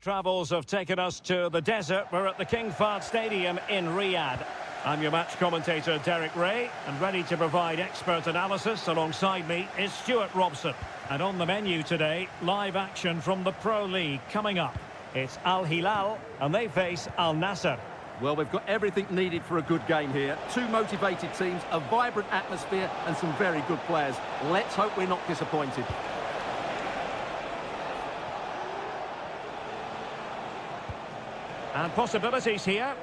Travels have taken us to the desert. We're at the King Fahd Stadium in Riyadh. I'm your match commentator, Derek Ray, and ready to provide expert analysis alongside me is Stuart Robson. And on the menu today, live action from the Pro League coming up. It's Al Hilal, and they face Al Nassr. Well, we've got everything needed for a good game here. Two motivated teams, a vibrant atmosphere, and some very good players. Let's hope we're not disappointed. And possibilities here.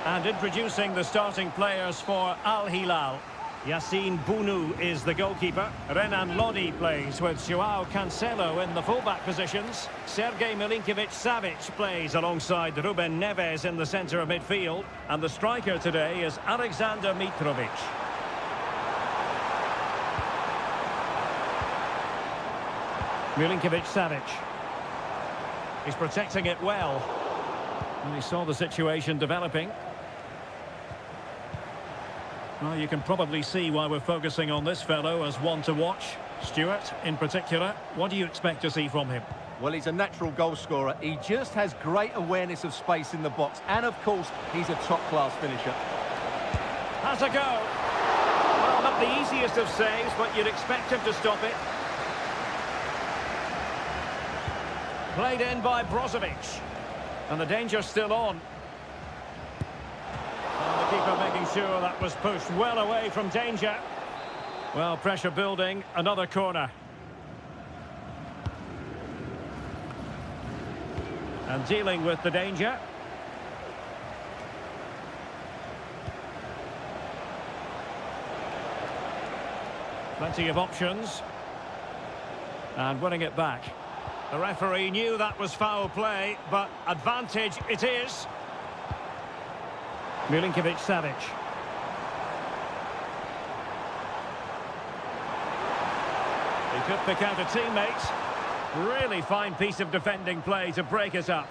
And introducing the starting players for Al Hilal. Yassine Bounou is the goalkeeper. Renan Lodi plays with Joao Cancelo in the fullback positions. Sergej Milinkovic-Savic plays alongside Ruben Neves in the centre of midfield. And the striker today is Alexander Mitrovic. Milinkovic-Savic. He's protecting it well. And he saw the situation developing. Well, you can probably see why we're focusing on this fellow as one to watch. Stuart, in particular, what do you expect to see from him? Well, he's a natural goal scorer. He just has great awareness of space in the box. And, of course, he's a top-class finisher. Has a go. Well, not the easiest of saves, but you'd expect him to stop it. Played in by Brozovic. And the danger's still on. And the keeper making sure that was pushed well away from danger. Well, pressure building, another corner. And dealing with the danger. Plenty of options. And winning it back. The referee knew that was foul play, but advantage it is. Milinkovic-Savic. He could pick out a teammate. Really fine piece of defending play to break it up.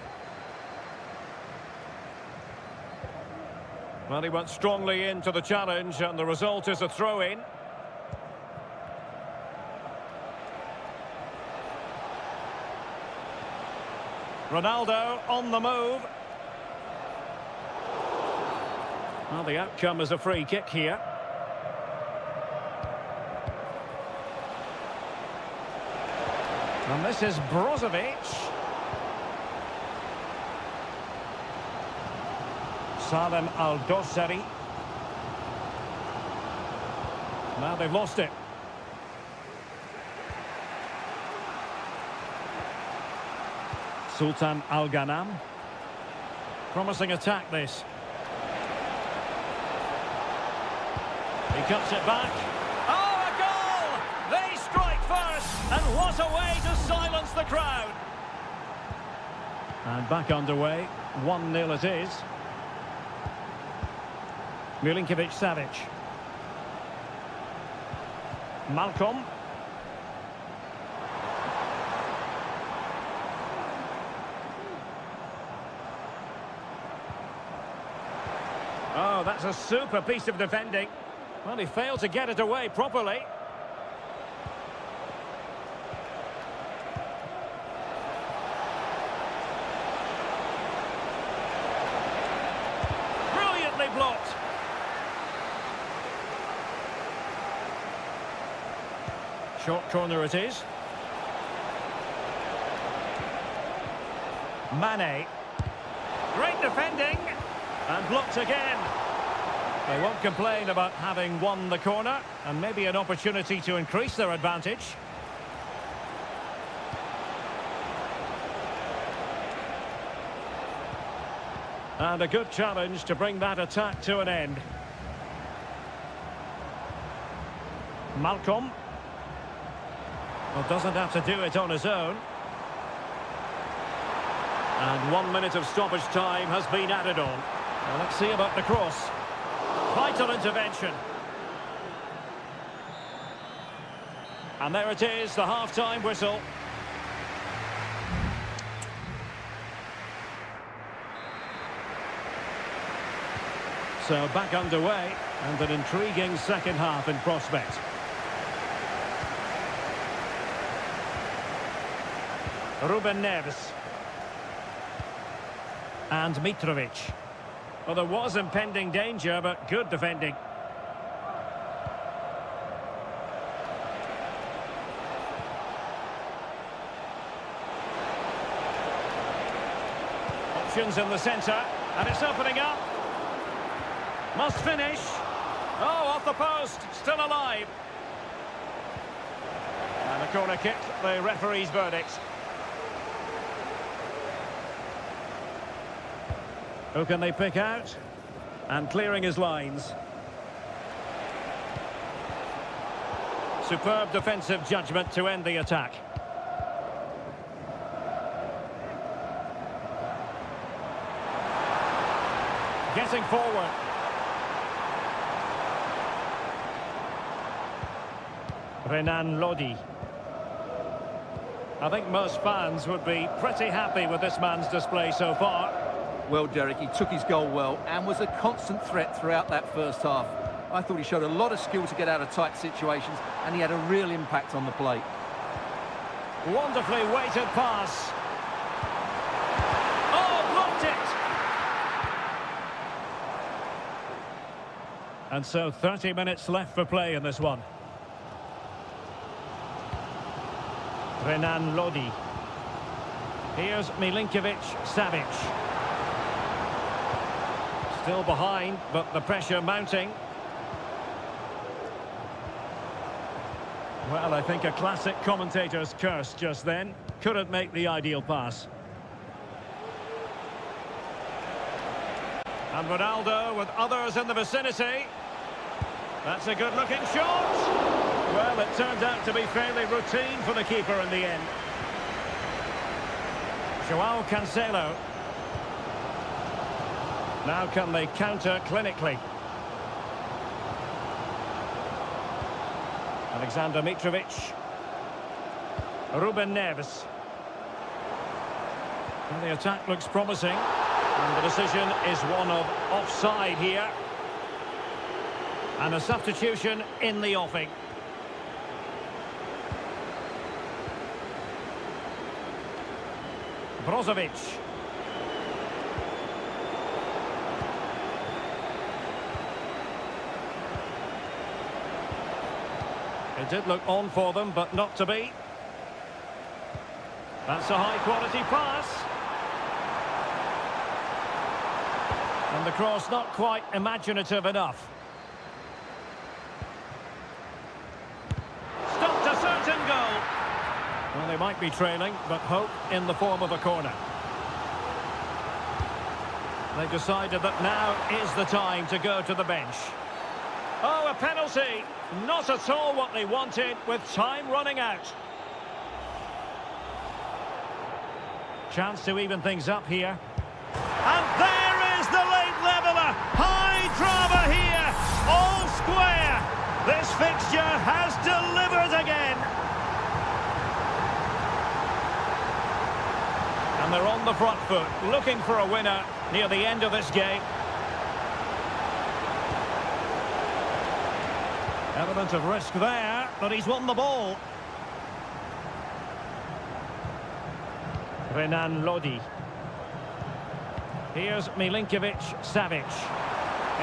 Well, he went strongly into the challenge, and the result is a throw-in. Ronaldo on the move. Well, the outcome is a free kick here. And this is Brozovic. Salem Al-Dossari. Now they've lost it. Sultan Al-Ghanam. Promising attack, this. He cuts it back. Oh, a goal! They strike first, and what a way to silence the crowd. And back underway. 1-0 it is. Milinkovic-Savic. Malcolm. Oh, that's a super piece of defending. Well, he failed to get it away properly. Brilliantly blocked. Short corner it is. Mane. Great defending. And blocked again. They won't complain about having won the corner, and maybe an opportunity to increase their advantage. And a good challenge to bring that attack to an end. Malcolm. Well, doesn't have to do it on his own. And 1 minute of stoppage time has been added on. Well, let's see about the cross. Vital intervention. And there it is, the half-time whistle. So back underway, and an intriguing second half in prospect. Ruben Neves. And Mitrovic. Well, there was impending danger, but good defending. Options in the centre, and it's opening up. Must finish. Oh, off the post, still alive. And a corner kick, the referee's verdict. Who can they pick out? And clearing his lines. Superb defensive judgment to end the attack. Getting forward. Renan Lodi. I think most fans would be pretty happy with this man's display so far. Well, Derek, he took his goal well and was a constant threat throughout that first half. I thought he showed a lot of skill to get out of tight situations, and he had a real impact on the plate. Wonderfully weighted pass. Oh, blocked it! And so 30 minutes left for play in this one. Renan Lodi. Here's Milinkovic-Savic. Still behind, but the pressure mounting. Well, I think a classic commentator's curse just then. Couldn't make the ideal pass. And Ronaldo with others in the vicinity. That's a good-looking shot. Well, it turned out to be fairly routine for the keeper in the end. Joao Cancelo. Now can they counter clinically? Alexander Mitrovic. Ruben Neves. And the attack looks promising. And the decision is one of offside here. And a substitution in the offing. Brozovic. It did look on for them, but not to be. That's a high-quality pass. And the cross not quite imaginative enough. Stopped a certain goal. Well, they might be trailing, but hope in the form of a corner. They've decided that now is the time to go to the bench. Oh, a penalty! Not at all what they wanted, with time running out. Chance to even things up here. And there is the late leveller! High drama here! All square! This fixture has delivered again! And they're on the front foot, looking for a winner near the end of this game. Element of risk there, but he's won the ball. Renan Lodi. Here's Milinkovic-Savic.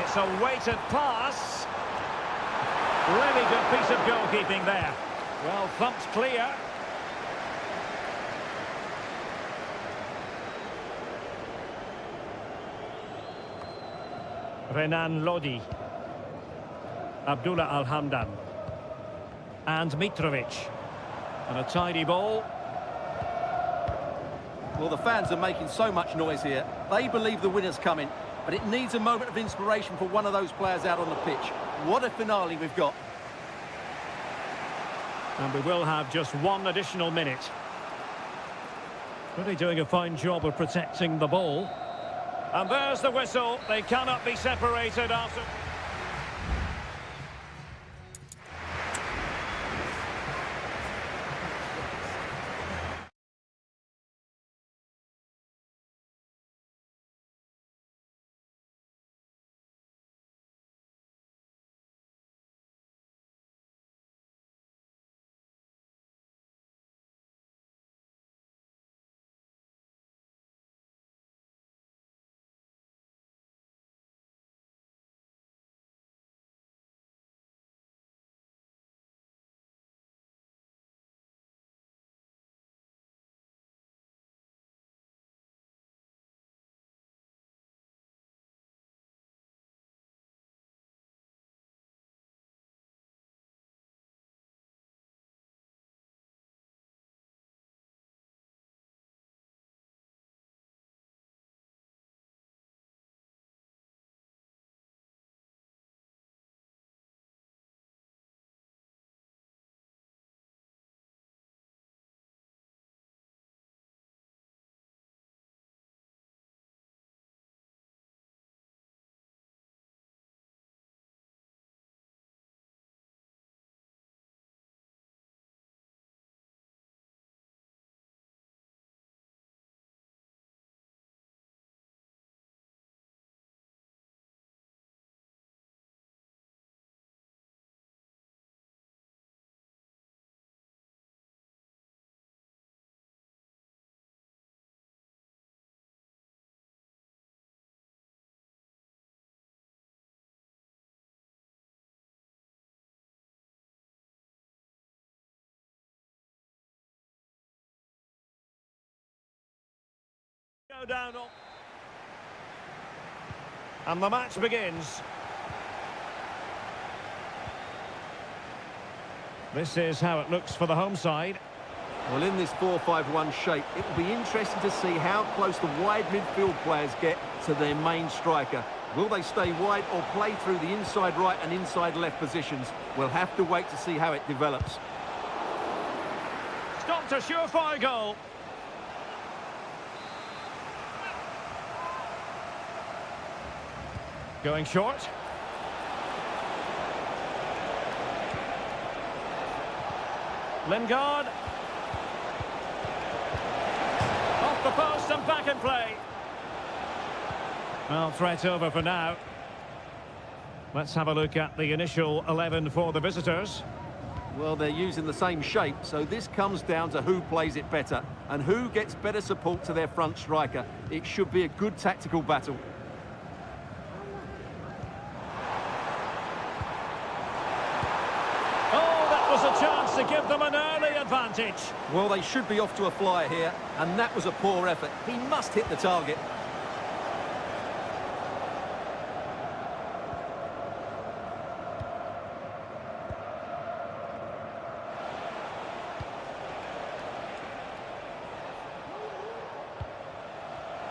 It's a weighted pass. Really good piece of goalkeeping there. Well, thumped clear. Renan Lodi. Abdullah Al-Hamdan. And Mitrovic. And a tidy ball. Well, the fans are making so much noise here. They believe the winner's coming, but it needs a moment of inspiration for one of those players out on the pitch. What a finale we've got. And we will have just one additional minute. Really doing a fine job of protecting the ball. And there's the whistle. They cannot be separated after... down. And the match begins. This is how it looks for the home side. Well, in this 4-5-1 shape, it will be interesting to see how close the wide midfield players get to their main striker. Will they stay wide or play through the inside right and inside left positions? We'll have to wait to see how it develops. Stopped a surefire goal. Going short. Lingard. Off the post and back in play. Well, threat over for now. Let's have a look at the initial 11 for the visitors. Well, they're using the same shape, so this comes down to who plays it better and who gets better support to their front striker. It should be a good tactical battle. Oh, that was a chance to give them an early advantage. Well, they should be off to a flyer here, and that was a poor effort. He must hit the target.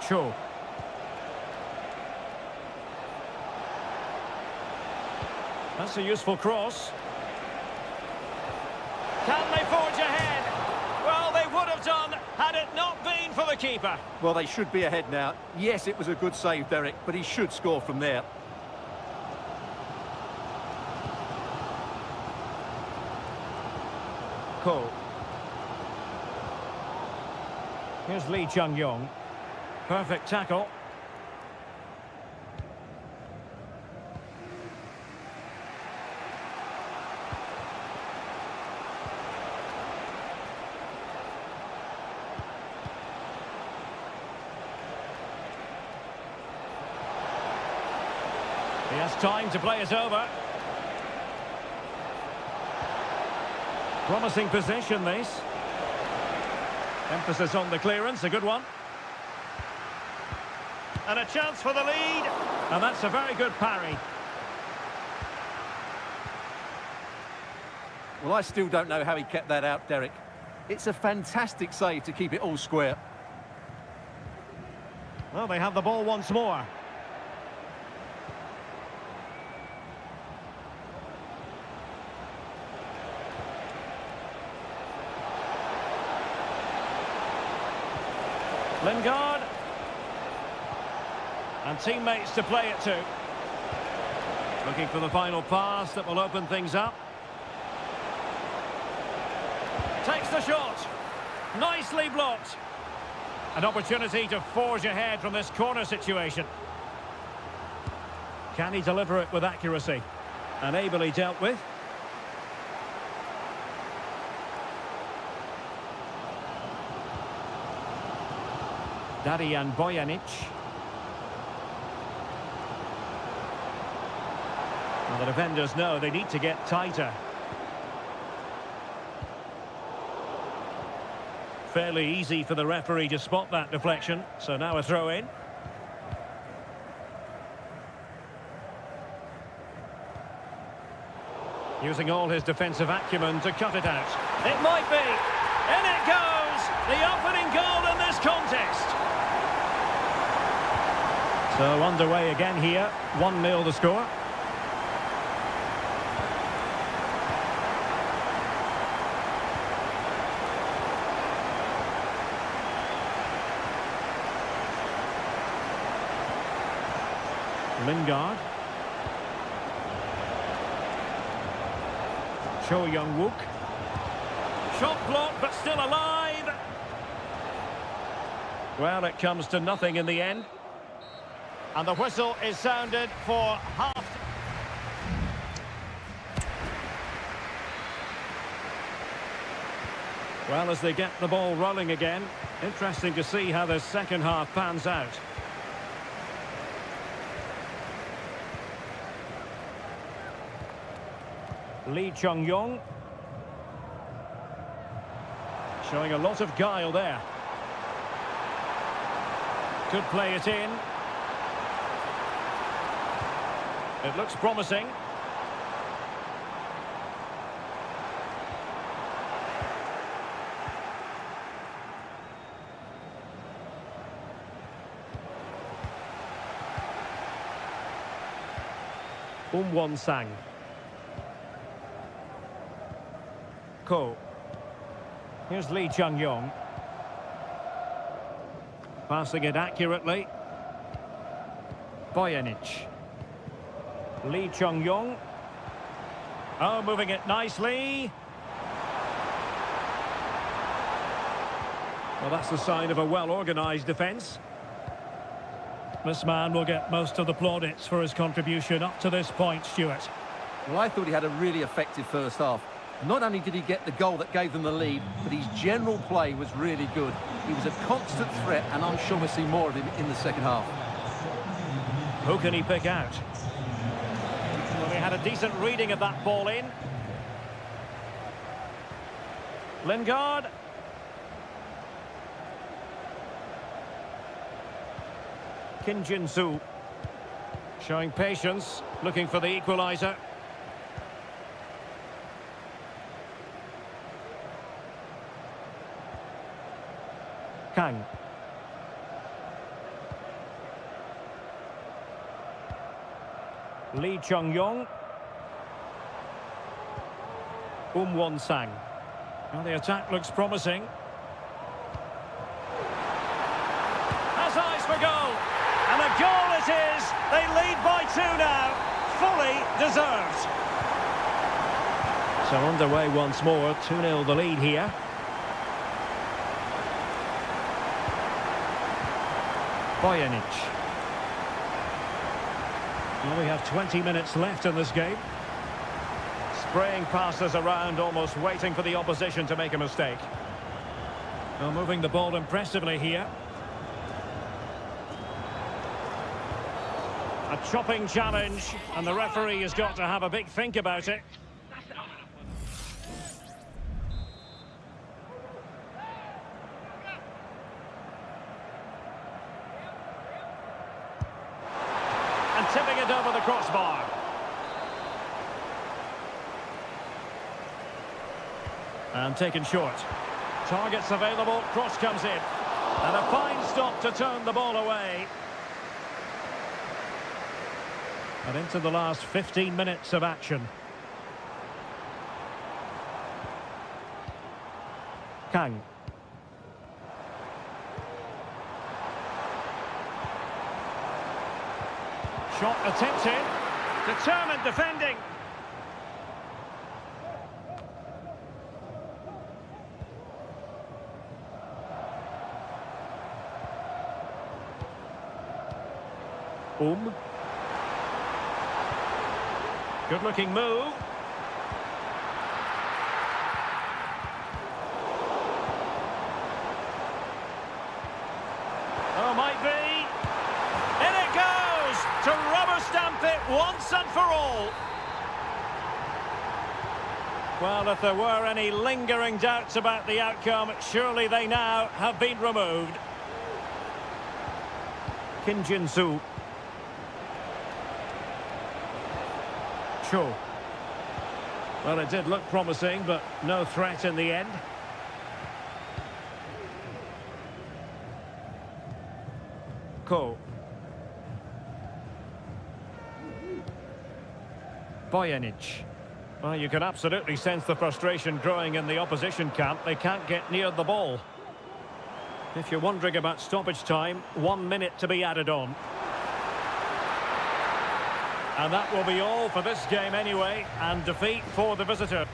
Cho. That's a useful cross. Can they forge ahead? Well, they would have done had it not been for the keeper. Well, they should be ahead now. Yes, it was a good save, Derek, but he should score from there. Ko. Here's Lee Chung-yong. Perfect tackle. He has time to play it over. Promising possession, this. Emphasis on the clearance, a good one. And a chance for the lead. And that's a very good parry. Well, I still don't know how he kept that out, Derek. It's a fantastic save to keep it all square. Well, they have the ball once more. Lingard. And teammates to play it to. Looking for the final pass that will open things up. Takes the shot. Nicely blocked. An opportunity to forge ahead from this corner situation. Can he deliver it with accuracy? And ably dealt with. Darijan Bojanic. Well, the defenders know they need to get tighter. Fairly easy for the referee to spot that deflection, so now a throw in. Using all his defensive acumen to cut it out. It might be! In it goes! The opening goal in this contest! So underway again here, 1-0 the score. Lingard. Cho Young-wook. Shot blocked, but still alive. Well, it comes to nothing in the end. And the whistle is sounded for half. Well, as they get the ball rolling again, interesting to see how the second half pans out. Lee Chung-yong. Showing a lot of guile there. Could play it in. It looks promising. Sang. Ko. Here's Lee Chung-yong. Passing it accurately. Bojanic. Lee Chung-yong. Oh, moving it nicely. Well, that's the sign of a well-organised defence. This man will get most of the plaudits for his contribution up to this point, Stuart. Well, I thought he had a really effective first half. Not only did he get the goal that gave them the lead, but his general play was really good. He was a constant threat, and I'm sure we'll see more of him in the second half. Who can he pick out? Well, he had a decent reading of that ball in. Lingard. Kim Jin-soo. Showing patience, looking for the equaliser. Kang. Lee Chung-yong. Sang. Well, the attack looks promising. Has eyes for goal. And a goal it is. They lead by 2 now. Fully deserved. So underway once more. 2-0 the lead here. Bojanic. Well, we have 20 minutes left in this game. Spraying passes around, almost waiting for the opposition to make a mistake. Well, moving the ball impressively here. A chopping challenge, and the referee has got to have a big think about it. And tipping it over the crossbar. And taken short. Targets available, cross comes in. And a fine stop to turn the ball away. And into the last 15 minutes of action. Kang. Shot attempted. Determined defending. Good-looking move. Oh, might be. In it goes! To rubber stamp it once and for all. Well, if there were any lingering doubts about the outcome, surely they now have been removed. Kim Jin-soo. Well, it did look promising, but no threat in the end. Ko. Bojanic. Well, you can absolutely sense the frustration growing in the opposition camp. They can't get near the ball. If you're wondering about stoppage time, 1 minute to be added on. And that will be all for this game anyway, and defeat for the visitor.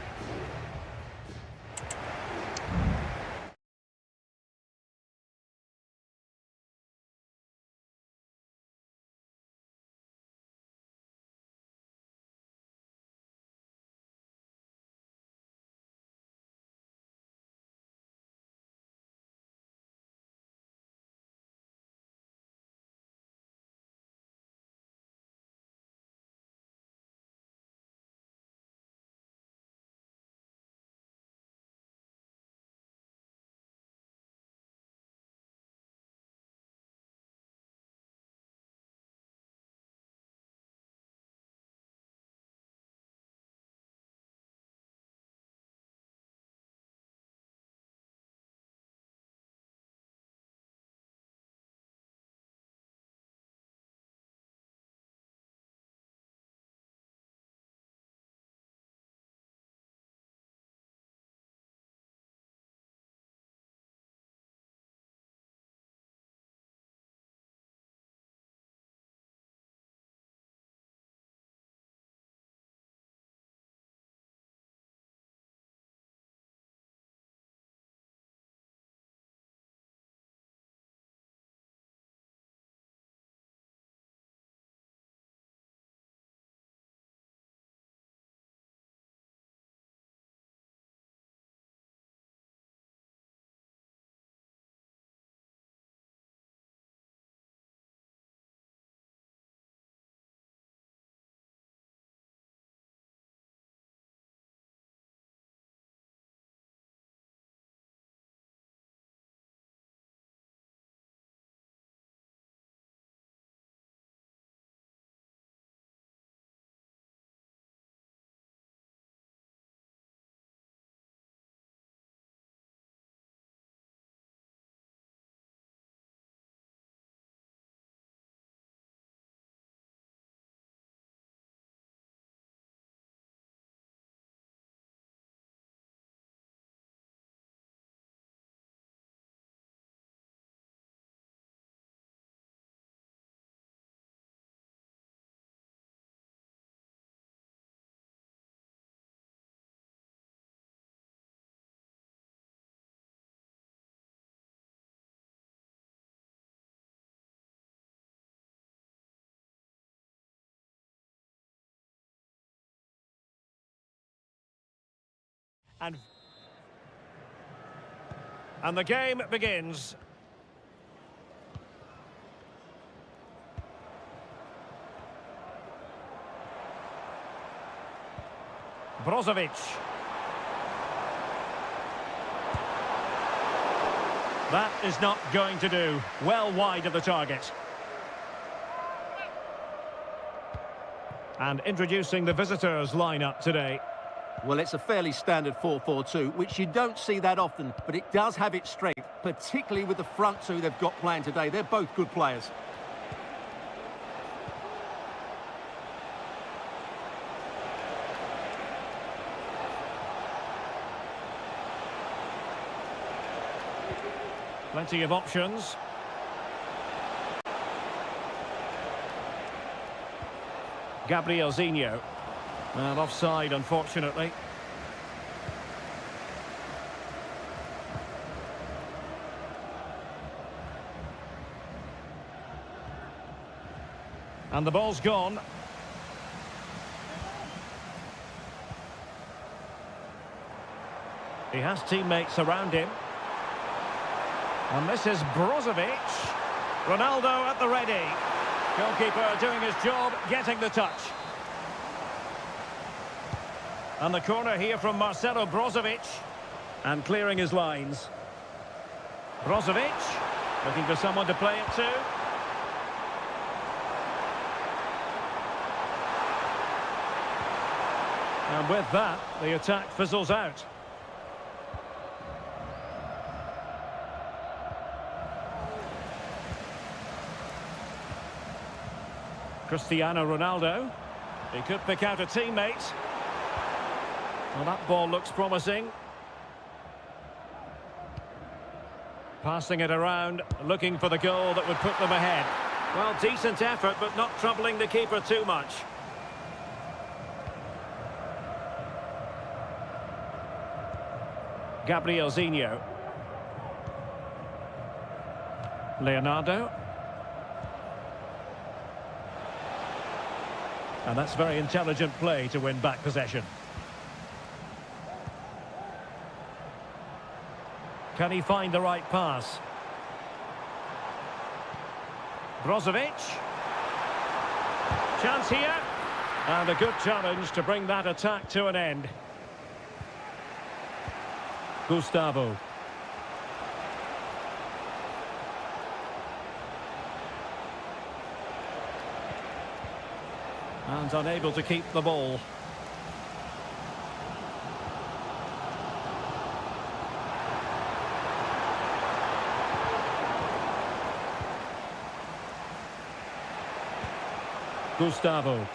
And the game begins. Brozovic. That is not going to do. Well wide of the target. And introducing the visitors' lineup today. Well, it's a fairly standard 4-4-2, which you don't see that often, but it does have its strength, particularly with the front two they've got playing today. They're both good players. Plenty of options. Gabrielzinho. And offside, unfortunately. And the ball's gone. He has teammates around him. And this is Brozovic. Ronaldo at the ready. Goalkeeper doing his job, getting the touch. And the corner here from Marcelo Brozovic. And clearing his lines. Brozovic, looking for someone to play it to. And with that, the attack fizzles out. Cristiano Ronaldo. He could pick out a teammate. Well, that ball looks promising. Passing it around, looking for the goal that would put them ahead. Well, decent effort, but not troubling the keeper too much. Gabrielzinho. Leonardo. And that's very intelligent play to win back possession. Can he find the right pass? Brozovic. Chance here. And a good challenge to bring that attack to an end. Gustavo. And unable to keep the ball. Gustavo.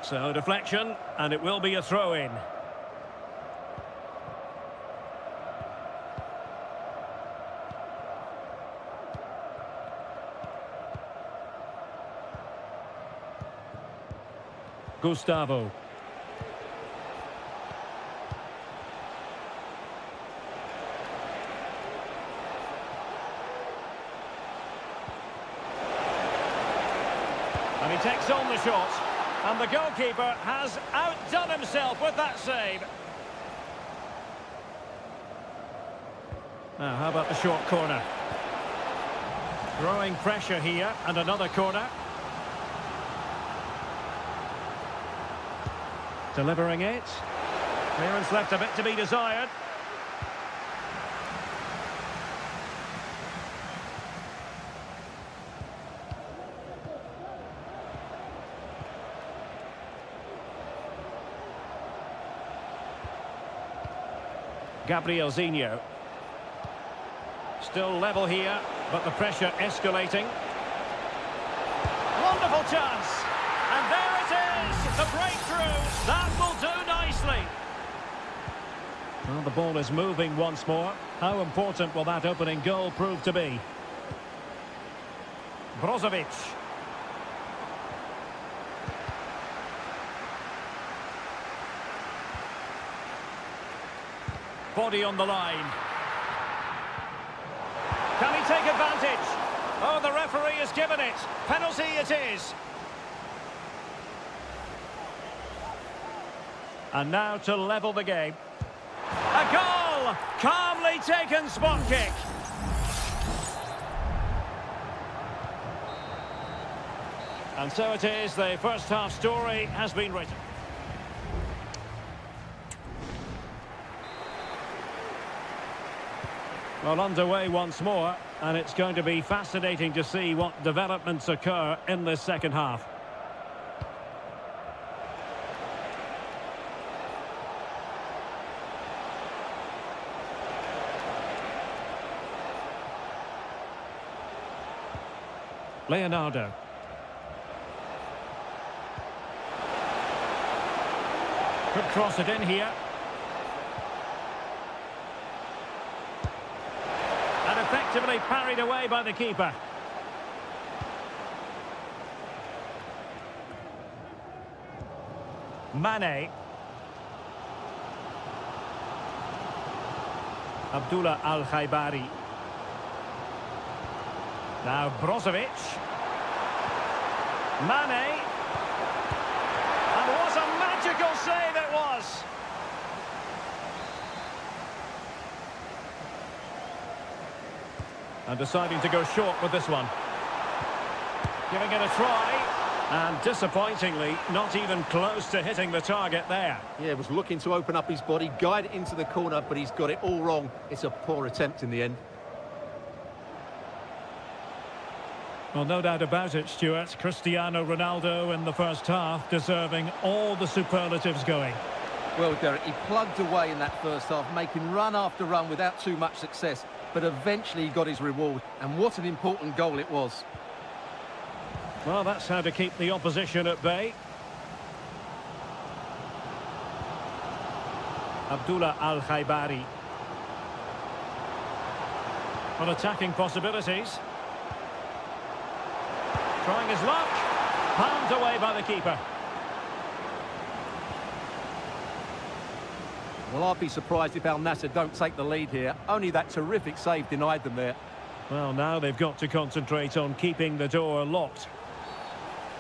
So deflection, and it will be a throw-in. Gustavo. And he takes on the shot. And the goalkeeper has outdone himself with that save. Now, how about the short corner? Growing pressure here, and another corner. Delivering it. Clearance left a bit to be desired. Gabrielzinho. Still level here, but the pressure escalating. Wonderful chance! And there it is! The breakthrough! That will do nicely! Well, the ball is moving once more. How important will that opening goal prove to be? Brozovic. Body on the line. Can he take advantage? Oh, the referee has given it. Penalty it is. And now to level the game. A goal! Calmly taken spot kick. And so it is, the first half story has been written. Well, underway once more, and it's going to be fascinating to see what developments occur in this second half. Leonardo. Could cross it in here. And effectively parried away by the keeper. Mane. Abdullah Al-Khaibari. Now Brozovic. Mane. And what a magical save it was! And deciding to go short with this one. Giving it a try. And disappointingly, not even close to hitting the target there. Yeah, was looking to open up his body, guide it into the corner, but he's got it all wrong. It's a poor attempt in the end. Well, no doubt about it, Stuart. Cristiano Ronaldo in the first half, deserving all the superlatives going. Well, Derek, he plugged away in that first half, making run after run without too much success. But eventually he got his reward. And what an important goal it was. Well, that's how to keep the opposition at bay. Abdullah Al-Khaibari. On attacking possibilities. Trying his luck. Palmed away by the keeper. Well, I'd be surprised if Al Nassr don't take the lead here. Only that terrific save denied them there. Well, now they've got to concentrate on keeping the door locked.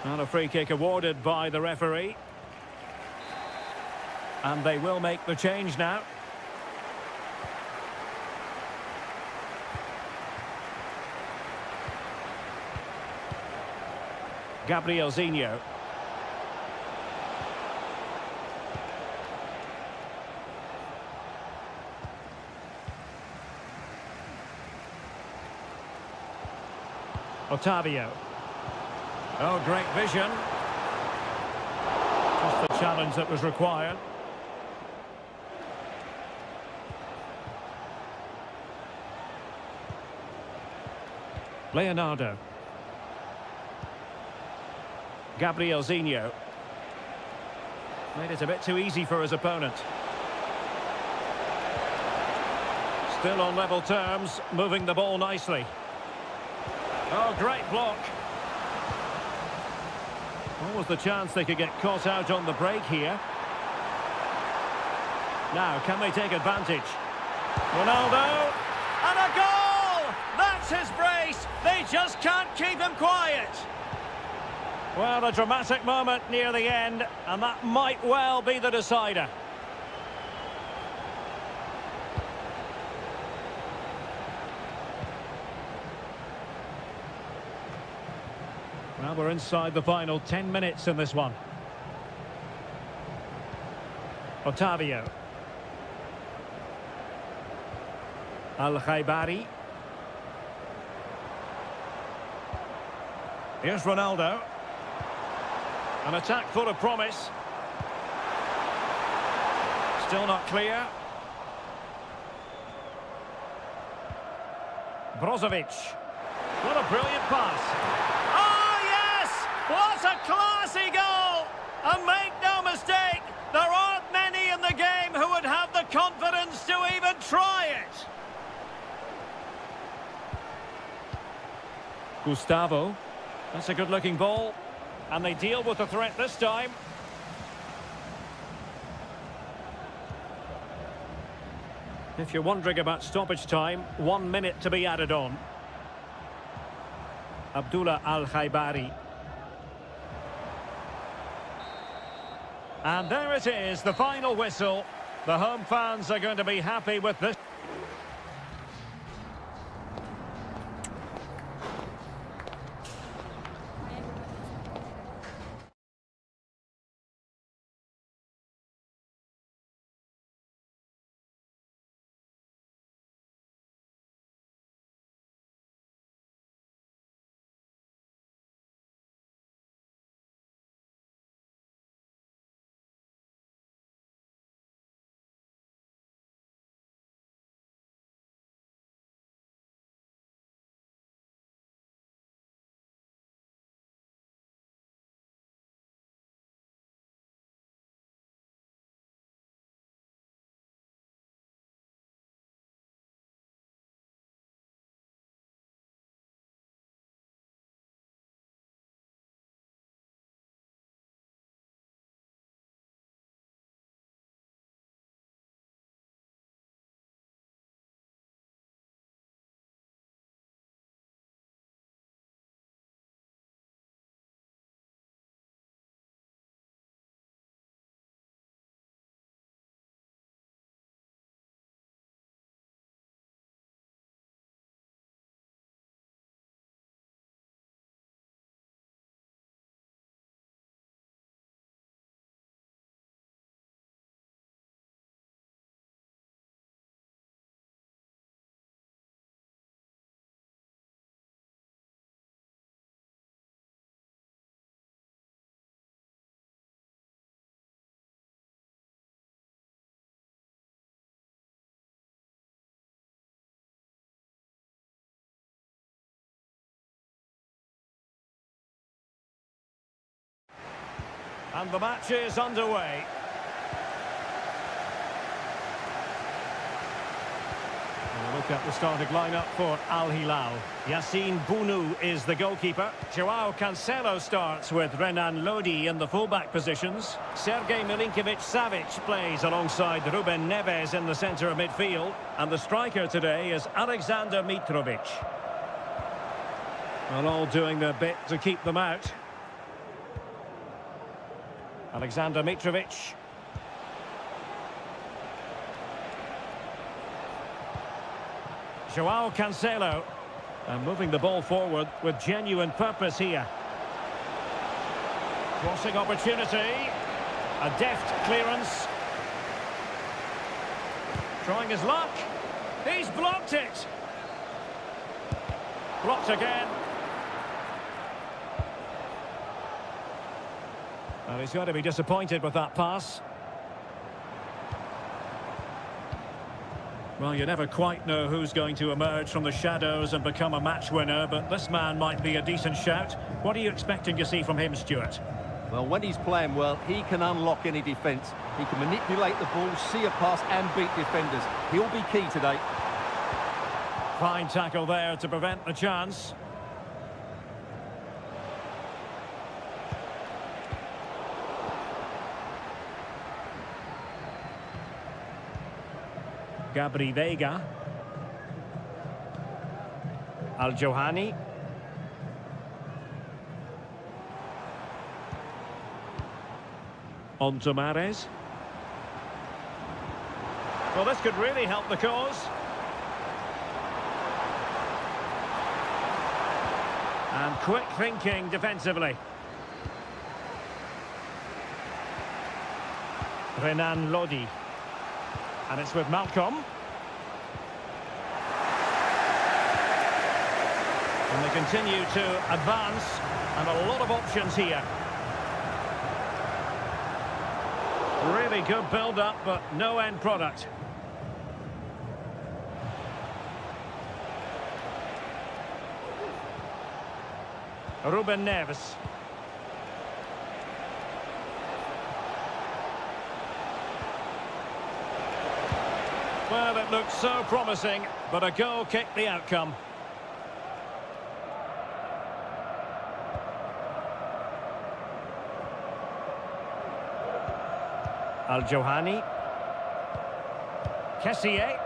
And a free kick awarded by the referee. And they will make the change now. Gabrielzinho. Otavio. Oh, great vision. Just the challenge that was required. Leonardo. Gabrielzinho. Made it a bit too easy for his opponent. Still on level terms, moving the ball nicely. Oh, great block. What was the chance they could get caught out on the break here? Now, can they take advantage? Ronaldo, and a goal! That's his brace! They just can't keep him quiet! Well, a dramatic moment near the end, and that might well be the decider. Well, we're inside the final 10 minutes in this one. Otavio. Al-Khaibari. Here's Ronaldo. An attack full of promise. Still not clear. Brozovic. What a brilliant pass. Oh, yes! What a classy goal! And make no mistake, there aren't many in the game who would have the confidence to even try it. Gustavo. That's a good-looking ball. And they deal with the threat this time. If you're wondering about stoppage time, 1 minute to be added on. Abdullah Al-Khaibari. And there it is, the final whistle. The home fans are going to be happy with this. And the match is underway. And a look at the starting lineup for Al Hilal. Yassine Bounou is the goalkeeper. Joao Cancelo starts with Renan Lodi in the fullback positions. Sergej Milinkovic-Savic plays alongside Ruben Neves in the centre of midfield. And the striker today is Alexander Mitrovic. Well, all doing their bit to keep them out. Alexander Mitrovic. Joao Cancelo. And moving the ball forward with genuine purpose here. Crossing opportunity. A deft clearance. Trying his luck. He's blocked it. Blocked again. Well, he's got to be disappointed with that pass. Well, you never quite know who's going to emerge from the shadows and become a match winner, but this man might be a decent shout. What are you expecting to see from him, Stuart? Well, when he's playing well, he can unlock any defence. He can manipulate the ball, see a pass and beat defenders. He'll be key today. Fine tackle there to prevent the chance. Gabri Veiga. Al-Johani. On to Mahrez. Well, this could really help the cause. And quick thinking defensively. Renan Lodi. And it's with Malcolm. And they continue to advance. And a lot of options here. Really good build-up, but no end product. Ruben Neves. Well, it looked so promising, but a goal kicked the outcome. Al-Johani. Kessié.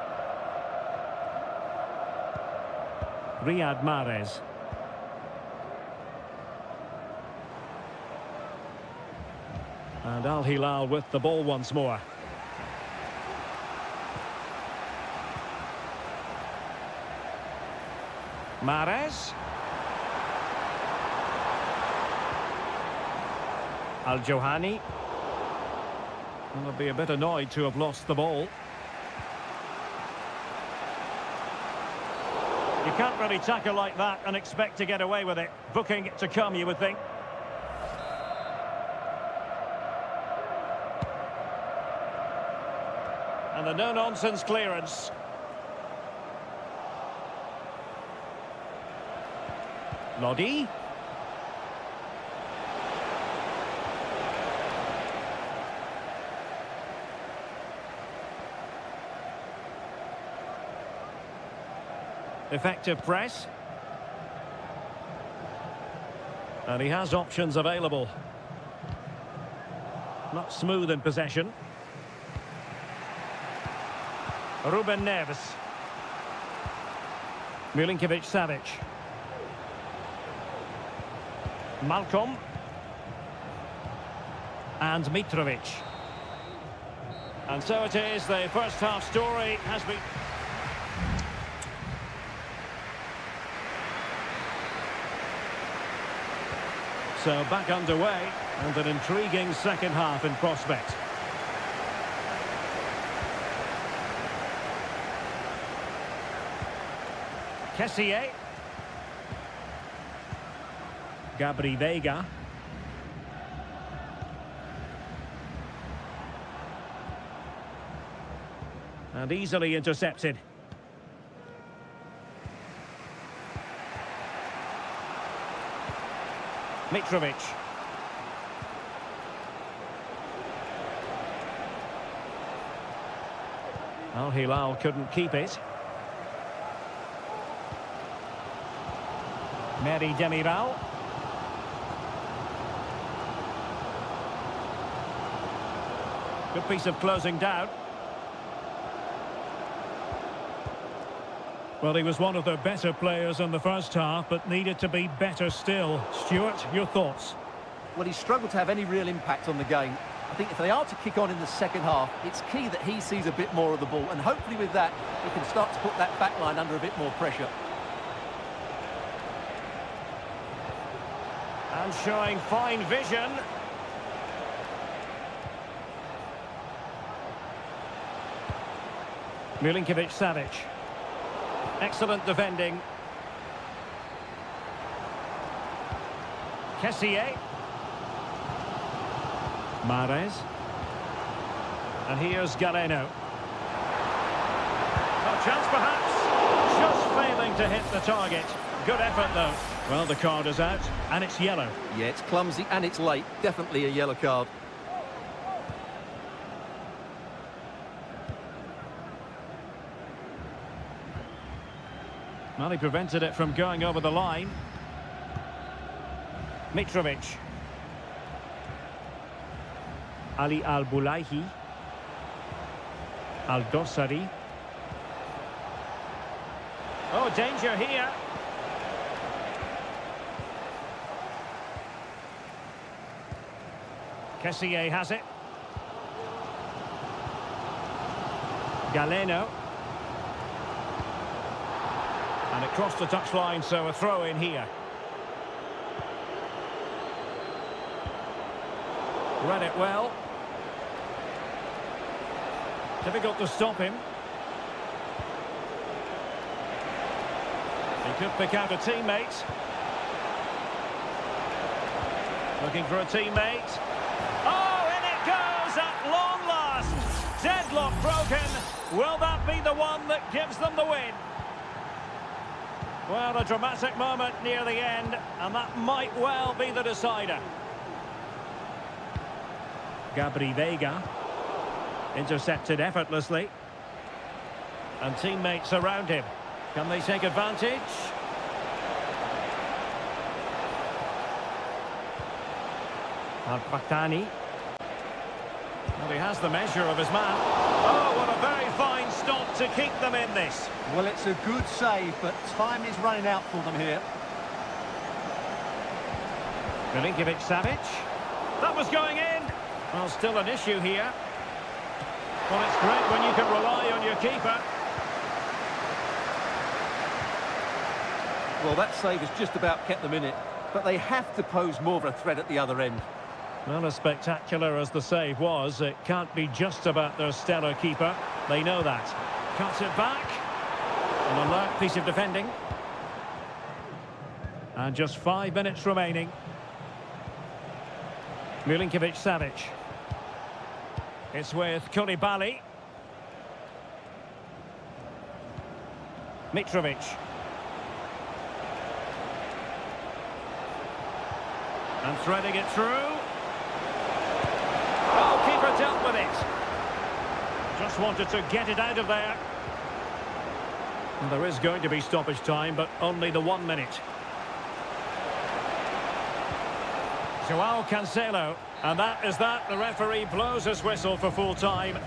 Riyad Mahrez. And Al Hilal with the ball once more. Mahrez. Al-Johani. Well, they'll be a bit annoyed to have lost the ball. You can't really tackle like that and expect to get away with it. Booking to come, you would think. And the no-nonsense clearance. Lodi. Effective press. And he has options available. Not smooth in possession. Ruben Neves. Milinkovic-Savic. Malcolm. And Mitrovic. And so it is, the first half story has been... So back underway, and an intriguing second half in prospect. Kessié. Gabri Veiga. And easily intercepted. Mitrovic. Al Hilal couldn't keep it. Meri Demiral. Good piece of closing down. Well, he was one of the better players in the first half, but needed to be better still. Stuart, your thoughts? Well, he struggled to have any real impact on the game. I think if they are to kick on in the second half, it's key that he sees a bit more of the ball, and hopefully with that, he can start to put that back line under a bit more pressure. And showing fine vision. Milinkovic-Savic. Excellent defending. Kessié. Mahrez. And here's Galeno. A chance perhaps. Just failing to hit the target. Good effort though. Well, the card is out, and it's yellow. Yeah, it's clumsy and it's late. Definitely a yellow card. Well, he prevented it from going over the line. Mitrovic. Ali Al-Bulaihi. Al-Dossari. Oh, danger here. Kessié has it. Galeno. And it crossed the touchline, so a throw in here. Read it well. Difficult to stop him. He could pick out a teammate. Looking for a teammate. Oh, in it goes at long last. Deadlock broken. Will that be the one that gives them the win? Well, a dramatic moment near the end, and that might well be the decider. Gabri Veiga. Intercepted effortlessly. And teammates around him. Can they take advantage? Al-Fatani. Well, he has the measure of his man. Oh, what a very fine stop to keep them in this. Well, it's a good save, but time is running out for them here. Milinkovic-Savic. That was going in. Well, still an issue here. Well, it's great when you can rely on your keeper. Well, that save has just about kept them in it, but they have to pose more of a threat at the other end. Well, as spectacular as the save was, it can't be just about their stellar keeper. They know that. Cuts it back. An alert piece of defending. And just 5 minutes remaining. Milinkovic-Savic. It's with Koulibaly. Mitrovic. And threading it through. Oh, keeper dealt with it. Just wanted to get it out of there. And there is going to be stoppage time, but only the 1 minute. Joao Cancelo. And that is that. The referee blows his whistle for full time.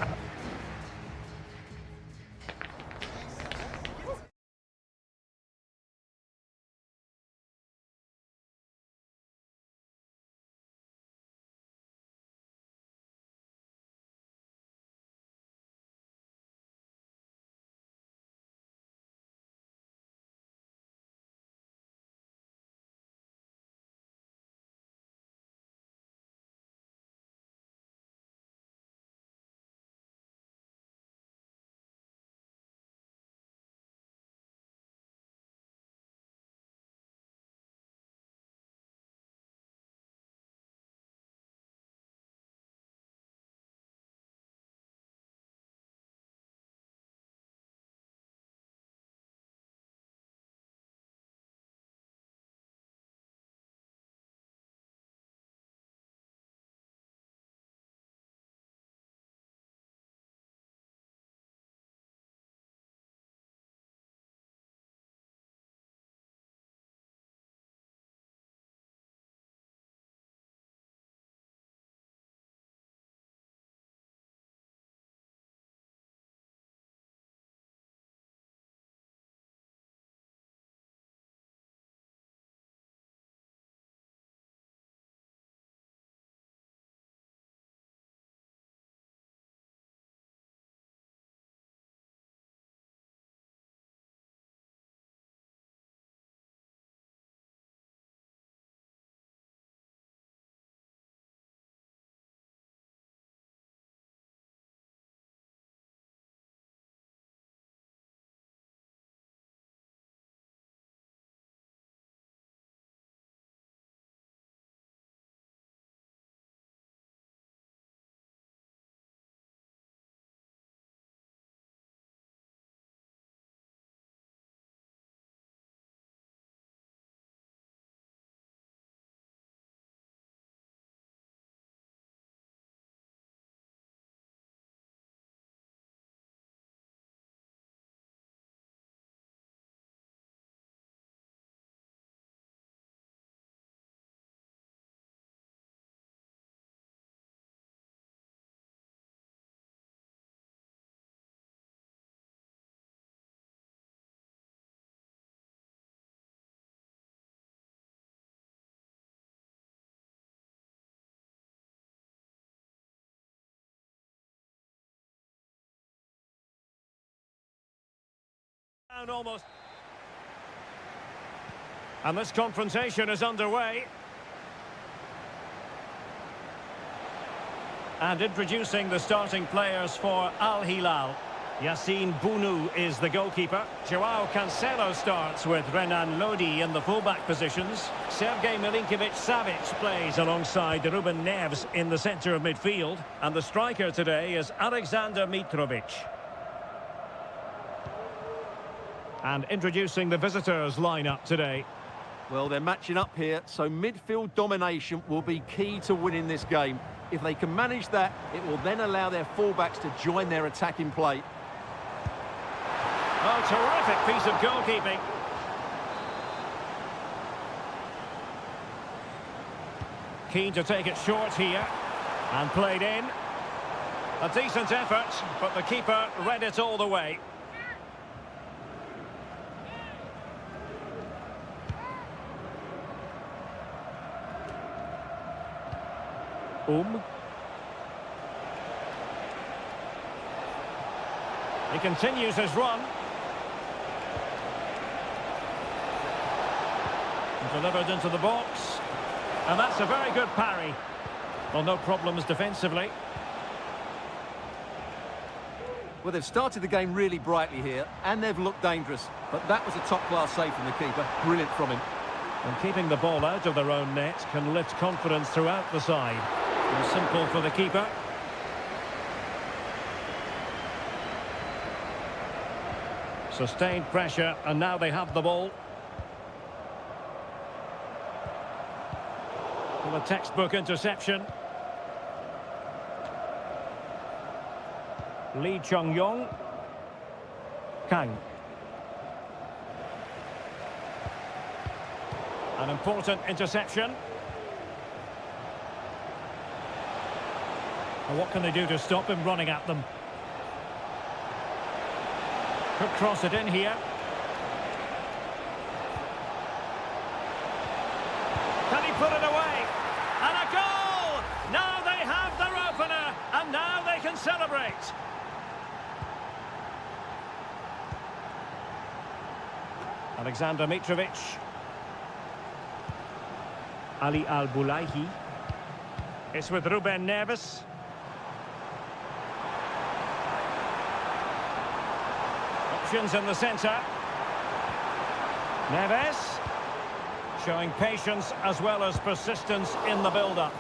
Down almost. And this confrontation is underway. And introducing the starting players for Al Hilal. Yassine Bounou is the goalkeeper. Joao Cancelo starts with Renan Lodi in the fullback positions. Sergej Milinkovic-Savic plays alongside Ruben Neves in the centre of midfield. And the striker today is Alexander Mitrovic. And introducing the visitors lineup today. Well, they're matching up here, so midfield domination will be key to winning this game. If they can manage that, it will then allow their fullbacks to join their attacking play. Oh, terrific piece of goalkeeping. Keen to take it short here. And played in. A decent effort, but the keeper read it all the way. He continues his run. Delivered into the box. And that's a very good parry. Well, no problems defensively. Well, they've started the game really brightly here, and they've looked dangerous. But that was a top-class save from the keeper. Brilliant from him. And keeping the ball out of their own net can lift confidence throughout the side. And simple for the keeper. Sustained pressure, and now they have the ball. Well, a textbook interception. Lee Chung-yong. Kang. An important interception. Well, what can they do to stop him running at them? Could cross it in here. Can he put it away? And a goal! Now they have their opener, and now they can celebrate. Alexander Mitrovic. Ali Al-Bulaihi. It's with Ruben Neves. Options in the centre. Neves. Showing patience as well as persistence in the build-up.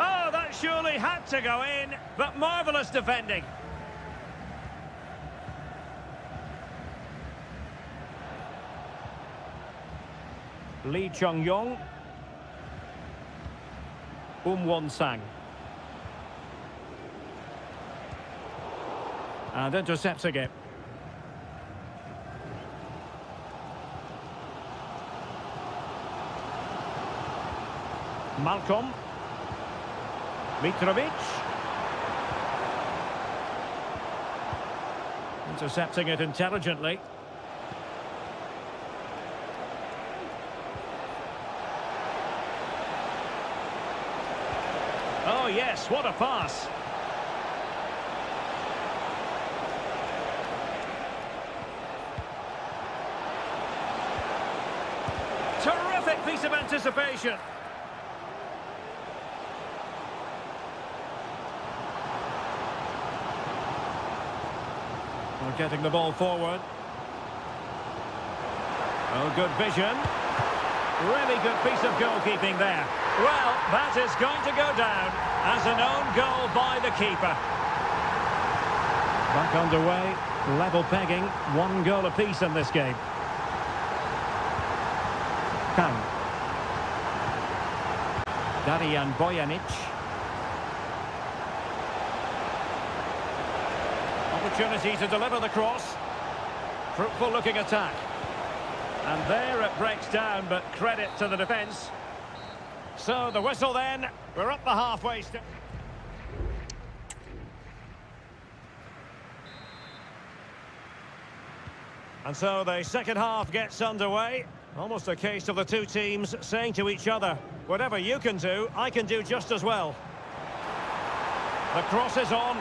Oh, that surely had to go in, but marvellous defending. Lee Chung-yong. Won-sang. And intercepts again. Malcolm. Mitrovic. Intercepting it intelligently. Oh yes, what a pass. Terrific piece of anticipation. We're getting the ball forward. Oh, good vision. Really good piece of goalkeeping there. Well, that is going to go down as an own goal by the keeper. Back underway, level pegging, 1 goal apiece in this game. Kang. Darian Bojanic. Opportunity to deliver the cross. Fruitful looking attack. And there it breaks down, but credit to the defence. So the whistle then, we're up the halfway step. And so the second half gets underway. Almost a case of the two teams saying to each other, whatever you can do, I can do just as well. The cross is on.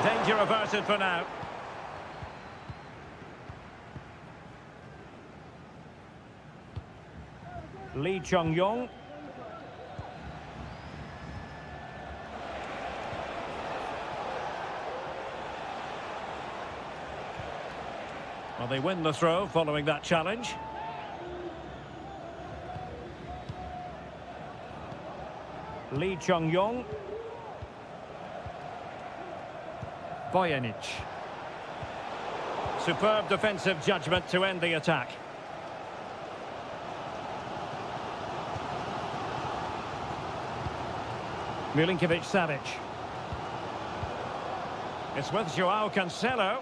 Danger averted for now. Lee Chung-yong. Well, they win the throw following that challenge. Lee Chung-yong. Bojanic. Superb defensive judgment to end the attack. Milinkovic-Savic. It's with Joao Cancelo.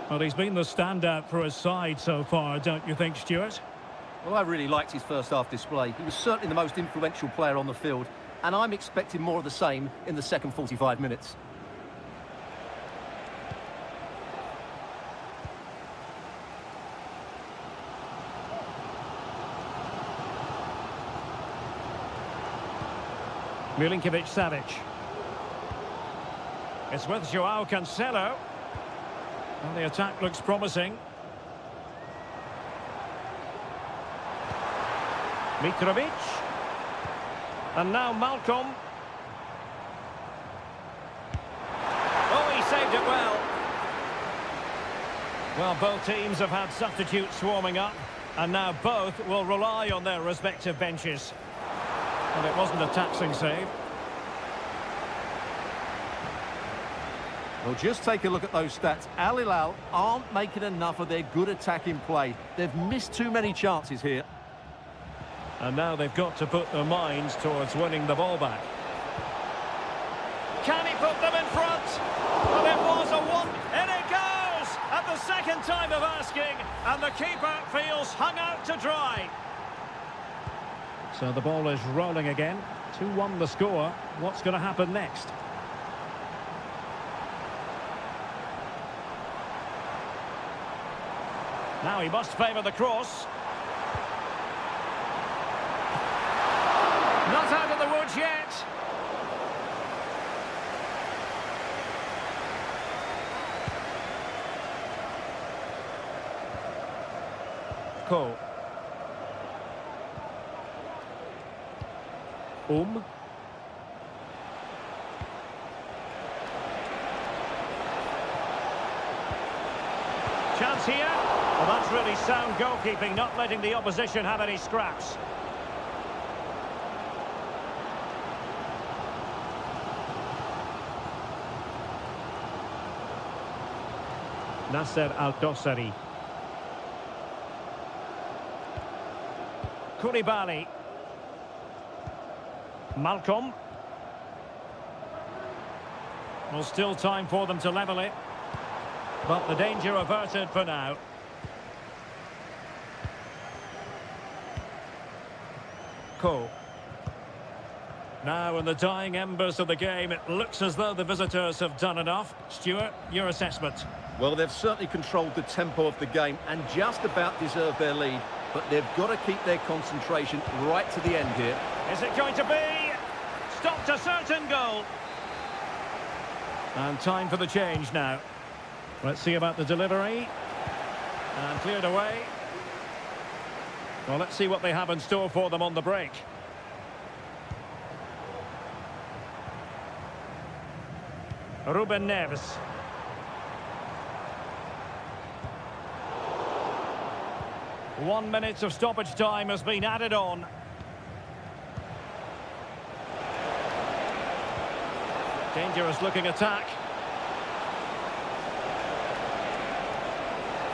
Well, he's been the standout for his side so far, don't you think, Stuart? Well, I really liked his first half display. He was certainly the most influential player on the field, and I'm expecting more of the same in the second 45 minutes. Milinkovic-Savic. It's with Joao Cancelo. And the attack looks promising. Mitrovic. And now Malcolm. Oh, he saved it well. Well, both teams have had substitutes swarming up, and now both will rely on their respective benches. And it wasn't a taxing save. Well, just take a look at those stats. Al Hilal aren't making enough of their good attacking play. They've missed too many chances here. And now they've got to put their minds towards winning the ball back. Can he put them in front? Well, it was a one. In it goes! At the second time of asking, and the keeper feels hung out to dry. So the ball is rolling again. 2-1 the score. What's going to happen next? Now he must favour the cross. Not out of the woods yet. Cole. Chance here. Well, that's really sound goalkeeping, not letting the opposition have any scraps. Nasser Al-Dossari. Koulibaly. Malcolm. Well, still time for them to level it. But the danger averted for now. Cole. Now in the dying embers of the game, it looks as though the visitors have done enough. Stuart, your assessment? Well, they've certainly controlled the tempo of the game and just about deserved their lead. But they've got to keep their concentration right to the end here. Is it going to be? Stopped a certain goal. And time for the change now. Let's see about the delivery. And cleared away. Well, let's see what they have in store for them on the break. Ruben Neves. One minute of stoppage time has been added on. Dangerous looking attack.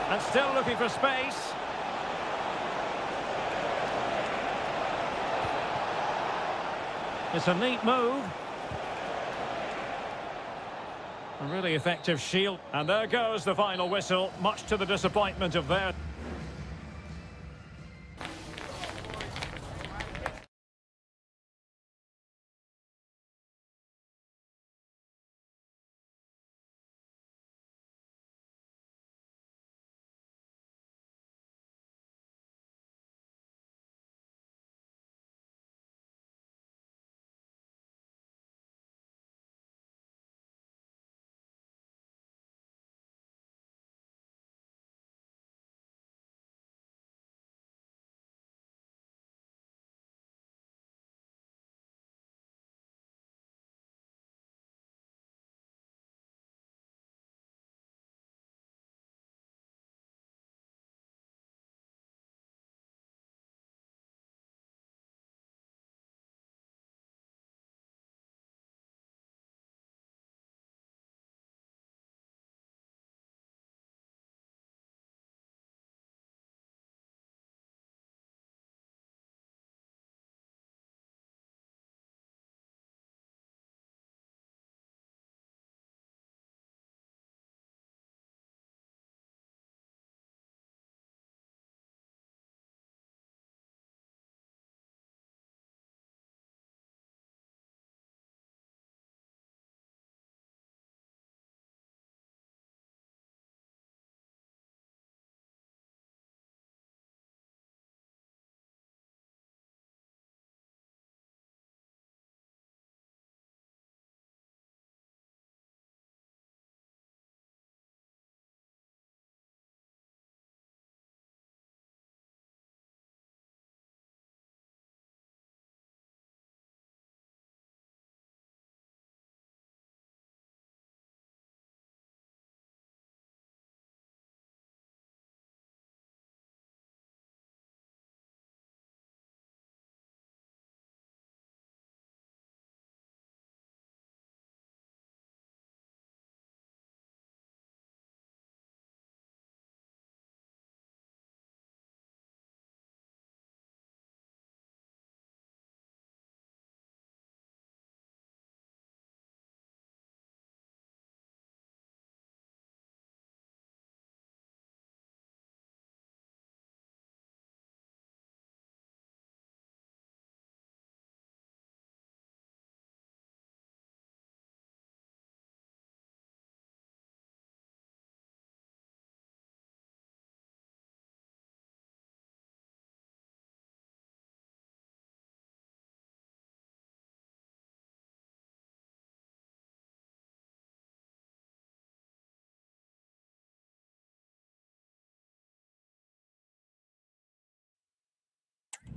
And still looking for space. It's a neat move. A really effective shield. And there goes the final whistle, much to the disappointment of their...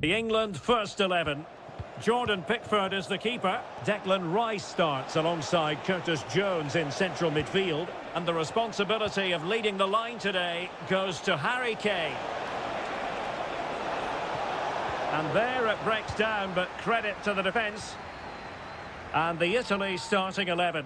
The England first 11. Jordan Pickford is the keeper. Declan Rice starts alongside Curtis Jones in central midfield. And the responsibility of leading the line today goes to Harry Kane. And there it breaks down, but credit to the defence. And the Italy starting 11.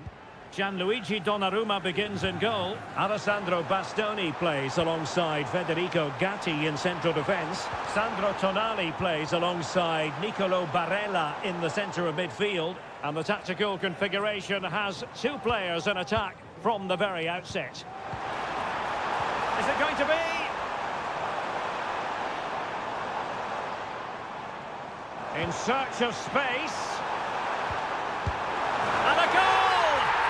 Gianluigi Donnarumma begins in goal. Alessandro Bastoni plays alongside Federico Gatti in central defence. Sandro Tonali plays alongside Nicolo Barella in the centre of midfield. And the tactical configuration has two players in attack from the very outset. Is it going to be? In search of space. And a goal!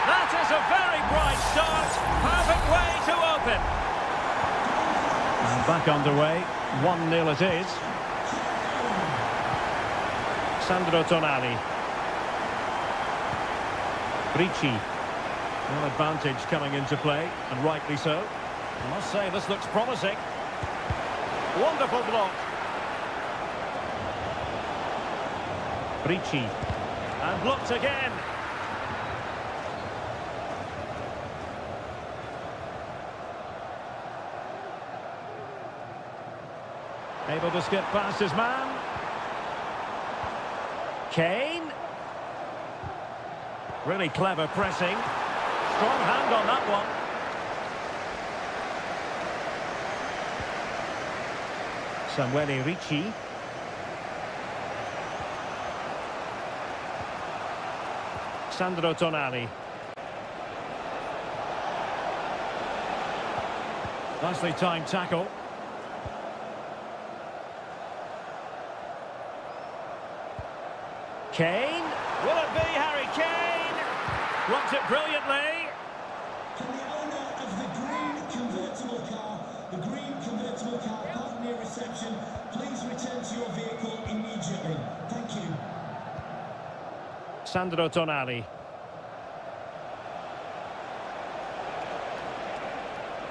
That is a very bright start. Perfect way to open. And back underway. 1-0 it is. Sandro Tonali. Ricci. No advantage coming into play, and rightly so. I must say this looks promising. Wonderful block. Ricci. And blocked again. Able to skip past his man. Kane. Really clever pressing. Strong hand on that one. Samuele Ricci. Sandro Tonali. Nicely timed tackle. Kane. Will it be Harry Kane? Blocks it brilliantly. Can the owner of the green convertible car parked near reception please return to your vehicle immediately? Thank you. Sandro Tonali.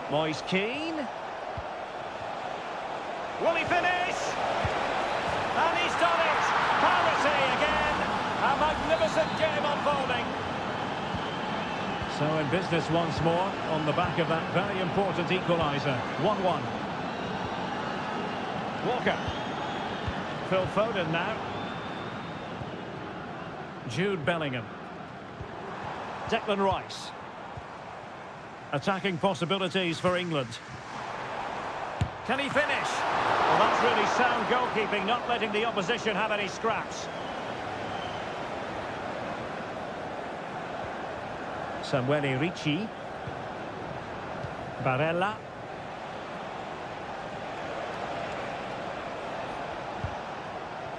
Moise Keane. Will he finish? And he's done it! Parity again! A magnificent game unfolding. So in business once more on the back of that very important equaliser. 1-1. Walker. Phil Foden now. Jude Bellingham. Declan Rice. Attacking possibilities for England. Can he finish? Well, that's really sound goalkeeping, not letting the opposition have any scraps. Samuele Ricci. Barella.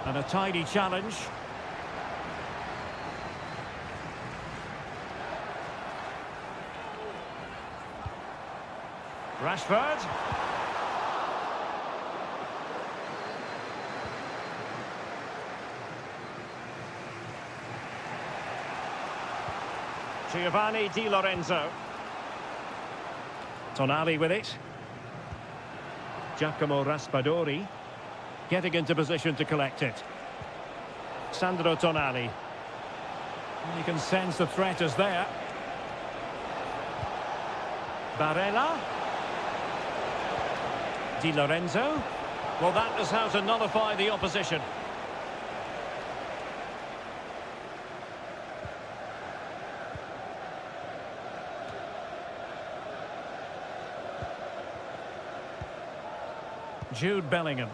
And a tidy challenge. Rashford. Giovanni Di Lorenzo. Tonali with it. Giacomo Raspadori. Getting into position to collect it. Sandro Tonali. You can sense the threat is there. Barella. Di Lorenzo. Well, that is how to nullify the opposition. Jude Bellingham.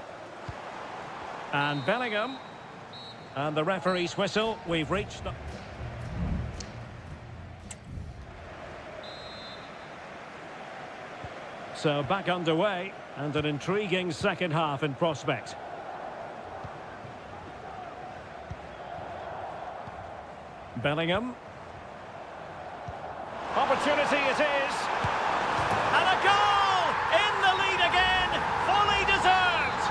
And Bellingham. And the referee's whistle. We've reached the... So back underway, and an intriguing second half in prospect. Bellingham. Opportunity it is. And a goal! In the lead again! Fully deserved!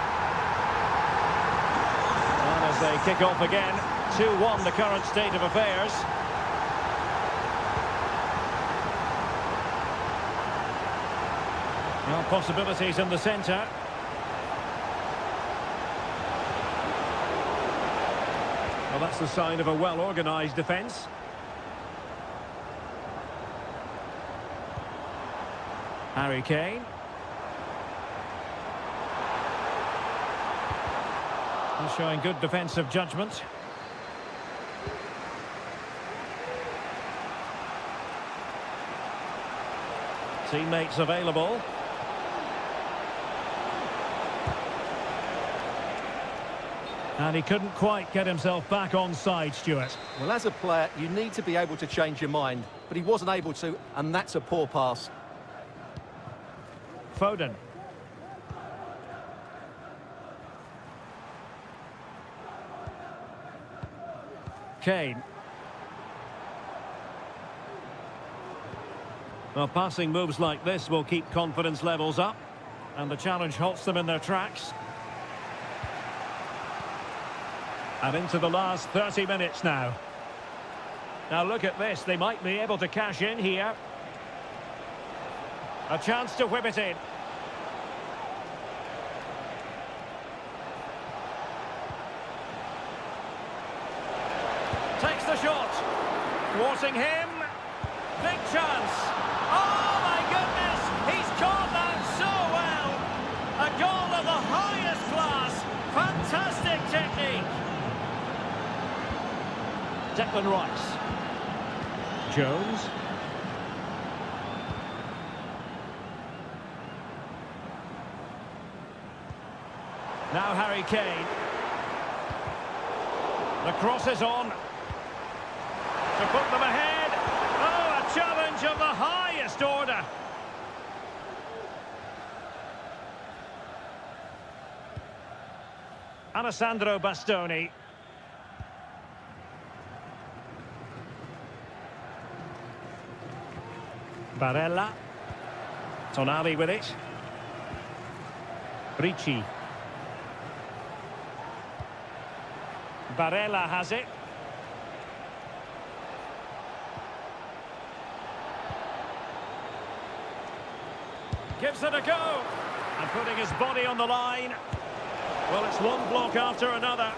And as they kick off again, 2-1 the current state of affairs. Well, possibilities in the centre. Well, that's the sign of a well-organised defence. Harry Kane. He's showing good defensive judgment. Teammates available. And he couldn't quite get himself back on side, Stuart. Well, as a player, you need to be able to change your mind, but he wasn't able to, and that's a poor pass. Foden. Kane. Well, passing moves like this will keep confidence levels up, and the challenge halts them in their tracks. And into the last 30 minutes now. Now look at this, they might be able to cash in here. A chance to whip it in. Takes the shot. Thwarting him. Big chance. Oh my goodness! He's caught that so well! A goal of the highest class. Fantastic technique. Declan Rice. Jones. Now Harry Kane. The cross is on. To put them ahead. Oh, a challenge of the highest order. Alessandro Bastoni. Barella. Tonali with it. Ricci. Barella has it. Gives it a go. And putting his body on the line. Well, it's one block after another.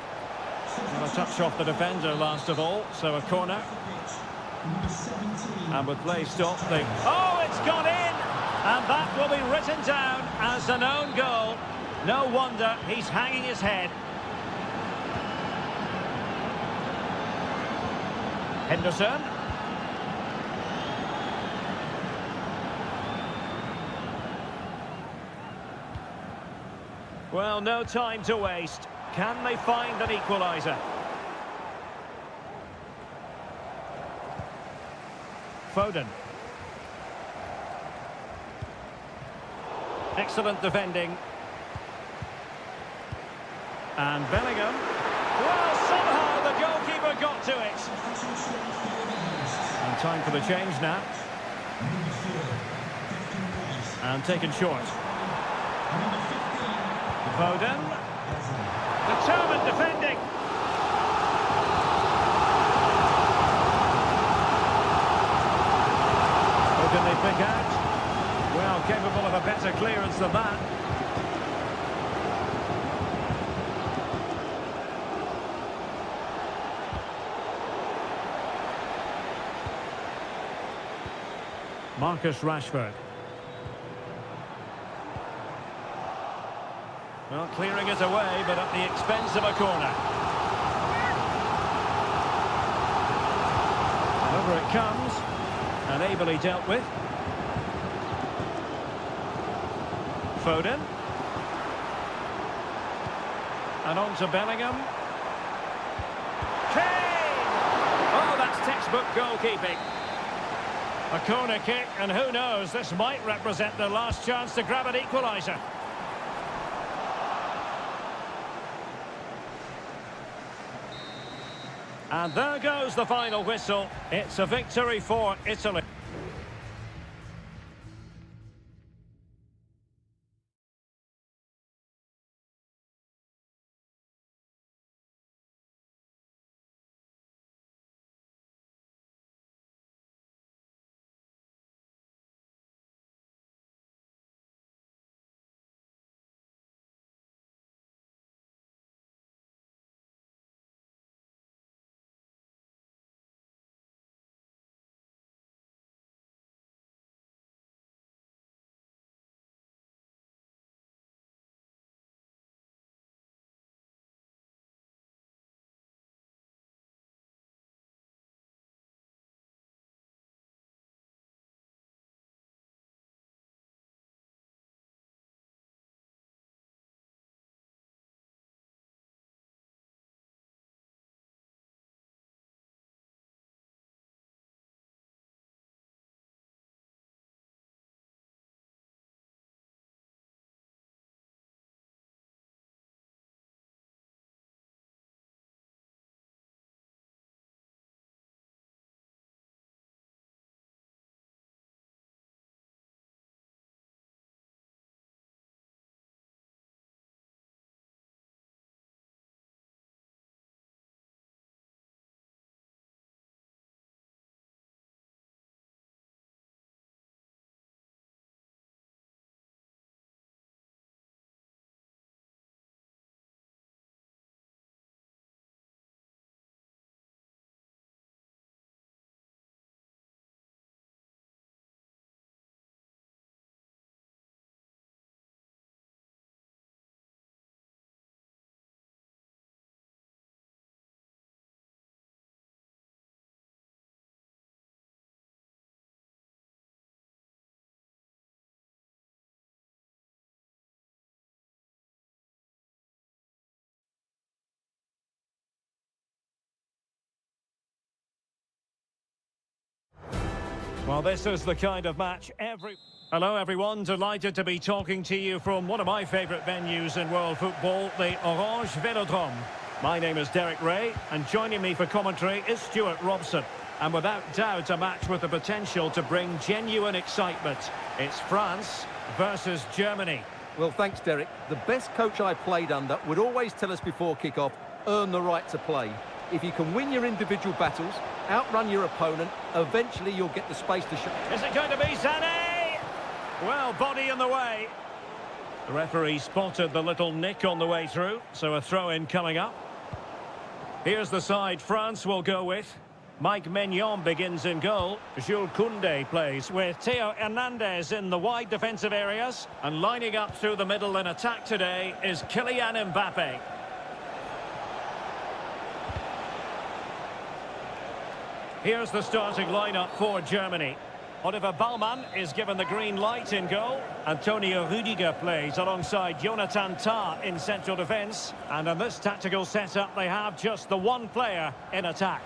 And a touch off the defender last of all, so a corner. And with play stopped, oh, it's gone in! And that will be written down as an own goal. No wonder he's hanging his head. Henderson. Well, no time to waste. Can they find an equaliser? Foden. Excellent defending. And Bellingham. Well, somehow the goalkeeper got to it. And time for the change now. And taken short. Foden. Determined defending. Who can they pick out? Well, capable of a better clearance than that. Marcus Rashford. Well, clearing it away, but at the expense of a corner. Over it comes, and ably dealt with. Foden. And on to Bellingham. Kane! Oh, that's textbook goalkeeping. A corner kick, and who knows, this might represent the last chance to grab an equaliser. And there goes the final whistle. It's a victory for Italy. Well, this is the kind of match Hello, everyone. Delighted to be talking to you from one of my favourite venues in world football, the Orange Velodrome. My name is Derek Ray, and joining me for commentary is Stuart Robson. And without doubt, a match with the potential to bring genuine excitement. It's France versus Germany. Well, thanks, Derek. The best coach I played under would always tell us before kick-off, earn the right to play. If you can win your individual battles, outrun your opponent, eventually you'll get the space to show. Is it going to be Sané? Well, body in the way. The referee spotted the little nick on the way through, so a throw-in coming up. Here's the side France will go with. Mike Maignan begins in goal. Jules Koundé plays with Theo Hernandez in the wide defensive areas. And lining up through the middle in attack today is Kylian Mbappe. Here's the starting lineup for Germany. Oliver Baumann is given the green light in goal. Antonio Rüdiger plays alongside Jonathan Tah in central defence. And in this tactical setup, they have just the one player in attack.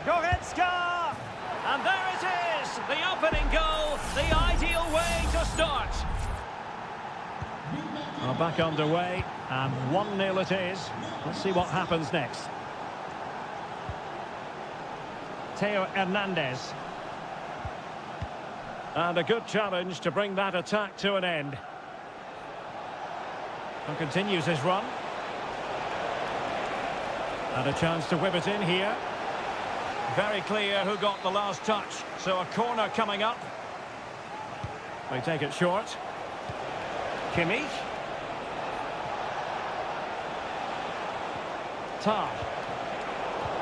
Goretzka! And there it is! The opening goal, the ideal way to start. Well, back underway, and 1-0 it is. Let's see what happens next. Theo Hernandez. And a good challenge to bring that attack to an end. And continues his run. And a chance to whip it in here. Very clear who got the last touch. So a corner coming up. They take it short. Kimmich. Tah.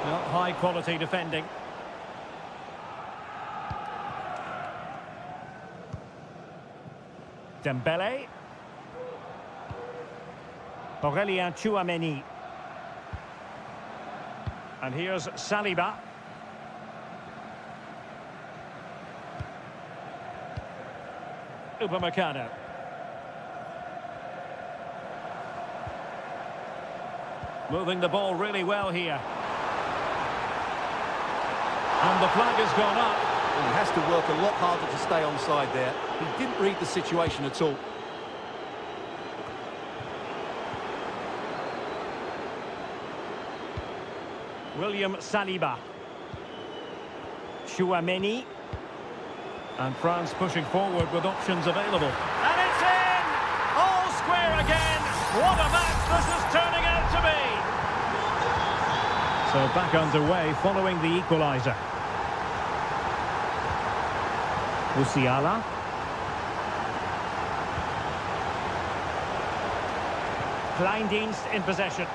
Well, high quality defending. Dembele. Aurélien Tchouameni. And here's Saliba. Upamecano. Moving the ball really well here. And the flag has gone up. Well, he has to work a lot harder to stay onside there. He didn't read the situation at all. William Saliba. Tchouameni. And France pushing forward with options available. And it's in! All square again! What a match this is turning out to be! So back underway following the equaliser. Musiala. Kleindienst in possession.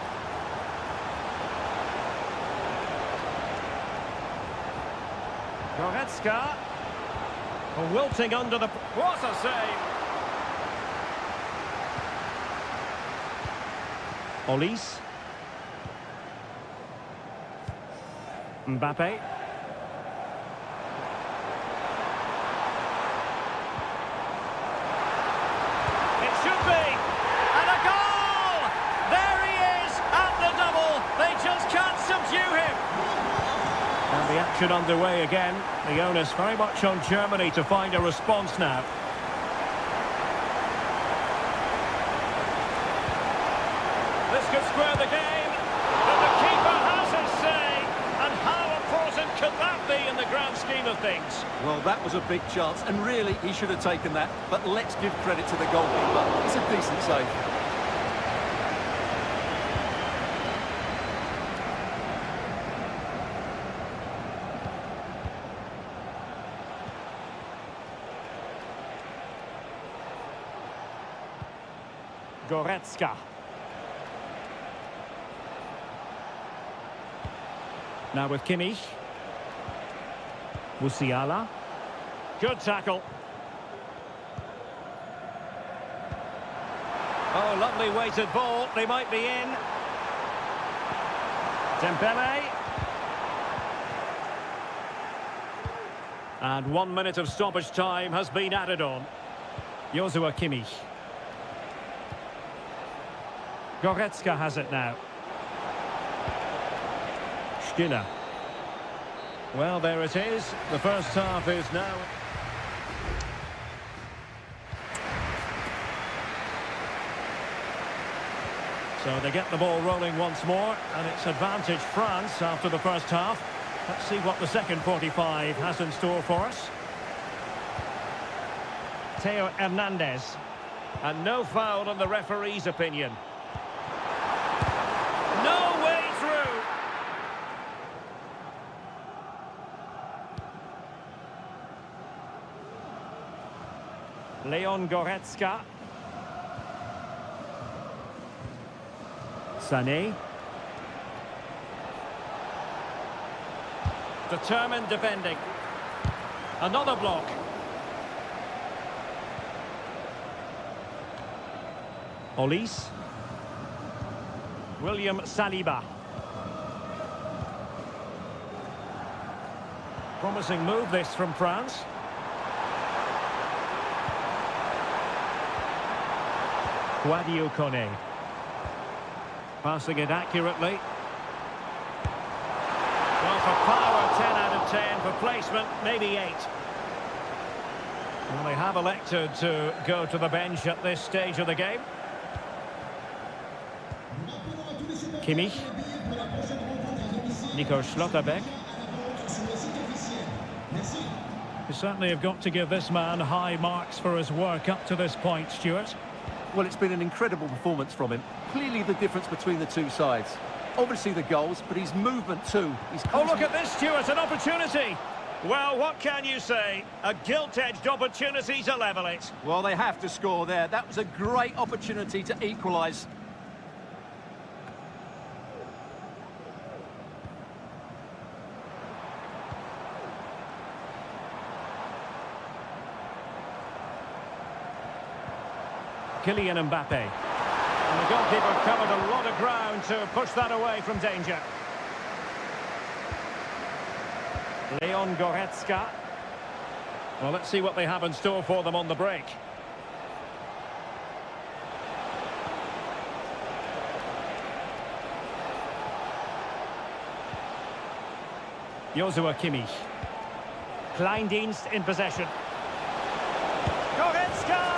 Goretzka. Wilting under the... What a save! Olise. Mbappe. It should be! And a goal! There he is at the double! They just can't subdue him! And the action underway again. The onus very much on Germany to find a response now. This could square the game, but the keeper has his say. And how important could that be in the grand scheme of things? Well, that was a big chance, and really, he should have taken that. But let's give credit to the goalkeeper. It's a decent save. Goretzka. Now with Kimmich. Musiala. Good tackle. Oh, lovely weighted ball. They might be in. Dembele. And 1 minute of stoppage time has been added on. Joshua Kimmich. Goretzka has it now. Stiller. Well, there it is. The first half is now. So they get the ball rolling once more, and it's advantage France after the first half. Let's see what the second 45 has in store for us. Theo Hernandez. And no foul in the referee's opinion. No way through. Leon Goretzka. Sané. Determined defending. Another block. Olise. William Saliba. Promising move this from France. Guadio Kone. Passing it accurately. Well, for power, 10 out of 10. For placement, maybe 8. Well, they have elected to go to the bench at this stage of the game. Kimmich. Nico Schlotterbeck. You certainly have got to give this man high marks for his work up to this point, Stuart. Well, it's been an incredible performance from him. Clearly the difference between the two sides. Obviously the goals, but his movement too. Oh, look at this, Stuart, an opportunity. Well, what can you say? A gilt-edged opportunity to level it. Well, they have to score there. That was a great opportunity to equalise. Kylian Mbappe. And the goalkeeper covered a lot of ground to push that away from danger. Leon Goretzka. Well, let's see what they have in store for them on the break. Joshua Kimmich. Kleindienst in possession. Goretzka!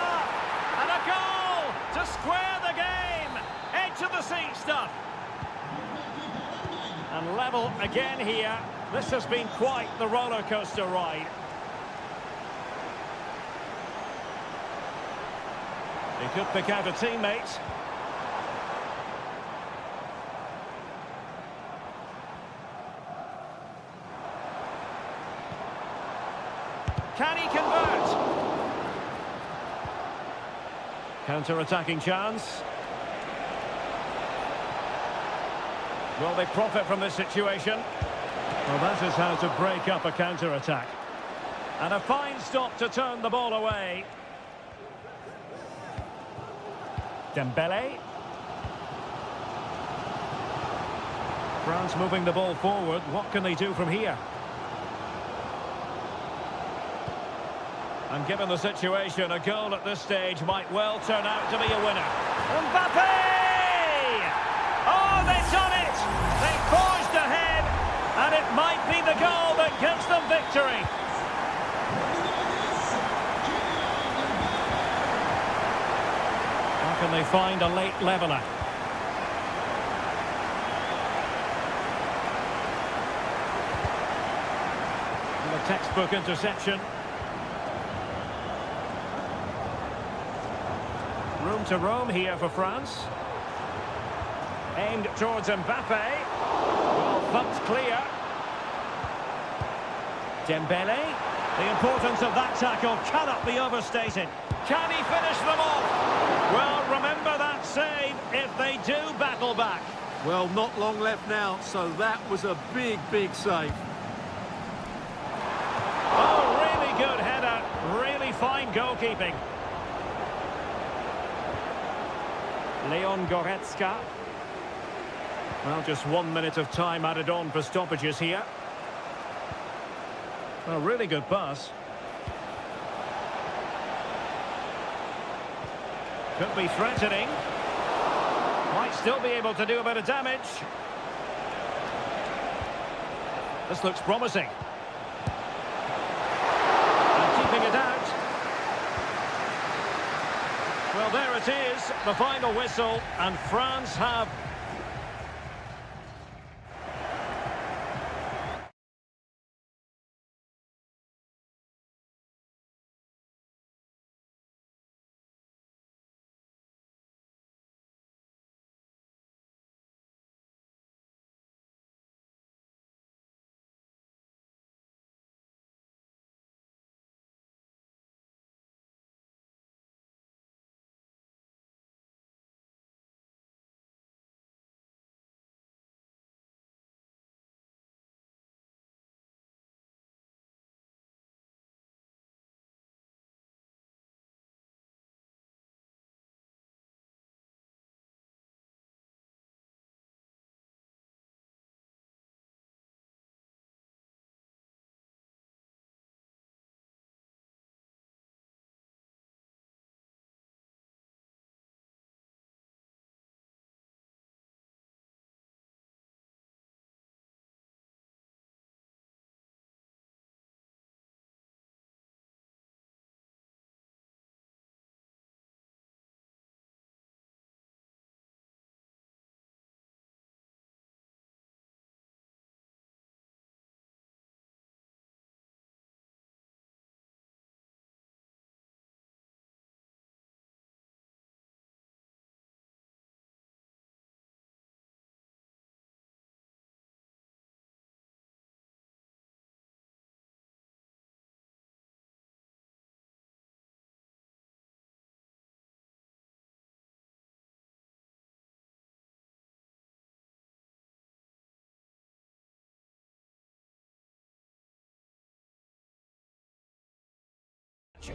And a goal to square the game. Edge of the seat stuff. And level again here. This has been quite the roller coaster ride. He could pick out a teammate. Can he convert? Counter-attacking chance. Will they profit from this situation? Well, that is how to break up a counter-attack. And a fine stop to turn the ball away. Dembele. France moving the ball forward. What can they do from here? And given the situation, a goal at this stage might well turn out to be a winner. Mbappe! Oh, they've done it! They forged ahead, and it might be the goal that gives them victory. How can they find a late leveller? And a textbook interception. Room to roam here for France. Aimed towards Mbappe. Well, thumped clear. Dembele. The importance of that tackle cannot be overstated. Can he finish them off? Well, remember that save if they do battle back. Well, not long left now, so that was a big, big save. Oh, really good header. Really fine goalkeeping. Leon Goretzka. Well, just 1 minute of time added on for stoppages here. Well, really good pass. Could be threatening. Might still be able to do a bit of damage. This looks promising. it is, the final whistle, and France have...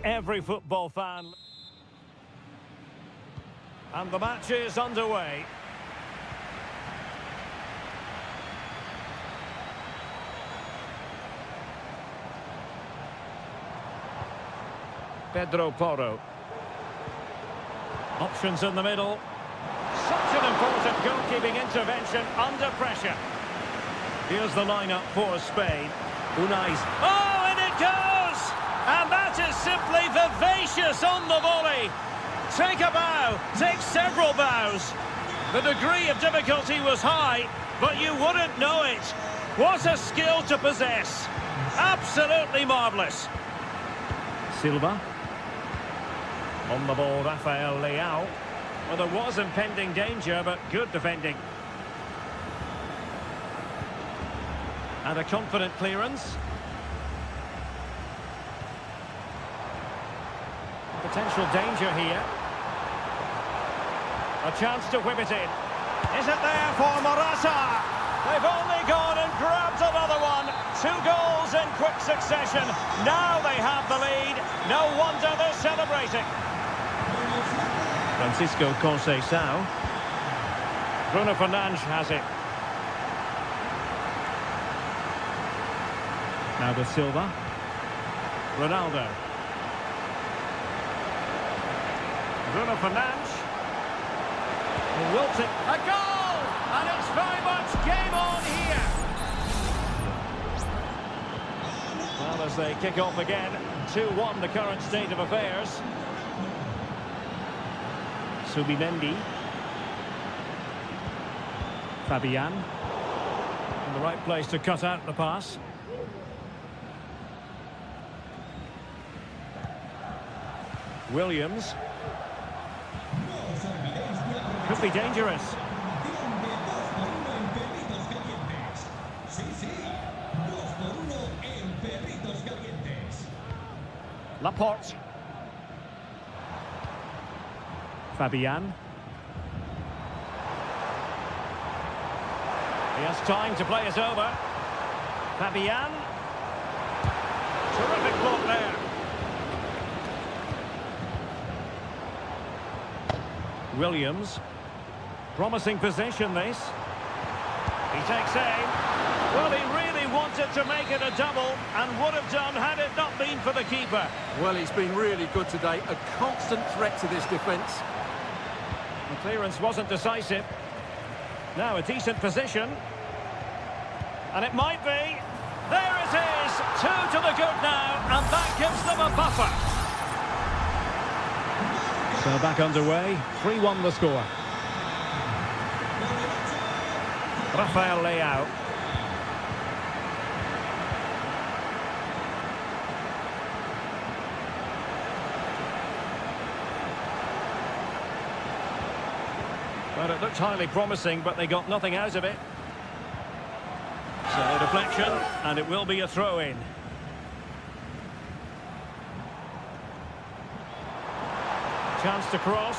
Every football fan. And the match is underway. Pedro Porro. Options in the middle. Such an important goalkeeping intervention under pressure. Here's the lineup for Spain. Unai's. Oh, and it goes! And that is simply vivacious on the volley. Take a bow, take several bows. The degree of difficulty was high, but you wouldn't know it. What a skill to possess. Absolutely marvellous. Silva. On the ball, Rafael Leao. Well, there was impending danger, but good defending. And a confident clearance. Potential danger here. A chance to whip it in. Is it there for Morata? They've only gone and grabbed another one. 2 goals in quick succession. Now they have the lead. No wonder they're celebrating. Francisco Conceição. Bruno Fernandes has it. Now to Silva. Ronaldo. Bruno Fernandes. Wilton. A goal! And it's very much game on here. Well, as they kick off again, 2-1 the current state of affairs. Subimendi. Fabian. In the right place to cut out the pass. Williams. Could be dangerous. Laporte. Fabian. He has time to play it over. Fabian. Terrific block there. Williams. Promising possession, this. He takes aim. Well, he really wanted to make it a double and would have done had it not been for the keeper. Well, he's been really good today. A constant threat to this defence. The clearance wasn't decisive. Now a decent position. And it might be. There it is. 2 to the good now. And that gives them a buffer. So back underway, 3-1 the score. Rafael Leao. Well, it looked highly promising, but they got nothing out of it. So deflection, and it will be a throw-in. Chance to cross.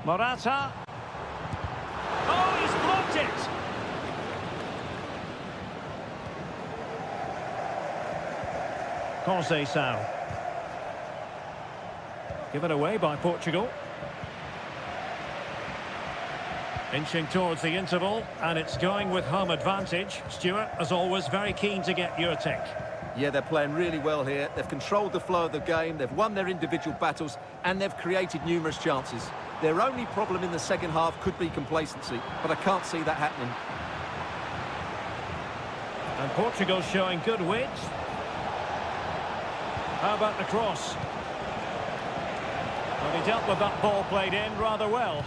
Morata. Oh, he's blocked it! Conceição. Given away by Portugal. Inching towards the interval, and it's going with home advantage. Stuart, as always, very keen to get your take. Yeah, they're playing really well here. They've controlled the flow of the game, they've won their individual battles, and they've created numerous chances. Their only problem in the second half could be complacency, but I can't see that happening. And Portugal showing good width. How about the cross? Well, he dealt with that ball played in rather well.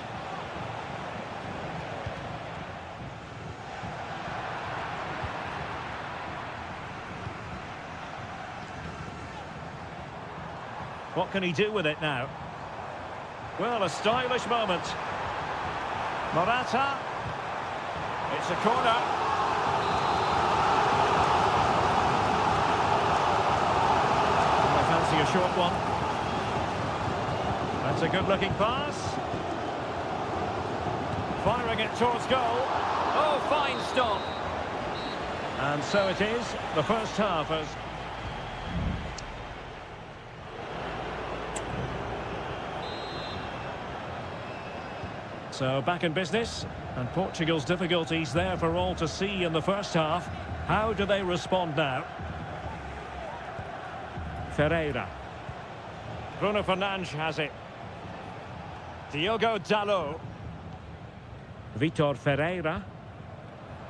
What can he do with it now? Well, a stylish moment. Morata. It's a corner. I fancy a short one. That's a good-looking pass. Firing it towards goal. Oh, fine stop. And so it is. The first half has... So back in business, and Portugal's difficulties there for all to see in the first half. How do they respond now? Ferreira. Bruno Fernandes has it. Diogo Dalot. Vitor Ferreira.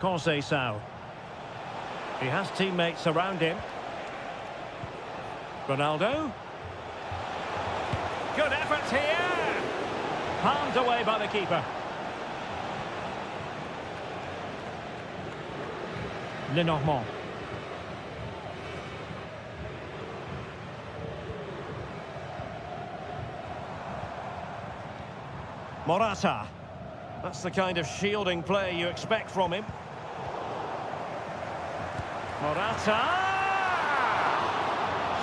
Conceição. He has teammates around him. Ronaldo. Good effort here. Palmed away by the keeper. Lenormand. Morata. That's the kind of shielding play you expect from him. Morata!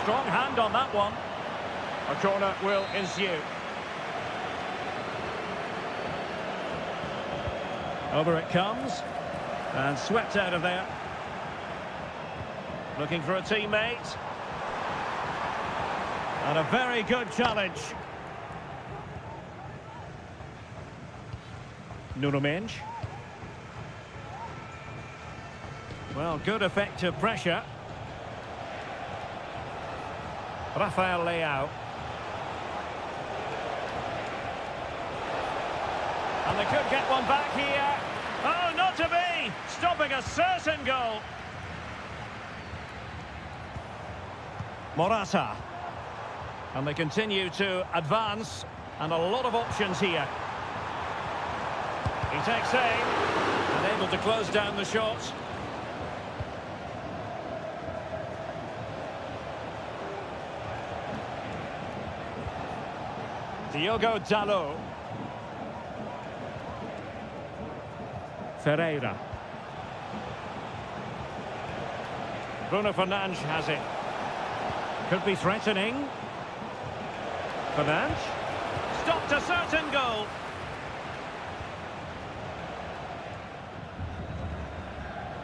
Strong hand on that one. A corner will ensue. Over it comes, and swept out of there. Looking for a teammate. And a very good challenge. Nuno Mendes. Well, good effective pressure. Rafael Leao. And they could get one back here. Oh, not to be! Stopping a certain goal. Morata. And they continue to advance. And a lot of options here. He takes aim. And able to close down the shot. Diogo Dalot. Ferreira. Bruno Fernandes has it. Could be threatening. Fernandes. Stopped a certain goal.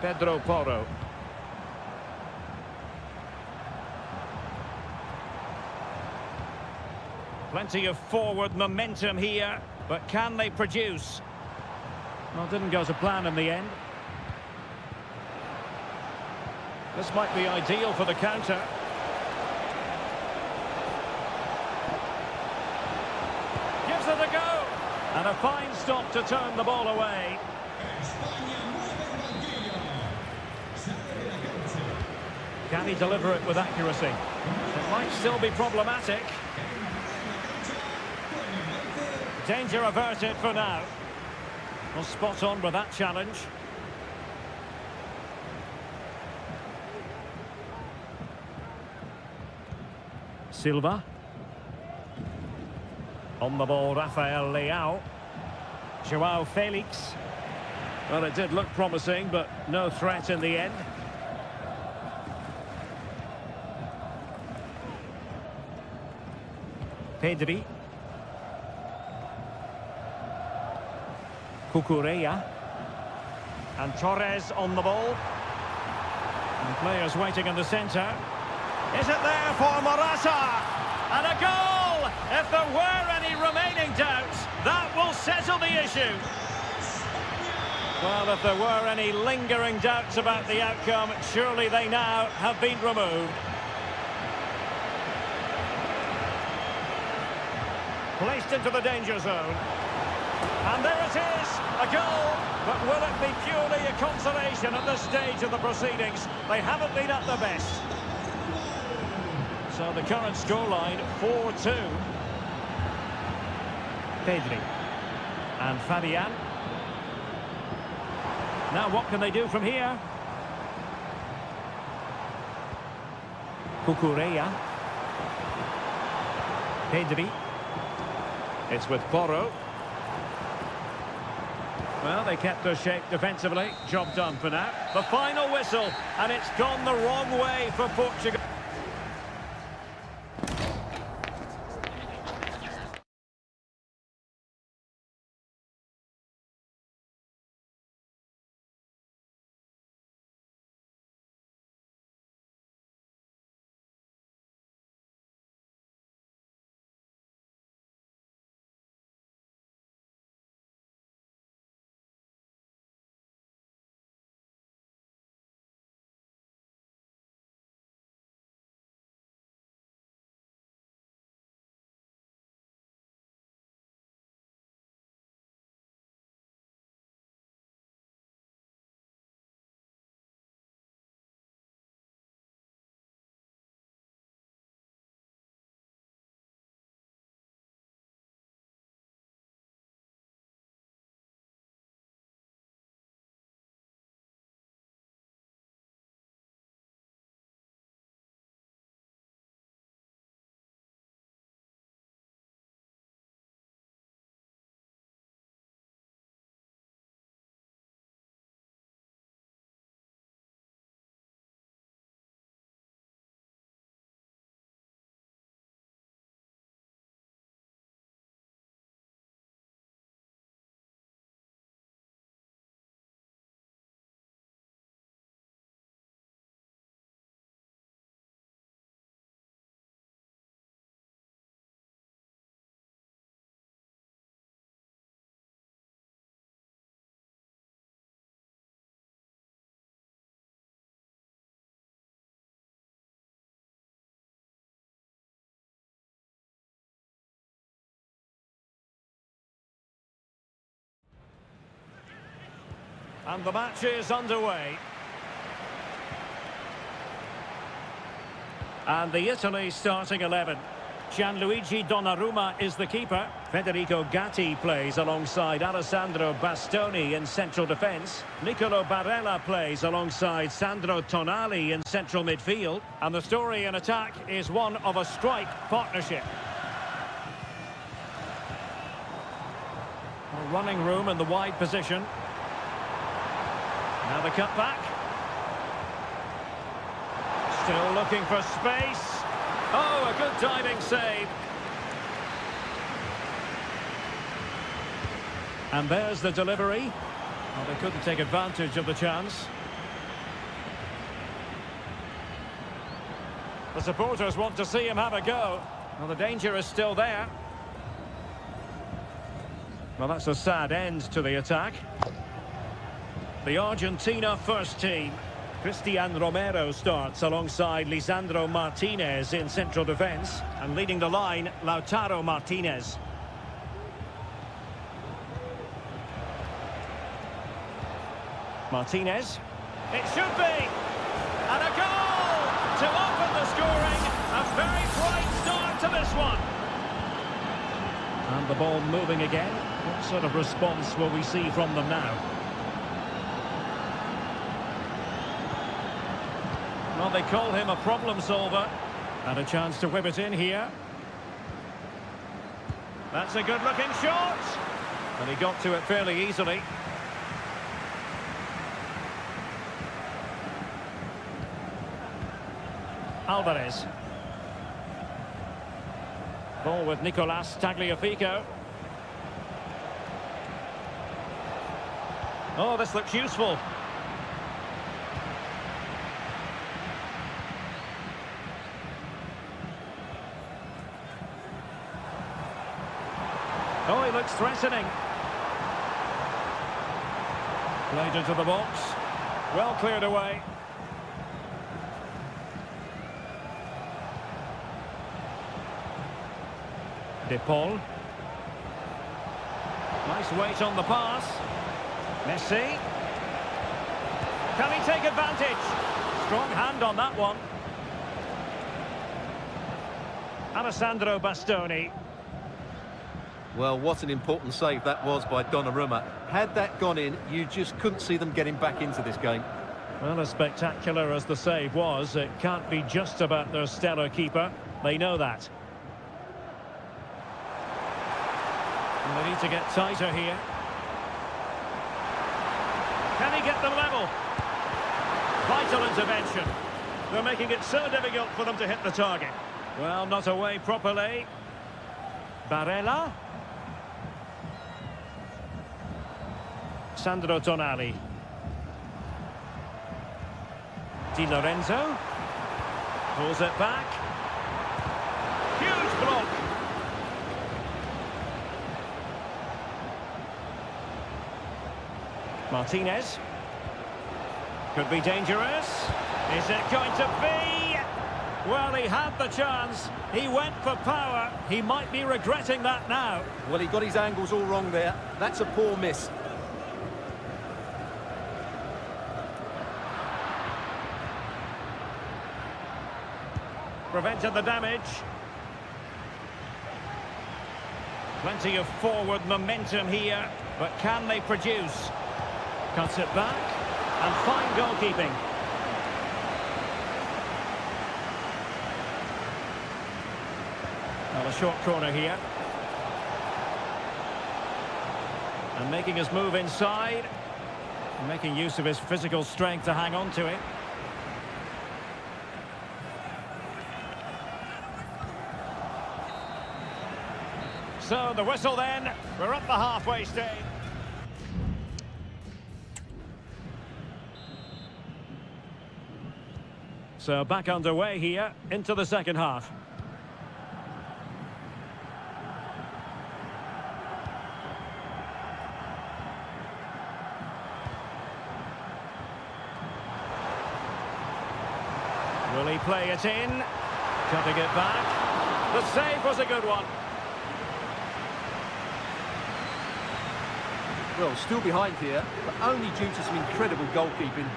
Pedro Porro. Plenty of forward momentum here, but can they produce? Well, didn't go to plan in the end. This might be ideal for the counter. Gives it a go. And a fine stop to turn the ball away. Can he deliver it with accuracy? It might still be problematic. Danger averted for now. Well, spot on with that challenge. Silva. On the ball, Rafael Leao. Joao Felix. Well, it did look promising, but no threat in the end. Pedri. Cucurella. And Torres on the ball. And players waiting in the centre. Is it there for Morata? And a goal! If there were any remaining doubts, that will settle the issue. Well, if there were any lingering doubts about the outcome, surely they now have been removed. Placed into the danger zone. And there it is, a goal. But will it be purely a consolation at this stage of the proceedings? They haven't been at their best. So the current scoreline, 4-2. Pedri. And Fabian. Now what can they do from here? Cucurella. Pedri. It's with Porro. Well, they kept their shape defensively. Job done for now. The final whistle, and it's gone the wrong way for Portugal. And the match is underway. And the Italy starting 11. Gianluigi Donnarumma is the keeper. Federico Gatti plays alongside Alessandro Bastoni in central defence. Nicolo Barella plays alongside Sandro Tonali in central midfield. And the story in attack is one of a strike partnership. Running room in the wide position. Now the cut back. Still looking for space. Oh, a good diving save. And there's the delivery. Well, they couldn't take advantage of the chance. The supporters want to see him have a go. Well, the danger is still there. Well, that's a sad end to the attack. The Argentina first team. Cristian Romero starts alongside Lisandro Martinez in central defence. And leading the line, Lautaro Martinez. Martinez. It should be! And a goal! to open the scoring. A very bright start to this one. And the ball moving again. What sort of response will we see from them now? Well, they call him a problem solver. And a chance to whip it in here. That's a good-looking shot. And he got to it fairly easily. Alvarez. Ball with Nicolas Tagliafico. Oh, this looks useful. Oh, he looks threatening. Played into the box. Well cleared away. De Paul. Nice weight on the pass. Messi. Can he take advantage? Strong hand on that one. Alessandro Bastoni. Well, what an important save that was by Donnarumma. Had that gone in, you just couldn't see them getting back into this game. Well, as spectacular as the save was, it can't be just about their stellar keeper. They know that. And they need to get tighter here. Can he get them level? Vital intervention. They're making it so difficult for them to hit the target. Well, not away properly. Barella. Sandro Tonali. Di Lorenzo. Pulls it back. Huge block. Martinez. Could be dangerous. Is it going to be? Well, he had the chance. He went for power. He might be regretting that now. Well, he got his angles all wrong there. That's a poor miss. Prevented the damage. Plenty of forward momentum here, but can they produce? Cuts it back, and fine goalkeeping. Well, a short corner here. And making his move inside. Making use of his physical strength to hang on to it. So the whistle then, we're up the halfway stage. So back underway here, into the second half. Will he play it in? Cutting it back. The save was a good one. Well, still behind here, but only due to some incredible goalkeeping.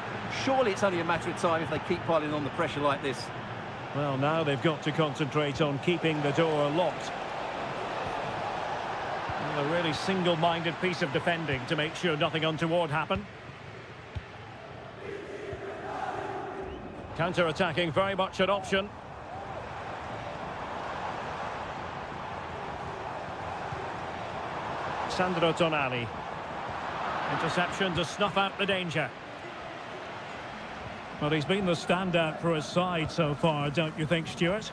Surely it's only a matter of time if they keep piling on the pressure like this. Well, now they've got to concentrate on keeping the door locked. Well, a really single-minded piece of defending to make sure nothing untoward happened. Counter-attacking, very much an option. Sandro Tonali. Interception to snuff out the danger. Well, he's been the standout for his side so far, don't you think, Stuart?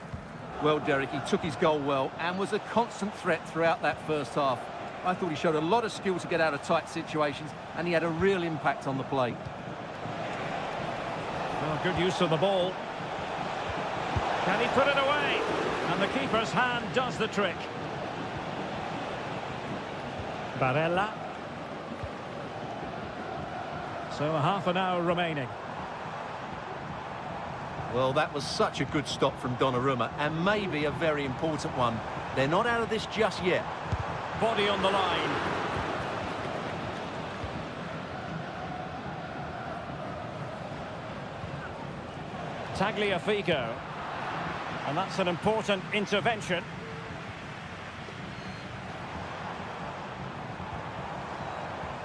Well, Derek, he took his goal well and was a constant threat throughout that first half. I thought he showed a lot of skill to get out of tight situations, and he had a real impact on the play. Well, good use of the ball. Can he put it away? And the keeper's hand does the trick. Barella. So a half an hour remaining. Well, that was such a good stop from Donnarumma, and maybe a very important one. They're not out of this just yet. Body on the line. Tagliafico. And that's an important intervention.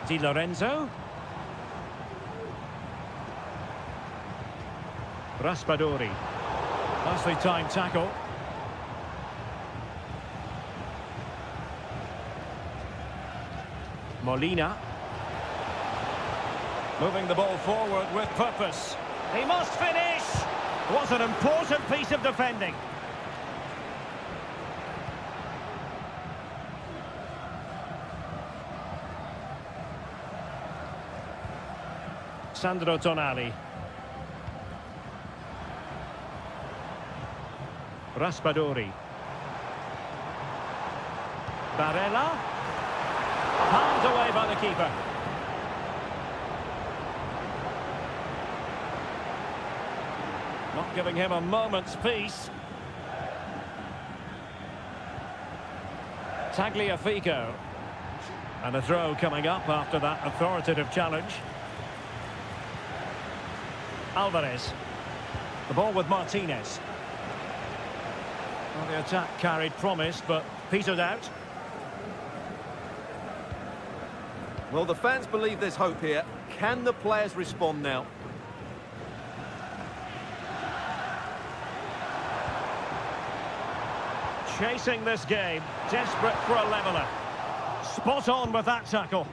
Di Lorenzo. Raspadori. Nicely timed tackle. Molina. Moving the ball forward with purpose. He must finish! Was an important piece of defending. Sandro Tonali. Raspadori. Barella. Palmed away by the keeper. Not giving him a moment's peace. Tagliafico. And a throw coming up after that authoritative challenge. Alvarez. The ball with Martinez. Well, the attack carried promise, but petered out. Well, the fans believe there's hope here. Can the players respond now? Chasing this game, desperate for a leveller. Spot on with that tackle.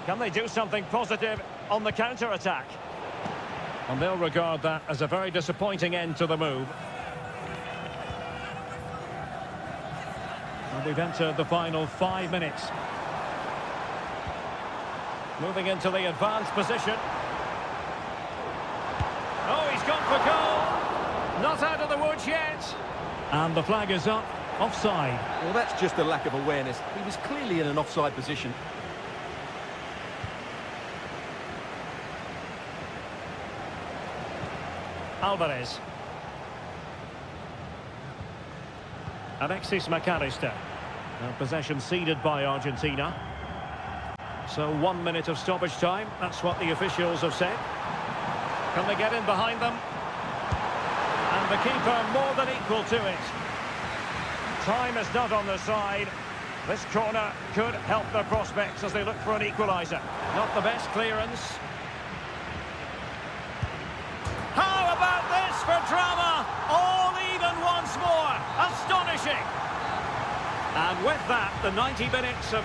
Can they do something positive on the counter-attack? And they'll regard that as a very disappointing end to the move. And we've entered the final 5 minutes. Moving into the advanced position. Oh, he's gone for goal! Not out of the woods yet. And the flag is up, offside. Well, that's just a lack of awareness. He was clearly in an offside position. Alvarez. Alexis McAllister. Possession ceded by Argentina. So 1 minute of stoppage time. That's what the officials have said. Can they get in behind them? And the keeper more than equal to it. Time is not on their side. This corner could help their prospects as they look for an equaliser. Not the best clearance. How about this for drama? All even once more. Astonishing. And with that, the 90 minutes of...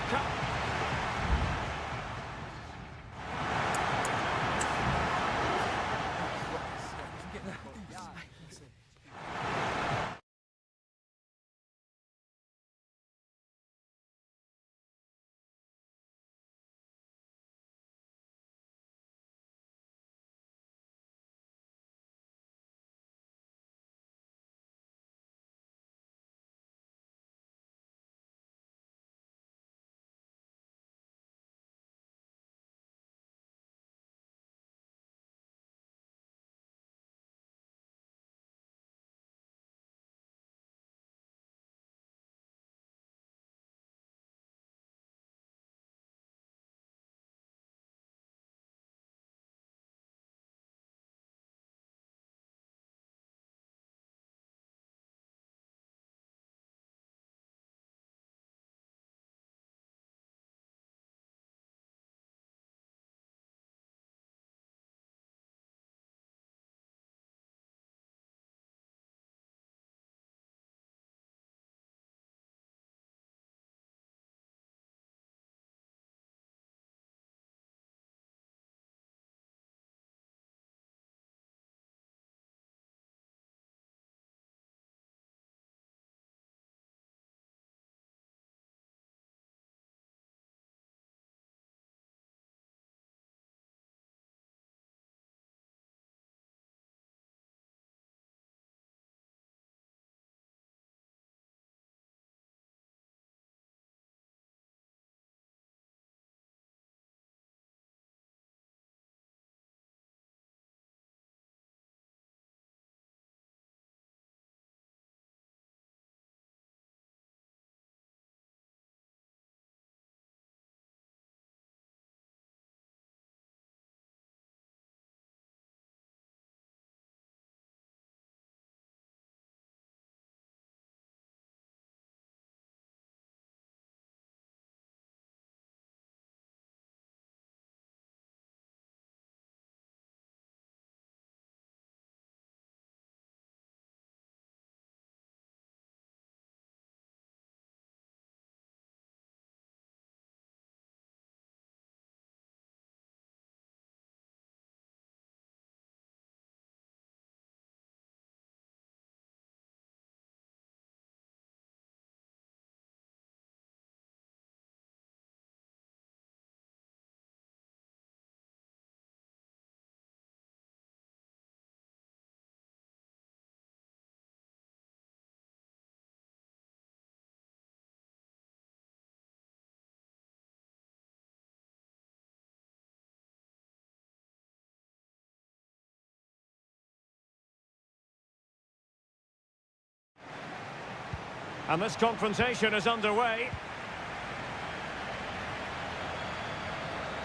And this confrontation is underway.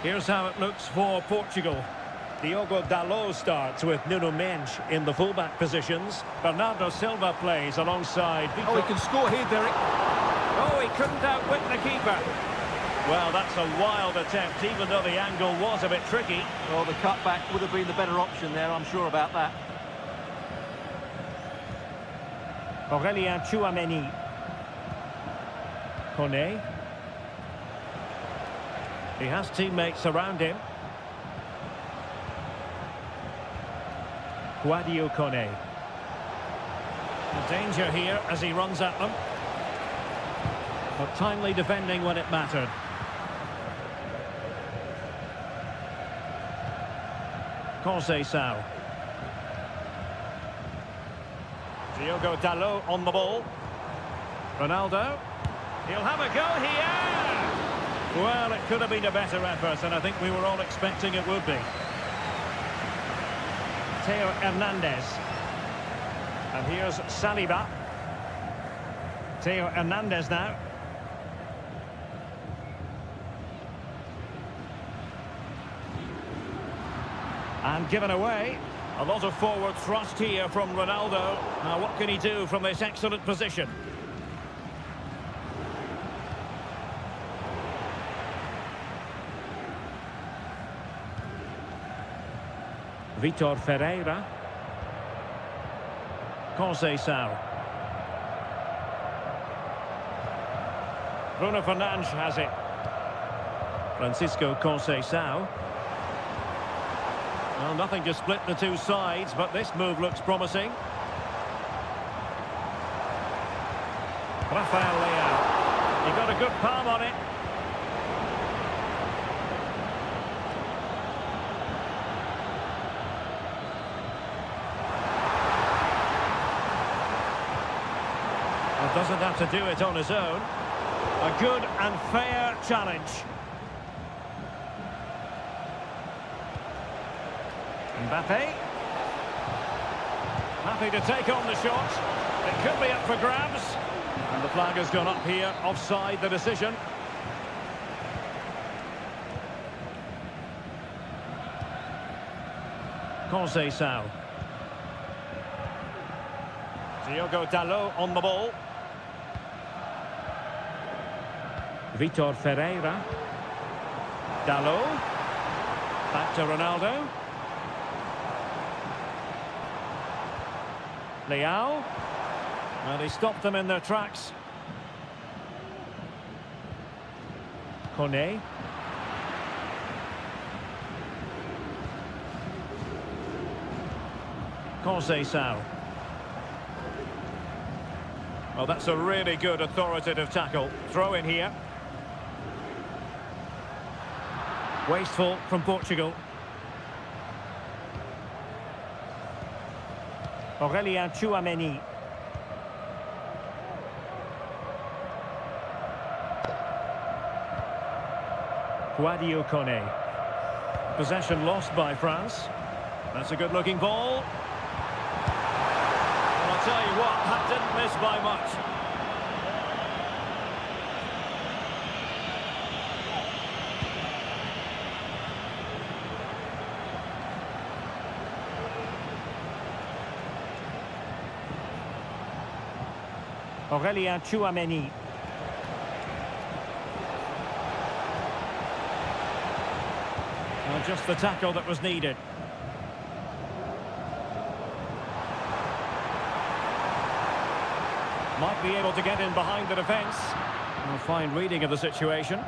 Here's how it looks for Portugal. Diogo Dalot starts with Nuno Mendes in the fullback positions. Bernardo Silva plays alongside Vitor. Oh, he can score here, Derek. Oh, he couldn't outwit the keeper. Well, that's a wild attempt, even though the angle was a bit tricky. Oh, the cutback would have been the better option there, I'm sure about that. Aurélien Tchouameni. Kone. He has teammates around him. Guadio Kone. Danger here as he runs at them. But timely defending when it mattered. Conceição. Diogo Dalot on the ball. Ronaldo. He'll have a go here. Well, it could have been a better effort, and I think we were all expecting it would be. Theo Hernandez. And here's Saliba. Theo Hernandez now. And given away. A lot of forward thrust here from Ronaldo. Now what can he do from this excellent position? Vitor Ferreira. Conceição. Bruno Fernandes has it. Francisco Conceição. Well, nothing to split the two sides, but this move looks promising. Rafael Leao. He got a good palm on it. Well, doesn't have to do it on his own. A good and fair challenge. Mbappe. Happy to take on the shot. It could be up for grabs. And the flag has gone up here. Offside the decision. Conceição. Diogo Dalot on the ball. Vitor Ferreira. Dalot. Back to Ronaldo. Leao. Well, he stopped them in their tracks. Kone. Conceição. Well, that's a really good authoritative tackle. Throw in here. Wasteful from Portugal. Aurélien Tchouameni. Guadio Kone. Possession lost by France. That's a good-looking ball. And I'll tell you what, that didn't miss by much. Aurélien Tchouameni. Well, just the tackle that was needed. Might be able to get in behind the defence. A fine reading of the situation.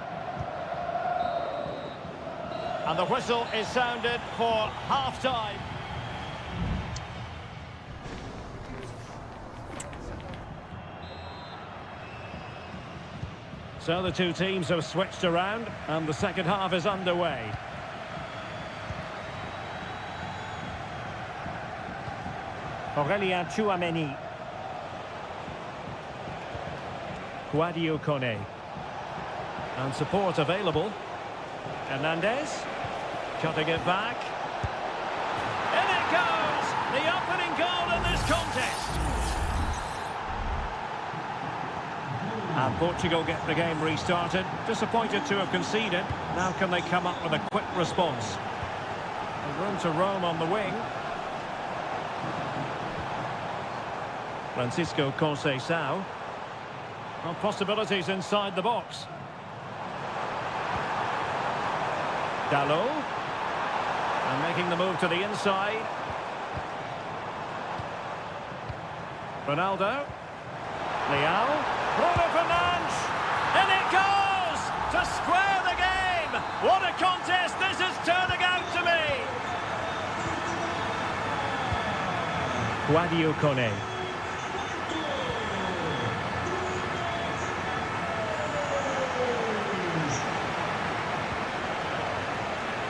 And the whistle is sounded for half-time. So the two teams have switched around and the second half is underway. Aurélien Tchouameni. Guadio Kone. And support available. Hernandez. Cutting it back. In it goes! The opening goal in this contest. And Portugal get the game restarted. Disappointed to have conceded. Now can they come up with a quick response? And room to roam on the wing. Francisco Conceição. Well, possibilities inside the box. Dalot. And making the move to the inside. Ronaldo. Leao. Bruno Fernandes. In it goes! To square the game! What a contest this is turning out to be! Guadio Kone.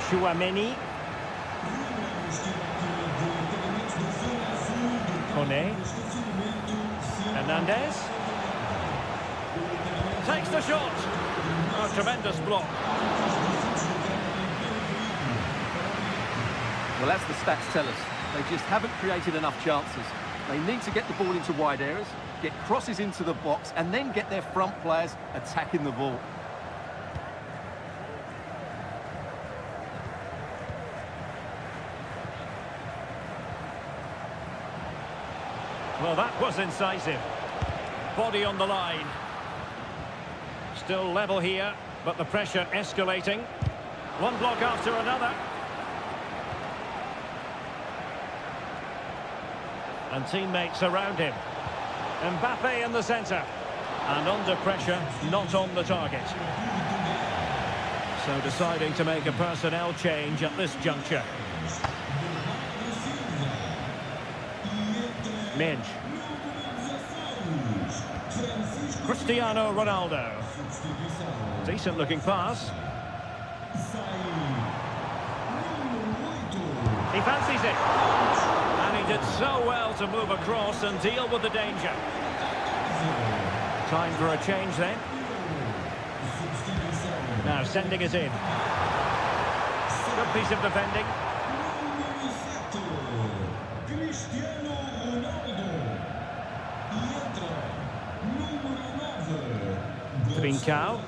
Chouameni. Kone. Hernandez. Takes the shot. Oh, tremendous block. Well, as the stats tell us, they just haven't created enough chances. They need to get the ball into wide areas, get crosses into the box, and then get their front players attacking the ball. Well, that was incisive. Body on the line. Still level here, but the pressure escalating. One block after another. And teammates around him. Mbappe in the centre. And under pressure, not on the target. So deciding to make a personnel change at this juncture. Midge. Cristiano Ronaldo. Decent looking pass. He fancies it. And he did so well to move across and deal with the danger. Time for a change then. Now sending it in. Good piece of defending. Trincao.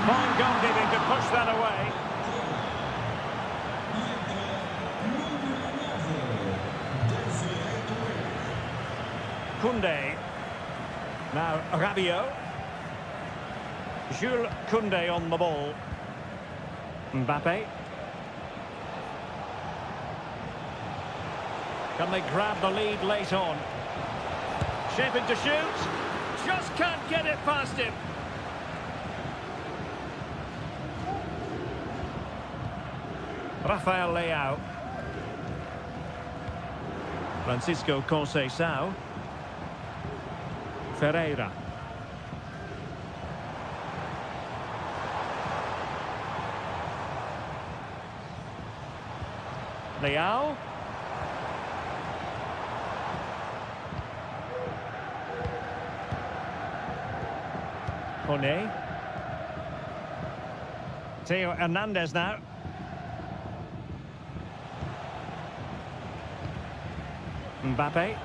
Fine goalkeeping to push that away. Koundé. Now Rabiot. Jules Koundé on the ball. Mbappe. Can they grab the lead late on? Shaping to shoot. Just can't get it past him. Rafael Leao. Francisco Conceição. Ferreira. Leao. Kone. Theo Hernandez now. Mbappe.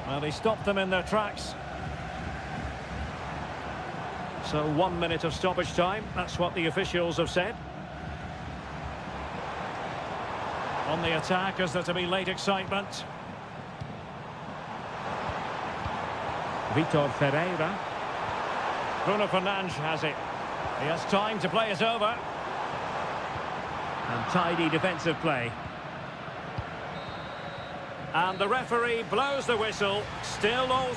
Well, he stopped them in their tracks. So 1 minute of stoppage time. That's what the officials have said. On the attack, is there to be late excitement? Vitor Ferreira. Bruno Fernandes has it. He has time to play it over. And tidy defensive play. And the referee blows the whistle. Still all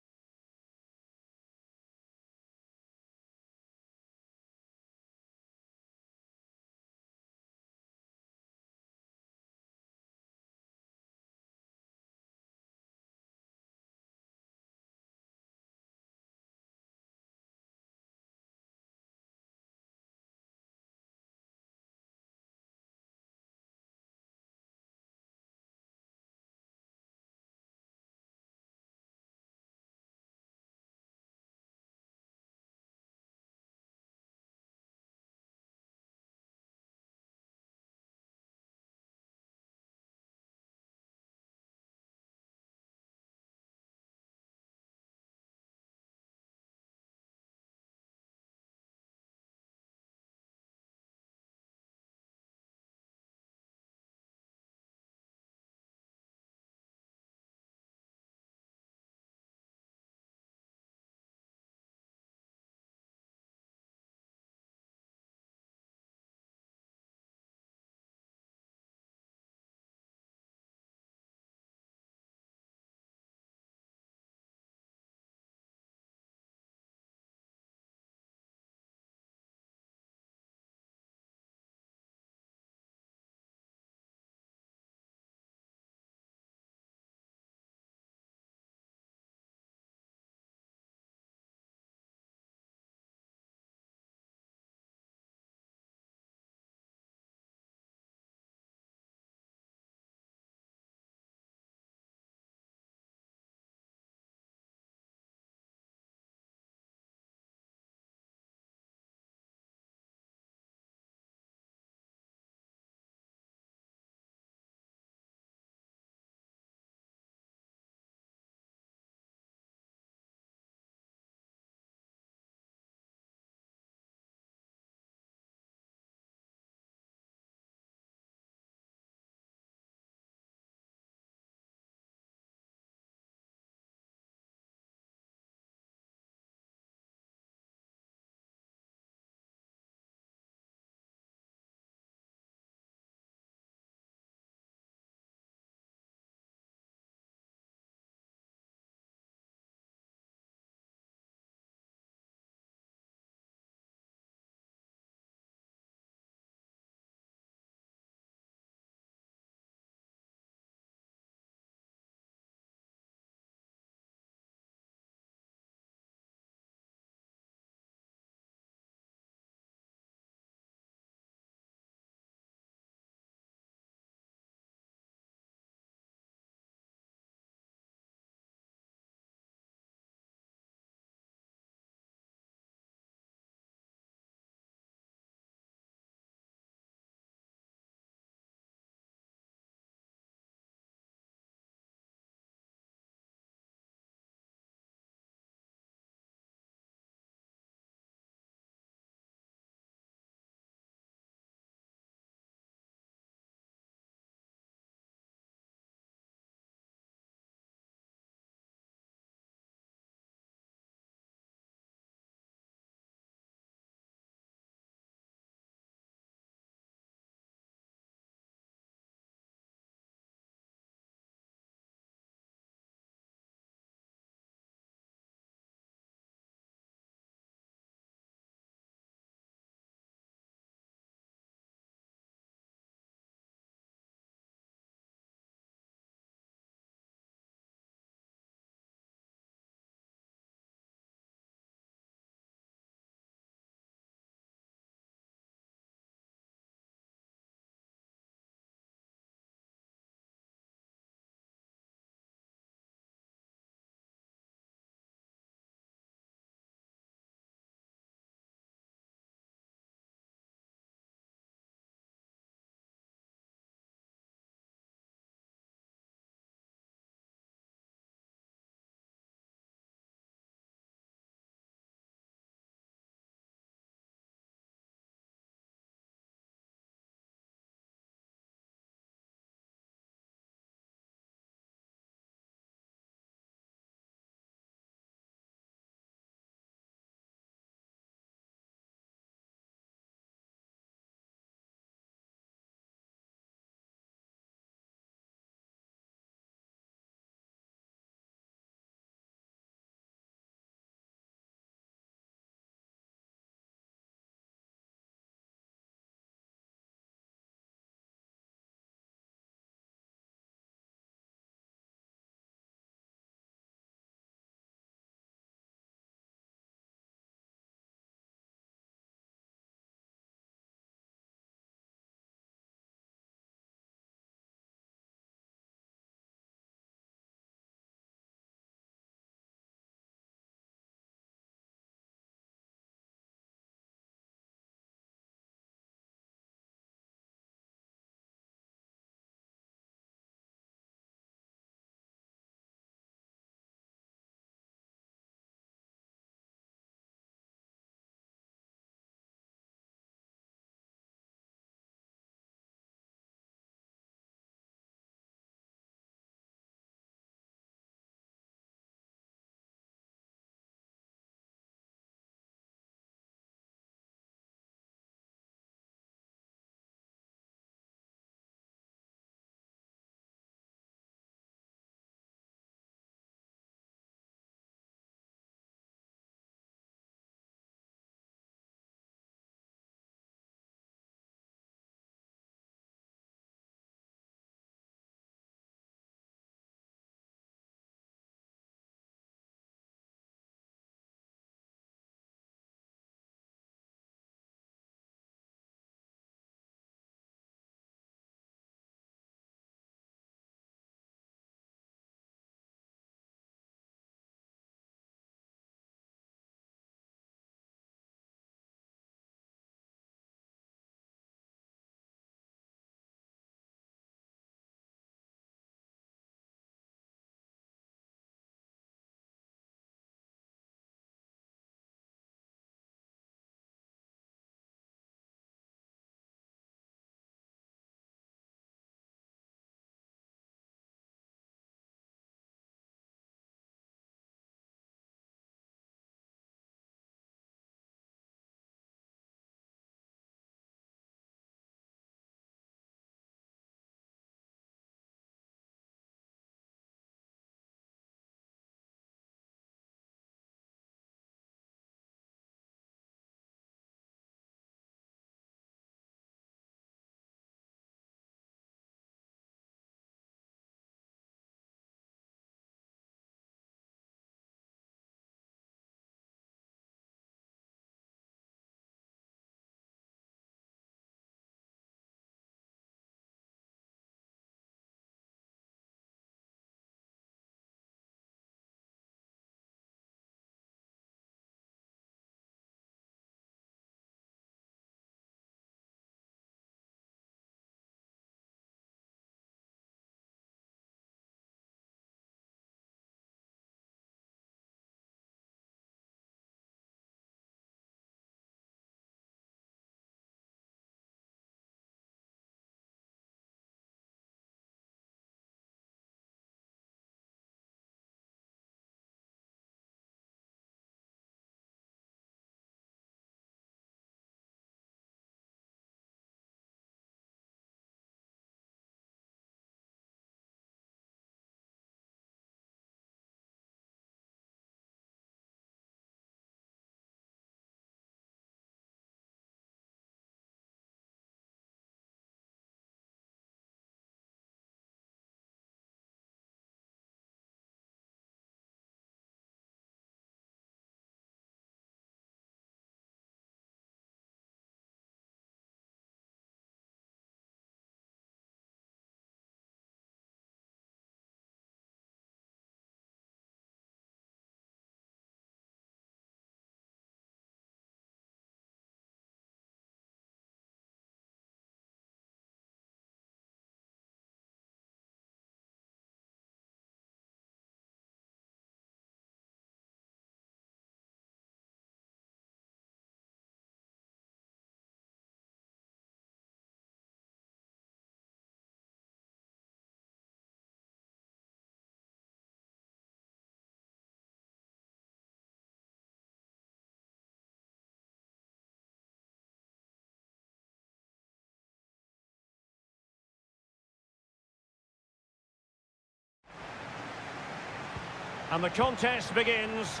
And the contest begins.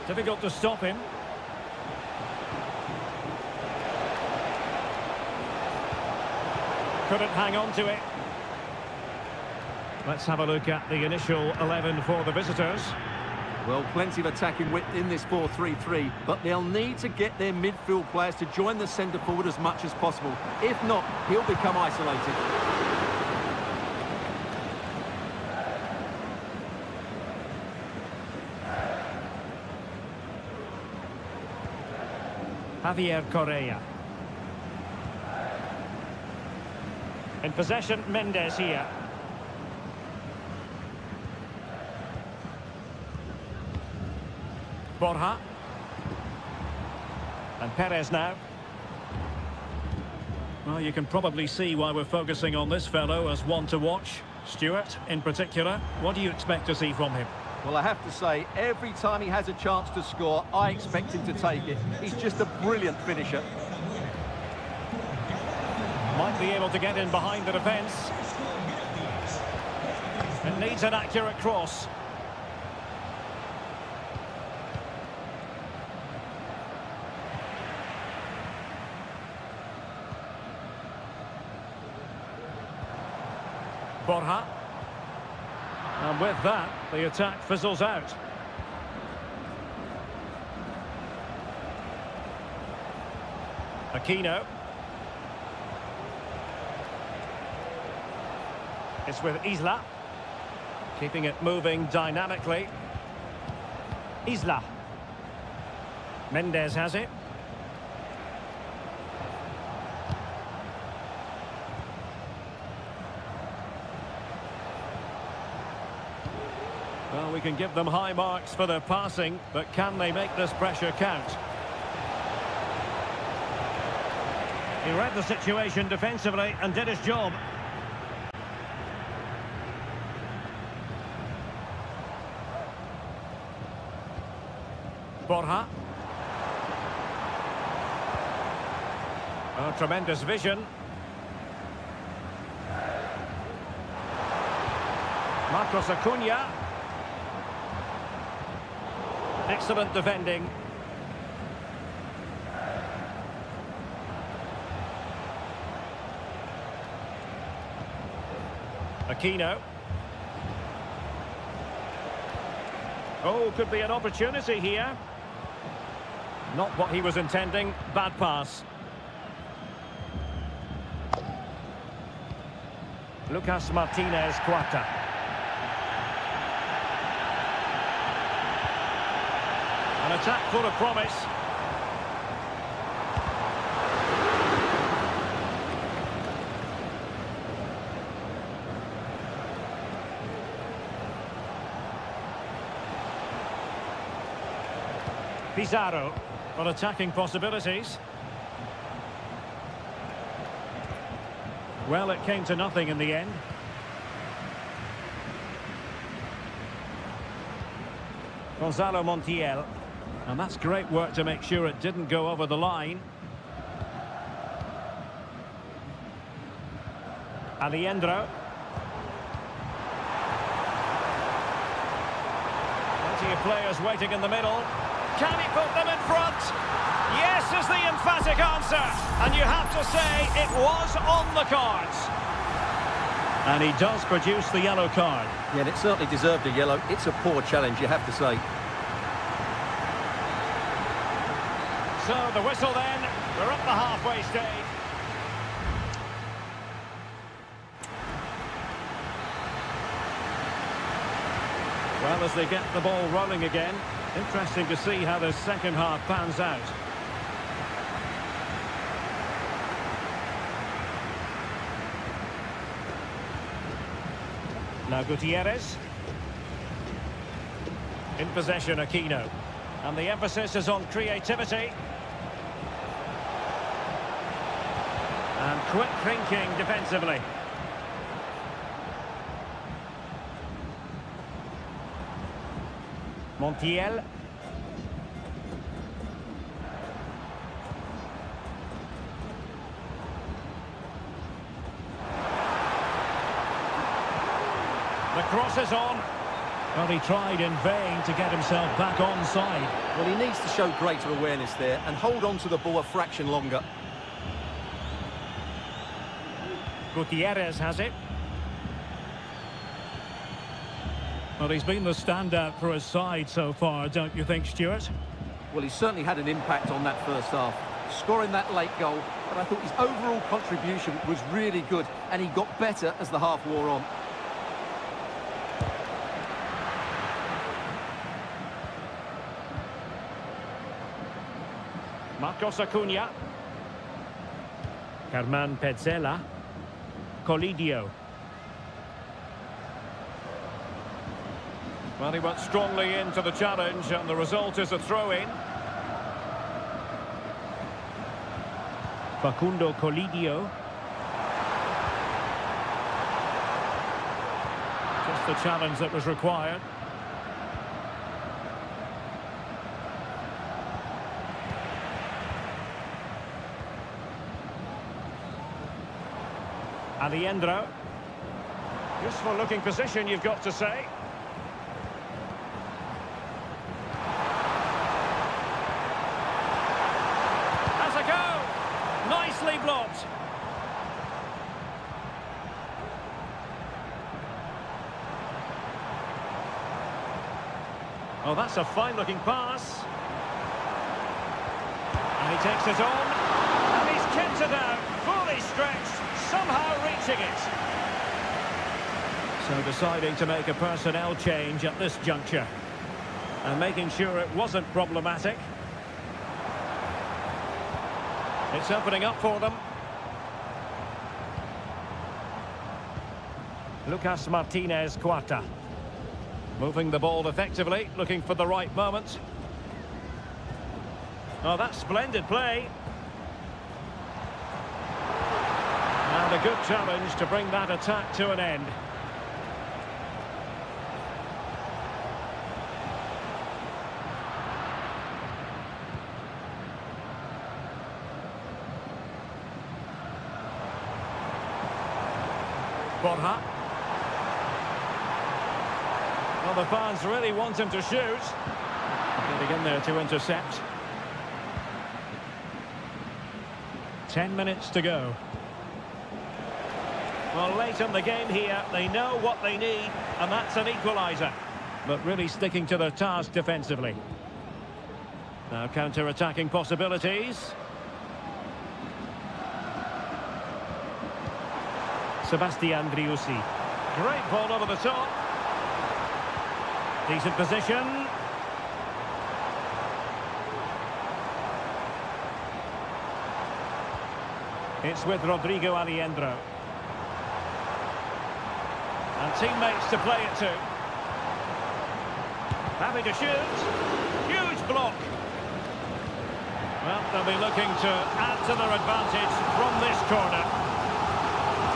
Difficult to stop him. Couldn't hang on to it. Let's have a look at the initial 11 for the visitors. Well, plenty of attacking width in this 4-3-3, but they'll need to get their midfield players to join the centre forward as much as possible. If not, he'll become isolated. Javier Correa. In possession, Mendes here. Borja. And Perez now. Well, you can probably see why we're focusing on this fellow as one to watch. Stuart, in particular, what do you expect to see from him? Well, I have to say, every time he has a chance to score, I expect him to take it. He's just a brilliant finisher. Might be able to get in behind the defence. It needs an accurate cross. Borja. And with that, the attack fizzles out. Aquino. It's with Isla. Keeping it moving dynamically. Isla. Mendes has it. Well, we can give them high marks for their passing, but can they make this pressure count? He read the situation defensively and did his job. Borja. Oh, tremendous vision. Marcos Acuna. Excellent defending. Aquino. Oh, could be an opportunity here. Not what he was intending. Bad pass. Lucas Martinez Cuarta. An attack full of promise. Pizarro on attacking possibilities. Well, it came to nothing in the end. Gonzalo Montiel. And that's great work to make sure it didn't go over the line. Alejandro. Plenty of players waiting in the middle. Can he put them in front? Yes is the emphatic answer. And you have to say it was on the cards. And he does produce the yellow card. Yeah, and it certainly deserved a yellow. It's a poor challenge, you have to say. So the whistle then, we're up the halfway stage. Well, as they get the ball rolling again, interesting to see how the second half pans out. Now Gutierrez. In possession, Aquino. And the emphasis is on creativity. And quick thinking defensively. Montiel. crosses on. Well, he tried in vain to get himself back onside. Well, he needs to show greater awareness there and hold on to the ball a fraction longer. Gutierrez has it. Well, he's been the standout for his side so far, don't you think, Stuart? Well, he certainly had an impact on that first half, scoring that late goal, but I thought his overall contribution was really good, and he got better as the half wore on. Marcos Acuna. Herman Petzela. Colidio. Well, he went strongly into the challenge, and the result is a throw-in. Facundo Colidio. Just the challenge that was required. Aliendro. Useful looking position, you've got to say. Has a go! Nicely blocked. Oh, that's a fine looking pass. And he takes it on. And he's kept it out. Fully stretched. Somehow reaching it. So deciding to make a personnel change at this juncture. And making sure it wasn't problematic. It's opening up for them. Lucas Martinez Cuarta. Moving the ball effectively, looking for the right moment. Oh, that's splendid play. And a good challenge to bring that attack to an end. Borja. Well, the fans really want him to shoot. Getting in there to intercept. 10 minutes to go. Well, late in the game here, they know what they need, and that's an equaliser. But really sticking to their task defensively. Now counter-attacking possibilities. Sebastian Driussi. Great ball over the top. Decent position. It's with Rodrigo Aliendro. And teammates to play it to. Happy to shoot. Huge block. Well, they'll be looking to add to their advantage from this corner.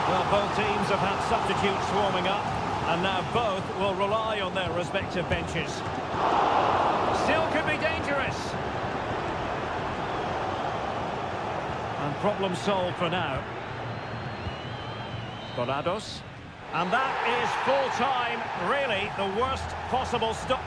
Well, both teams have had substitutes warming up, and now both will rely on their respective benches. Still could be dangerous. And problem solved for now. Dorados. And that is full-time, really the worst possible stop.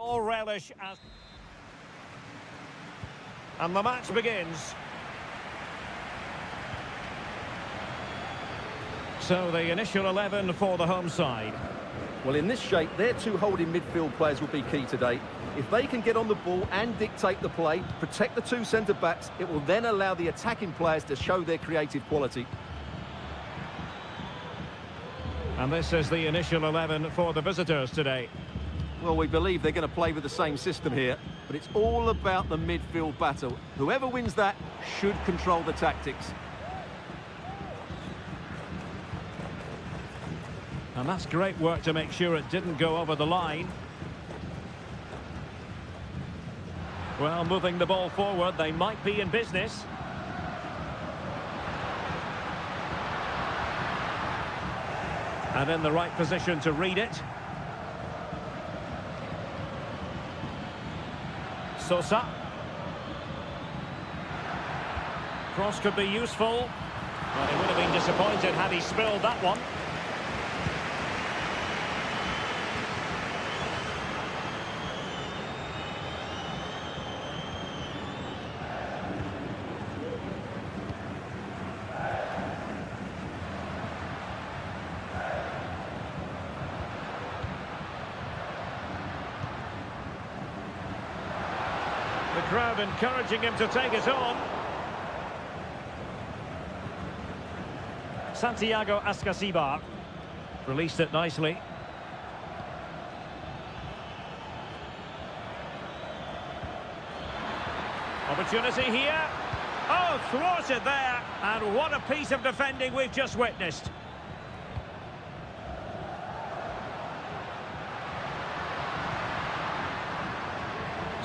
All relish as... And the match begins. So the initial 11 for the home side. Well, in this shape, their two holding midfield players will be key today. If they can get on the ball and dictate the play, protect the two centre-backs, it will then allow the attacking players to show their creative quality. And this is the initial 11 for the visitors today. Well, we believe they're going to play with the same system here, but it's all about the midfield battle. Whoever wins that should control the tactics. And that's great work to make sure it didn't go over the line. Well, moving the ball forward, they might be in business. And in the right position to read it. Sosa. Cross could be useful. Well, he would have been disappointed had he spilled that one. The crowd encouraging him to take it on. Santiago Ascasibar released it nicely. Opportunity here. Oh, thwarted there. And what a piece of defending we've just witnessed.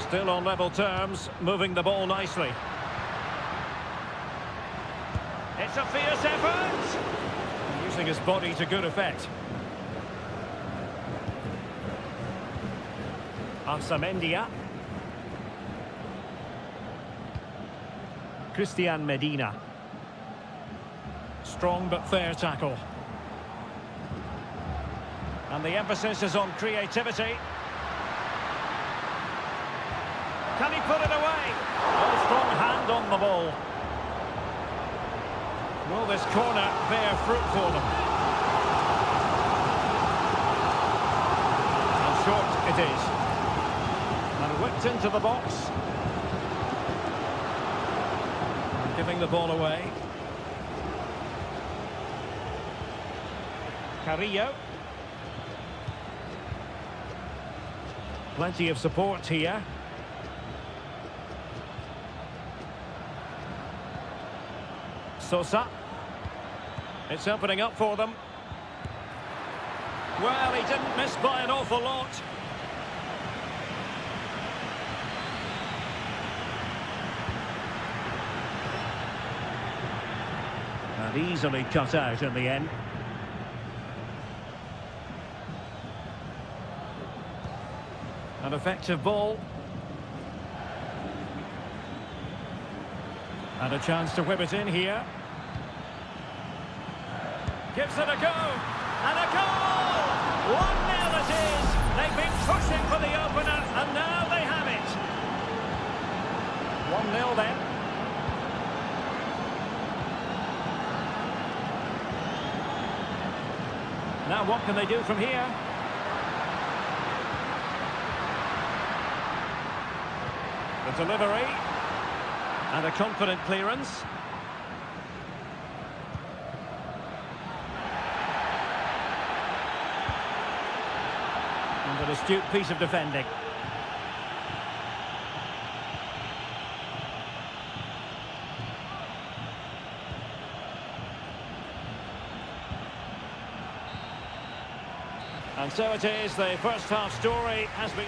Still on level terms, moving the ball nicely. It's a fierce effort! Using his body to good effect. Arsamendia. Christian Medina. Strong but fair tackle. And the emphasis is on creativity. Can he put it away? Oh, strong hand on the ball. Will this corner bear fruit for them? And short it is. And whipped into the box. And giving the ball away. Carrillo. Plenty of support here. Sosa. It's opening up for them. Well, he didn't miss by an awful lot. And easily cut out in the end. An effective ball. And a chance to whip it in here. Gives it a go, and a goal! 1-0 it is! They've been pushing for the opener, and now they have it! 1-0 then. Now what can they do from here? The delivery, and a confident clearance. An astute piece of defending. And so it is, the first half story has been...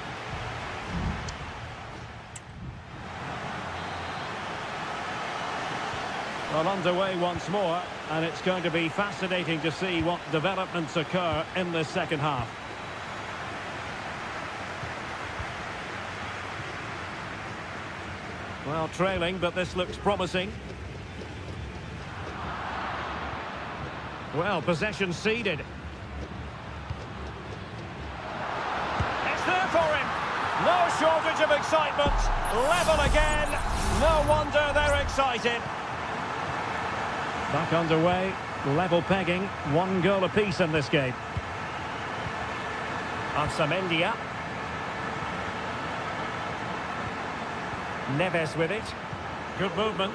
Well, underway once more, and it's going to be fascinating to see what developments occur in the second half. Well, trailing, but this looks promising. Well, possession ceded. It's there for him. No shortage of excitement. Level again. No wonder they're excited. Back underway. Level pegging. 1 goal apiece in this game. Ansamendia. Neves with it. Good movement.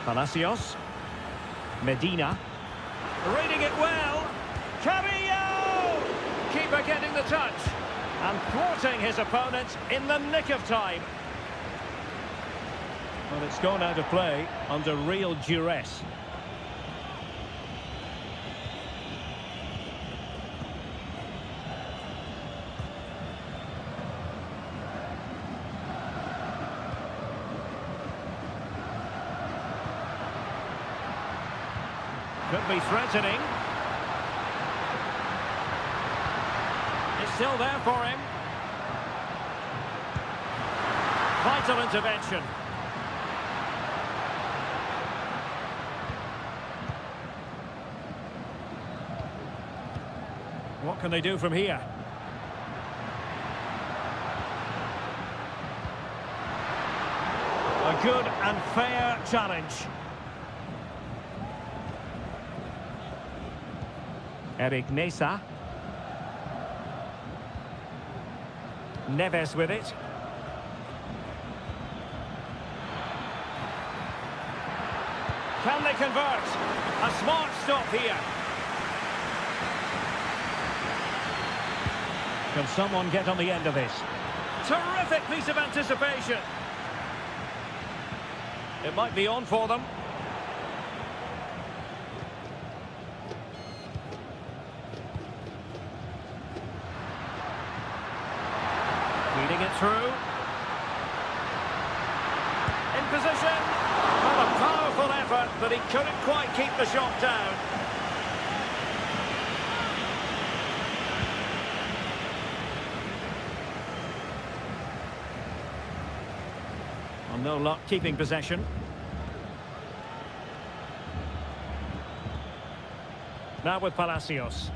Palacios. Medina. Reading it well. Carrillo! Keeper getting the touch. And thwarting his opponent in the nick of time. Well, it's gone out of play under real duress. Could be threatening. It's still there for him. Vital intervention. What can they do from here? A good and fair challenge. Eric Nesa. Neves with it. Can they convert? A smart stop here. Can someone get on the end of this? Terrific piece of anticipation. It might be on for them. Feeding it through. In position. Well, a powerful effort, but he couldn't quite keep the shot down. Well, no luck keeping possession. Now with Palacios.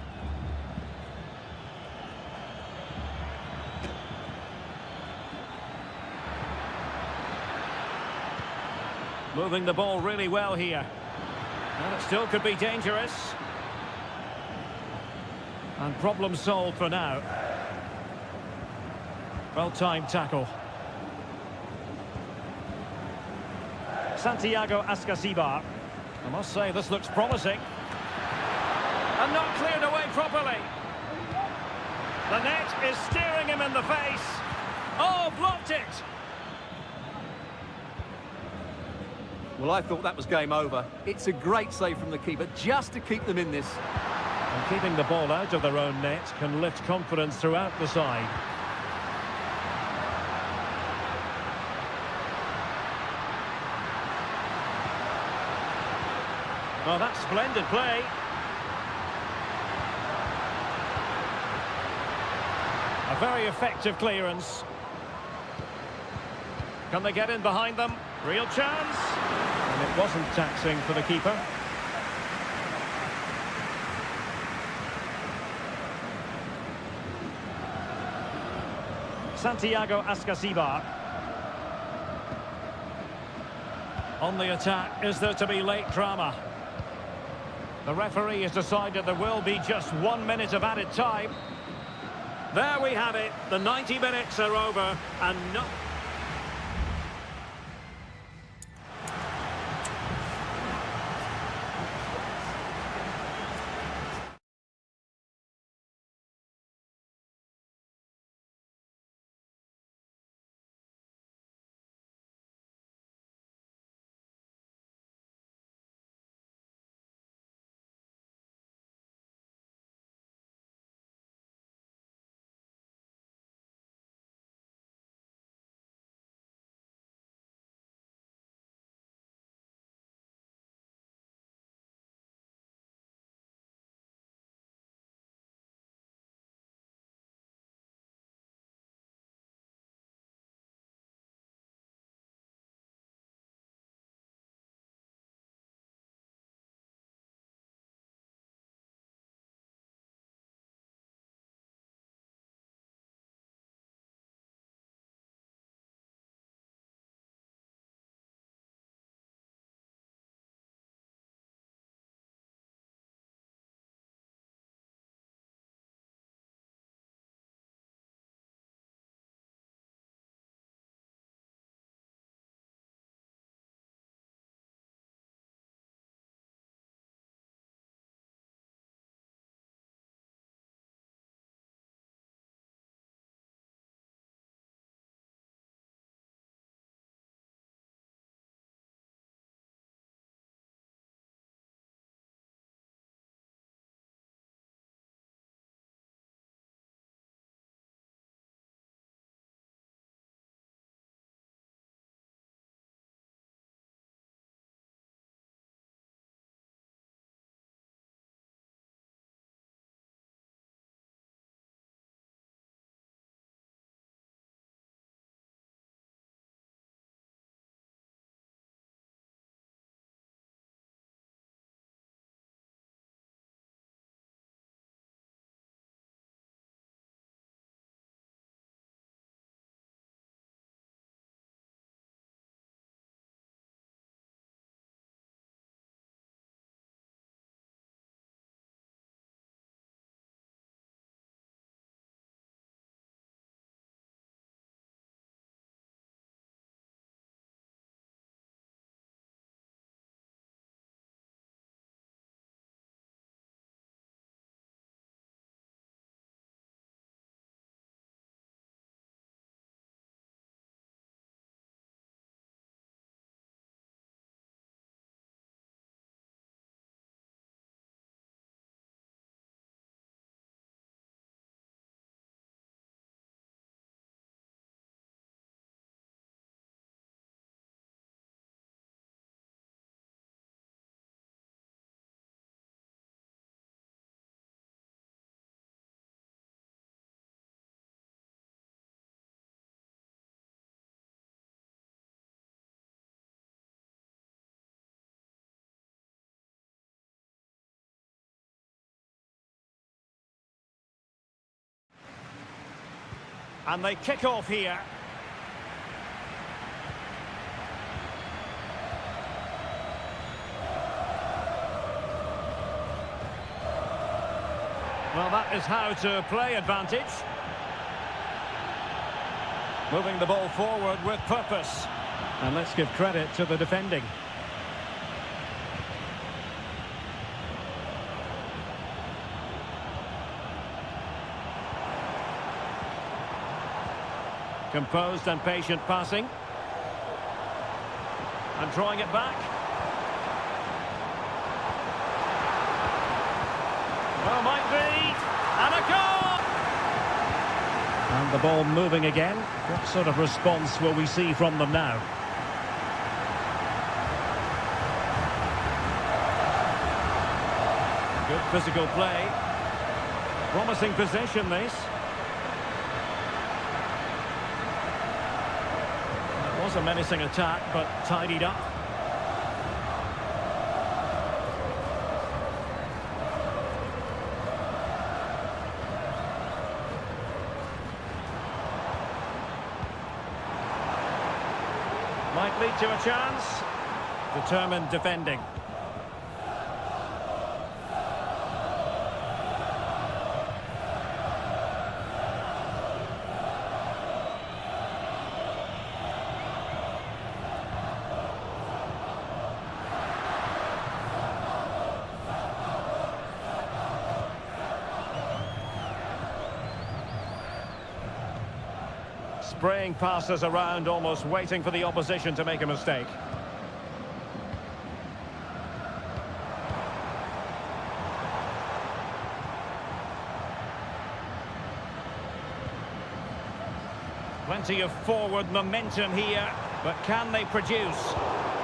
Moving the ball really well here. And it still could be dangerous. And problem solved for now. Well-timed tackle. Santiago Ascasibar. I must say, this looks promising. And not cleared away properly. The net is staring him in the face. Oh, blocked it! Well, I thought that was game over. It's a great save from the keeper, just to keep them in this. And keeping the ball out of their own net can lift confidence throughout the side. Well, that's splendid play. A very effective clearance. Can they get in behind them? Real chance. And it wasn't taxing for the keeper. Santiago Ascasibar. On the attack, is there to be late drama? The referee has decided there will be just 1 minute of added time. There we have it. The 90 minutes are over and no... And they kick off here. Well, that is how to play advantage. Moving the ball forward with purpose. And let's give credit to the defending. Composed and patient passing. And drawing it back. Well, might be. And a goal! And the ball moving again. What sort of response will we see from them now? Good physical play. Promising possession, this. It was a menacing attack, but tidied up. Might lead to a chance. Determined defending. Spraying passes around, almost waiting for the opposition to make a mistake. Plenty of forward momentum here, but can they produce?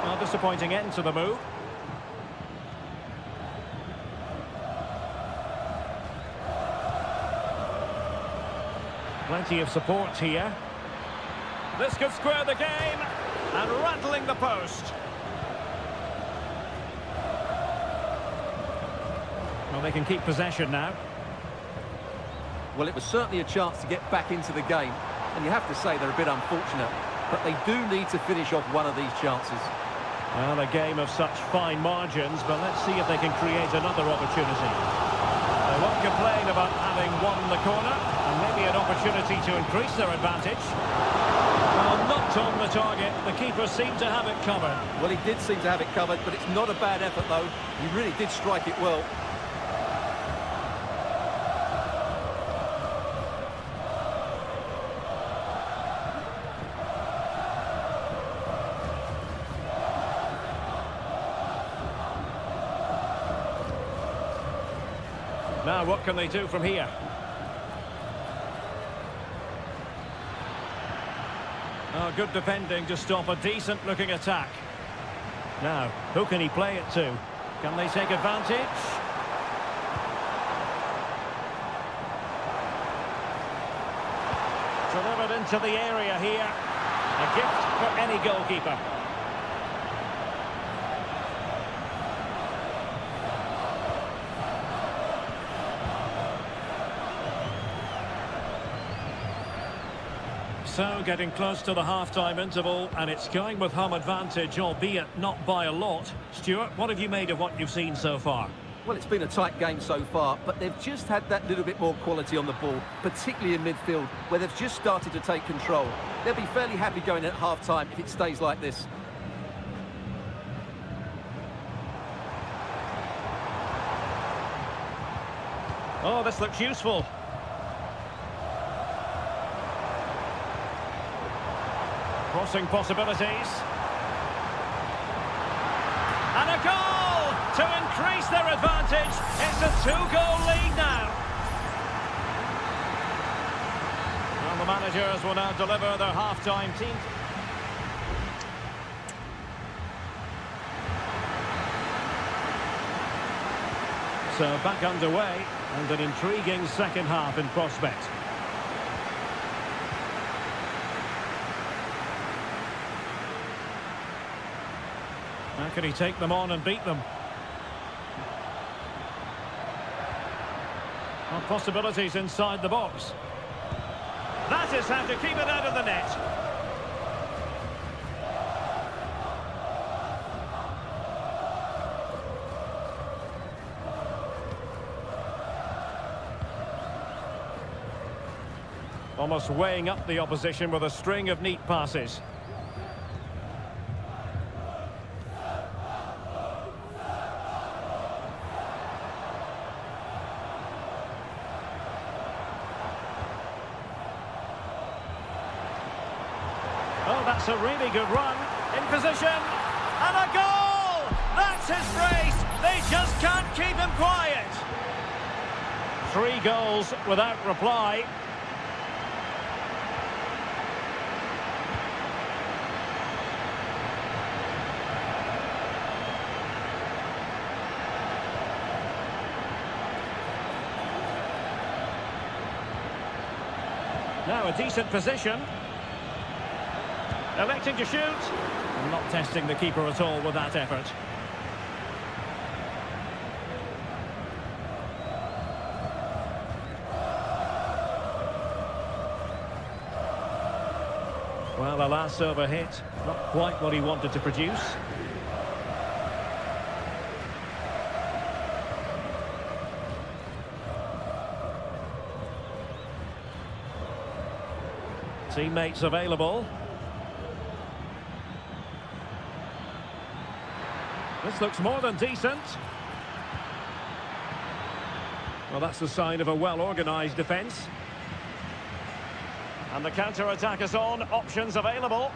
Well, disappointing end to the move. Plenty of support here. This could square the game, and rattling the post. Well, they can keep possession now. Well, it was certainly a chance to get back into the game, and you have to say they're a bit unfortunate, but they do need to finish off one of these chances. Well, a game of such fine margins, but let's see if they can create another opportunity. They won't complain about having won the corner, and maybe an opportunity to increase their advantage. Well, not on the target. The keeper seemed to have it covered. Well, he did seem to have it covered, but it's not a bad effort, though. He really did strike it well. Now, what can they do from here? Oh, good defending to stop a decent-looking attack. Now, who can he play it to? Can they take advantage? Delivered into the area here. A gift for any goalkeeper. So, getting close to the half-time interval, and it's going with home advantage, albeit not by a lot. Stuart, what have you made of what you've seen so far? Well, it's been a tight game so far, but they've just had that little bit more quality on the ball, particularly in midfield, where they've just started to take control. They'll be fairly happy going at half-time if it stays like this. Oh, this looks useful. Crossing possibilities. And a goal to increase their advantage. It's a two-goal lead now. Well, the managers will now deliver their half-time team. So back underway, and an intriguing second half in prospect. How can he take them on and beat them? Well, possibilities inside the box. That practice how to keep it out of the net. Almost weighing up the opposition with a string of neat passes. Oh, that's a really good run. In position. And a goal! That's his brace. They just can't keep him quiet. 3 goals without reply. Now a decent position. Electing to shoot. Not testing the keeper at all with that effort. Well, the last server hit. Not quite what he wanted to produce. Teammates available. This looks more than decent. Well, that's the sign of a well-organised defence. And the counter-attack is on. Options available.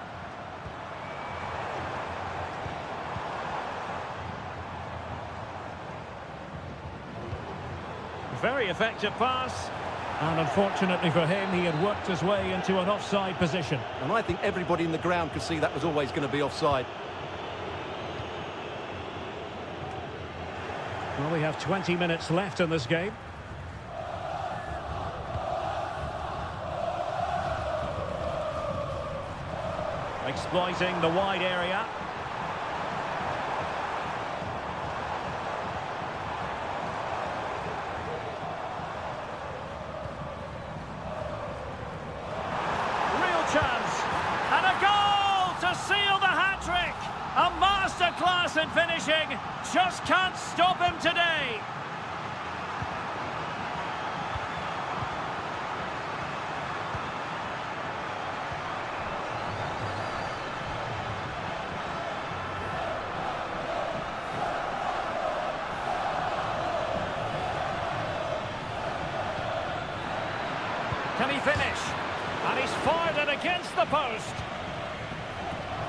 Very effective pass. And unfortunately for him, he had worked his way into an offside position. And I think everybody in the ground could see that was always going to be offside. Well, we have 20 minutes left in this game. Exploiting the wide area. Chance and a goal to seal the hat-trick. A masterclass in finishing. Just can't stop him today. Can he finish? And he's fired it against the post.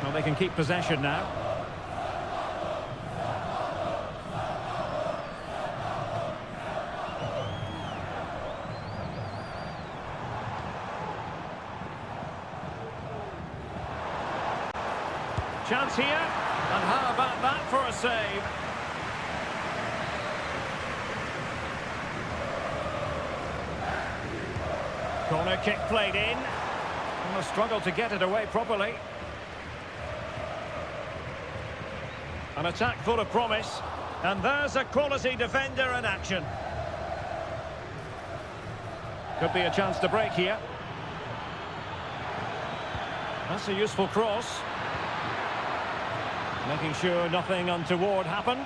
Well, they can keep possession now. Chance here. And how about that for a save? Corner kick played in. And a struggle to get it away properly. An attack full of promise. And there's a quality defender in action. Could be a chance to break here. That's a useful cross. Making sure nothing untoward happened.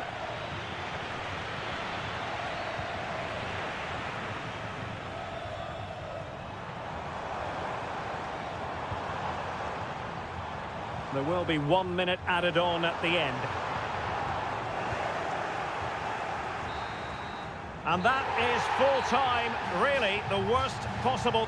There will be 1 minute added on at the end. And that is full time, really the worst possible.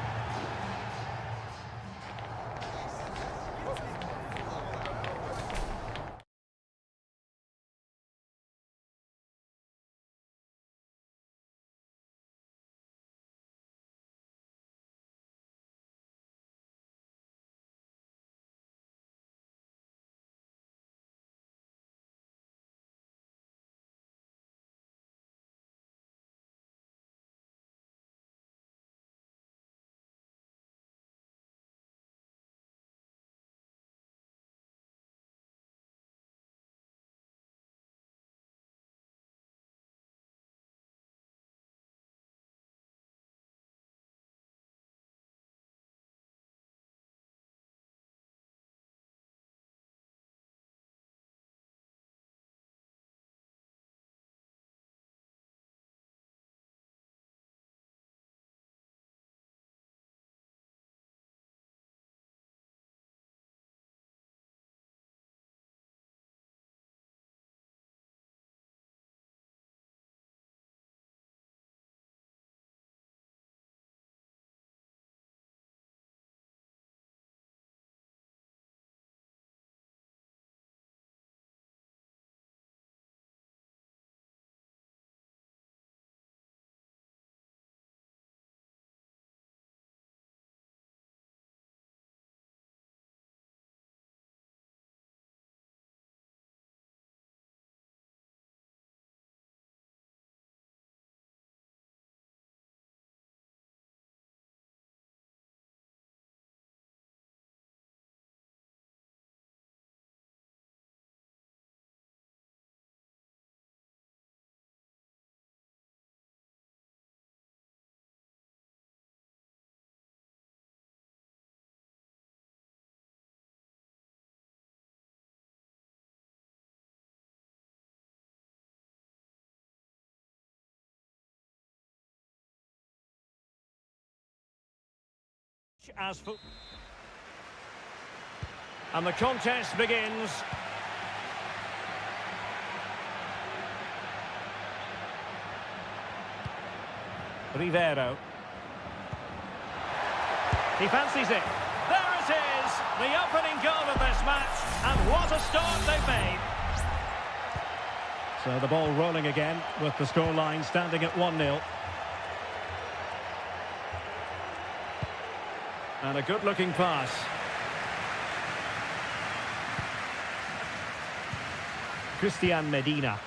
And the contest begins. Rivero. He fancies it. There it is! The opening goal of this match. And what a start they've made. So the ball rolling again with the scoreline standing at 1-0. And a good-looking pass. Christian Medina.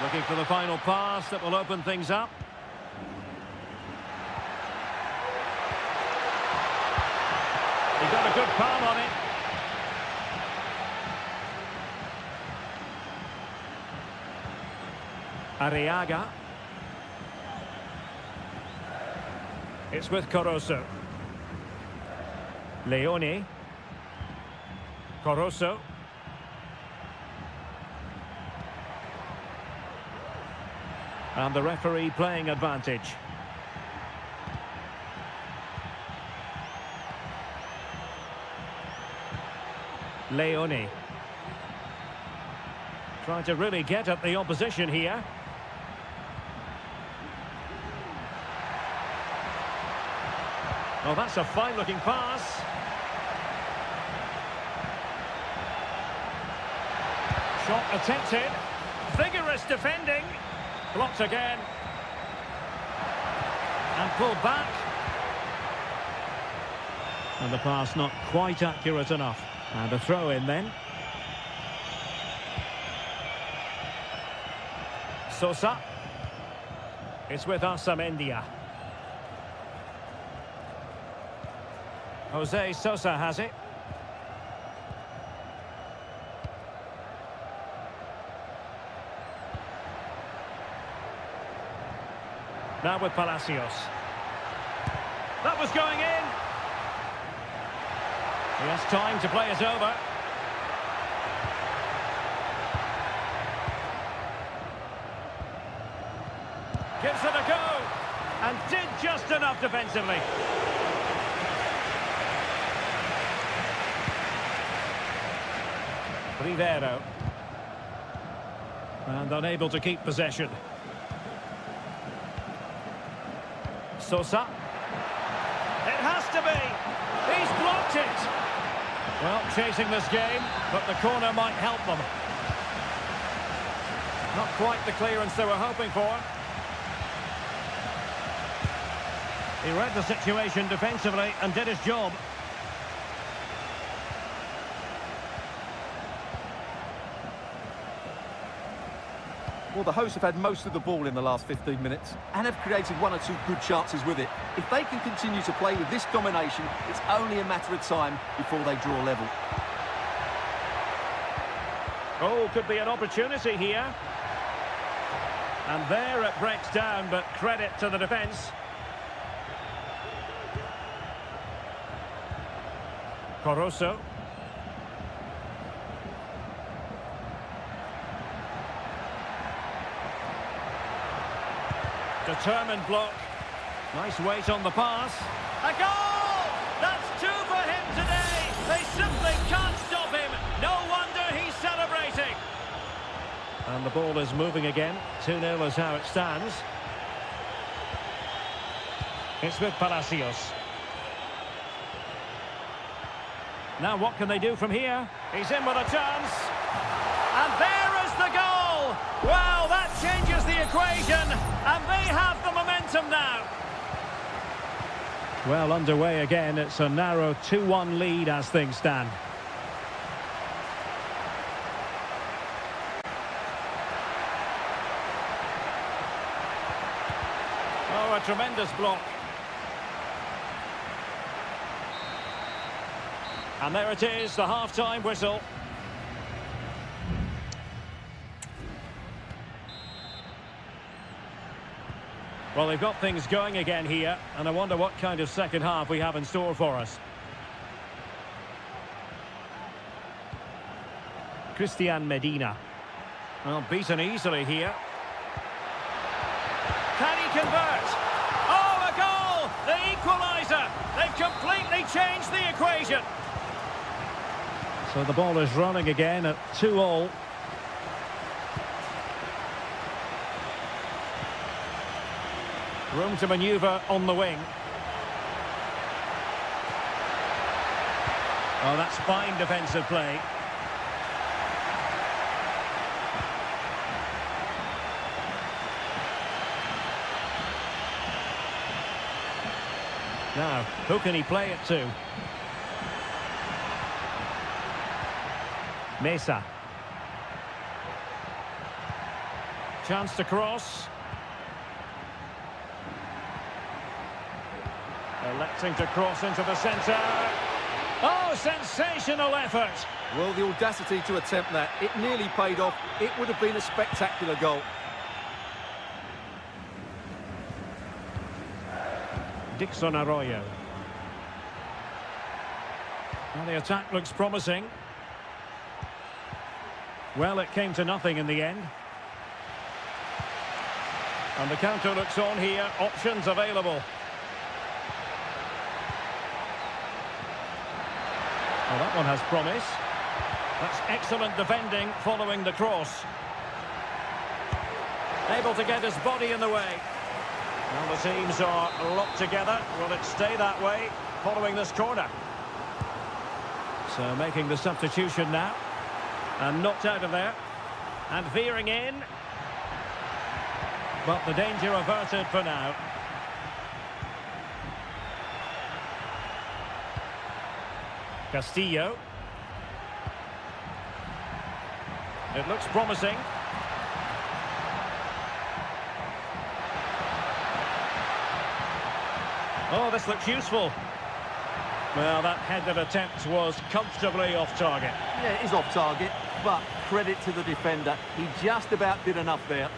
Looking for the final pass that will open things up. He got a good palm on it. Arriaga. It's with Corozo. Leone. Corozo. And the referee playing advantage. Leone. Trying to really get at the opposition here. Oh, that's a fine-looking pass. Shot attempted. Vigorous defending. Blocked again. And pulled back. And the pass not quite accurate enough. And a throw in then. Sosa. It's with Arsamendia. Jose Sosa has it. Now with Palacios. That was going in. He has time to play it over. Gives it a go. And did just enough defensively. Rivero. And unable to keep possession. Sosa. It has to be. He's blocked it. Well, chasing this game, but the corner might help them. Not quite the clearance they were hoping for. He read the situation defensively and did his job. Well, the hosts have had most of the ball in the last 15 minutes and have created one or two good chances with it. If they can continue to play with this domination, it's only a matter of time before they draw level. Oh, could be an opportunity here. And there it breaks down, but credit to the defence. Corozo. Determined block. Nice weight on the pass. A goal! That's two for him today. They simply can't stop him. No wonder he's celebrating. And the ball is moving again. 2-0 is how it stands. It's with Palacios. Now what can they do from here? He's in with a chance. And there is the goal! Wow, that changes the equation. And they have the momentum now. Well, underway again. It's a narrow 2-1 lead as things stand. Oh, a tremendous block. And there it is, the half-time whistle. Well, they've got things going again here, and I wonder what kind of second half we have in store for us. Christian Medina. Well, beaten easily here. Can he convert? Oh, a goal! The equaliser! They've completely changed the equation. So the ball is running again at 2-2. Room to manoeuvre on the wing. Oh, that's fine defensive play. Now, who can he play it to? Mesa. Chance to cross. Electing to cross into the centre. Oh, sensational effort! Well, the audacity to attempt that. It nearly paid off. It would have been a spectacular goal. Dixon Arroyo. Well, the attack looks promising. Well, it came to nothing in the end. And the counter looks on here. Options available. Well, that one has promise. That's excellent defending following the cross. Able to get his body in the way. Well, the teams are locked together. Will it stay that way following this corner? So making the substitution now. And knocked out of there. And veering in. But the danger averted for now. Castillo. It looks promising. Oh, this looks useful. Well, that headed attempt was comfortably off target. Yeah, it is off target, but credit to the defender. He just about did enough there.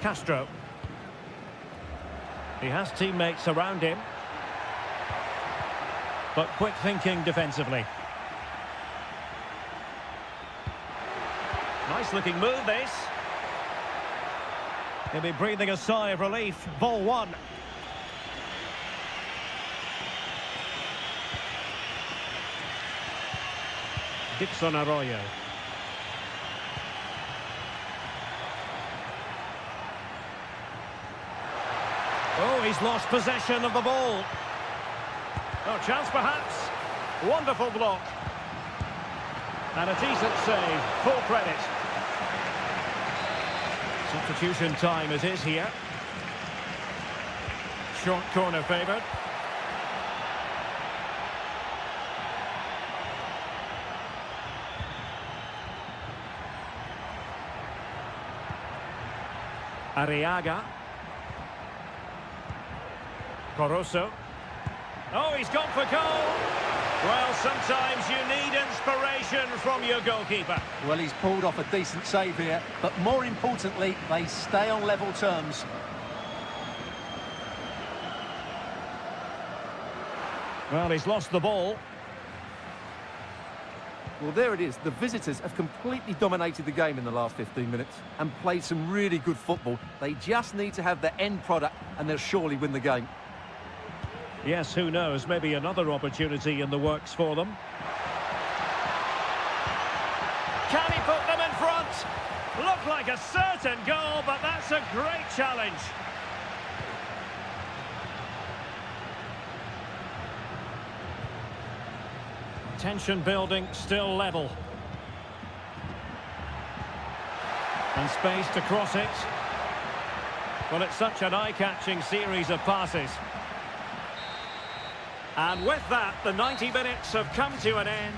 Castro. He has teammates around him. But quick thinking defensively. Nice looking move, this. He'll be breathing a sigh of relief. Ball one. Dixon Arroyo. Oh, he's lost possession of the ball. Oh, chance perhaps. Wonderful block. And a decent save. Full credit. Substitution time it is here. Short corner favoured. Arriaga. Coroso. Oh, he's gone for goal. Well, sometimes you need inspiration from your goalkeeper. Well, he's pulled off a decent save here, but more importantly, they stay on level terms. Well, he's lost the ball. Well, there it is. The visitors have completely dominated the game in the last 15 minutes and played some really good football. They just need to have the end product and they'll surely win the game. Yes, who knows? Maybe another opportunity in the works for them. Can he put them in front? Looked like a certain goal, but that's a great challenge. Tension building, still level. And space to cross it. Well, it's such an eye-catching series of passes. And with that, the 90 minutes have come to an end.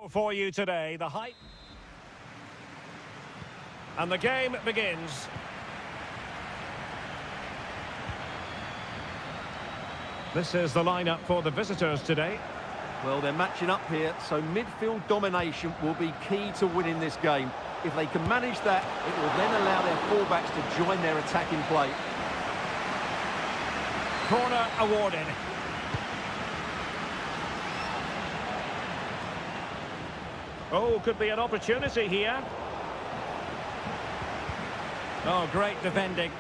For you today, the hype. And the game begins. This is the lineup for the visitors today. Well, they're matching up here, so midfield domination will be key to winning this game. If they can manage that, it will then allow their fullbacks to join their attacking play. Corner awarded. Oh, could be an opportunity here. Oh, great defending.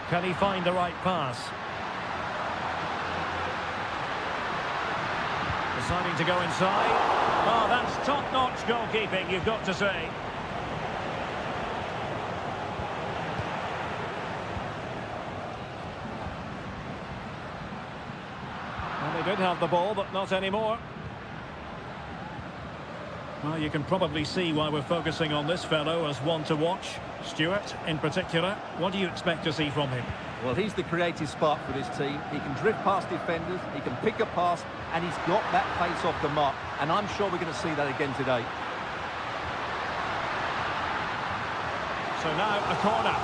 Can he find the right pass? Deciding to go inside. Oh, that's top-notch goalkeeping, you've got to say. Well, they did have the ball, but not anymore. Well, you can probably see why we're focusing on this fellow as one to watch. Stuart, in particular, what do you expect to see from him? Well, he's the creative spark for this team. He can drift past defenders, he can pick a pass, and he's got that pace off the mark. And I'm sure we're going to see that again today. So now a corner.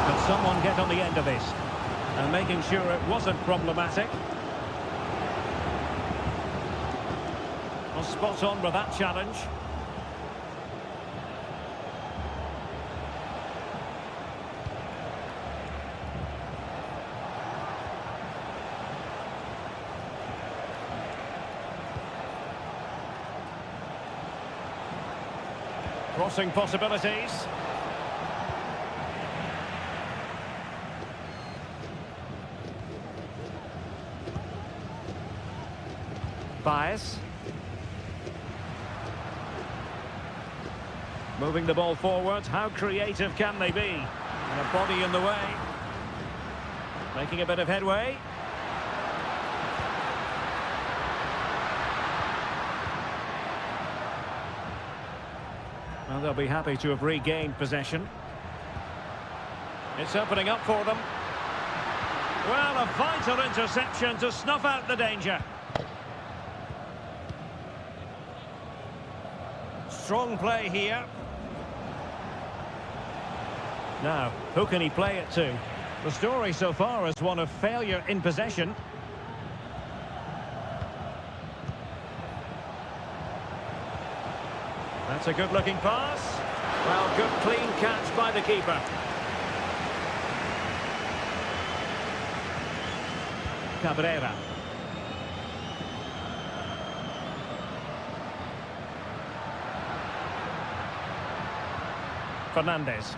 Can someone get on the end of this? And making sure it wasn't problematic. Well, spot on with that challenge. Crossing possibilities. Bias. Moving the ball forward. How creative can they be? And a body in the way. Making a bit of headway. Well, they'll be happy to have regained possession. It's opening up for them. Well, a vital interception to snuff out the danger. Strong play here. Now, who can he play it to? The story so far is one of failure in possession. That's a good-looking pass. Well, good clean catch by the keeper. Cabrera. Fernandez.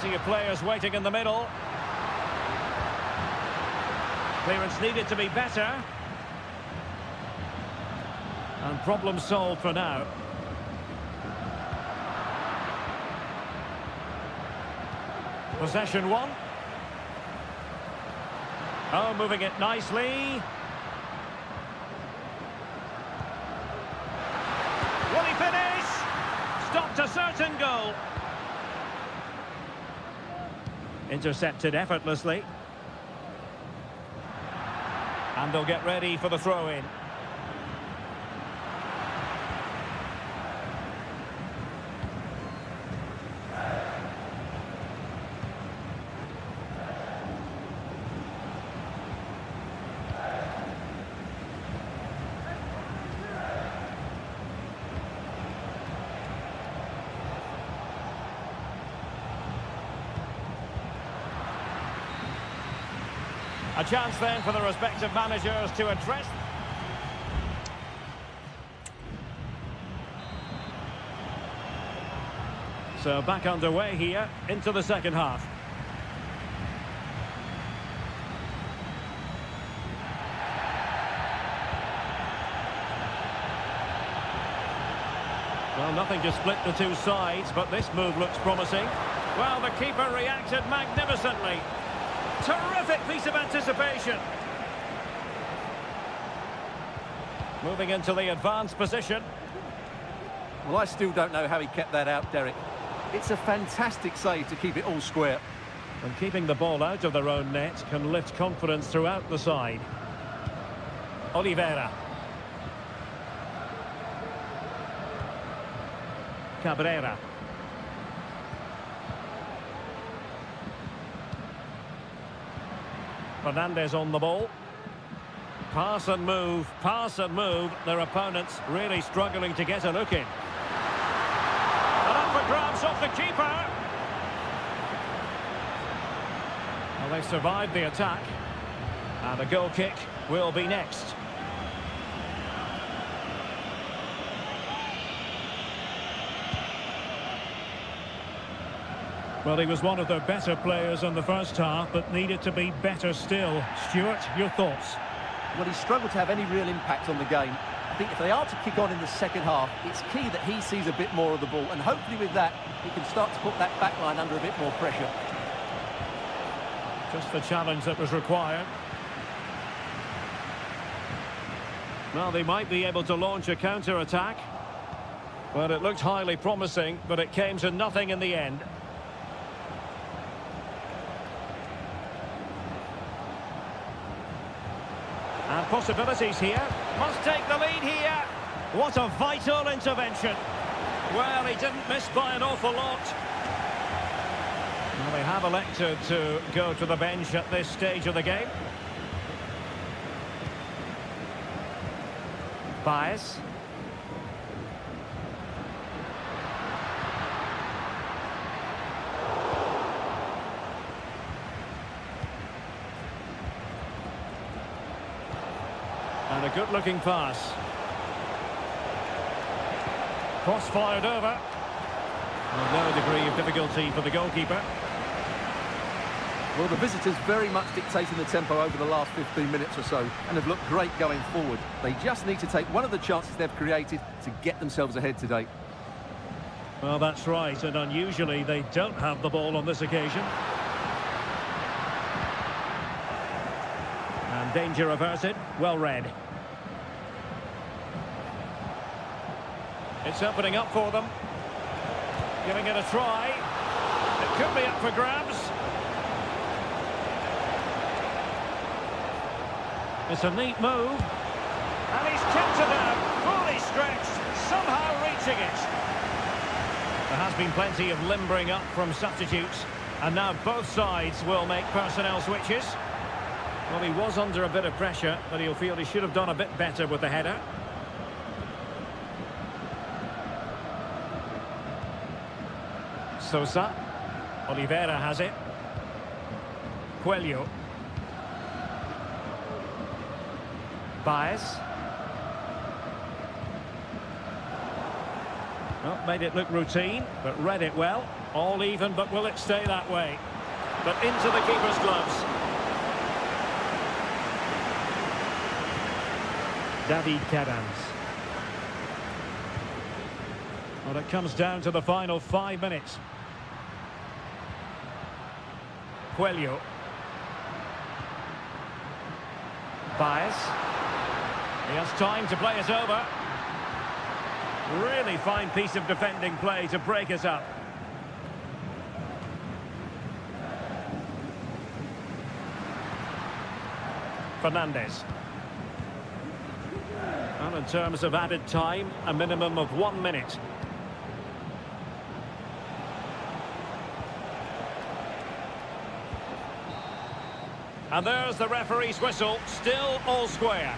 Plenty of players waiting in the middle. Clearance needed to be better. And problem solved for now. Possession one. Oh, moving it nicely. Will he finish? Stopped a certain goal. Intercepted effortlessly. And they'll get ready for the throw-in. A chance then for the respective managers to address. So back underway here into the second half. Well, nothing to split the two sides, but this move looks promising. Well, the keeper reacted magnificently. Terrific piece of anticipation. Moving into the advanced position. Well, I still don't know how he kept that out, Derek. It's a fantastic save to keep it all square. And keeping the ball out of their own net can lift confidence throughout the side. Oliveira. Cabrera. Fernandez on the ball. Pass and move, pass and move. Their opponents really struggling to get a look in. And up for grabs off the keeper. Well, they've survived the attack. And a goal kick will be next. Well, he was one of their better players in the first half, but needed to be better still. Stuart, your thoughts? Well, he struggled to have any real impact on the game. I think if they are to kick on in the second half, it's key that he sees a bit more of the ball, and hopefully with that, he can start to put that back line under a bit more pressure. Just the challenge that was required. Well, they might be able to launch a counter-attack. Well, it looked highly promising, but it came to nothing in the end. And possibilities here. Must take the lead here. What a vital intervention. Well, he didn't miss by an awful lot. Well, they have elected to go to the bench at this stage of the game. Baez. And a good-looking pass. Cross fired over. Well, no degree of difficulty for the goalkeeper. Well, the visitors very much dictating the tempo over the last 15 minutes or so and have looked great going forward. They just need to take one of the chances they've created to get themselves ahead today. Well, that's right, and unusually they don't have the ball on this occasion. And danger averted, well read. It's opening up for them. Giving it a try. It could be up for grabs. It's a neat move. And he's kept it down, fully stretched, somehow reaching it. There has been plenty of limbering up from substitutes. And now both sides will make personnel switches. Well, he was under a bit of pressure, but he'll feel he should have done a bit better with the header. Sosa. Oliveira has it. Coelho. Baez. Well, made it look routine, but read it well. All even, but will it stay that way? But into the keeper's gloves. David Cadans. Well, it comes down to the final 5 minutes. Coelho. Baez. He has time to play it over. Really fine piece of defending play to break us up. Fernandez. And in terms of added time, a minimum of 1 minute. And there's the referee's whistle, still all square.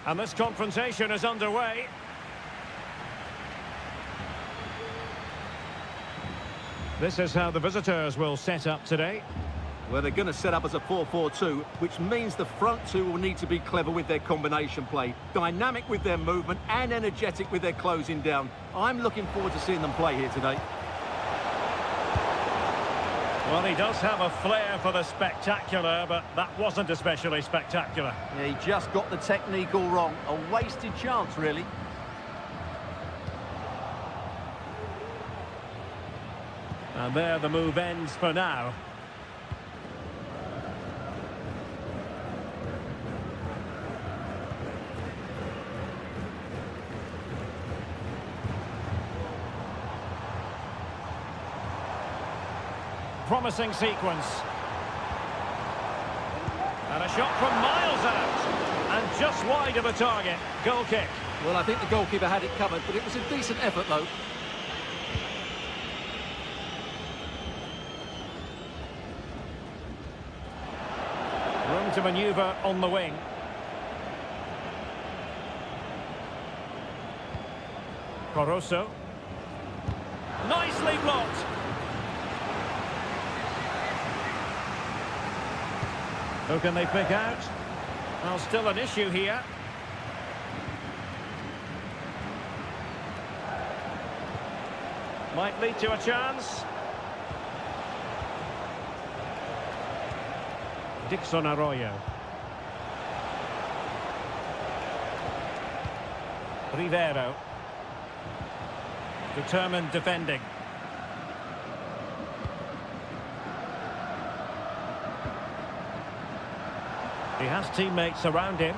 And this confrontation is underway. This is how the visitors will set up today. Well, they're going to set up as a 4-4-2, which means the front two will need to be clever with their combination play, dynamic with their movement and energetic with their closing down. I'm looking forward to seeing them play here today. Well, he does have a flair for the spectacular, but that wasn't especially spectacular. Yeah, he just got the technique all wrong. A wasted chance, really. And there the move ends for now. Promising sequence. And a shot from miles out. And just wide of the target. Goal kick. Well, I think the goalkeeper had it covered, but it was a decent effort, though. Room to manoeuvre on the wing. Coroso. Nicely blocked. Who can they pick out? Well, still an issue here. Might lead to a chance. Dixon Arroyo. Rivero. Determined defending. He has teammates around him.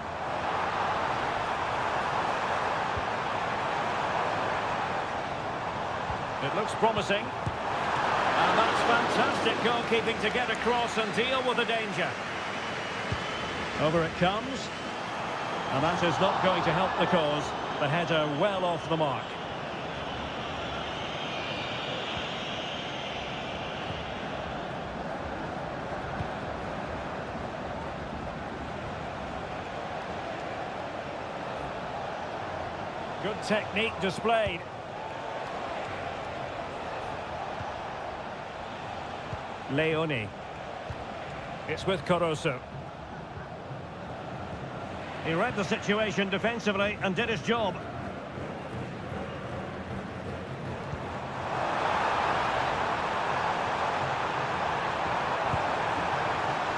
It looks promising. And that's fantastic goalkeeping to get across and deal with the danger. Over it comes. And that is not going to help the cause. The header well off the mark. Good technique displayed. Leone. It's with Coroso. He read the situation defensively and did his job.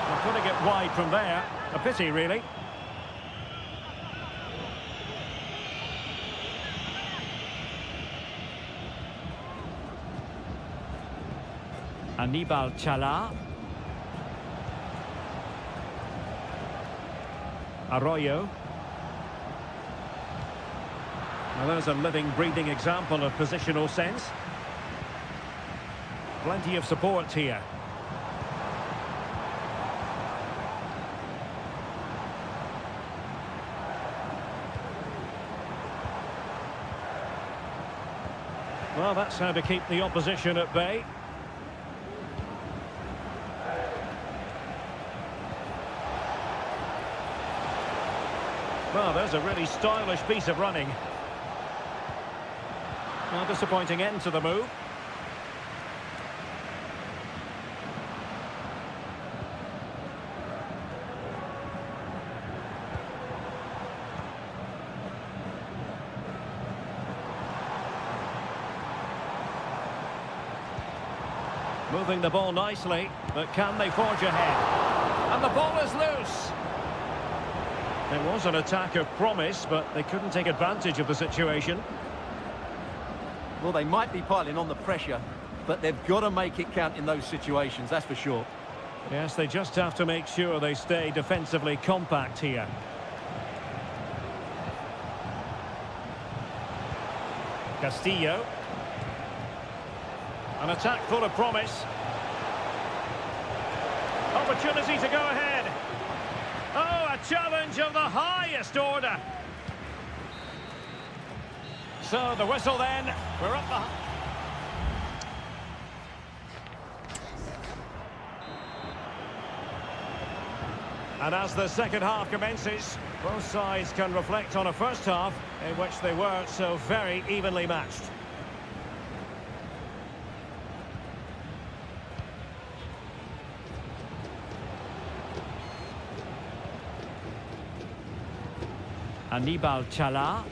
Well, putting it wide from there. A pity, really. Anibal Chala. Arroyo. Now there's a living, breathing example of positional sense. Plenty of support here. Well, that's how to keep the opposition at bay. Well, there's a really stylish piece of running. Well, disappointing end to the move. Moving the ball nicely, but can they forge ahead? And the ball is loose. It was an attack of promise, but they couldn't take advantage of the situation. Well, they might be piling on the pressure, but they've got to make it count in those situations, that's for sure. Yes, they just have to make sure they stay defensively compact here. Castillo. An attack full of promise. Opportunity to go ahead. Oh, a challenge of the highest order. So the whistle then. We're up the... And as the second half commences, both sides can reflect on a first half in which they were so very evenly matched. Anibal Chala.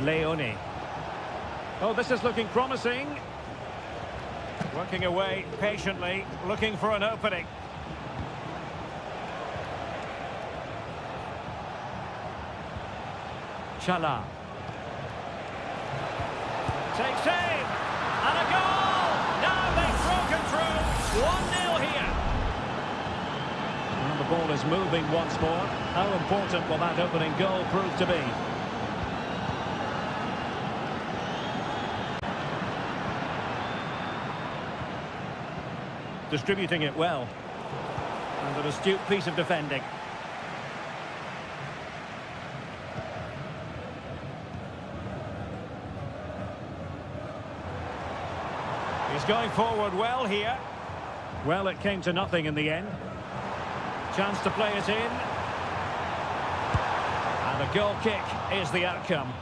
Leone. Oh, this is looking promising. Working away patiently, looking for an opening. Chala. Takes aim. And a goal! Now they've broken through. 1-0 here. And the ball is moving once more. How important will that opening goal prove to be? Distributing it well. And an astute piece of defending. He's going forward well here. Well, it came to nothing in the end. Chance to play it in. And a goal kick is the outcome.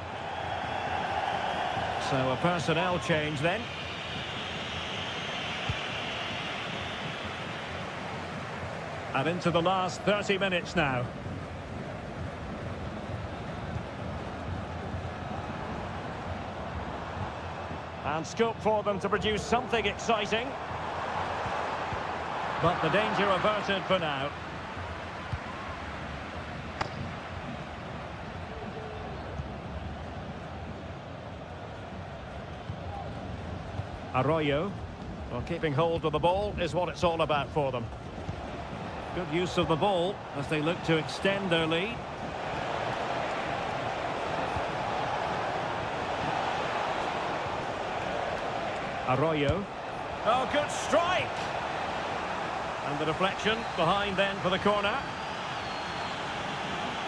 So a personnel change then. And into the last 30 minutes now. And scope for them to produce something exciting. But the danger averted for now. Arroyo. Well, keeping hold of the ball is what it's all about for them. Good use of the ball as they look to extend their lead. Arroyo. Oh, good strike! And the deflection behind then for the corner.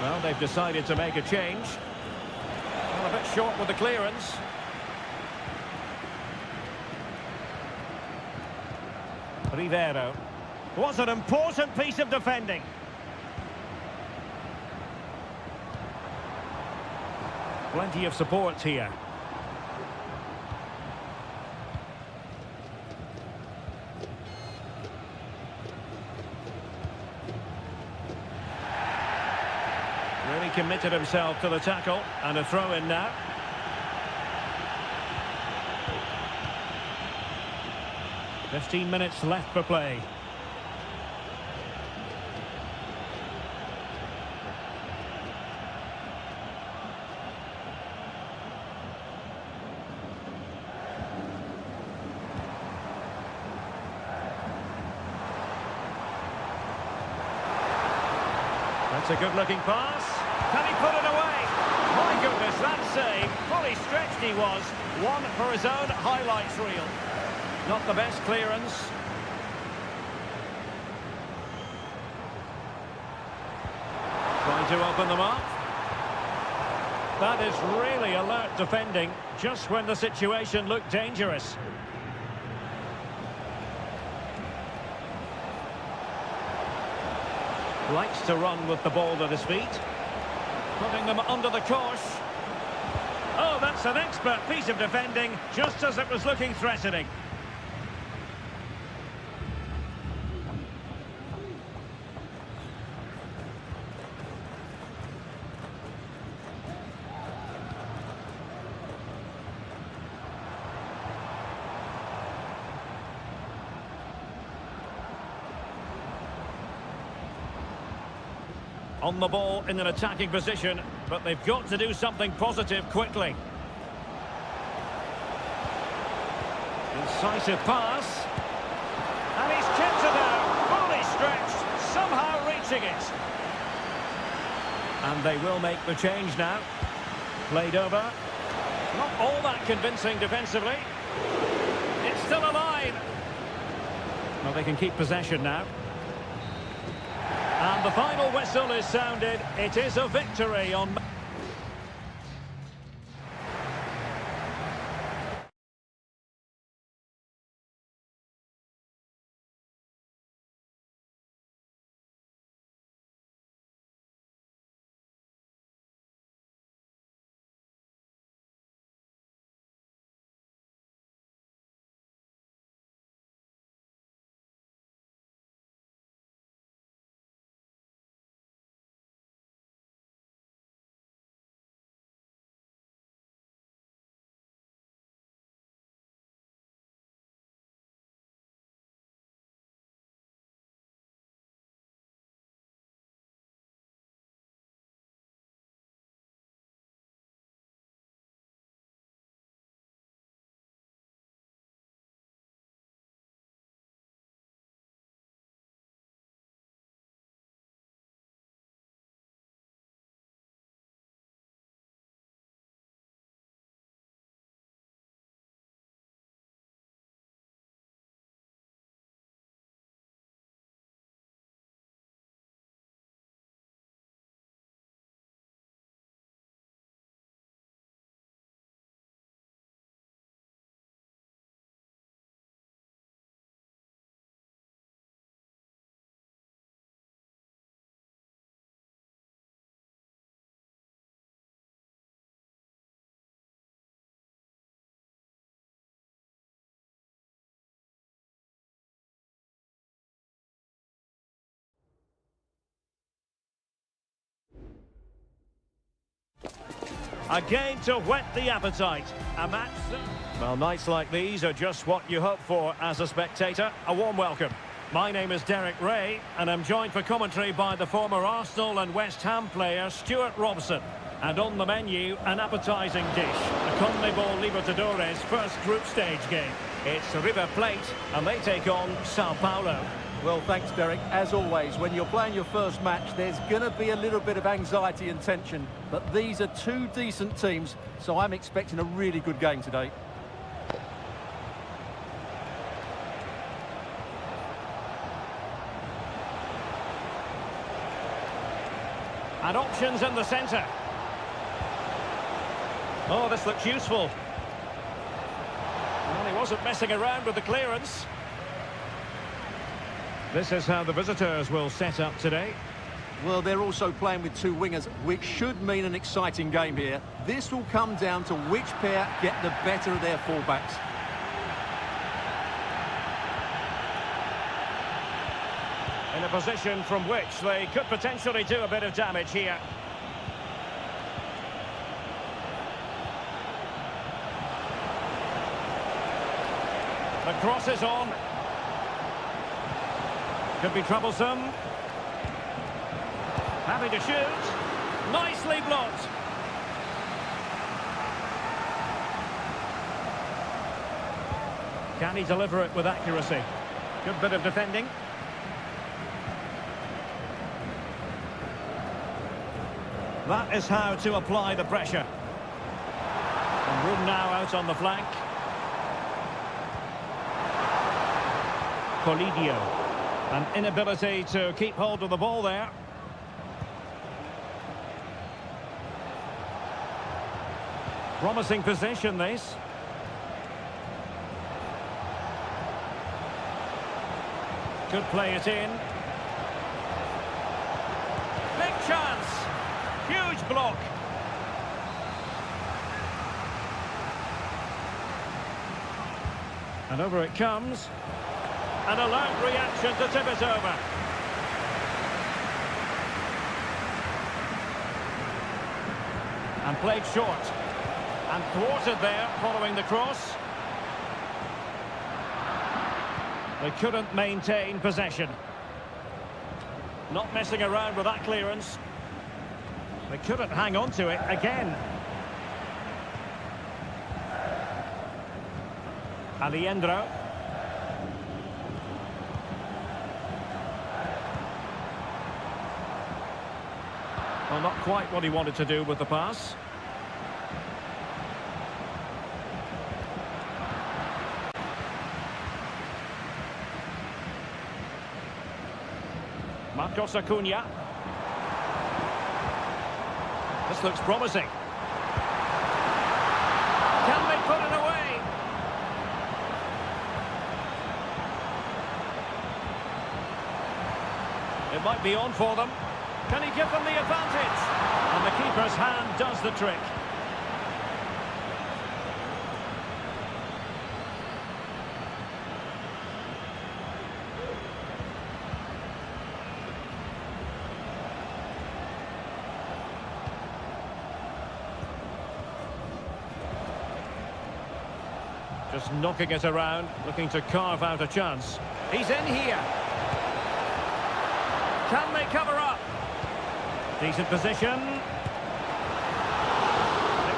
Well, they've decided to make a change. Well, a bit short with the clearance. Rivero. Was an important piece of defending. Plenty of support here. Really committed himself to the tackle, and a throw in now. "15 minutes left for play. That's a good-looking pass. Can he put it away? My goodness, that save. Fully stretched he was. One for his own highlights reel. Not the best clearance. Trying to open them up. That is really alert defending, just when the situation looked dangerous. Likes to run with the ball at his feet. Putting them under the cosh. Oh, that's an expert piece of defending, just as it was looking threatening. On the ball in an attacking position, but they've got to do something positive quickly. Incisive pass. And he's kept it out, fully stretched, somehow reaching it. And they will make the change now. Played over. Not all that convincing defensively. It's still alive. Well, they can keep possession now. And the final whistle is sounded. It is a victory on... A game to whet the appetite. A match... Well, nights like these are just what you hope for as a spectator. A warm welcome. My name is Derek Ray, and I'm joined for commentary by the former Arsenal and West Ham player Stuart Robson. And on the menu, an appetising dish. A CONMEBOL Libertadores first group stage game. It's River Plate, and they take on Sao Paulo. Well, thanks, Derek. As always, when you're playing your first match, there's going to be a little bit of anxiety and tension. But these are two decent teams, so I'm expecting a really good game today. And options in the centre. Oh, this looks useful. Well, he wasn't messing around with the clearance. This is how the visitors will set up today. Well, they're also playing with two wingers, which should mean an exciting game here. This will come down to which pair get the better of their fullbacks. In a position from which they could potentially do a bit of damage here. The cross is on. Could be troublesome. Happy to shoot. Nicely blocked. Can he deliver it with accuracy? Good bit of defending. That is how to apply the pressure. And room now out on the flank. Colidio. An inability to keep hold of the ball there. Promising position, this. Could play it in. Big chance. Huge block. And over it comes. An alert reaction to tip it over. And played short. And thwarted there following the cross. They couldn't maintain possession. Not messing around with that clearance. They couldn't hang on to it again. Aliendro. Well, not quite what he wanted to do with the pass. Marcos Acuna. This looks promising. Can they put it away? It might be on for them. Can he give them the advantage? And the keeper's hand does the trick. Just knocking it around, looking to carve out a chance. He's in here. Can they cover up? Decent position. It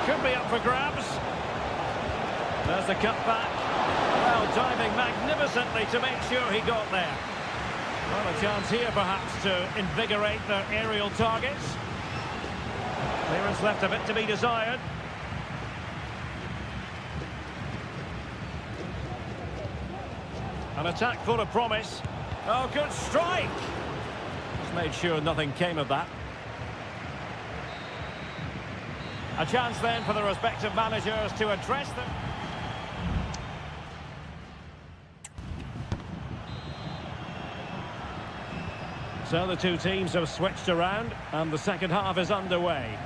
could be up for grabs. There's the cutback. Well, diving magnificently to make sure he got there. Well, a chance here perhaps to invigorate their aerial targets. Clearance left a bit to be desired. An attack full of promise. Oh, good strike! Just made sure nothing came of that. A chance then for the respective managers to address them. So the two teams have switched around and the second half is underway.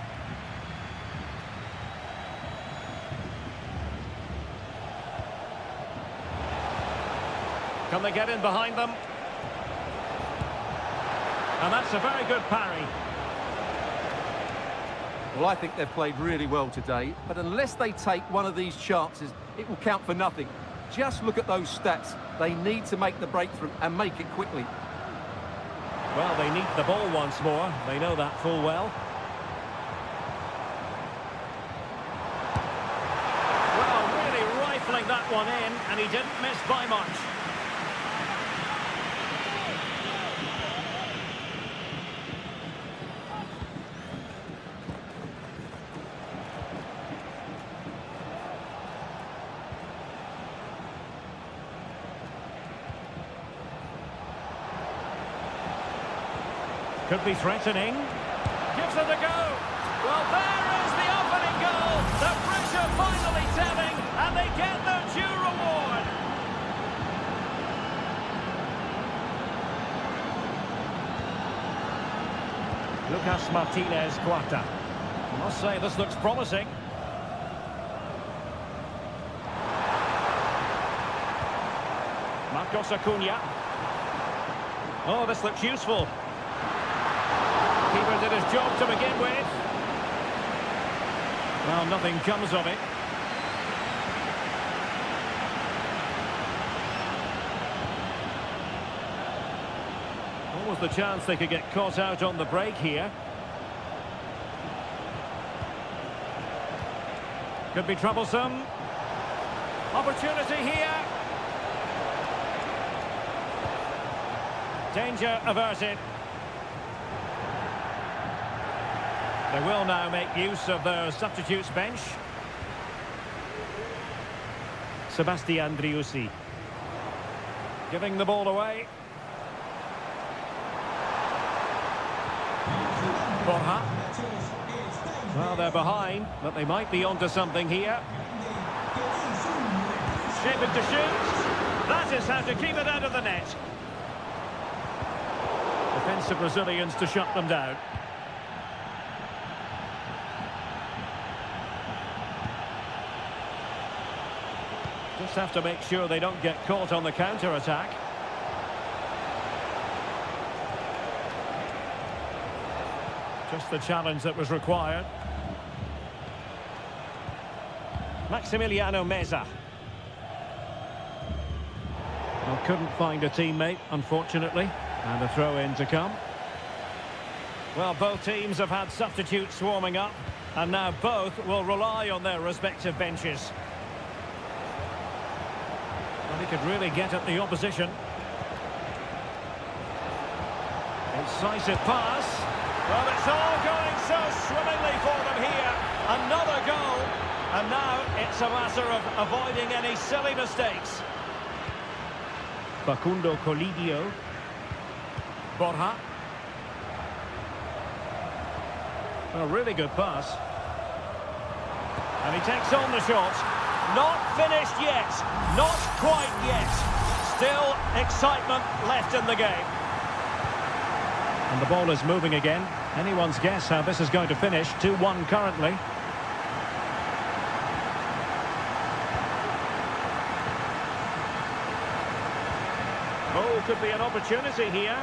Can they get in behind them? And that's a very good parry. Well, I think they've played really well today, but unless they take one of these chances, it will count for nothing. Just look at those stats. They need to make the breakthrough and make it quickly. Well, they need the ball once more. They know that full well. Well, really rifling that one in, and he didn't miss by much. Could be threatening. Gives it a go. Well, there is the opening goal. The pressure finally telling, and they get their due reward. Lucas Martinez Cuarta. I must say, this looks promising. Marcos Acuna. Oh, this looks useful. Keeper did his job to begin with. Well, nothing comes of it. What was the chance they could get caught out on the break here? Could be troublesome. Opportunity here. Danger averted. They will now make use of their substitutes bench. Sebastian Driussi. Giving the ball away. Borja. Well, they're behind, but they might be onto something here. Shaping to shoot. That is how to keep it out of the net. Defensive Brazilians to shut them down. Just have to make sure they don't get caught on the counter-attack. Just the challenge that was required. Maximiliano Meza. Well, couldn't find a teammate, unfortunately. And a throw-in to come. Well, both teams have had substitutes swarming up. And now both will rely on their respective benches. Well, he could really get at the opposition. Incisive pass. Well, it's all going so swimmingly for them here. Another goal. And now it's a matter of avoiding any silly mistakes. Facundo Colidio. Borja. A really good pass. And he takes on the shot. Not finished yet. Not quite yet. Still excitement left in the game. And the ball is moving again. Anyone's guess how this is going to finish. 2-1 currently. Oh, could be an opportunity here.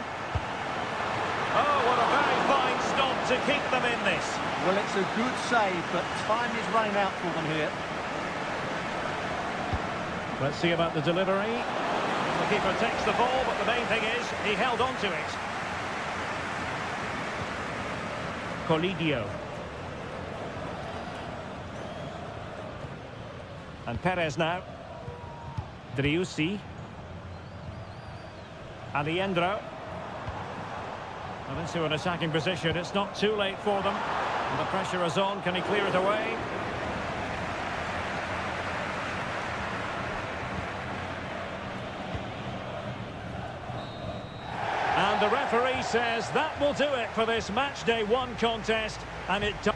Oh, what a very fine stop to keep them in this. Well, it's a good save, but time is running out for them here. Let's see about the delivery. The keeper takes the ball, but the main thing is he held on to it. Colidio. And Perez now. Driussi. Aliendro. And into an attacking position. It's not too late for them. And the pressure is on. Can he clear it away? And the referee says that will do it for this match day 1 contest. And it does.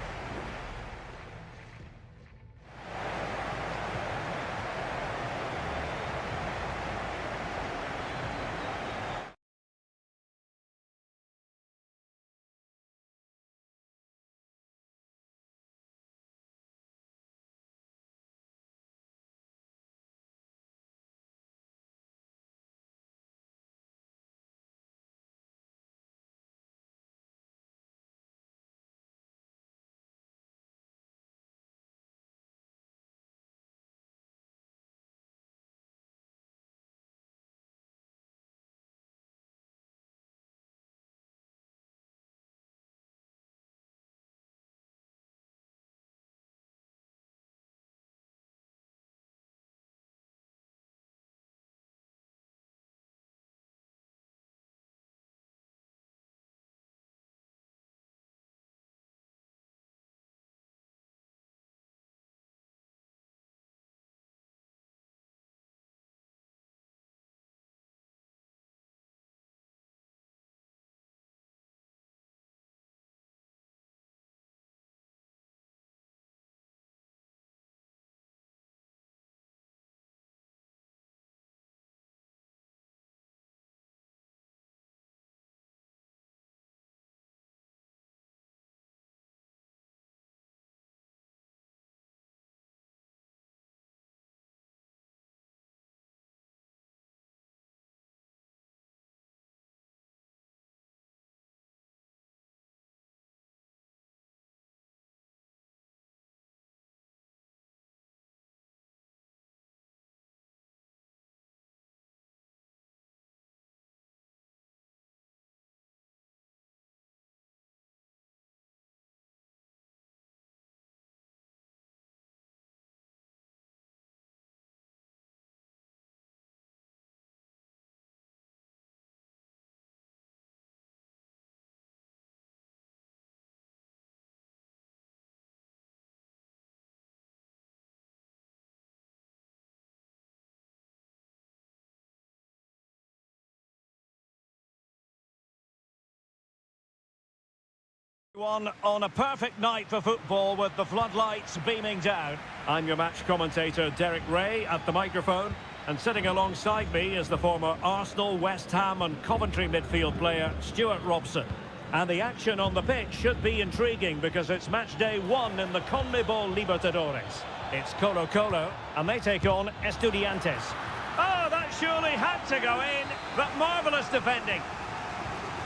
One on a perfect night for football with the floodlights beaming down. I'm your match commentator Derek Ray at the microphone, and sitting alongside me is the former Arsenal, West Ham and Coventry midfield player Stuart Robson. And the action on the pitch should be intriguing because it's match day 1 in the CONMEBOL Libertadores. It's Colo-Colo and they take on Estudiantes. Oh, that surely had to go in, but marvellous defending.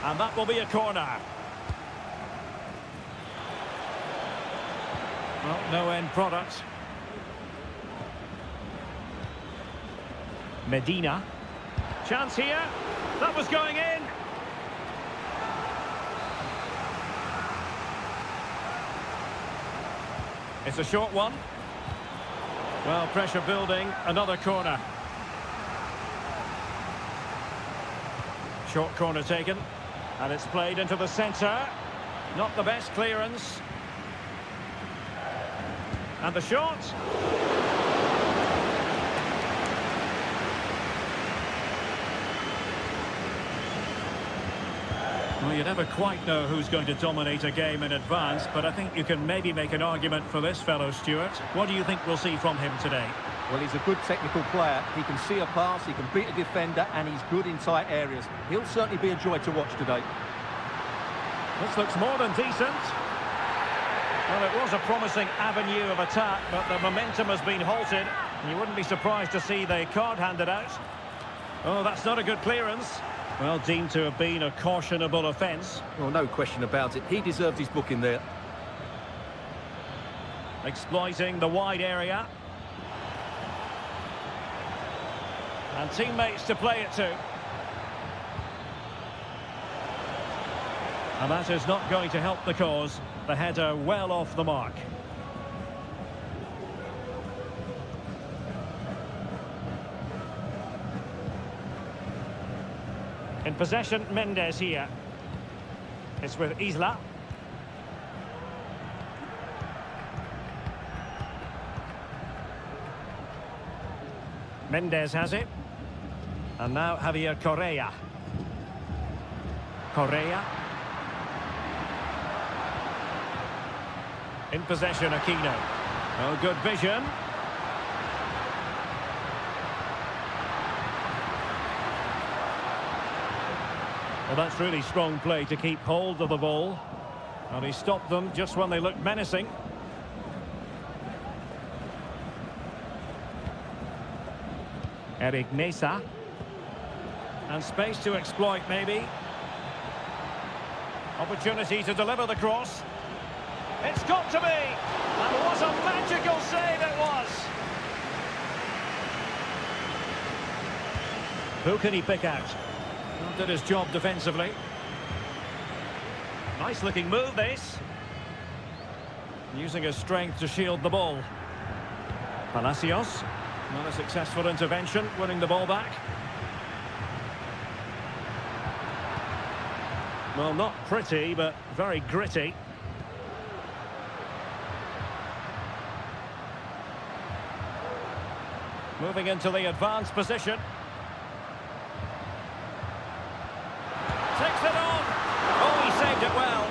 And that will be a corner. Well, no end product. Medina. Chance here. That was going in. It's a short one. Well, pressure building. Another corner. Short corner taken. And it's played into the centre. Not the best clearance. And the shot. Well, you never quite know who's going to dominate a game in advance, but I think you can maybe make an argument for this fellow, Stuart. What do you think we'll see from him today? Well, he's a good technical player. He can see a pass, he can beat a defender, and he's good in tight areas. He'll certainly be a joy to watch today. This looks more than decent. Well, it was a promising avenue of attack, but the momentum has been halted. You wouldn't be surprised to see the card handed out. Oh, that's not a good clearance. Well, deemed to have been a cautionable offence. Well, no question about it. He deserved his booking there. Exploiting the wide area. And teammates to play it to. And that is not going to help the cause. The header well off the mark. In possession, Mendes here. It's with Isla. Mendes has it. And now Javier Correa. Correa. In possession, Aquino. Oh, good vision. Well, that's really strong play to keep hold of the ball. And he stopped them just when they looked menacing. Eric Mesa. And space to exploit, maybe. Opportunity to deliver the cross. It's got to be! And what a magical save it was! Who can he pick out? Well, did his job defensively. Nice looking move, this. Using his strength to shield the ball. Palacios. Not a successful intervention, winning the ball back. Well, not pretty, but very gritty. Moving into the advanced position. Takes it on. Oh, he saved it well.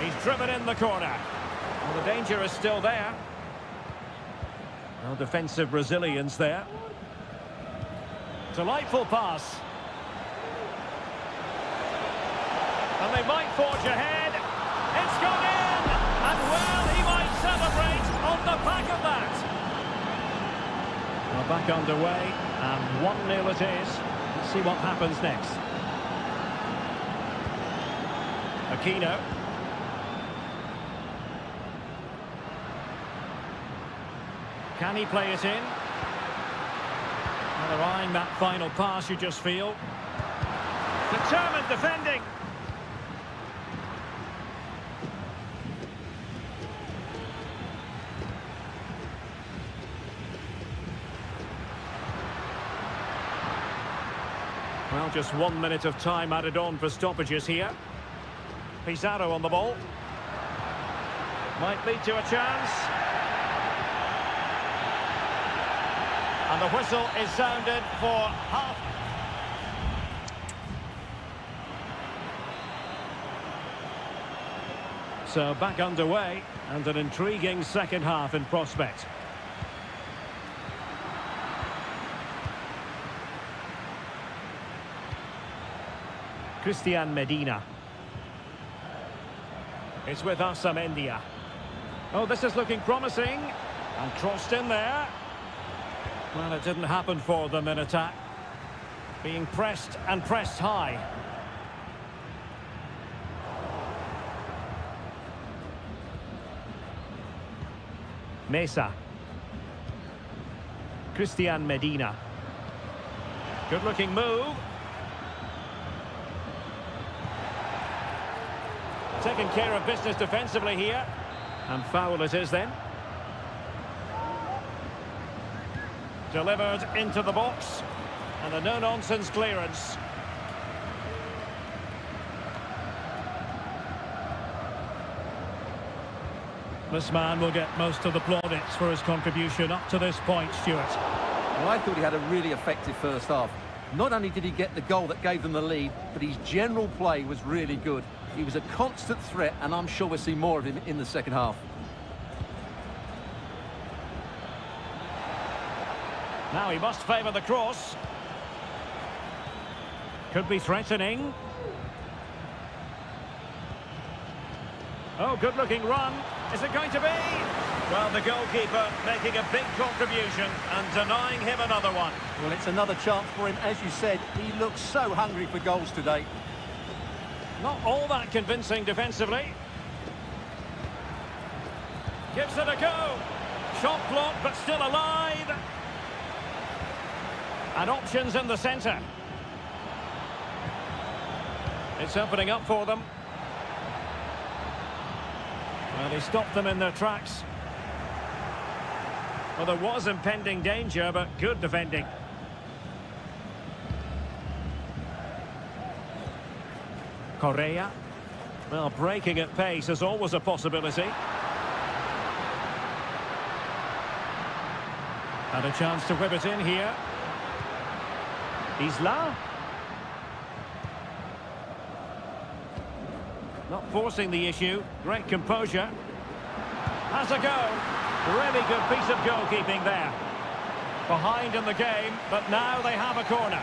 He's driven in the corner. Well, the danger is still there. Well, defensive resilience there. Delightful pass. And they might forge ahead. It's gone in. And well, he might celebrate on the back of that. Well, back underway, and 1-0 it is. Let's see what happens next. Aquino. Can he play it in? Well, they're eyeing that final pass, you just feel. Determined defending. Well, just 1 minute of time added on for stoppages here. Pizarro on the ball. Might lead to a chance. And the whistle is sounded for half. So back underway, and an intriguing second half in prospect. Christian Medina. It's with Amendia. Oh, this is looking promising. And crossed in there. Well, it didn't happen for them in attack. Being pressed and pressed high. Mesa. Christian Medina. Good-looking move. Taking care of business defensively here. And foul it is then. Delivered into the box. And a no-nonsense clearance. This man will get most of the plaudits for his contribution up to this point, Stuart. Well, I thought he had a really effective first half. Not only did he get the goal that gave them the lead, but his general play was really good. He was a constant threat, and I'm sure we'll see more of him in the second half. Now he must favour the cross. Could be threatening. Oh, good-looking run. Is it going to be? Well, the goalkeeper making a big contribution and denying him another one. Well, it's another chance for him. As you said, he looks so hungry for goals today. Not all that convincing defensively. Gives it a go. Shot blocked, but still alive. And options in the centre. It's opening up for them. Well, he stopped them in their tracks. Well, there was impending danger, but good defending. Correa. Well, breaking at pace is always a possibility. And a chance to whip it in here. Isla. Not forcing the issue. Great composure. Has a go. Really good piece of goalkeeping there. Behind in the game, but now they have a corner.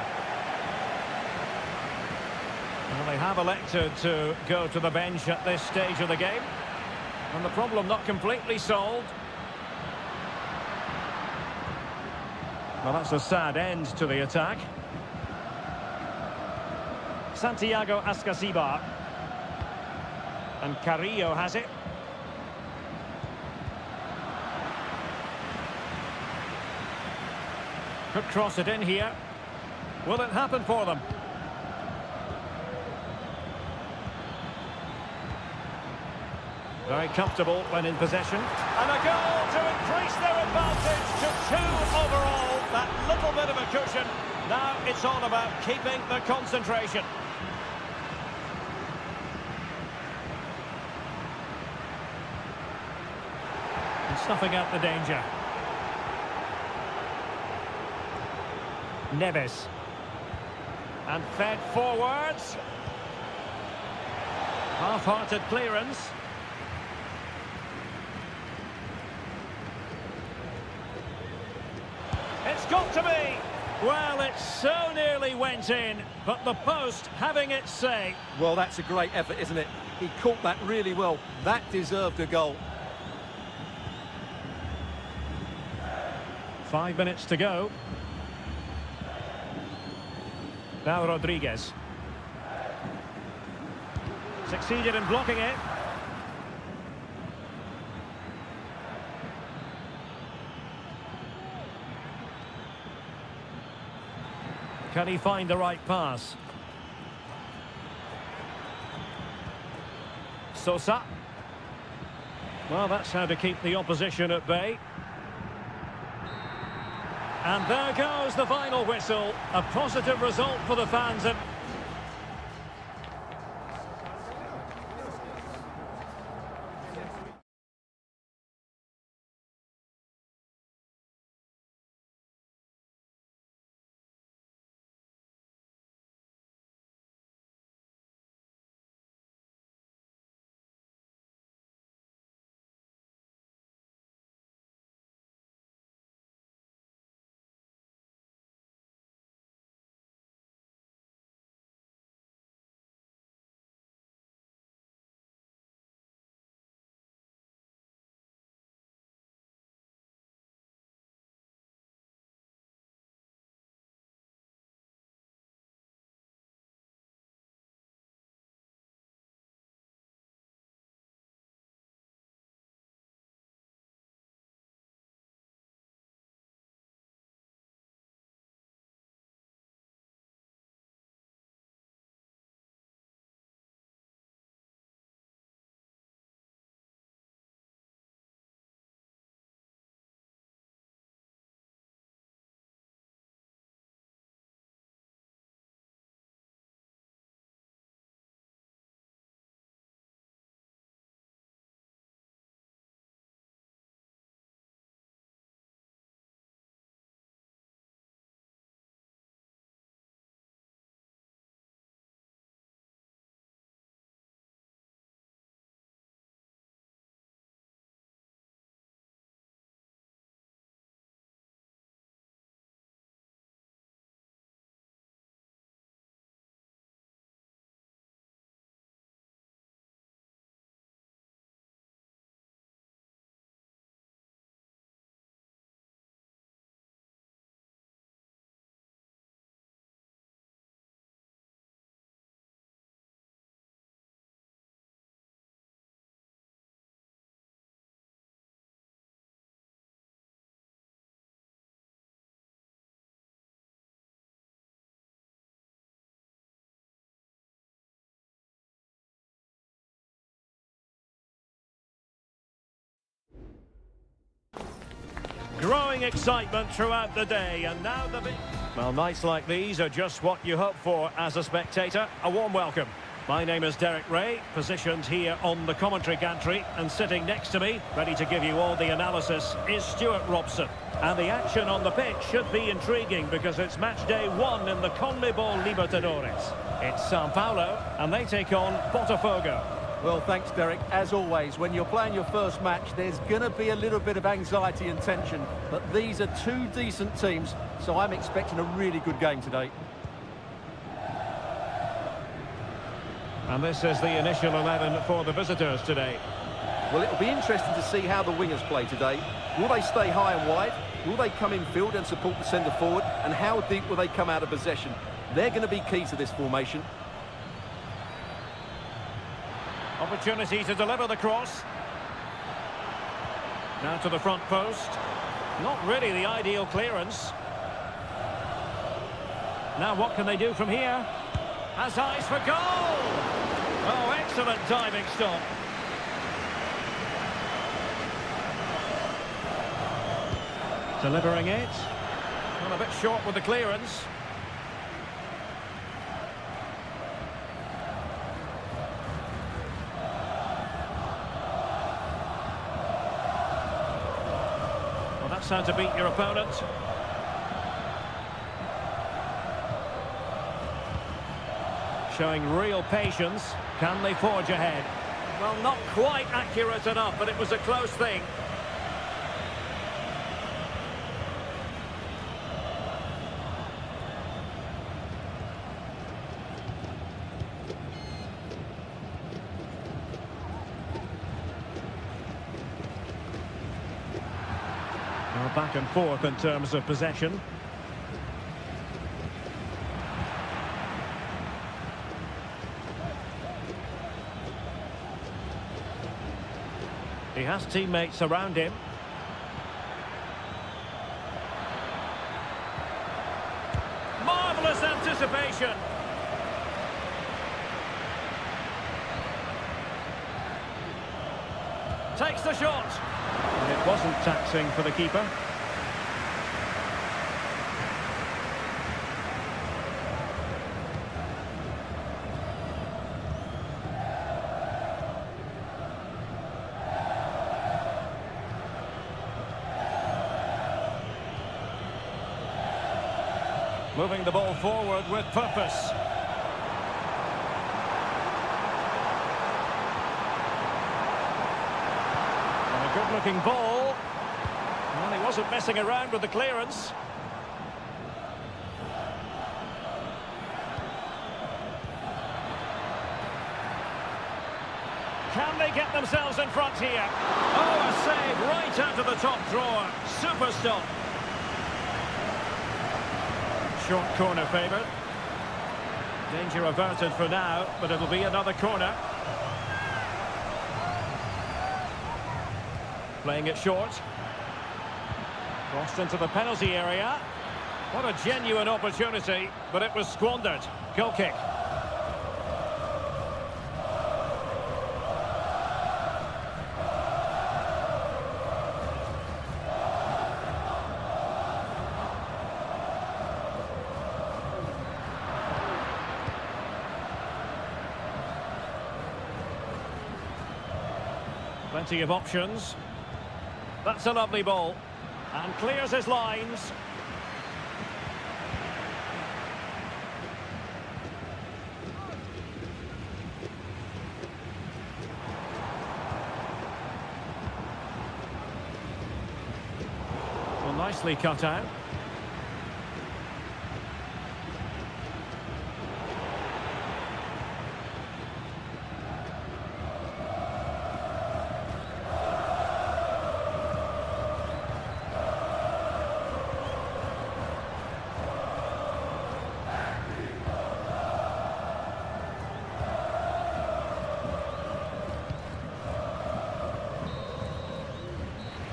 Well, they have elected to go to the bench at this stage of the game. And the problem not completely solved. Well, that's a sad end to the attack. Santiago Ascasibar. And Carrillo has it. Could cross it in here. Will it happen for them? Very comfortable when in possession. And a goal to increase their advantage to 2 overall. That little bit of a cushion. Now it's all about keeping the concentration. And snuffing out the danger. Neves. And fed forwards. Half-hearted clearance. It's got to be. Well, it so nearly went in, but the post having its say. Well, that's a great effort, isn't it? He caught that really well. That deserved a goal. 5 minutes to go. Now Rodriguez. Succeeded in blocking it. Can he find the right pass? Sosa. Well, that's how to keep the opposition at bay. And there goes the final whistle. A positive result for the fans. And Growing excitement throughout the day, and now the... Well, nights like these are just what you hope for as a spectator. A warm welcome. My name is Derek Ray, positioned here on the commentary gantry, and sitting next to me, ready to give you all the analysis, is Stuart Robson. And the action on the pitch should be intriguing because it's match day 1 in the CONMEBOL Libertadores. It's Sao Paulo, and they take on Botafogo. Well, thanks, Derek. As always, when you're playing your first match, there's going to be a little bit of anxiety and tension. But these are two decent teams, so I'm expecting a really good game today. And this is the initial 11 for the visitors today. Well, it'll be interesting to see how the wingers play today. Will they stay high and wide? Will they come in field and support the centre forward? And how deep will they come out of possession? They're going to be key to this formation. Opportunity to deliver the cross. Now to the front post. Not really the ideal clearance. Now what can they do from here? Has eyes for goal! Oh, excellent diving stop. Delivering it. Well, a bit short with the clearance. Well, that's how to beat your opponent. Showing real patience. Can they forge ahead? Well, not quite accurate enough, but it was a close thing. Well, back and forth in terms of possession. He has teammates around him. Marvellous anticipation. Takes the shot. And it wasn't taxing for the keeper. Moving the ball forward with purpose. And a good-looking ball. Well, he wasn't messing around with the clearance. Can they get themselves in front here? Oh, a save right out of the top drawer. Super stop. Short corner favoured. Danger averted for now, but it'll be another corner. Playing it short. Crossed into the penalty area. What a genuine opportunity, but it was squandered. Goal kick. Plenty of options. That's a lovely ball. And clears his lines. Well, nicely cut out.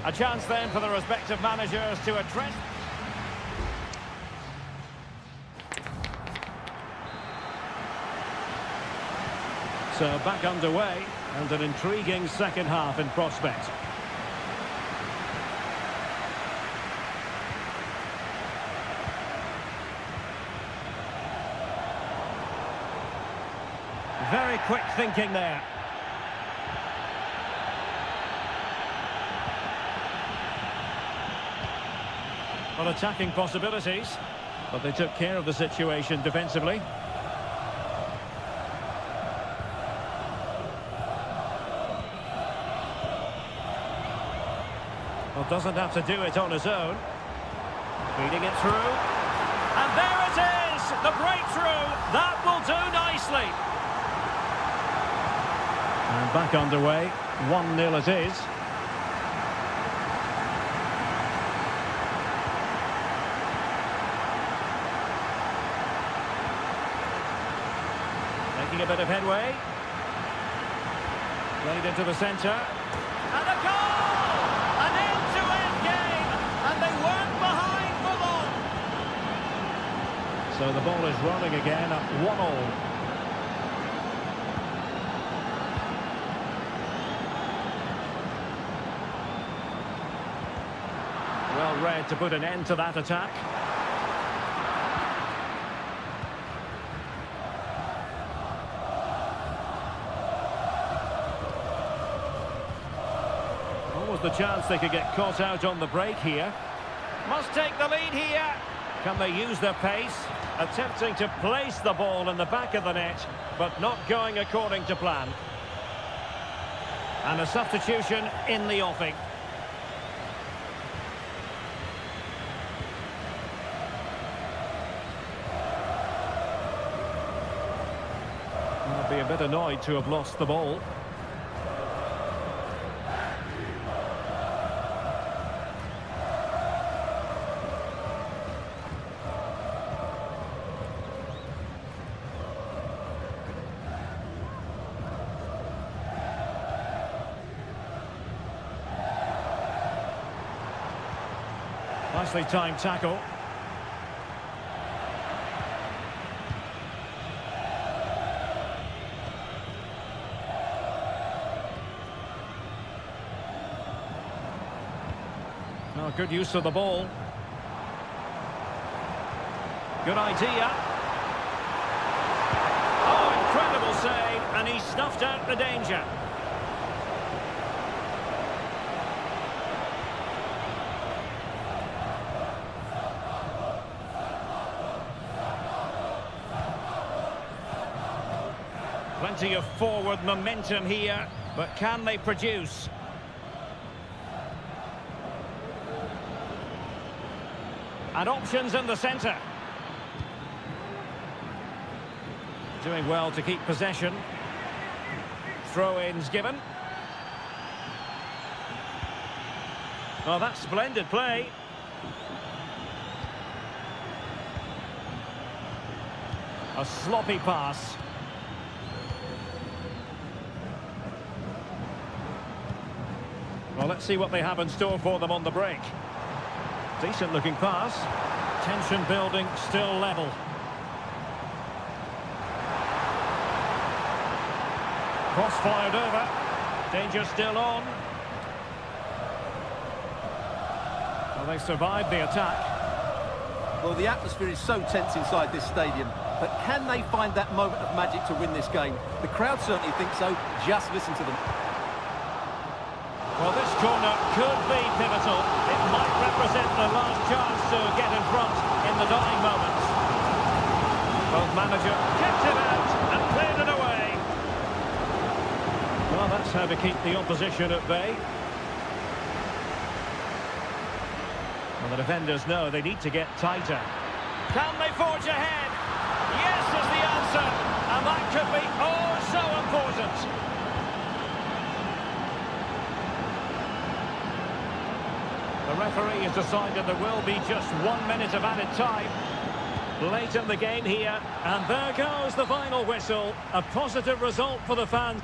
A chance then for the respective managers to address. So back underway and an intriguing second half in prospect. Very quick thinking there. Well, attacking possibilities, but they took care of the situation defensively. Well, doesn't have to do it on his own. Feeding it through. And there it is! The breakthrough! That will do nicely. And back underway. 1-0 it is. Making a bit of headway. Played into the centre. And a goal! An end-to-end game! And they weren't behind for long. So the ball is rolling again at 1-1. Well read to put an end to that attack. Almost the chance they could get caught out on the break here. Must take the lead here. Can they use their pace? Attempting to place the ball in the back of the net, but not going according to plan. And a substitution in the offing. I'll be a bit annoyed to have lost the ball. Nicely timed tackle. Oh, good use of the ball. Good idea. Oh, incredible save, and he snuffed out the danger. Plenty of forward momentum here, but can they produce? And options in the centre. Doing well to keep possession. Throw-ins given. Oh, that's splendid play. A sloppy pass. Well, let's see what they have in store for them on the break. Decent looking pass. Tension building, still level. Cross fired over. Danger still on. Well, they survived the attack. Well, the atmosphere is so tense inside this stadium, but can they find that moment of magic to win this game? The crowd certainly think so. Just listen to them. Well, this corner could be pivotal. It might represent the last chance to get in front in the dying moments. Both manager kept it out and cleared it away. Well, that's how to keep the opposition at bay. Well, the defenders know they need to get tighter. Can they forge ahead? Yes is the answer. And that could be oh so important. The referee has decided there will be just 1 minute of added time. Late in the game here, and there goes the final whistle. A positive result for the fans.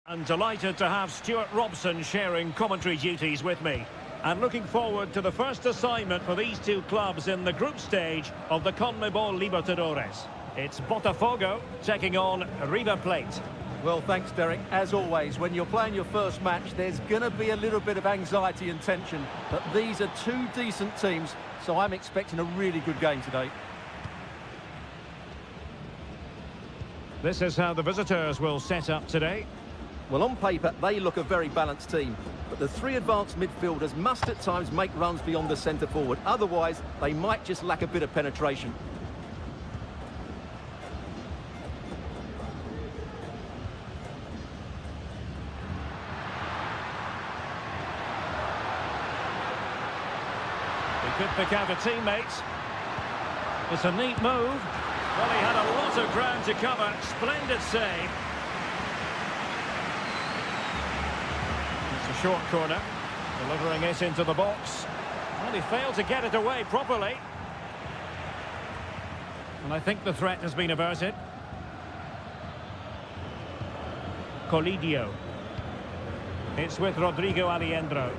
I'm delighted to have Stuart Robson sharing commentary duties with me. And looking forward to the first assignment for these two clubs in the group stage of the CONMEBOL Libertadores. It's Botafogo taking on River Plate. Well, thanks, Derek. As always, when you're playing your first match, there's going to be a little bit of anxiety and tension. But these are two decent teams, so I'm expecting a really good game today. This is how the visitors will set up today. Well, on paper, they look a very balanced team. But the three advanced midfielders must at times make runs beyond the centre forward. Otherwise, they might just lack a bit of penetration. He could pick out a teammate. It's a neat move. Well, he had a lot of ground to cover. Splendid save. It's a short corner. Delivering it into the box. Well, he failed to get it away properly. And I think the threat has been averted. Colidio. It's with Rodrigo Alejandro.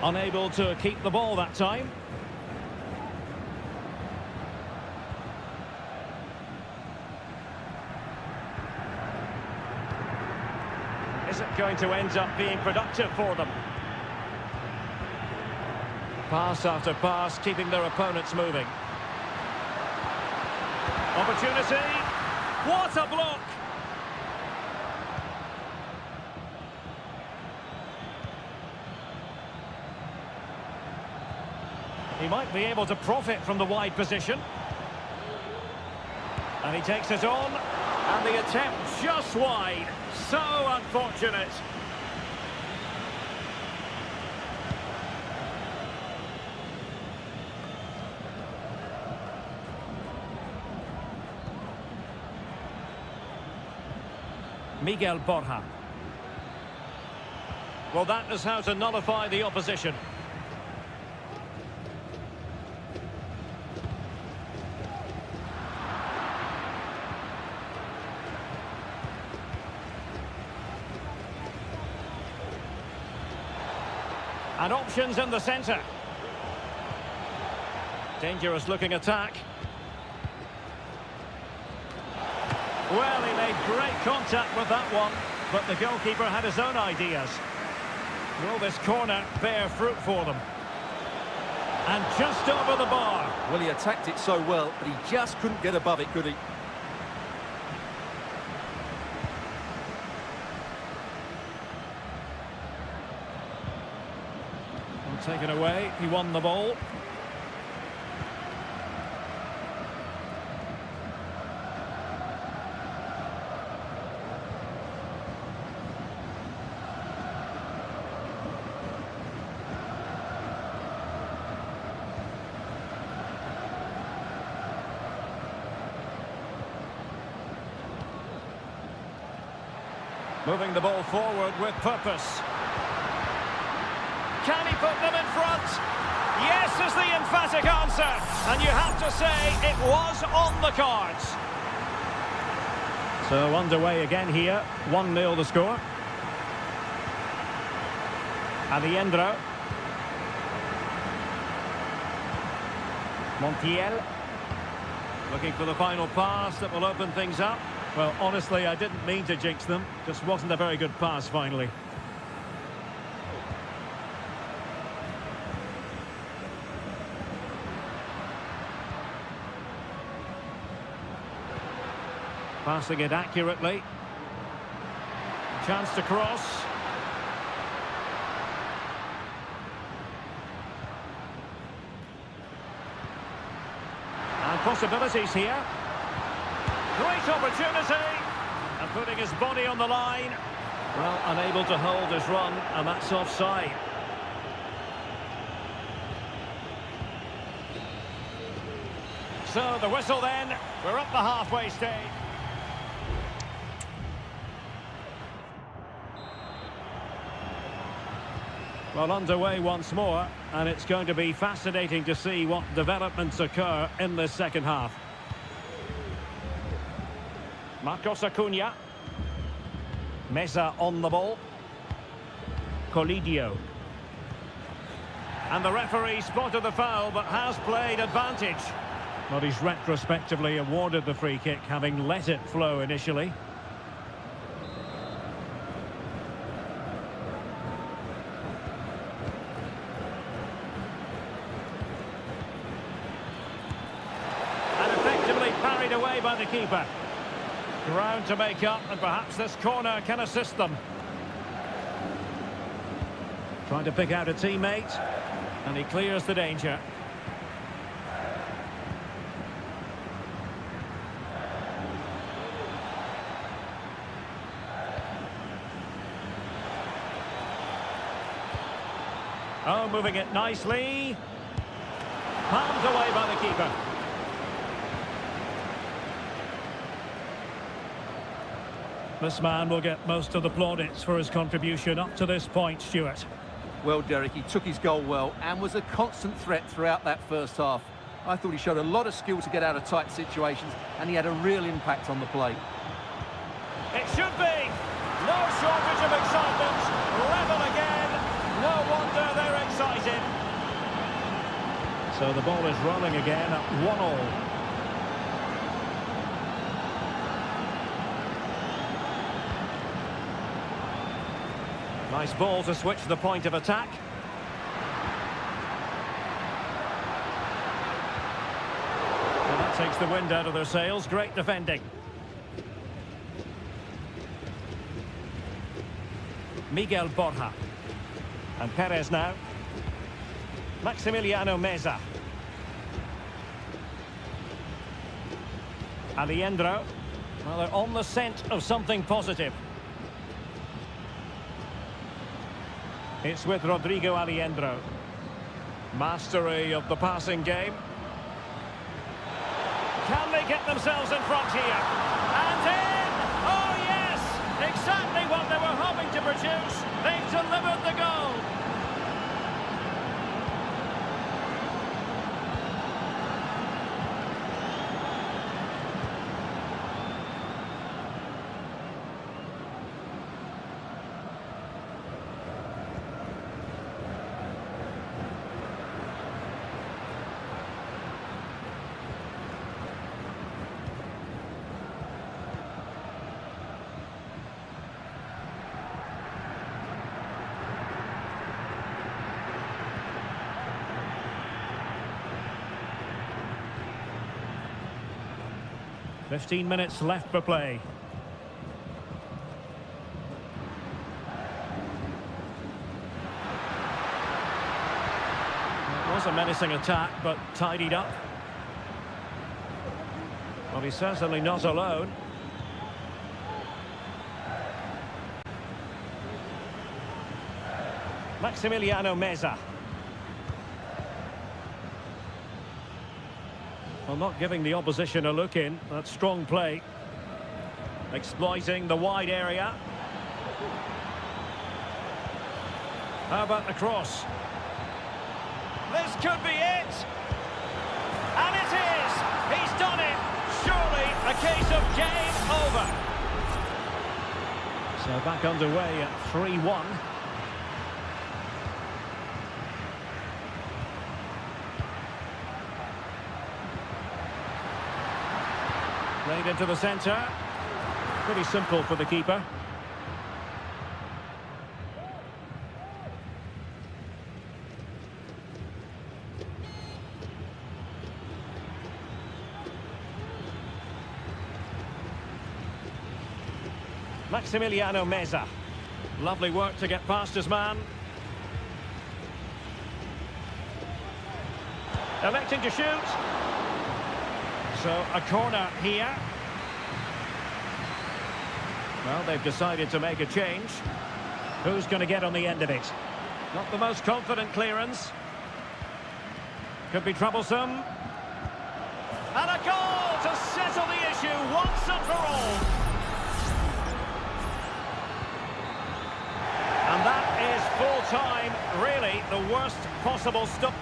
Unable to keep the ball that time. Isn't going to end up being productive for them. Pass after pass, keeping their opponents moving. Opportunity. What a block! He might be able to profit from the wide position. And he takes it on. And the attempt just wide. So unfortunate. Miguel Borja. Well, that is how to nullify the opposition. And options in the centre. Dangerous looking attack. Well, he made great contact with that one, but the goalkeeper had his own ideas. Will this corner bear fruit for them? And just over the bar. Well, he attacked it so well, but he just couldn't get above it, could he? Taken away, he won the ball. Moving the ball forward with purpose. Can he put them in front? Yes is the emphatic answer. And you have to say it was on the cards. So underway again here. 1-0 the score. Alejandro. Montiel. Looking for the final pass that will open things up. Well, honestly, I didn't mean to jinx them. Just wasn't a very good pass finally. Passing it accurately. Chance to cross. And possibilities here. Great opportunity. And putting his body on the line. Well, unable to hold his run, and that's offside. So the whistle then. We're up the halfway stage. Well, underway once more, and it's going to be fascinating to see what developments occur in this second half. Marcos Acuna. Mesa on the ball. Colidio. And the referee spotted the foul, but has played advantage. But he's retrospectively awarded the free kick, having let it flow initially. And effectively parried away by the keeper. Ground to make up, and perhaps this corner can assist them. Trying to pick out a teammate, and he clears the danger. Oh, moving it nicely. Palmed away by the keeper. This man will get most of the plaudits for his contribution up to this point, Stuart. Well, Derek, he took his goal well and was a constant threat throughout that first half. I thought he showed a lot of skill to get out of tight situations, and he had a real impact on the play. It should be. No shortage of excitement. Level again. No wonder they're excited. So the ball is rolling again at 1-1. Nice ball to switch the point of attack. And that takes the wind out of their sails. Great defending. Miguel Borja. And Perez now. Maximiliano Meza. Alejandro. Well, they're on the scent of something positive. It's with Rodrigo Alejandro. Mastery of the passing game. Can they get themselves in front here? And in! Oh yes! Exactly what they were hoping to produce. They've delivered the goal. "15 minutes left for play. It was a menacing attack, but tidied up. Well, he's certainly not alone. Maximiliano Meza. Well, not giving the opposition a look in. That's strong play. Exploiting the wide area. How about the cross? This could be it! And it is! He's done it! Surely a case of game over. So back underway at 3-1. Played into the centre. Pretty simple for the keeper. Maximiliano Meza. Lovely work to get past his man. Electing to shoot. So a corner here. Well, they've decided to make a change. Who's going to get on the end of it? Not the most confident clearance. Could be troublesome. And a goal to settle the issue once and for all. And that is full time. Really the worst possible stop.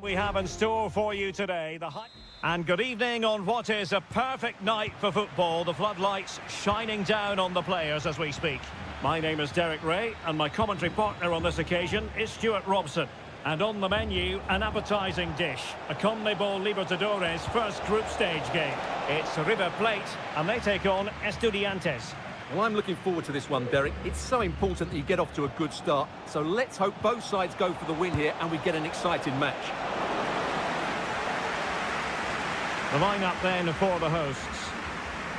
We have in store for you today and good evening on what is a perfect night for football. The floodlights shining down on the players as we speak. My name is Derek Ray and my commentary partner on this occasion is Stuart Robson. And on the menu, an appetising dish, a CONMEBOL Libertadores first group stage game. It's River Plate and they take on Estudiantes. Well, I'm looking forward to this one, Derek. It's so important that you get off to a good start. So let's hope both sides go for the win here and we get an exciting match. The lineup then for the hosts.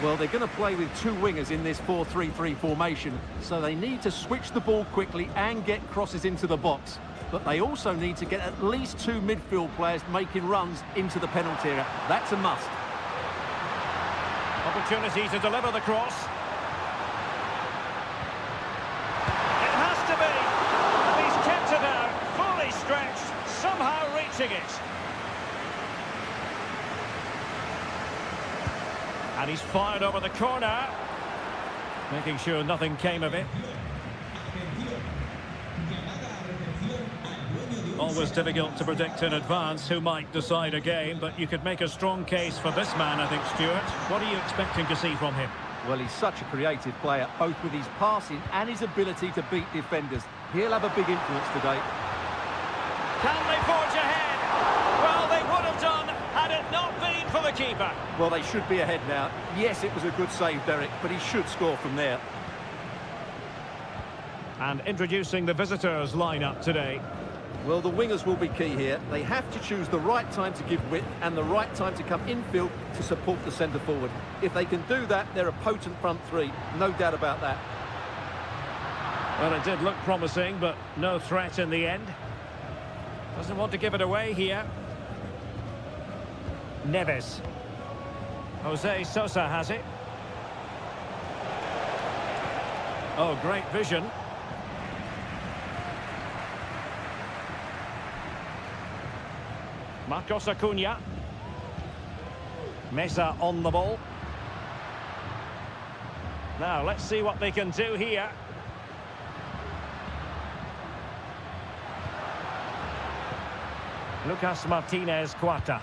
Well, they're going to play with two wingers in this 4-3-3 formation, so they need to switch the ball quickly and get crosses into the box. But they also need to get at least two midfield players making runs into the penalty area. That's a must. Opportunity to deliver the cross. It has to be. And he's kept it out, fully stretched, somehow reaching it. And he's fired over the corner, making sure nothing came of it. Always difficult to predict in advance who might decide a game, but you could make a strong case for this man, I think, Stuart. What are you expecting to see from him? Well, he's such a creative player, both with his passing and his ability to beat defenders. He'll have a big influence today. Can they forge ahead? Well, they would have done had it not been for the keeper. Well, they should be ahead now. Yes, it was a good save, Derek, but he should score from there. And introducing the visitors' lineup today. Well, the wingers will be key here. They have to choose the right time to give width and the right time to come infield to support the centre forward. If they can do that, they're a potent front three. No doubt about that. Well, it did look promising, but no threat in the end. Doesn't want to give it away here. Neves. Jose Sosa has it. Oh, great vision. Marcos Acuna. Mesa on the ball. Now, let's see what they can do here. Lucas Martinez Cuarta.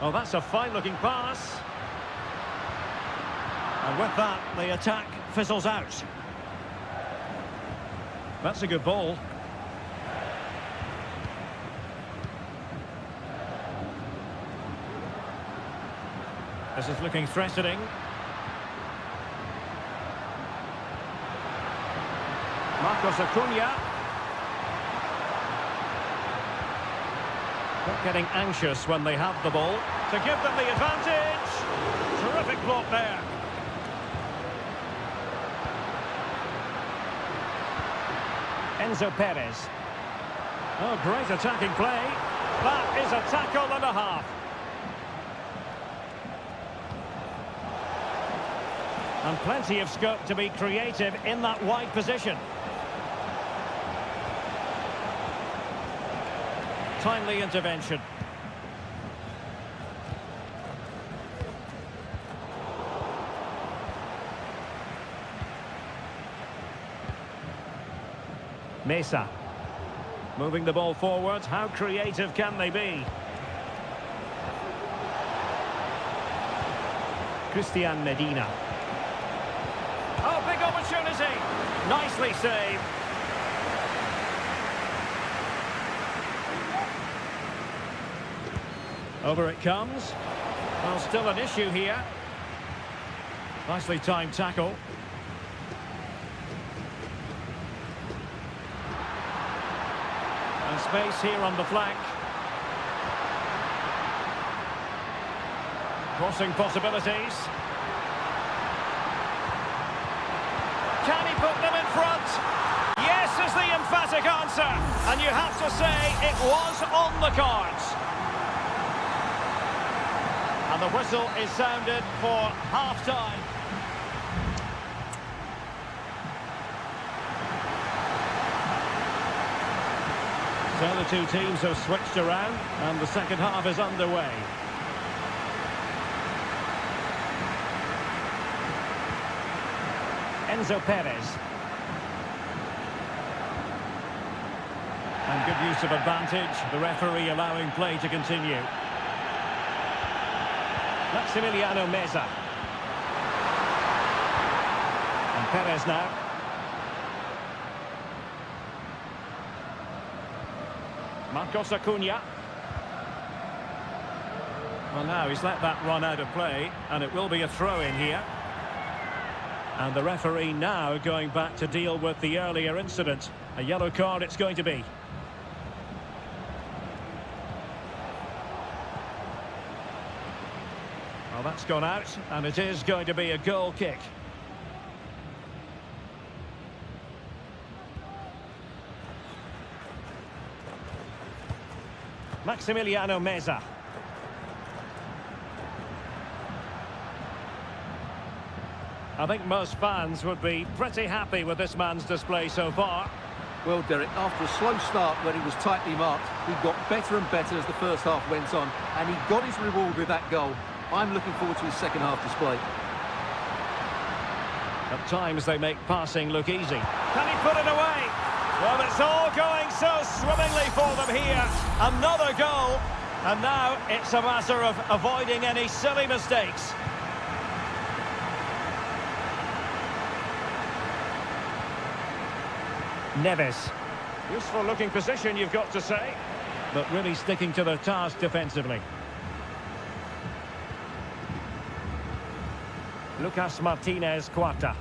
Oh, that's a fine-looking pass. And with that, the attack fizzles out. That's a good ball. This is looking threatening. Marcos Acuna. Not getting anxious when they have the ball. To give them the advantage. Terrific block there. Enzo Perez. Oh, great attacking play. That is a tackle and a half. And plenty of scope to be creative in that wide position. Timely intervention. Mesa. Moving the ball forward. How creative can they be? Christian Medina. Oh, big opportunity. Nicely saved. Over it comes. Well, still an issue here. Nicely timed tackle. And space here on the flank. Crossing possibilities. Can he put them in front? Yes is the emphatic answer. And you have to say it was on the cards. And the whistle is sounded for half-time. So the two teams have switched around and the second half is underway. Enzo Perez. And good use of advantage. The referee allowing play to continue. Maximiliano Meza. And Perez now. Marcos Acuna. Well, now he's let that run out of play, and it will be a throw-in here. And the referee now going back to deal with the earlier incident. A yellow card it's going to be. Well, that's gone out, and it is going to be a goal kick. Maximiliano Meza. I think most fans would be pretty happy with this man's display so far. Well, Derek, after a slow start when he was tightly marked, he got better and better as the first half went on, and he got his reward with that goal. I'm looking forward to his second half display. At times they make passing look easy. Can he put it away? Well, it's all going so swimmingly for them here. Another goal, and now it's a matter of avoiding any silly mistakes. Neves. Useful looking position, you've got to say. But really sticking to their task defensively. Lucas Martinez Cuarta.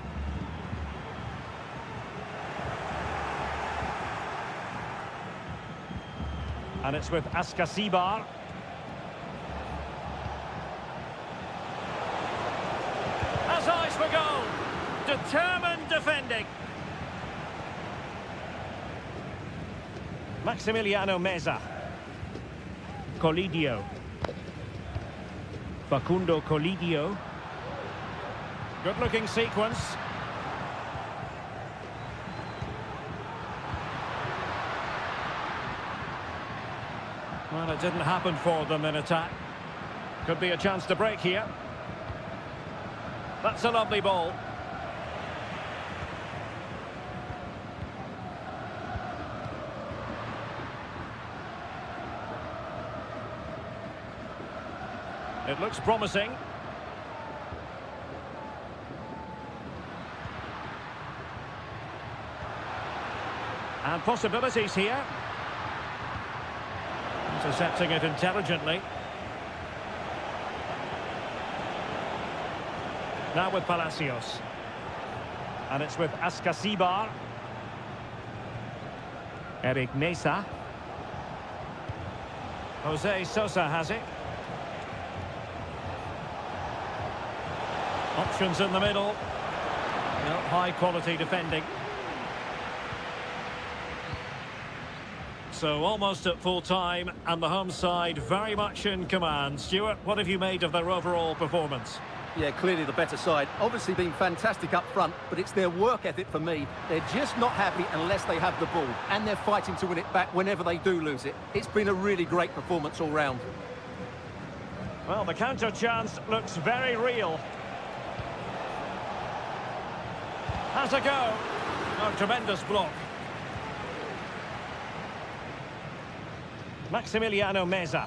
And it's with Askasibar. Has eyes for goal. Determined defending. Maximiliano Meza. Colidio. Facundo Colidio. Good-looking sequence. Well, it didn't happen for them in attack. Could be a chance to break here. That's a lovely ball. It looks promising. And possibilities here. Intercepting it intelligently. Now with Palacios. And it's with Askasibar. Eric Mesa. Jose Sosa has it. Options in the middle. Well, high quality defending. So almost at full time, and the home side very much in command. Stuart, what have you made of their overall performance? Yeah, clearly the better side. Obviously been fantastic up front, but it's their work ethic for me. They're just not happy unless they have the ball, and they're fighting to win it back whenever they do lose it. It's been a really great performance all round. Well, the counter chance looks very real. Has a go. A tremendous block. Maximiliano Meza.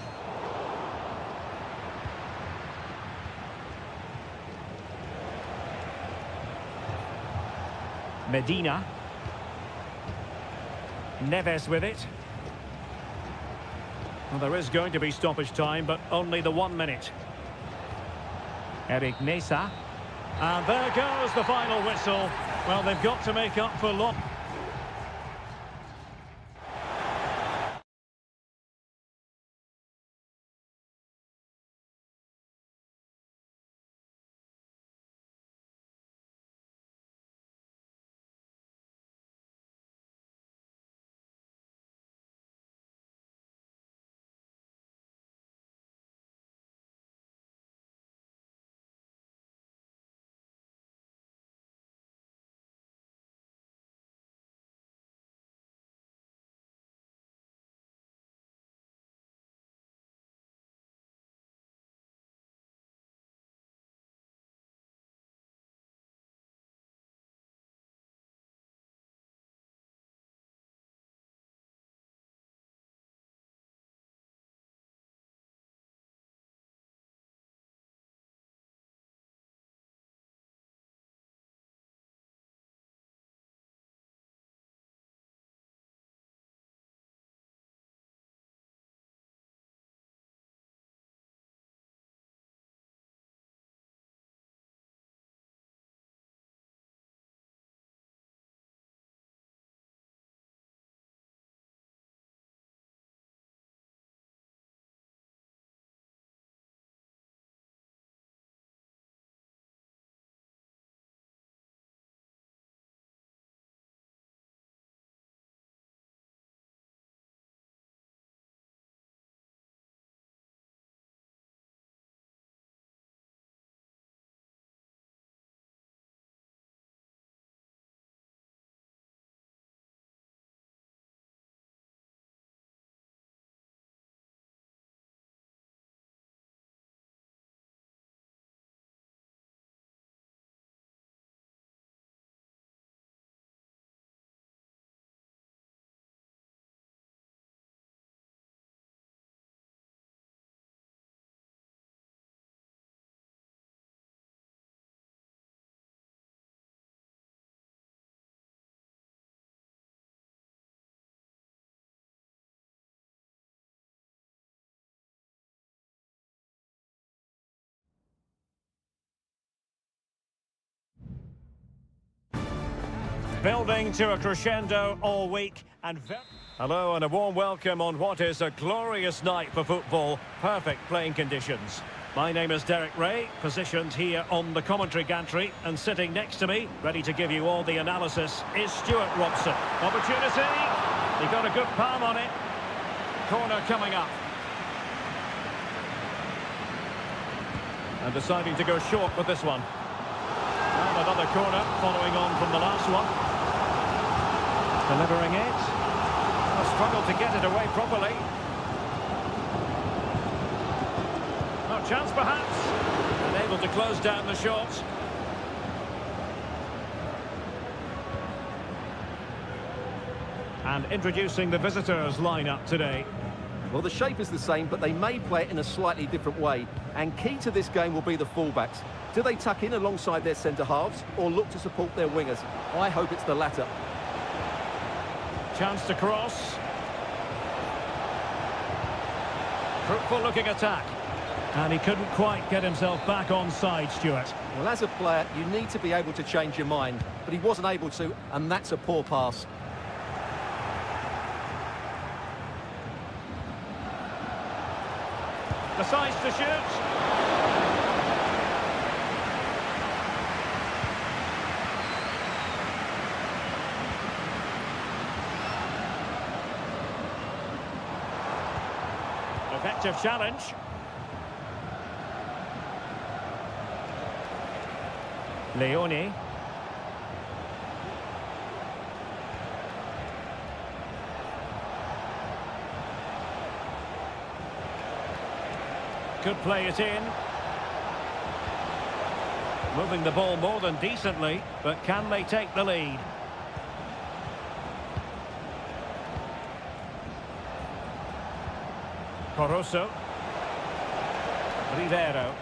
Medina. Neves with it. Well, there is going to be stoppage time, but only the 1 minute. Eric Mesa. And there goes the final whistle. Well, they've got to make up for loss. Building to a crescendo all week and hello and a warm welcome on what is a glorious night for football. Perfect playing conditions. My name is Derek Ray, positioned here on the commentary gantry, and sitting next to me, ready to give you all the analysis, is Stuart Robson. Opportunity. He got a good palm on it. Corner coming up. And deciding to go short with this one. And another corner following on from the last one. Delivering it. A struggle to get it away properly. No chance perhaps. Unable to close down the shot. And introducing the visitors lineup today. Well, the shape is the same, but they may play it in a slightly different way. And key to this game will be the fullbacks. Do they tuck in alongside their centre-halves or look to support their wingers? I hope it's the latter. Chance to cross. Fruitful looking attack. And he couldn't quite get himself back on side, Stuart. Well, as a player, you need to be able to change your mind. But he wasn't able to, and that's a poor pass. Decides to shoot. Effective challenge. Leone. Could play it in. Moving the ball more than decently, but can they take the lead? Corosso. Rivero.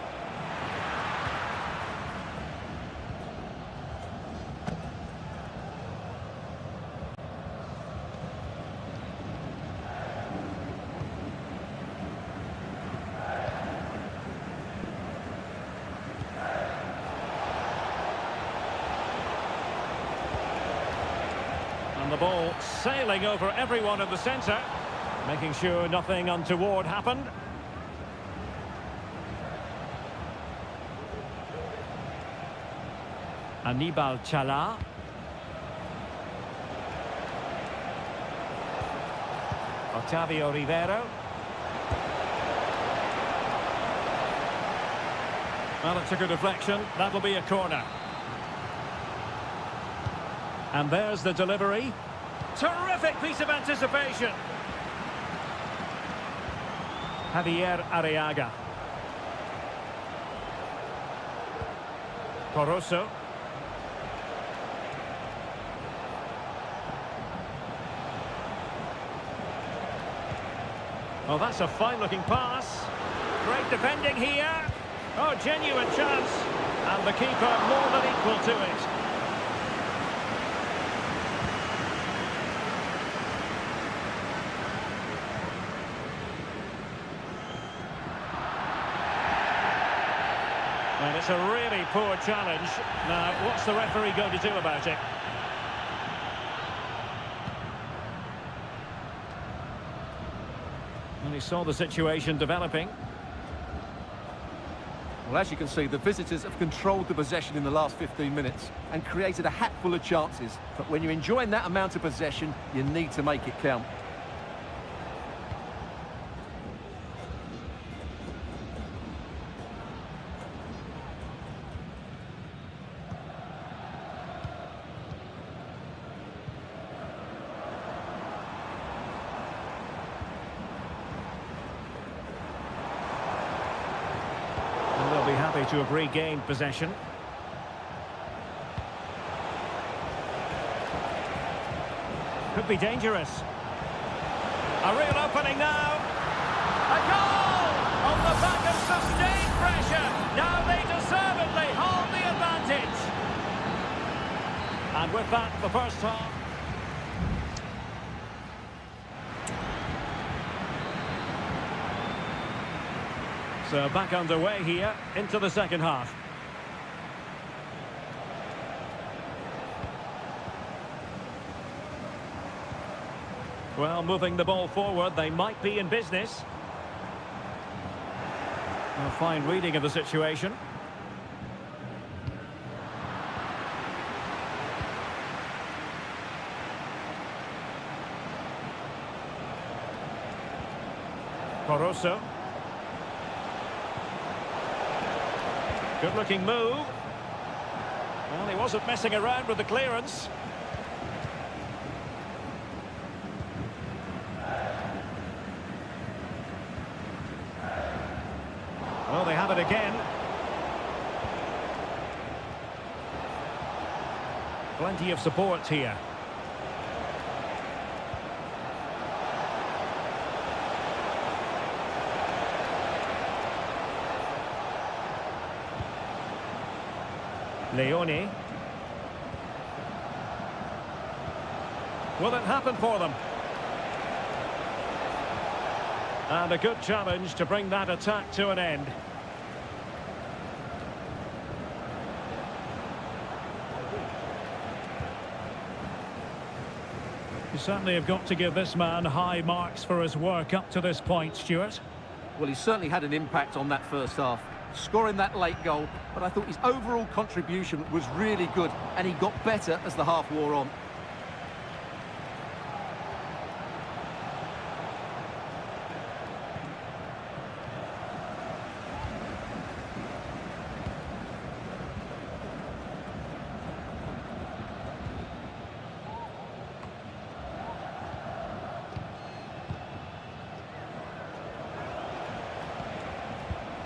And the ball sailing over everyone in the centre, making sure nothing untoward happened. Anibal Chala. Octavio Rivero. Well, it took a deflection. That'll be a corner. And there's the delivery. Terrific piece of anticipation. Javier Arriaga. Corosso. Oh, that's a fine-looking pass. Great defending here. Oh, genuine chance. And the keeper more than equal to it. And it's a really poor challenge. Now, what's the referee going to do about it? And he saw the situation developing. Well, as you can see, the visitors have controlled the possession in the last 15 minutes and created a hatful of chances. But when you're enjoying that amount of possession, you need to make it count. Happy to have regained possession. Could be dangerous. A real opening now. A goal! On the back of sustained pressure. Now they deservedly hold the advantage. And with that, the first half. So back underway here into the second half. Well, moving the ball forward, they might be in business. A fine reading of the situation. Caruso. Good-looking move. Well, he wasn't messing around with the clearance. Well, they have it again. Plenty of support here. Leone. Will it happen for them? And a good challenge to bring that attack to an end. You certainly have got to give this man high marks for his work up to this point, Stuart. Well, he certainly had an impact on that first half, scoring that late goal, but I thought his overall contribution was really good, and he got better as the half wore on.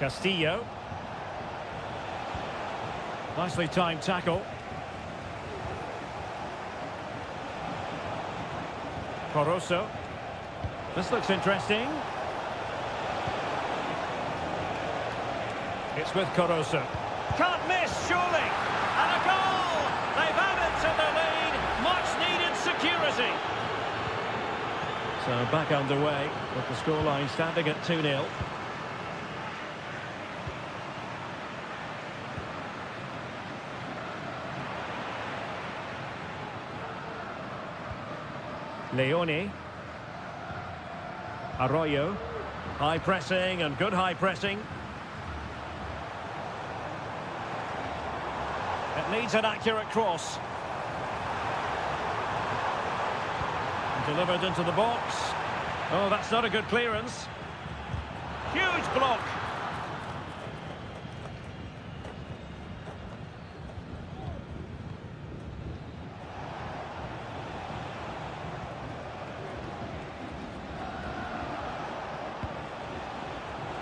Castillo. Nicely timed tackle. Caruso. This looks interesting. It's with Caruso. Can't miss, surely. And a goal! They've added to the lead. Much needed security. So back underway with the scoreline standing at 2-0. Leone. Arroyo. High pressing and good high pressing. It needs an accurate cross. Delivered into the box. Oh, that's not a good clearance. Huge block.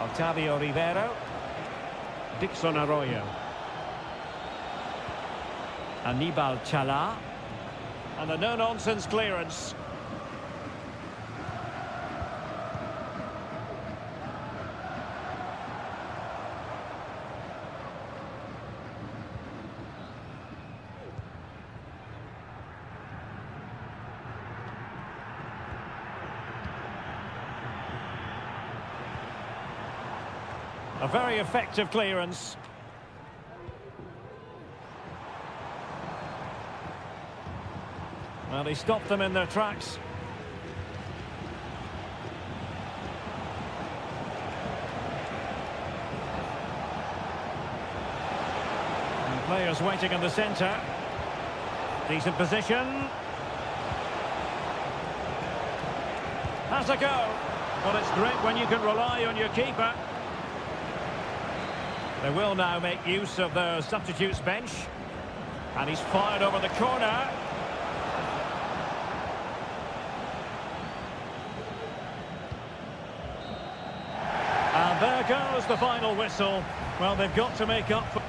Octavio Rivero. Dixon Arroyo. Anibal Chala. And a no-nonsense clearance. A very effective clearance. Well, he stopped them in their tracks. And players waiting in the centre. Decent position. Has a go. Well, it's great when you can rely on your keeper. They will now make use of the substitutes bench. And he's fired over the corner. And there goes the final whistle. Well, they've got to make up for...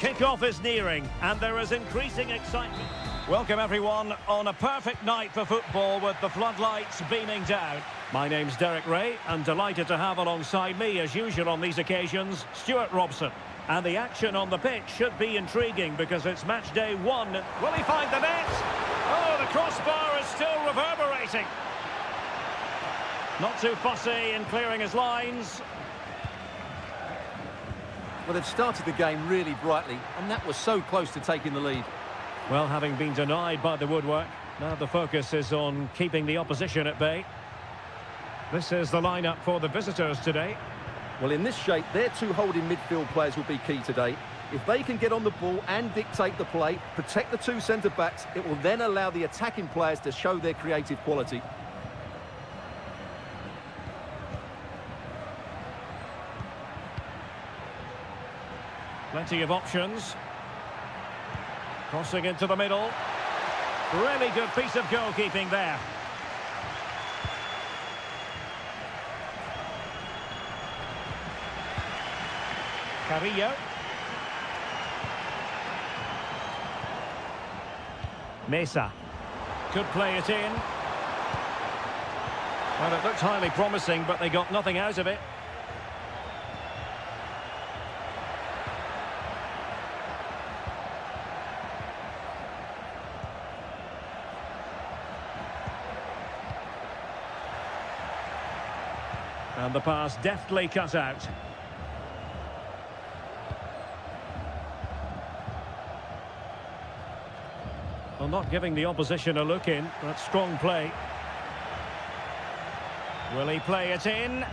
Kick-off is nearing, and there is increasing excitement. Welcome, everyone, on a perfect night for football with the floodlights beaming down. My name's Derek Ray, and delighted to have alongside me, as usual on these occasions, Stuart Robson. And the action on the pitch should be intriguing because it's match day 1. Will he find the net? Oh, the crossbar is still reverberating. Not too fussy in clearing his lines. Well, they've started the game really brightly, and that was so close to taking the lead. Well, having been denied by the woodwork, now the focus is on keeping the opposition at bay. This is the lineup for the visitors today. Well, in this shape, their two holding midfield players will be key today. If they can get on the ball and dictate the play, protect the two centre-backs, it will then allow the attacking players to show their creative quality. Plenty of options. Crossing into the middle. Really good piece of goalkeeping there. Carrillo. Mesa. Could play it in. Well, it looked highly promising, but they got nothing out of it. And the pass deftly cut out. Well, not giving the opposition a look in. That's strong play. Will he play it in?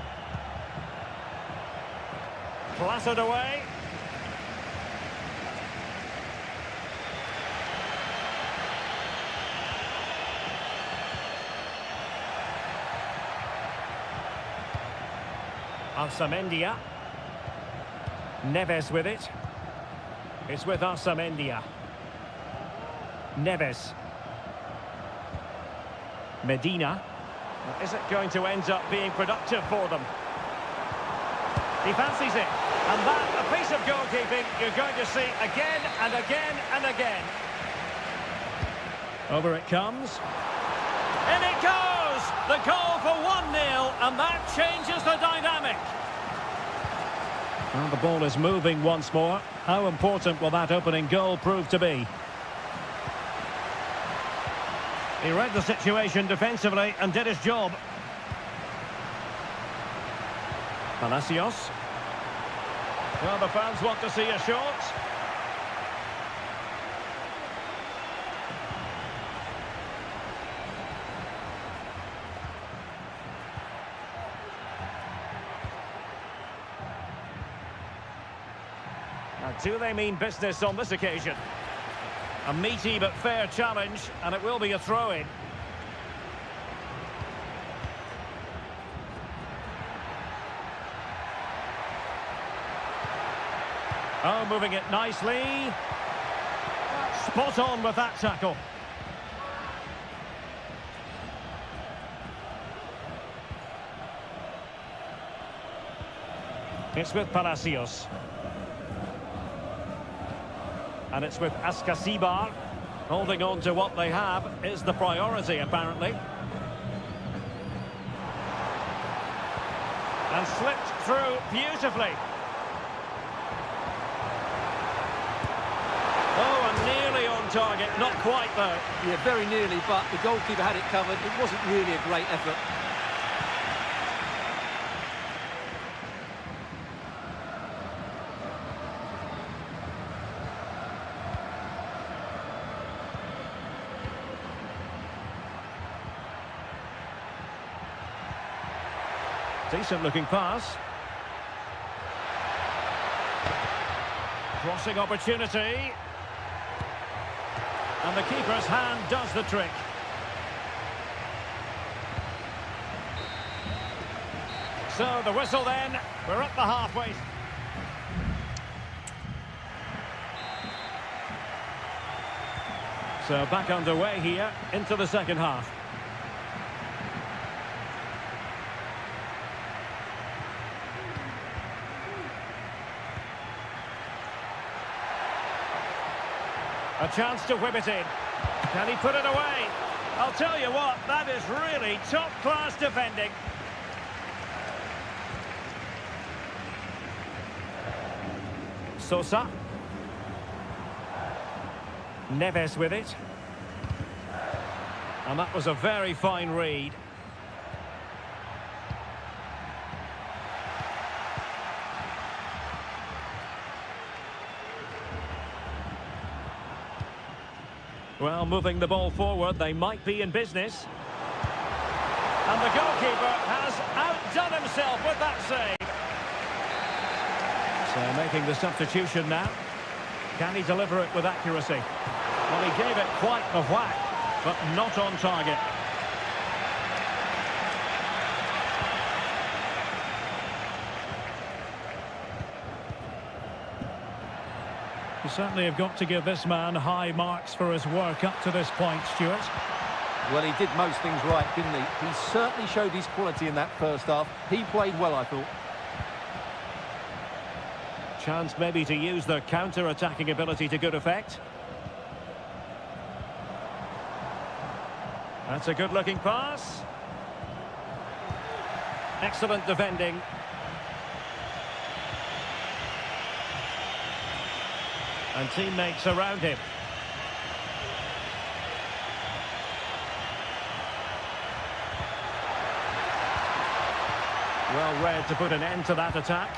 Clattered away. Arsamendia. Neves with it. It's with Arsamendia. Neves. Medina. Is it going to end up being productive for them? He fancies it. And that, a piece of goalkeeping you're going to see again and again and again. Over it comes. In it goes! The goal for 1-0, and that changes the dynamic. Well, the ball is moving once more. How important will that opening goal prove to be? He read the situation defensively and did his job. Palacios. Well, the fans want to see a shot. Now, do they mean business on this occasion? A meaty but fair challenge, and it will be a throw-in. Oh, moving it nicely. Spot on with that tackle. It's with Palacios. And it's with Ascasibar. Holding on to what they have is the priority, apparently. And slipped through beautifully. Oh, and nearly on target. Not quite, though. Yeah, very nearly, but the goalkeeper had it covered. It wasn't really a great effort. Decent looking pass. Crossing opportunity. And the keeper's hand does the trick. So the whistle then. We're at the halfway. So back underway here into the second half. A chance to whip it in. Can he put it away? I'll tell you what, that is really top-class defending. Sosa. Neves with it. And that was a very fine read. Well, moving the ball forward, they might be in business. And the goalkeeper has outdone himself with that save. So making the substitution now. Can he deliver it with accuracy? Well, he gave it quite the whack, but not on target. You certainly have got to give this man high marks for his work up to this point, Stuart. Well, he did most things right, didn't he? He certainly showed his quality in that first half. He played well, I thought. Chance maybe to use their counter-attacking ability to good effect. That's a good-looking pass. Excellent defending. And teammates around him. Well read to put an end to that attack.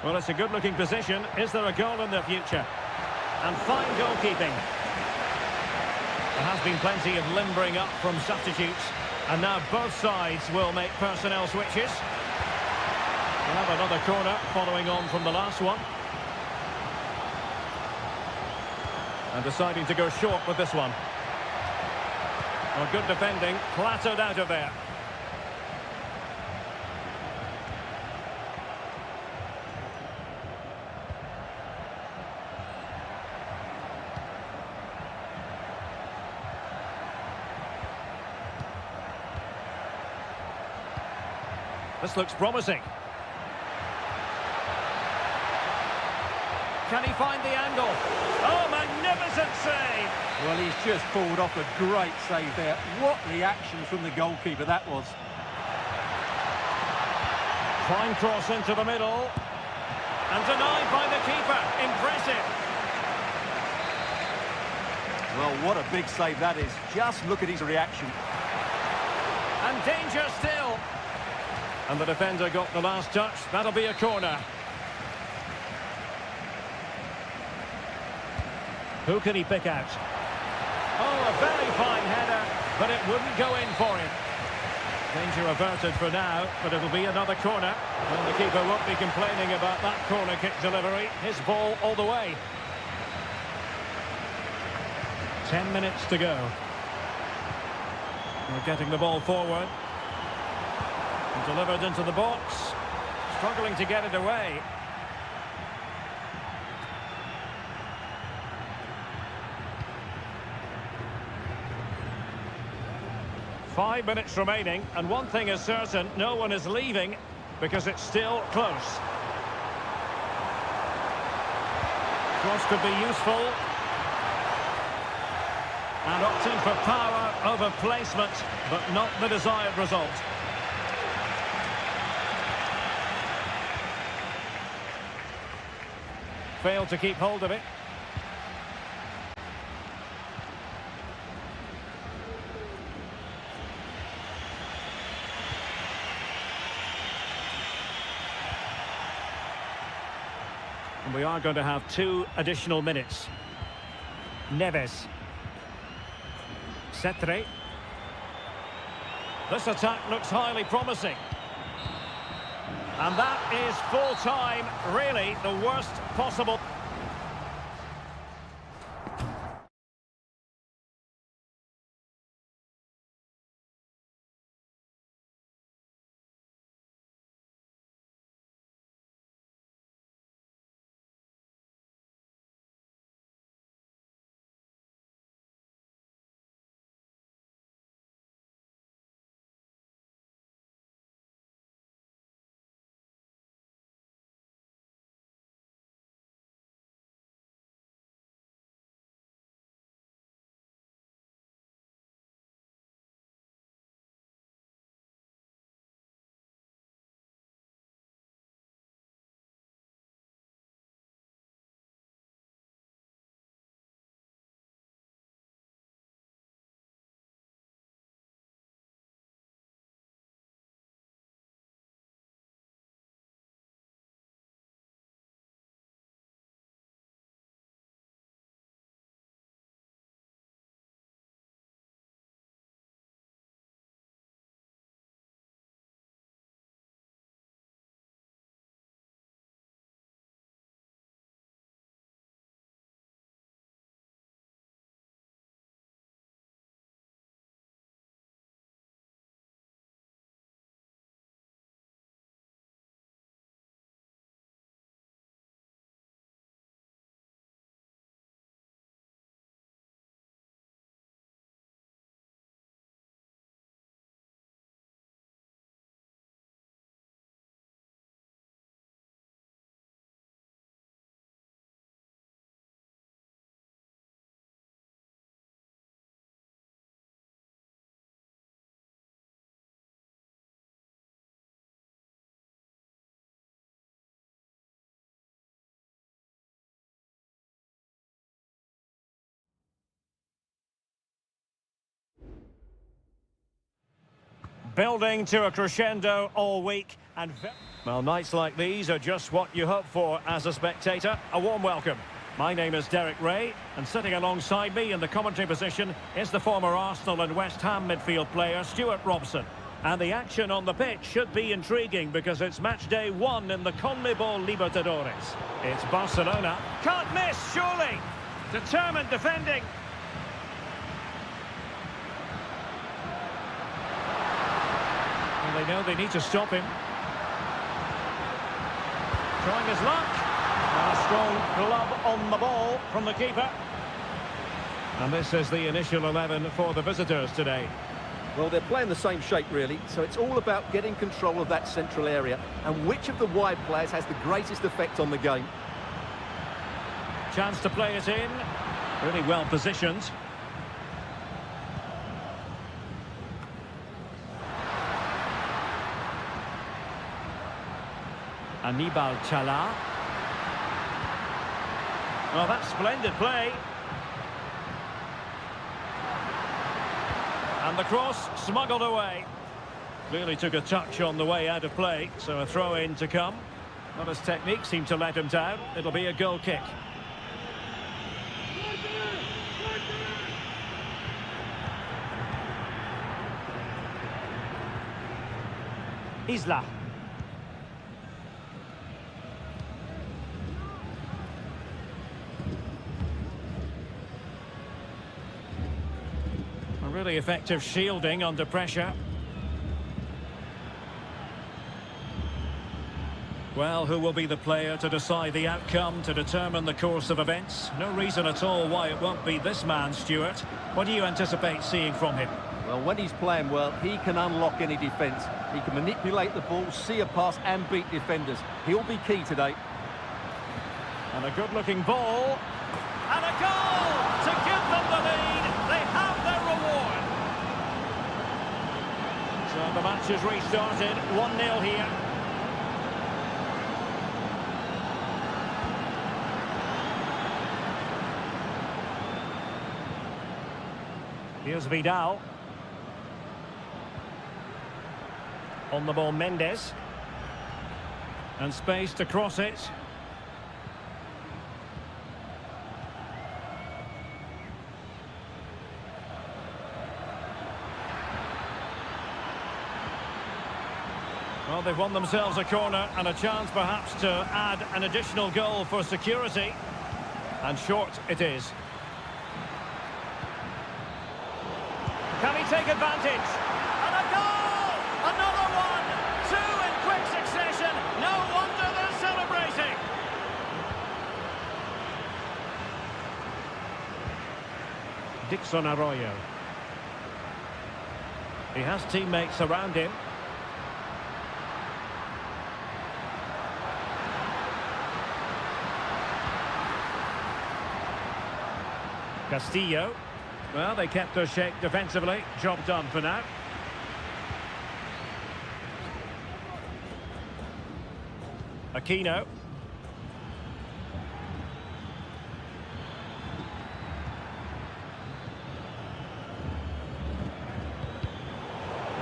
Well, it's a good-looking position. Is there a goal in the future? And fine goalkeeping. There has been plenty of limbering up from substitutes. And now both sides will make personnel switches. We'll have another corner following on from the last one. And deciding to go short with this one. Well, good defending, clattered out of there. This looks promising. Can he find the angle? Oh, magnificent save! Well, he's just pulled off a great save there. What reaction from the goalkeeper that was. Fine cross into the middle. And denied by the keeper. Impressive. Well, what a big save that is. Just look at his reaction. And danger still. And the defender got the last touch. That'll be a corner. Who can he pick out? Oh, a very fine header, but it wouldn't go in for him. Danger averted for now, but it'll be another corner. And the keeper won't be complaining about that corner kick delivery. His ball all the way. 10 minutes to go. We're getting the ball forward. Delivered into the box. Struggling to get it away. Five minutes remaining, and one thing is certain, no one is leaving because it's still close. Cross could be useful. And opting for power over placement, but not the desired result. Failed to keep hold of it. And we are going to have 2 additional minutes. Neves. Cetre. This attack looks highly promising. And that is full time, really the worst possible. Building to a crescendo all week. Well, nights like these are just what you hope for as a spectator. A warm welcome. My name is Derek Ray, and sitting alongside me in the commentary position is the former Arsenal and West Ham midfield player Stuart Robson. And the action on the pitch should be intriguing because it's match day 1 in the CONMEBOL Libertadores. It's Barcelona. Can't miss, surely! Determined defending. And they know they need to stop him. Trying his luck. And a strong glove on the ball from the keeper. And this is the initial 11 for the visitors today. Well, they're playing the same shape, really, so it's all about getting control of that central area and which of the wide players has the greatest effect on the game. Chance to play it in. Really well positioned. Anibal Chala. Well, that's splendid play. And the cross smuggled away. Clearly took a touch on the way out of play, so a throw-in to come. But his technique seemed to let him down. It'll be a goal kick. Isla. Really effective shielding under pressure. Well, who will be the player to decide the outcome, to determine the course of events? No reason at all why it won't be this man, Stuart. What do you anticipate seeing from him? Well, when he's playing well, he can unlock any defence. He can manipulate the ball, see a pass and beat defenders. He'll be key today. And a good-looking ball. And a goal to give them the lead. They have their reward. So the match has restarted. 1-0 here. Here's Vidal. On the ball, Mendes. And space to cross it. Well, they've won themselves a corner and a chance perhaps to add an additional goal for security. And short it is. Can he take advantage? And a goal! Another one! 2 in quick succession. No wonder they're celebrating. Dixon Arroyo. He has teammates around him. Castillo. Well, they kept their shape defensively. Job done for now. Aquino.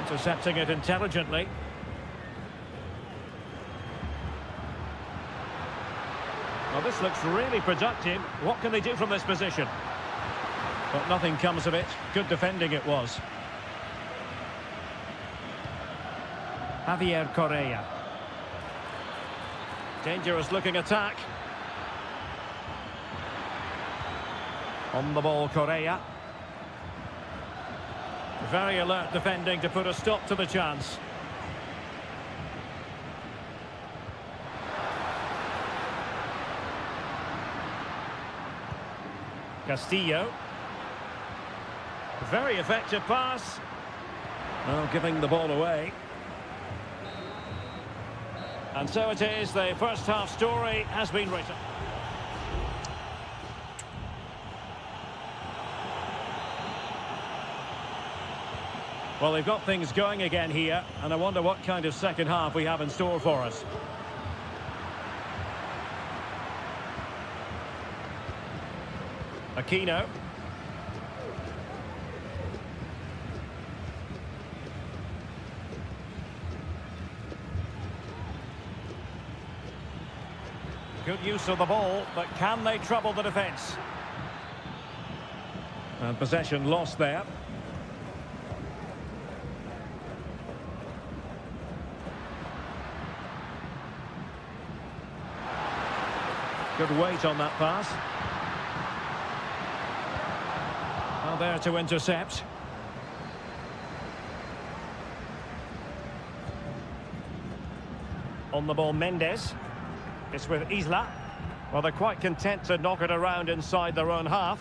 Intercepting it intelligently. Well, this looks really productive. What can they do from this position? But nothing comes of it. Good defending it was. Javier Correa. Dangerous looking attack. On the ball, Correa. Very alert defending to put a stop to the chance. Castillo. Very effective pass. Well, giving the ball away. And so it is, the first half story has been written. Well, they've got things going again here, and I wonder what kind of second half we have in store for us. Aquino. Good use of the ball, but can they trouble the defence? And possession lost there. Good weight on that pass. Well, there to intercept. On the ball, Mendes. It's with Isla. Well, they're quite content to knock it around inside their own half.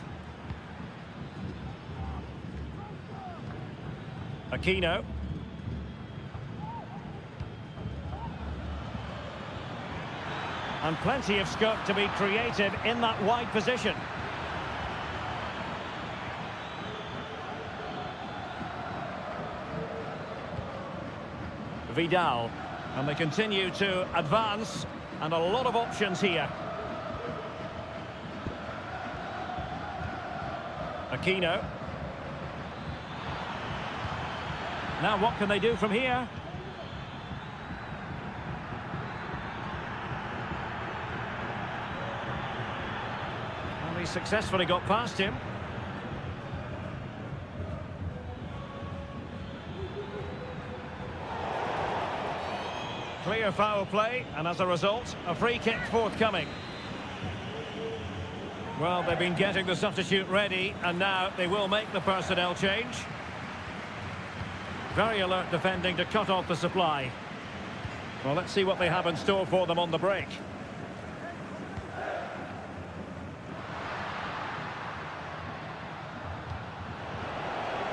Aquino. And plenty of scope to be creative in that wide position. Vidal. And they continue to advance. And a lot of options here. Aquino. Now what can they do from here? Well, he successfully got past him. Clear foul play, and as a result, a free kick forthcoming. Well, they've been getting the substitute ready, and now they will make the personnel change. Very alert defending to cut off the supply. Well, let's see what they have in store for them on the break.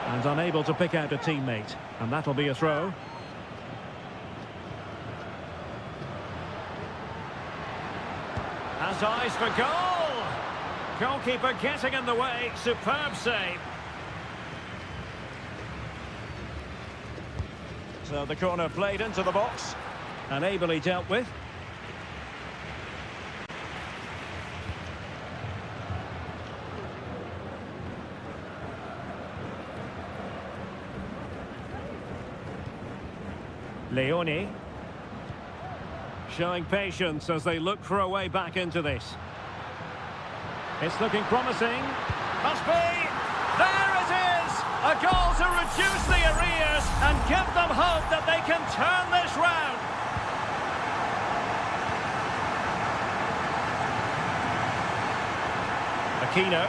And unable to pick out a teammate, and that'll be a throw. Has eyes for goal! Goalkeeper getting in the way, superb save. So the corner played into the box and ably dealt with. Leone. Showing patience as they look for a way back into this. It's looking promising. Must be! There it is! A goal to reduce the arrears and give them hope that they can turn this round. Aquino.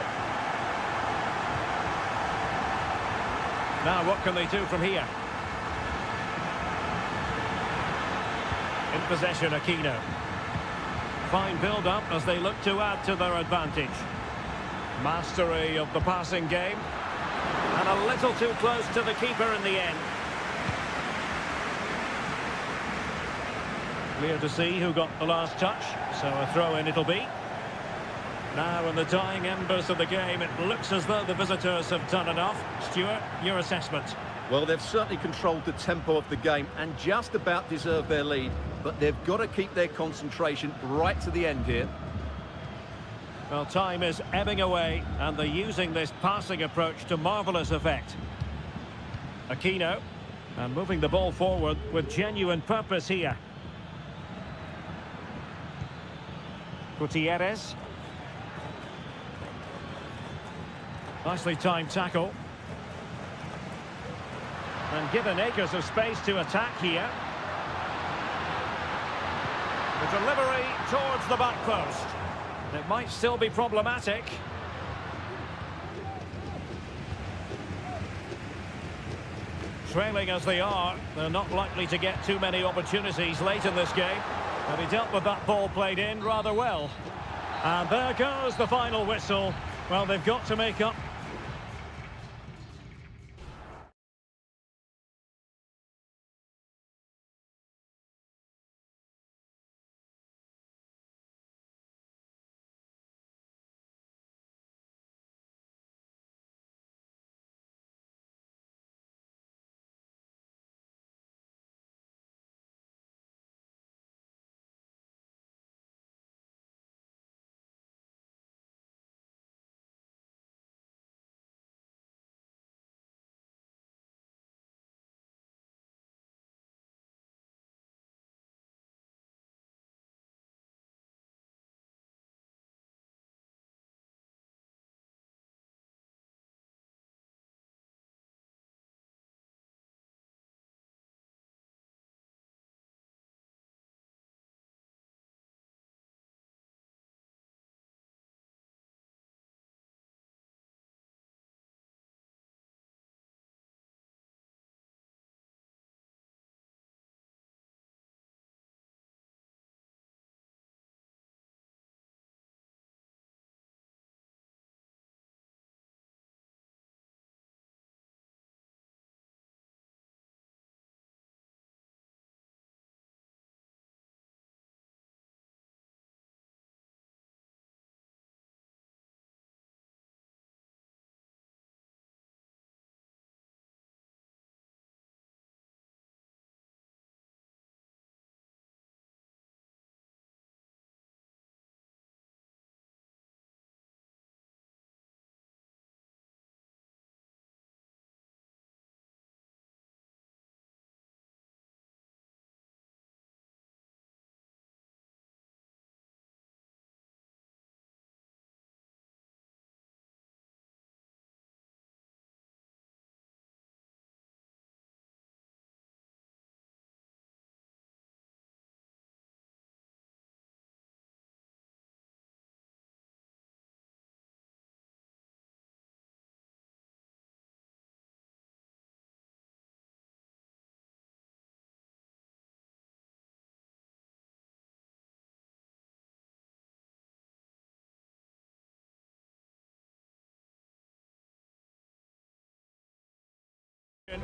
Now what can they do from here? In possession, Aquino. Fine build-up as they look to add to their advantage. Mastery of the passing game. And a little too close to the keeper in the end. Clear to see who got the last touch, so a throw-in it'll be. Now in the dying embers of the game, it looks as though the visitors have done enough. Stuart, your assessment? Well, they've certainly controlled the tempo of the game and just about deserved their lead, but they've got to keep their concentration right to the end here. Well, time is ebbing away, and they're using this passing approach to marvellous effect. Aquino, and moving the ball forward with genuine purpose here. Gutierrez. Nicely timed tackle. And given acres of space to attack here. The delivery towards the back post. It might still be problematic. Trailing as they are, they're not likely to get too many opportunities late in this game. But he dealt with that ball played in rather well. And there goes the final whistle. Well, they've got to make up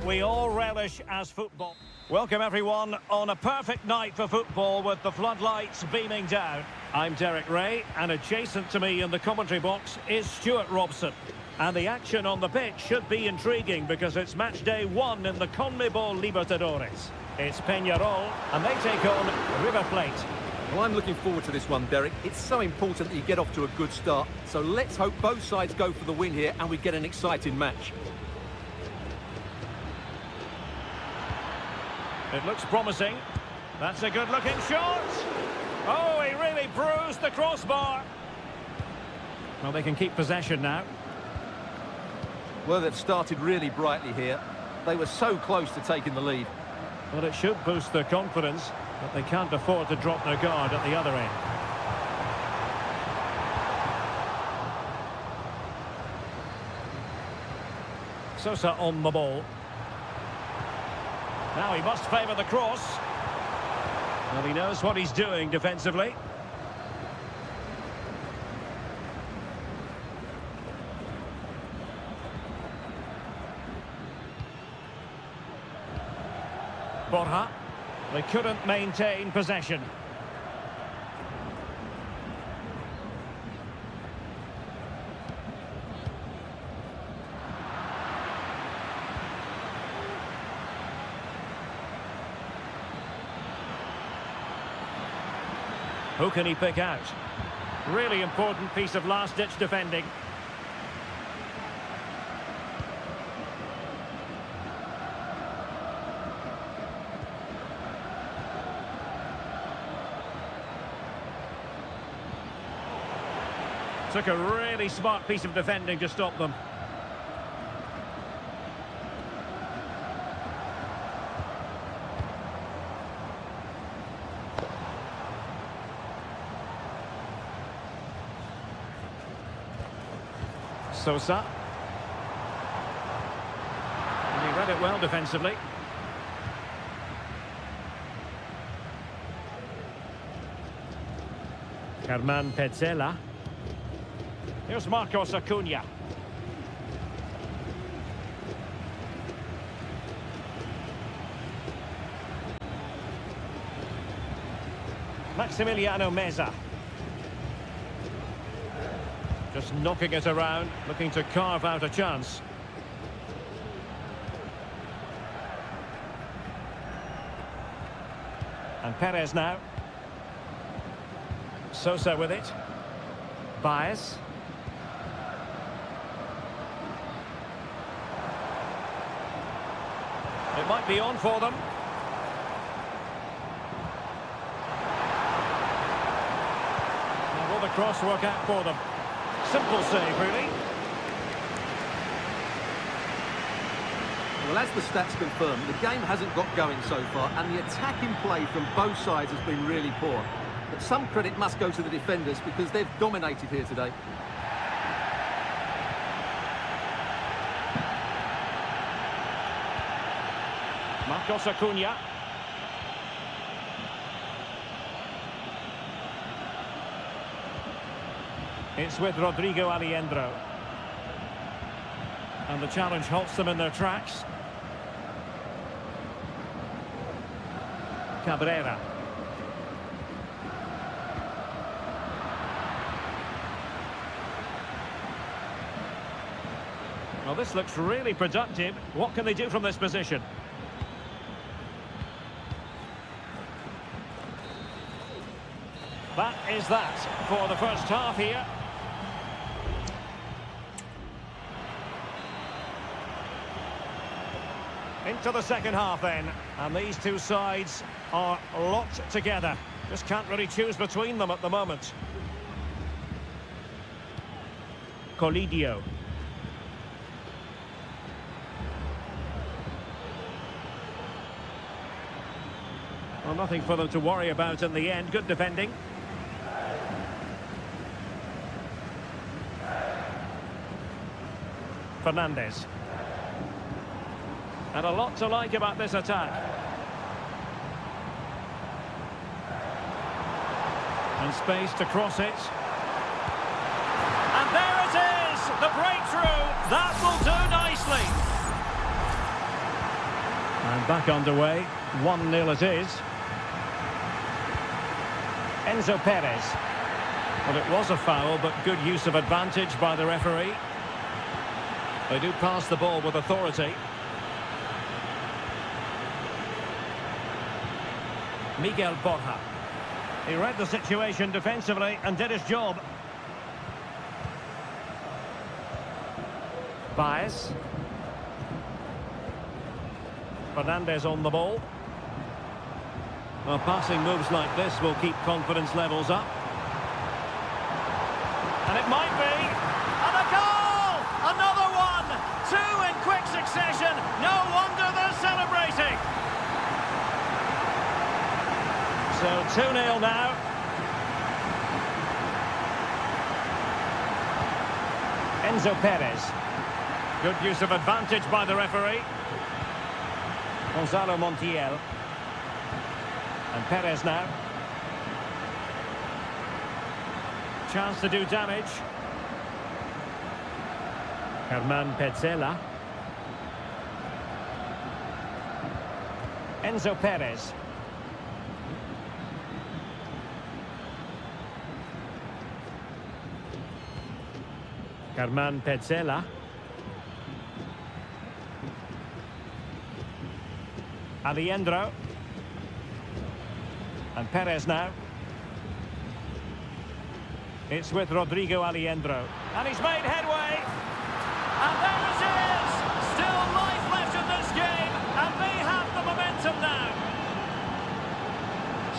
We all relish as football. Welcome everyone on a perfect night for football with the floodlights beaming down. I'm Derek Ray, and adjacent to me in the commentary box is Stuart Robson. And the action on the pitch should be intriguing because it's match day 1 in the CONMEBOL Libertadores. It's Peñarol, and they take on River Plate. Well, I'm looking forward to this one, Derek. It's so important that you get off to a good start. So let's hope both sides go for the win here and we get an exciting match. It looks promising. That's a good-looking shot. Oh, he really bruised the crossbar. Well, they can keep possession now. Well, they've started really brightly here. They were so close to taking the lead. Well, it should boost their confidence, but they can't afford to drop their guard at the other end. Sosa on the ball. Now he must favour the cross. Well, he knows what he's doing defensively. Borja. They couldn't maintain possession. Who can he pick out? Really important piece of last-ditch defending. Took a really smart piece of defending to stop them. Sosa. And he read it well defensively. Carman Petzela. Here's Marcos Acuna. Maximiliano Meza. Just knocking it around, looking to carve out a chance. And Perez now. Sosa with it. Baez. It might be on for them. Now will the cross work out for them? Simple save, really. Well, as the stats confirm, the game hasn't got going so far, and the attacking play from both sides has been really poor. But some credit must go to the defenders because they've dominated here today. Marcos Acuna. It's with Rodrigo Aliendro. And the challenge halts them in their tracks. Cabrera. Well, this looks really productive. What can they do from this position? That is that for the first half here. Into the second half then, and these two sides are locked together. Just can't really choose between them at the moment. Colidio. Well, nothing for them to worry about in the end. Good defending. Fernandez. And a lot to like about this attack. And space to cross it. And there it is! The breakthrough! That will do nicely. And back underway. 1-0 it is. Enzo Perez. Well, it was a foul, but good use of advantage by the referee. They do pass the ball with authority. Miguel Borja. He read the situation defensively and did his job. Baez. Fernandez on the ball. Well, passing moves like this will keep confidence levels up. And it might be. And a goal! Another one! Two in quick succession. No wonder they're celebrating. So 2-0 now. Enzo Perez. Good use of advantage by the referee. Gonzalo Montiel. And Perez now. Chance to do damage. Herman Petzela. Enzo Perez. Herman Petzela. Alejandro. And Perez now. It's with Rodrigo Alejandro. And he's made headway. And there it is! Still life left in this game. And they have the momentum now.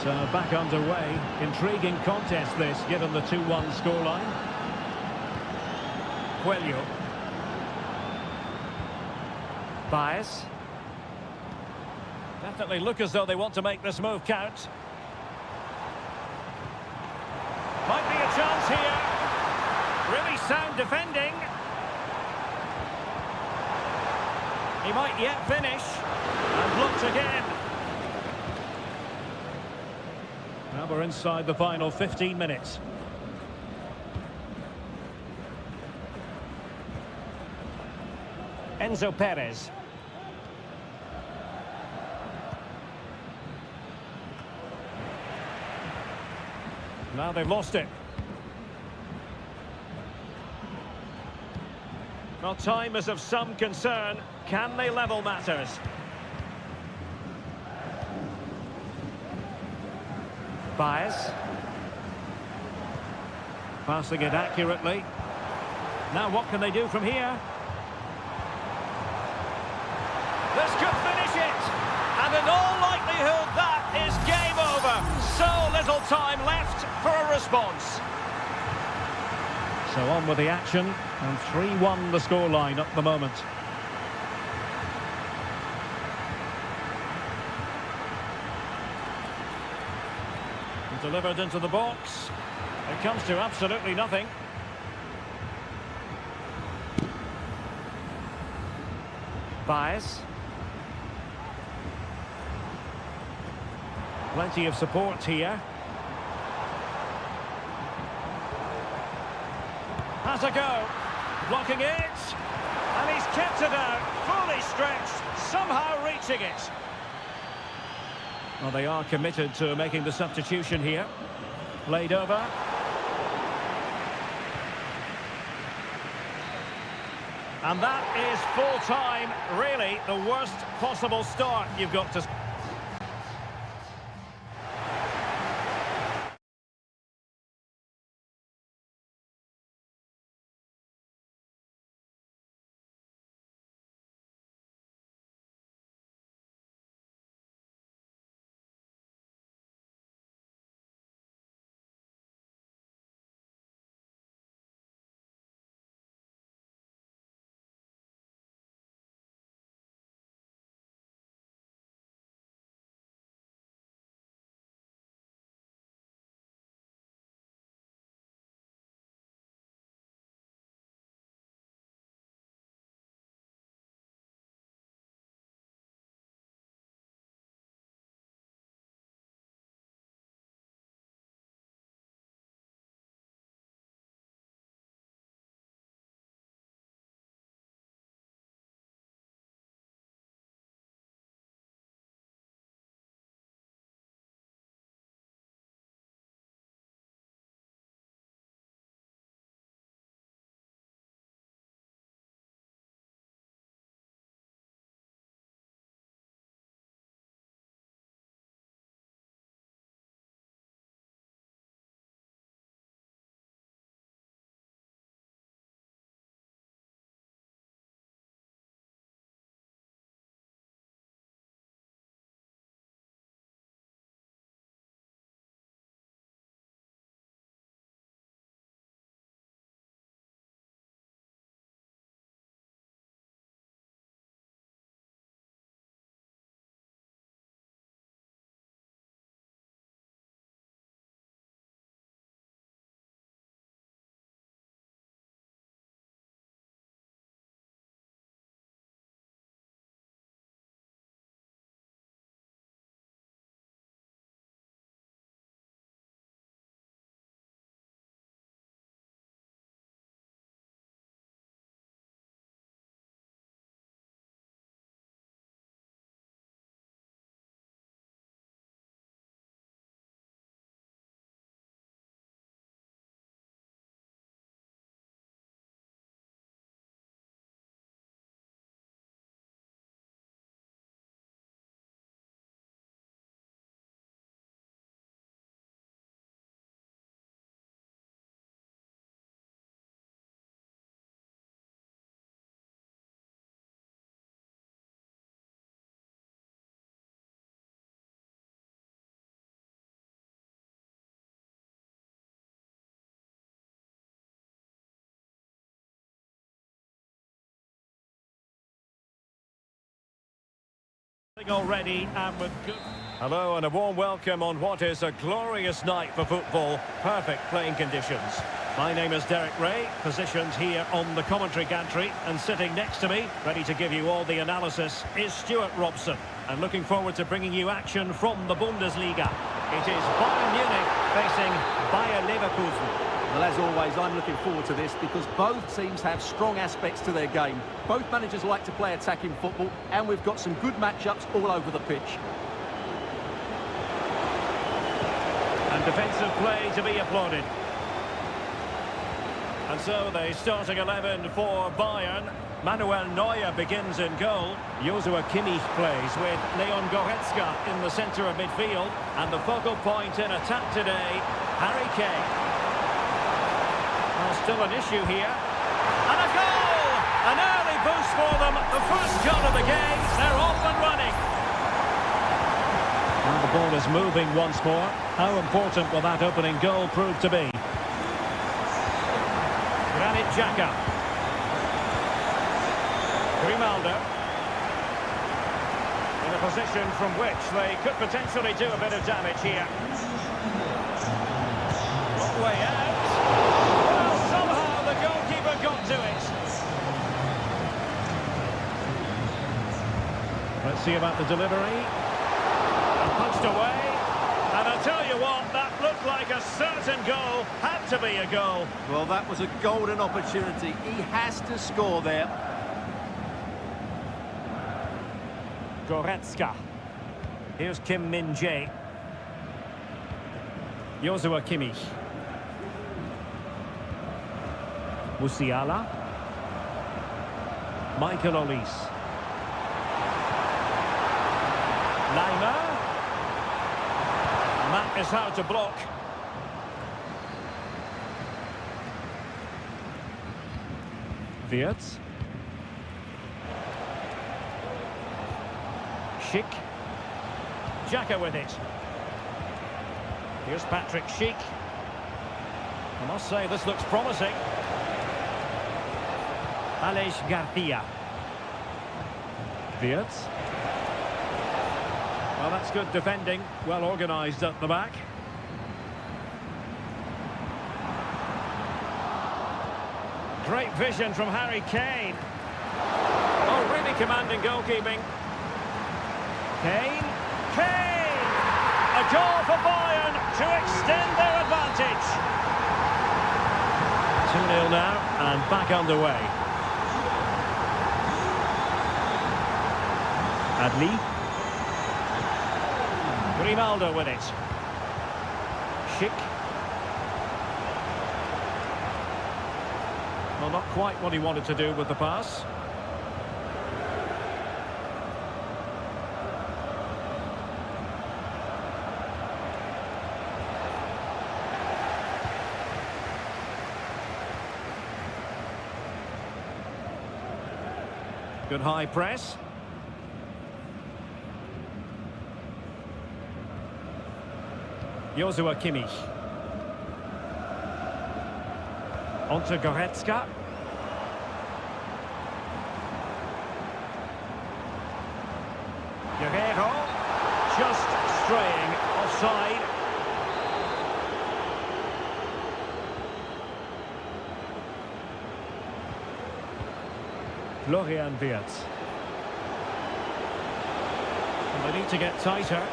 So back underway. Intriguing contest this, given the 2-1 scoreline. Coelho. Baez. Definitely look as though they want to make this move count. Might be a chance here. Really sound defending. He might yet finish. And blocked again. Now we're inside the final 15 minutes. Enzo Perez. Now they've lost it. Well, time is of some concern. Can they level matters? Baez. Passing it accurately. Now what can they do from here? This could finish it. And in all likelihood, that is game over. So little time left for a response. So on with the action, and 3-1 the scoreline at the moment. And delivered into the box. It comes to absolutely nothing. Baez. Plenty of support here. Has a go. Blocking it. And he's kept it out. Fully stretched. Somehow reaching it. Well, they are committed to making the substitution here. Played over. And that is full time. Really, the worst possible start you've got to... Already and with good... Hello and a warm welcome on what is a glorious night for football. Perfect playing conditions. My name is Derek Ray, positioned here on the commentary gantry, and sitting next to me, ready to give you all the analysis, is Stuart Robson. And looking forward to bringing you action from the Bundesliga. It is Bayern Munich facing Bayer Leverkusen. Well, as always, I'm looking forward to this because both teams have strong aspects to their game. Both managers like to play attacking football, and we've got some good matchups all over the pitch. And defensive play to be applauded. And so the starting 11 for Bayern. Manuel Neuer begins in goal. Joshua Kimmich plays with Leon Goretzka in the centre of midfield. And the focal point in attack today, Harry Kane. Well, still an issue here. And a goal! An early boost for them. The first goal of the game. They're off and running. And the ball is moving once more. How important will that opening goal prove to be? Granit Xhaka. Grimaldo. In a position from which they could potentially do a bit of damage here. Long way out. Well, somehow the goalkeeper got to it. Let's see about the delivery. And punched away. And I tell you what, that looked like a certain goal. Had to be a goal. Well, that was a golden opportunity. He has to score there. Goretzka. Here's Kim Min-jae. Joshua Kimmich. Musiala. Michael Olise. Neymar. And that is how to block. Wirtz. Schick. Xhaka with it. Here's Patrick Schick. I must say this looks promising. Aleix Garcia. Wirtz. Well, that's good defending. Well organised at the back. Great vision from Harry Kane. Oh, really commanding goalkeeping. Kane. Kane! A goal for Bayern to extend their advantage. 2-0 now and back underway. Adli. Grimaldo with it. Schick. Well, not quite what he wanted to do with the pass. Good high press. Joshua Kimmich. On to Goretzka. Guerrero. Just straying offside. Florian Wirtz. And they need to get tighter.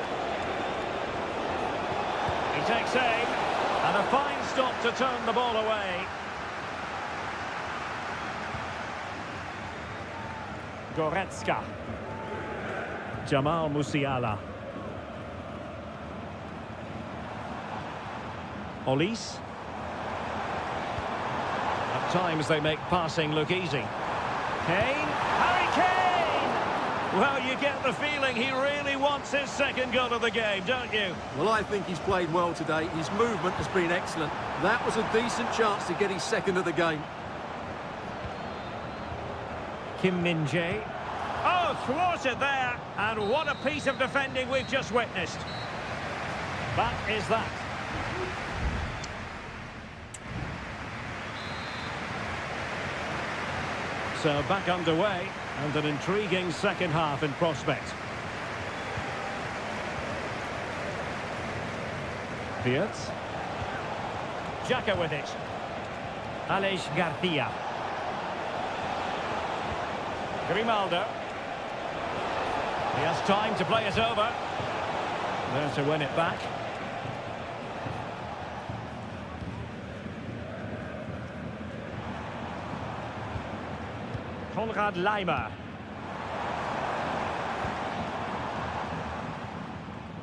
He takes aim. And a fine stop to turn the ball away. Goretzka. Jamal Musiala. Olise. At times they make passing look easy. Kane. Harry Kane! Well, you get the feeling he really wants his second goal of the game, don't you? Well, I think he's played well today. His movement has been excellent. That was a decent chance to get his second of the game. Kim Min-jae. Oh, thwarted there. And what a piece of defending we've just witnessed. That is that. So back underway, and an intriguing second half in prospect. Wirtz. Xhaka with it. Aleix Garcia. Grimaldo. He has time to play it over. There to win it back. Konrad Laimer.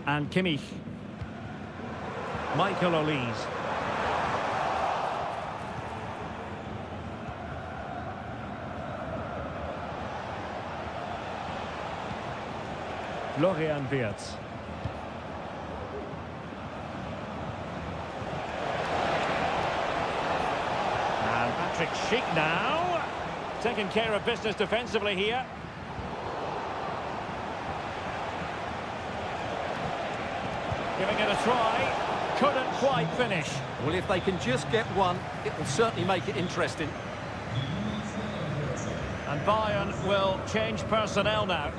And Kimmich. Michael Olise. Florian Wirtz. And Patrick Schick now. Taking care of business defensively here. Giving it a try. Couldn't quite finish. Well, if they can just get one, it will certainly make it interesting. And Bayern will change personnel now.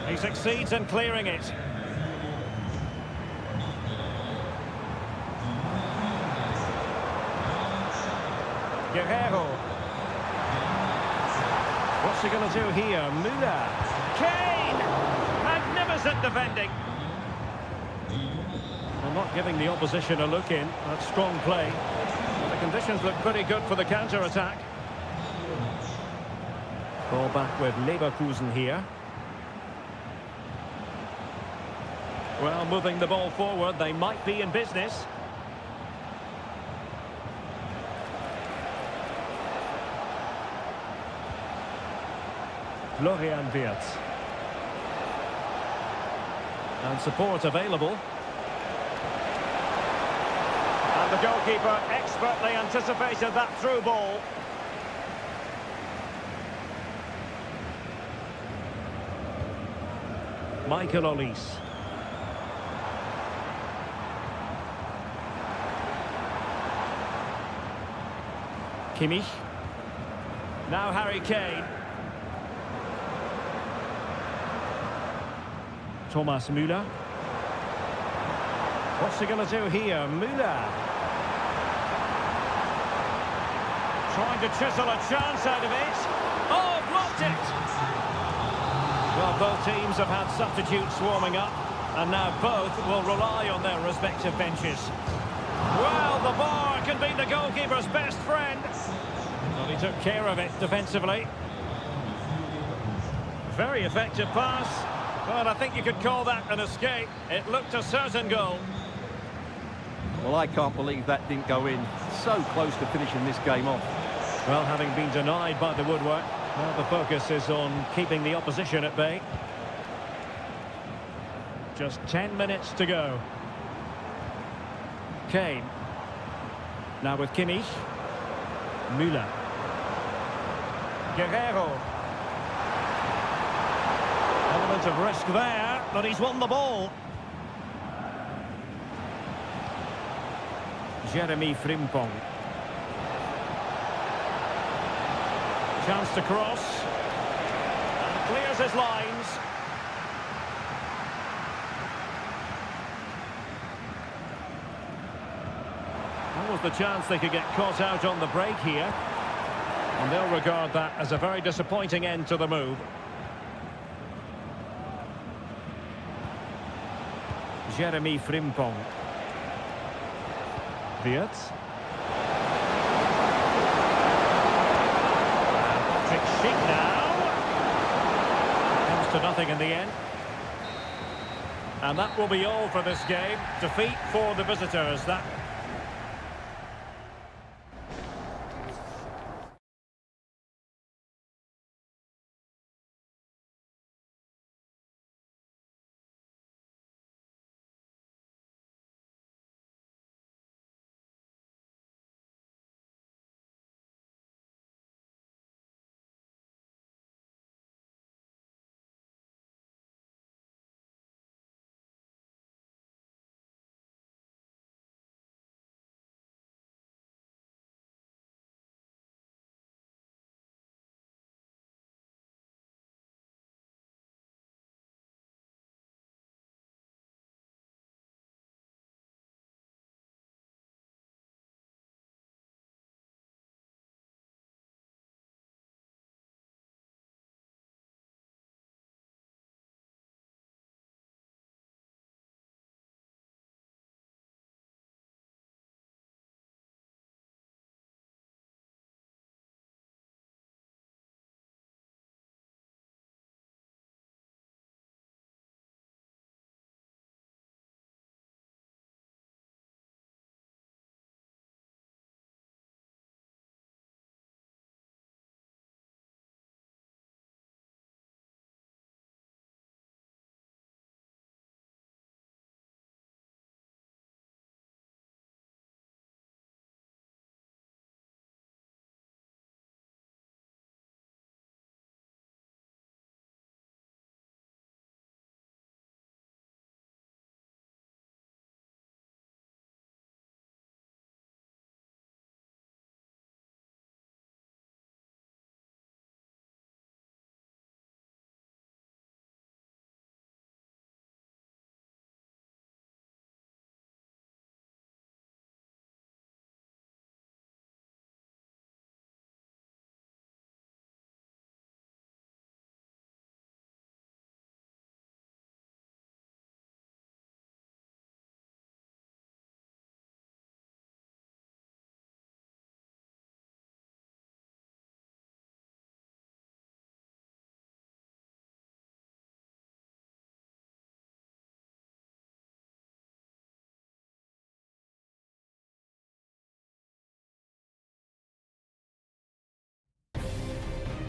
He succeeds in clearing it. Guerrero. What's he going to do here? Müller. Kane! Magnificent defending. Well, not giving the opposition a look in. That's strong play. The conditions look pretty good for the counter-attack. Ball back with Leverkusen here. Well, moving the ball forward, they might be in business. Florian Wirtz. And support available. And the goalkeeper expertly anticipated that through ball. Michael Olise. Kimmich. Now Harry Kane. Thomas Müller. What's he going to do here? Müller. Trying to chisel a chance out of it. Oh, blocked it! Well, both teams have had substitutes warming up, and now both will rely on their respective benches. Well, the bar can be the goalkeeper's best friend. Well, he took care of it defensively. Very effective pass. Well, I think you could call that an escape. It looked a certain goal. Well, I can't believe that didn't go in. So close to finishing this game off. Well, having been denied by the woodwork, now the focus is on keeping the opposition at bay. Just 10 minutes to go. Kane. Now with Kimmich. Müller. Guerrero. Element of risk there, but he's won the ball. Jeremy Frimpong. Chance to cross. And clears his lines. That was the chance they could get caught out on the break here. And they'll regard that as a very disappointing end to the move. Jeremy Frimpong. Wirtz. Patrick Schick now. Comes to nothing in the end. And that will be all for this game. Defeat for the visitors. That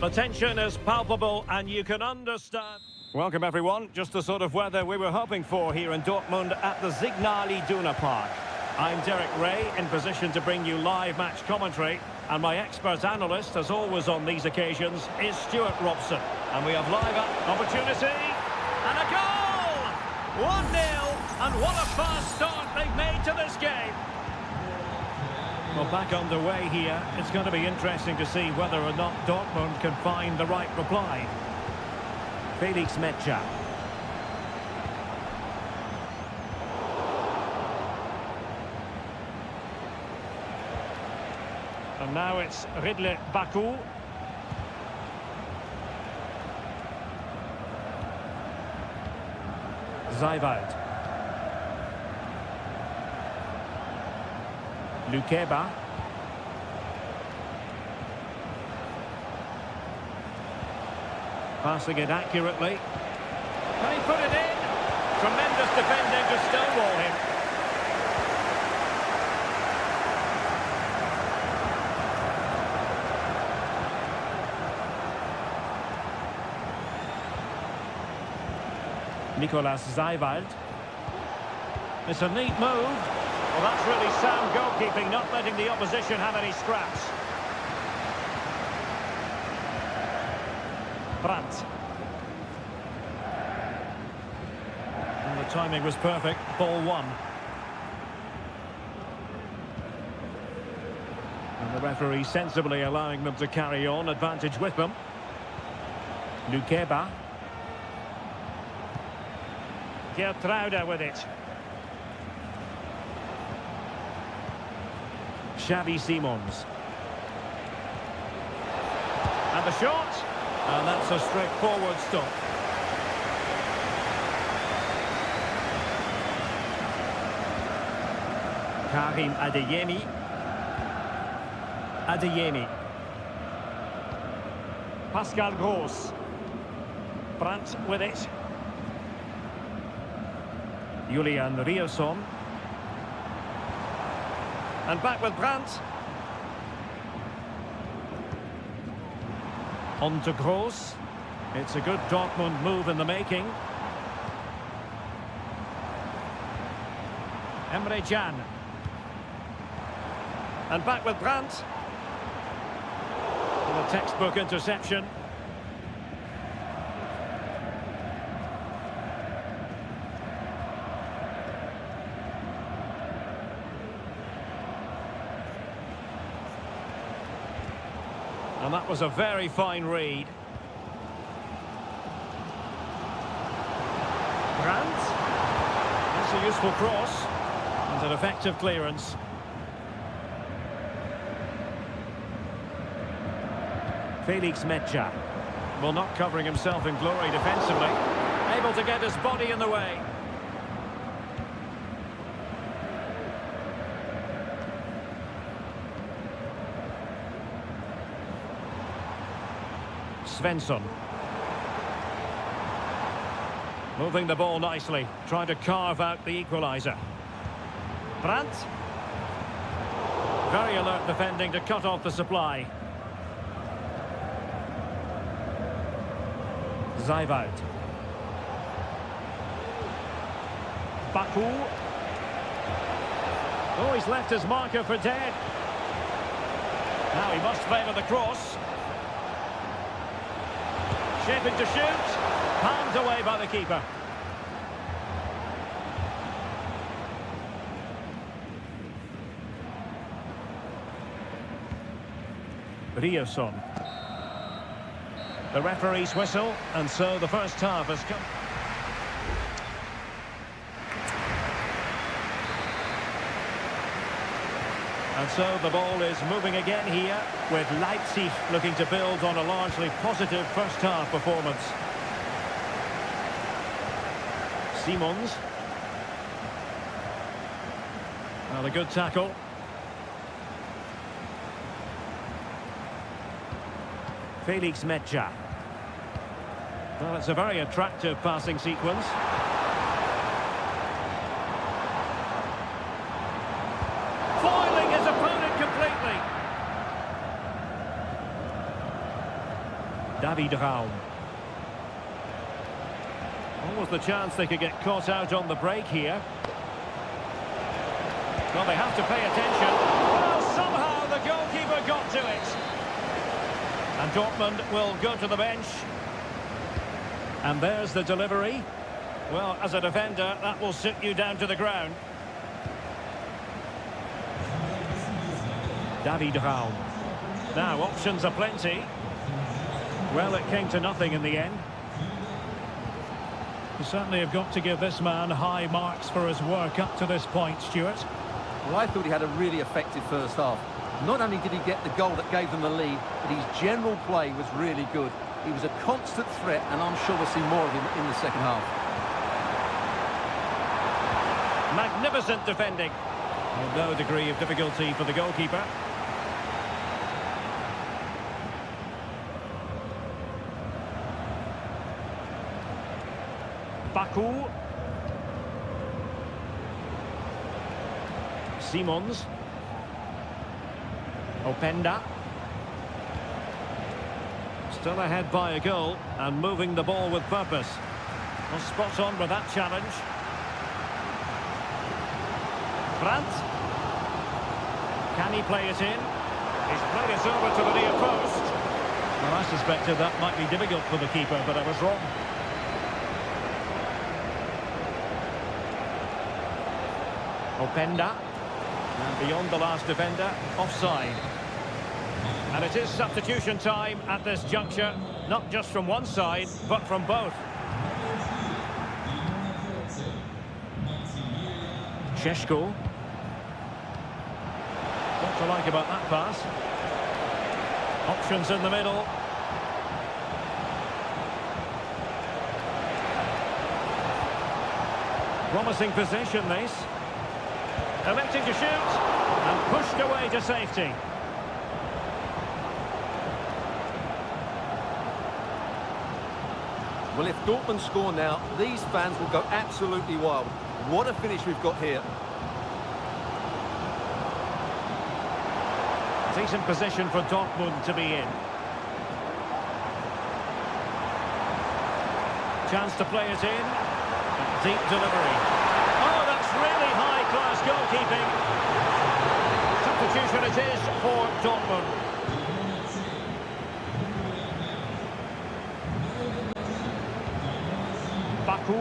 The tension is palpable and you can understand. Welcome everyone, just the sort of weather we were hoping for here in Dortmund at the Signal Iduna Park. I'm Derek Ray, in position to bring you live match commentary, and my expert analyst, as always on these occasions, is Stuart Robson. And we have live opportunity, and a goal! 1-0, and what a fast start they've made to this game. Well, back underway here, it's going to be interesting to see whether or not Dortmund can find the right reply. Felix Mecha. And now it's Ridley Baku. Zijwald. Lukeba. Passing it accurately. Can he put it in? Tremendous defending to stonewall him. Nicolas Zijwald. It's a neat move. Well, that's really sound goalkeeping, not letting the opposition have any scraps. Brandt. And the timing was perfect. Ball one. And the referee sensibly allowing them to carry on. Advantage with them. Lukeba. Gertruida with it. Xavi Simons. And the shot. And that's a straightforward stop. Karim Adeyemi. Adeyemi. Pascal Gross. Brandt with it. Julian Rierson. And back with Brandt. On to Gross. It's a good Dortmund move in the making. Emre Can. And back with Brandt. And a textbook interception. And that was a very fine read. Brandt. That's a useful cross. And an effective clearance. Felix Mecha. Well, not covering himself in glory defensively. Able to get his body in the way. Svensson. Moving the ball nicely, trying to carve out the equaliser. Brandt. Very alert defending to cut off the supply. Zijwald. Baku. Oh, he's left his marker for dead. Now he must favour the cross. Shaping to shoot. Palmed away by the keeper. Rierson. The referee's whistle, and so the first half has come. And so the ball is moving again here, with Leipzig looking to build on a largely positive first half performance. Simons. Well, a good tackle. Felix Mecha. Well, it's a very attractive passing sequence. Foiling his opponent completely. David Raum. Almost the chance they could get caught out on the break here. Well, they have to pay attention. Well, somehow the goalkeeper got to it. And Dortmund will go to the bench. And there's the delivery. Well, as a defender, that will sit you down to the ground. David Raum. Now, options are plenty. Well, it came to nothing in the end. You certainly have got to give this man high marks for his work up to this point, Stuart. Well, I thought he had a really effective first half. Not only did he get the goal that gave them the lead, but his general play was really good. He was a constant threat, and I'm sure we'll see more of him in the second half. Magnificent defending. With no degree of difficulty for the goalkeeper. Baku. Simons. Openda. Still ahead by a goal and moving the ball with purpose. Well, spot on with that challenge. Brandt. Can he play it in? He's played it over to the near post. Well, I suspected that might be difficult for the keeper, but I was wrong. Openda. And beyond the last defender, offside. And it is substitution time at this juncture, not just from one side, but from both. Šeško. What to like about that pass? Options in the middle. Promising possession, this. Electing to shoot, and pushed away to safety. Well, if Dortmund score now, these fans will go absolutely wild. What a finish we've got here. Decent position for Dortmund to be in. Chance to play it in. Deep delivery. Oh, that's really high-class goalkeeping. Substitution it is for Dortmund. Baku.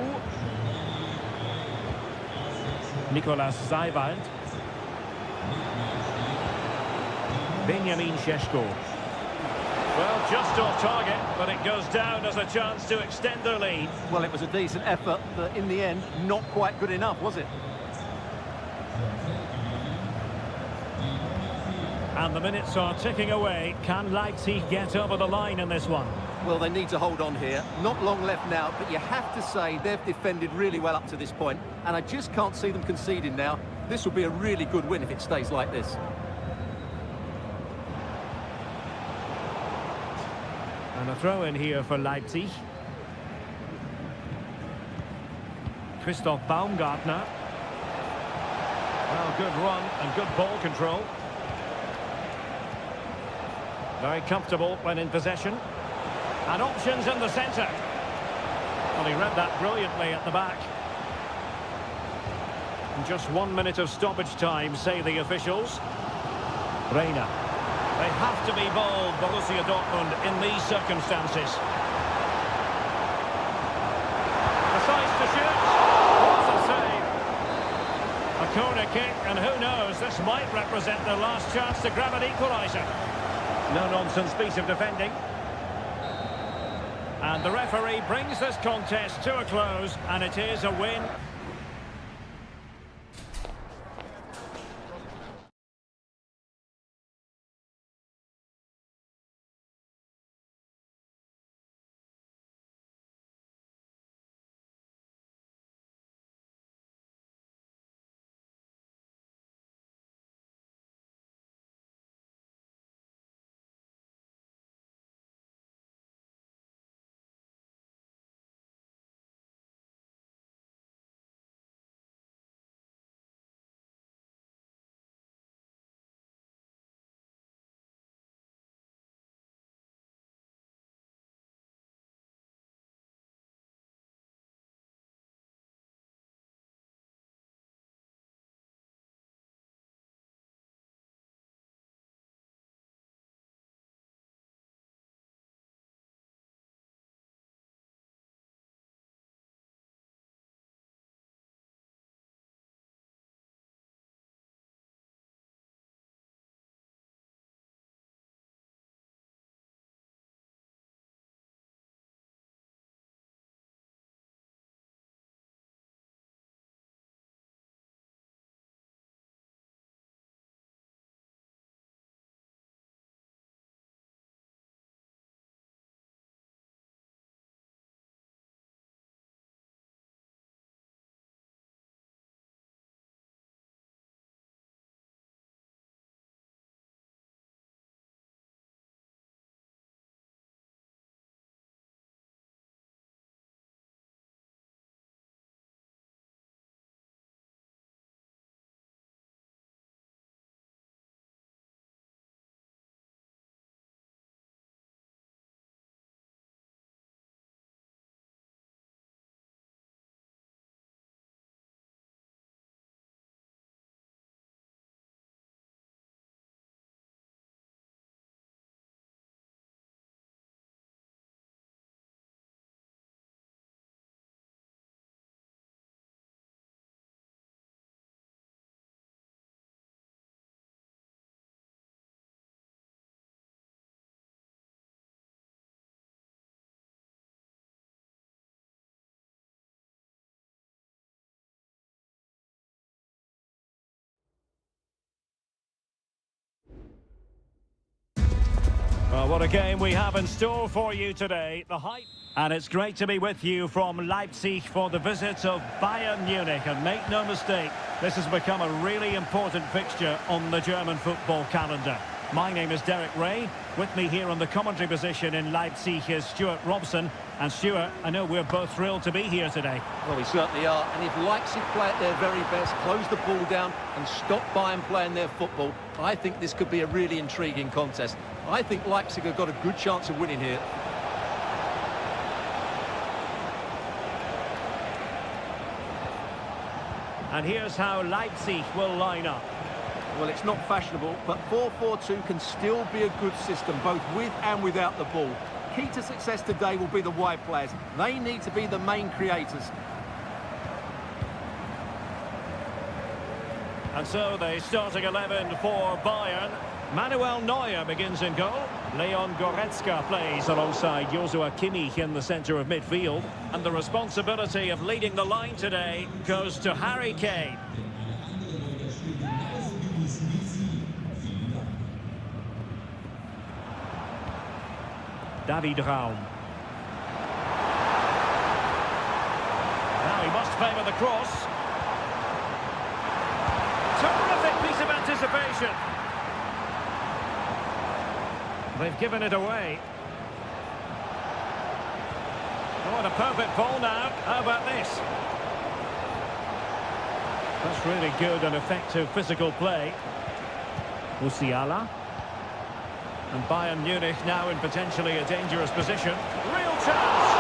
Nicolas Seiwald. Benjamin Šeško. Well, just off target, but it goes down as a chance to extend their lead. Well, it was a decent effort, but in the end, not quite good enough, was it? And the minutes are ticking away. Can Leipzig get over the line in this one? Well, they need to hold on here. Not long left now, but you have to say they've defended really well up to this point, and I just can't see them conceding now. This will be a really good win if it stays like this. And a throw in here for Leipzig. Christoph Baumgartner. Well, good run and good ball control. Very comfortable when in possession. And options in the centre. Well, he read that brilliantly at the back. And just 1 minute of stoppage time, say the officials. Reina. They have to be bold, Borussia Dortmund, in these circumstances. Decides to shoot. What a save. A corner kick, and who knows, this might represent their last chance to grab an equaliser. No-nonsense piece of defending. And the referee brings this contest to a close, and it is a win. What a game we have in store for you today. The hype. And it's great to be with you from Leipzig for the visit of Bayern Munich. And make no mistake, this has become a really important fixture on the German football calendar. My name is Derek Ray. With me here on the commentary position in Leipzig is Stuart Robson. And Stuart, I know we're both thrilled to be here today. Well, we certainly are. And if Leipzig play at their very best, close the ball down and stop Bayern playing their football, I think this could be a really intriguing contest. I think Leipzig have got a good chance of winning here. And here's how Leipzig will line up. Well, it's not fashionable, but 4-4-2 can still be a good system, both with and without the ball. Key to success today will be the wide players. They need to be the main creators. And so the starting 11 for Bayern. Manuel Neuer begins in goal. Leon Goretzka plays alongside Joshua Kimmich in the centre of midfield. And the responsibility of leading the line today goes to Harry Kane. David Raum. Now he must favour the cross. Terrific piece of anticipation. They've given it away. Oh, what a perfect ball now. How about this? That's really good and effective physical play. Musiala. And Bayern Munich now in potentially a dangerous position. Real chance!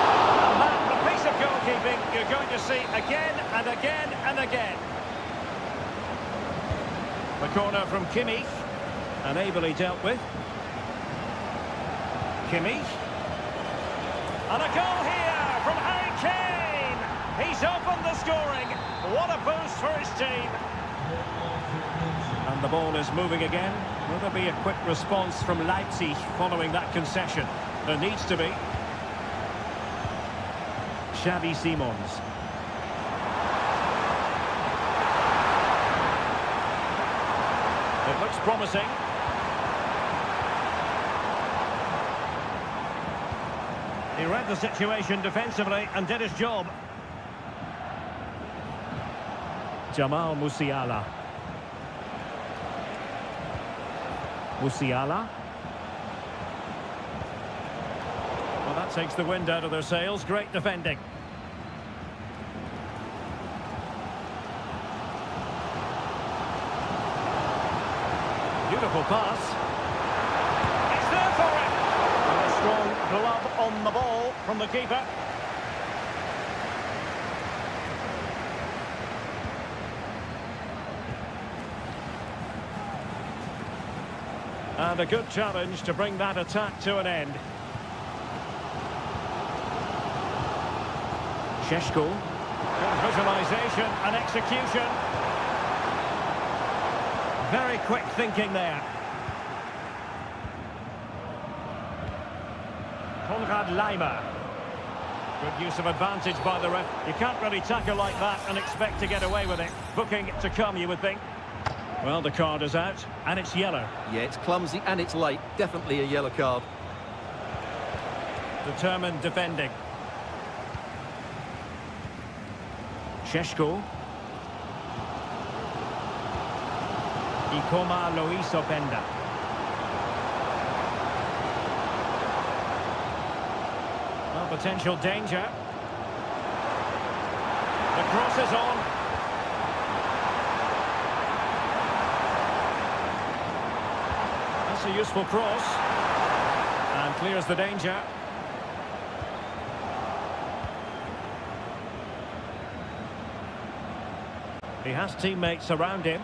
And that, the piece of goalkeeping you're going to see again and again and again. The corner from Kimmich. And ably dealt with. Kimmich. And a goal here from Harry Kane! He's opened the scoring. What a boost for his team. And the ball is moving again. Will there be a quick response from Leipzig following that concession? There needs to be. Xavi Simons. It looks promising. He read the situation defensively and did his job. Jamal Musiala. Musiala. Well, that takes the wind out of their sails. Great defending. Beautiful pass. He's there for it. And a strong glove on the ball from the keeper. And a good challenge to bring that attack to an end. Šeško. Good visualisation and execution. Very quick thinking there. Konrad Laimer. Good use of advantage by the ref. You can't really tackle like that and expect to get away with it. Booking to come, you would think. Well, the card is out, and it's yellow. Yeah, it's clumsy and it's late. Definitely a yellow card. Determined defending. Šeško. Ikoma Luis Openda. Well, potential danger. The cross is on. That's a useful cross. And clears the danger. He has teammates around him.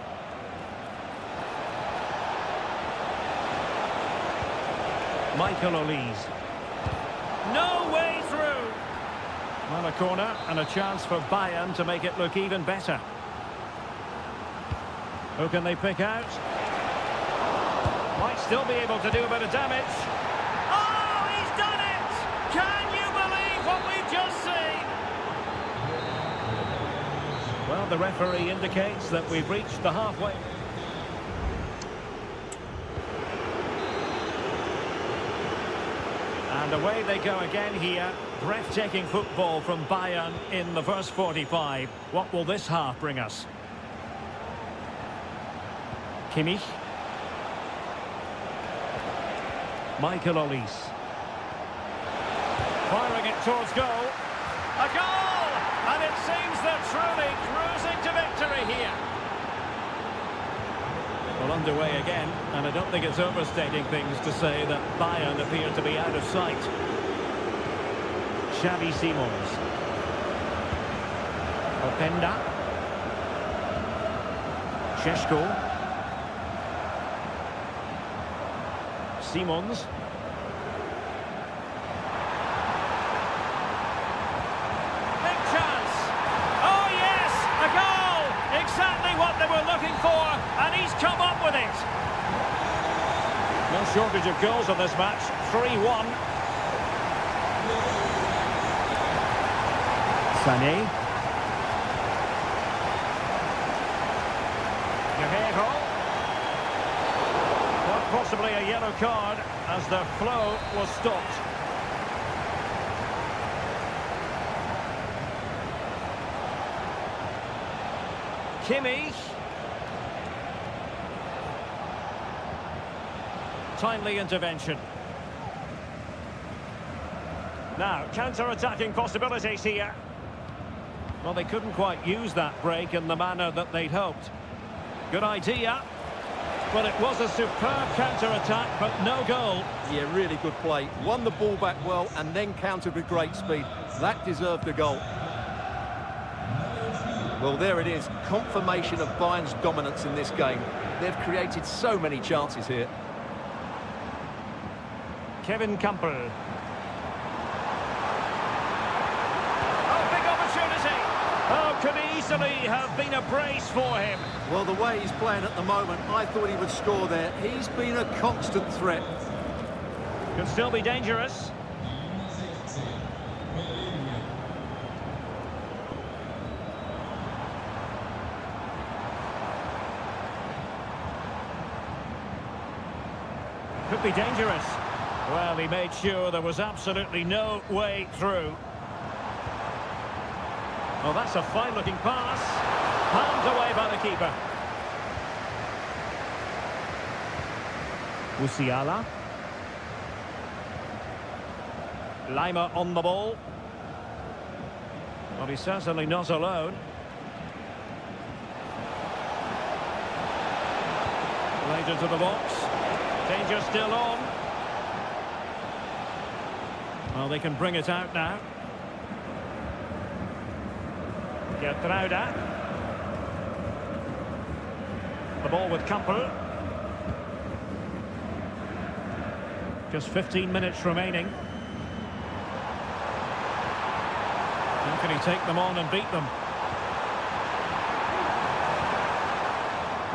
Michael Olise. No way through. Well, a corner and a chance for Bayern to make it look even better. Who can they pick out? Might still be able to do a bit of damage. Oh, he's done it! Can you believe what we've just seen? Well, the referee indicates that we've reached the halfway. And away they go again here. Breathtaking football from Bayern in the first 45. What will this half bring us? Kimmich. Michael Olise. Firing it towards goal. A goal! And it seems they're truly cruising to victory here. Well, underway again, and I don't think it's overstating things to say that Bayern appear to be out of sight. Xavi Simons. Openda. Šeško. Simons. Big chance. Oh yes, a goal. Exactly what they were looking for, and he's come up with it. No shortage of goals on this match. 3-1. Sané. Guerrero. Possibly a yellow card as the flow was stopped. Kimmich. Timely intervention. Now, counter-attacking possibilities here. Well, they couldn't quite use that break in the manner that they'd hoped. Good idea. But it was a superb counter-attack, but no goal. Yeah, really good play. Won the ball back well and then countered with great speed. That deserved a goal. Well, there it is. Confirmation of Bayern's dominance in this game. They've created so many chances here. Kevin Campbell. Oh, big opportunity. Oh, could easily have been a brace for him. Well, the way he's playing at the moment, I thought he would score there. He's been a constant threat. Could still be dangerous. Could be dangerous. Well, he made sure there was absolutely no way through. Oh, that's a fine-looking pass. Palmed away by the keeper. Musiala. Lima on the ball. Well, he's certainly not alone. Later to the box. Danger still on. Well, they can bring it out now. Gertruida. The ball with Campbell. Just 15 minutes remaining. How can he take them on and beat them?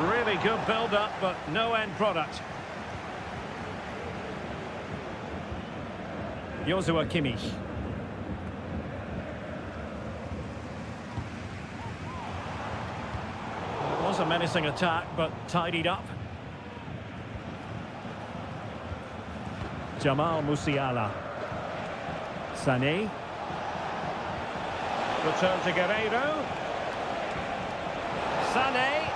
Really good build-up, but no end product. Joshua Kimmich. It was a menacing attack, but tidied up. Jamal Musiala. Sané. Return to Guerrero. Sané.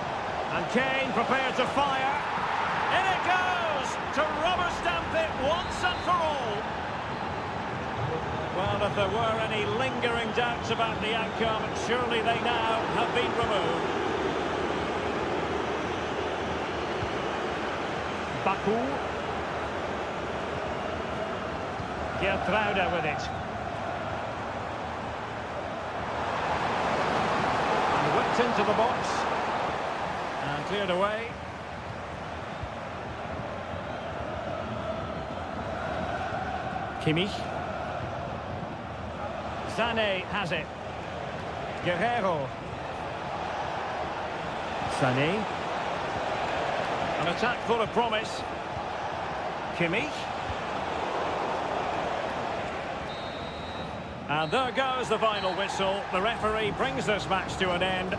And Kane prepared to fire. In it goes! To rubber stamp it once and for all. Well, if there were any lingering doubts about the outcome, surely they now have been removed. Baku. Gertruida with it. And whipped into the box. And cleared away. Kimmich. Sané has it. Guerrero. Sané. An attack full of promise. Kimmich. And there goes the final whistle. The referee brings this match to an end.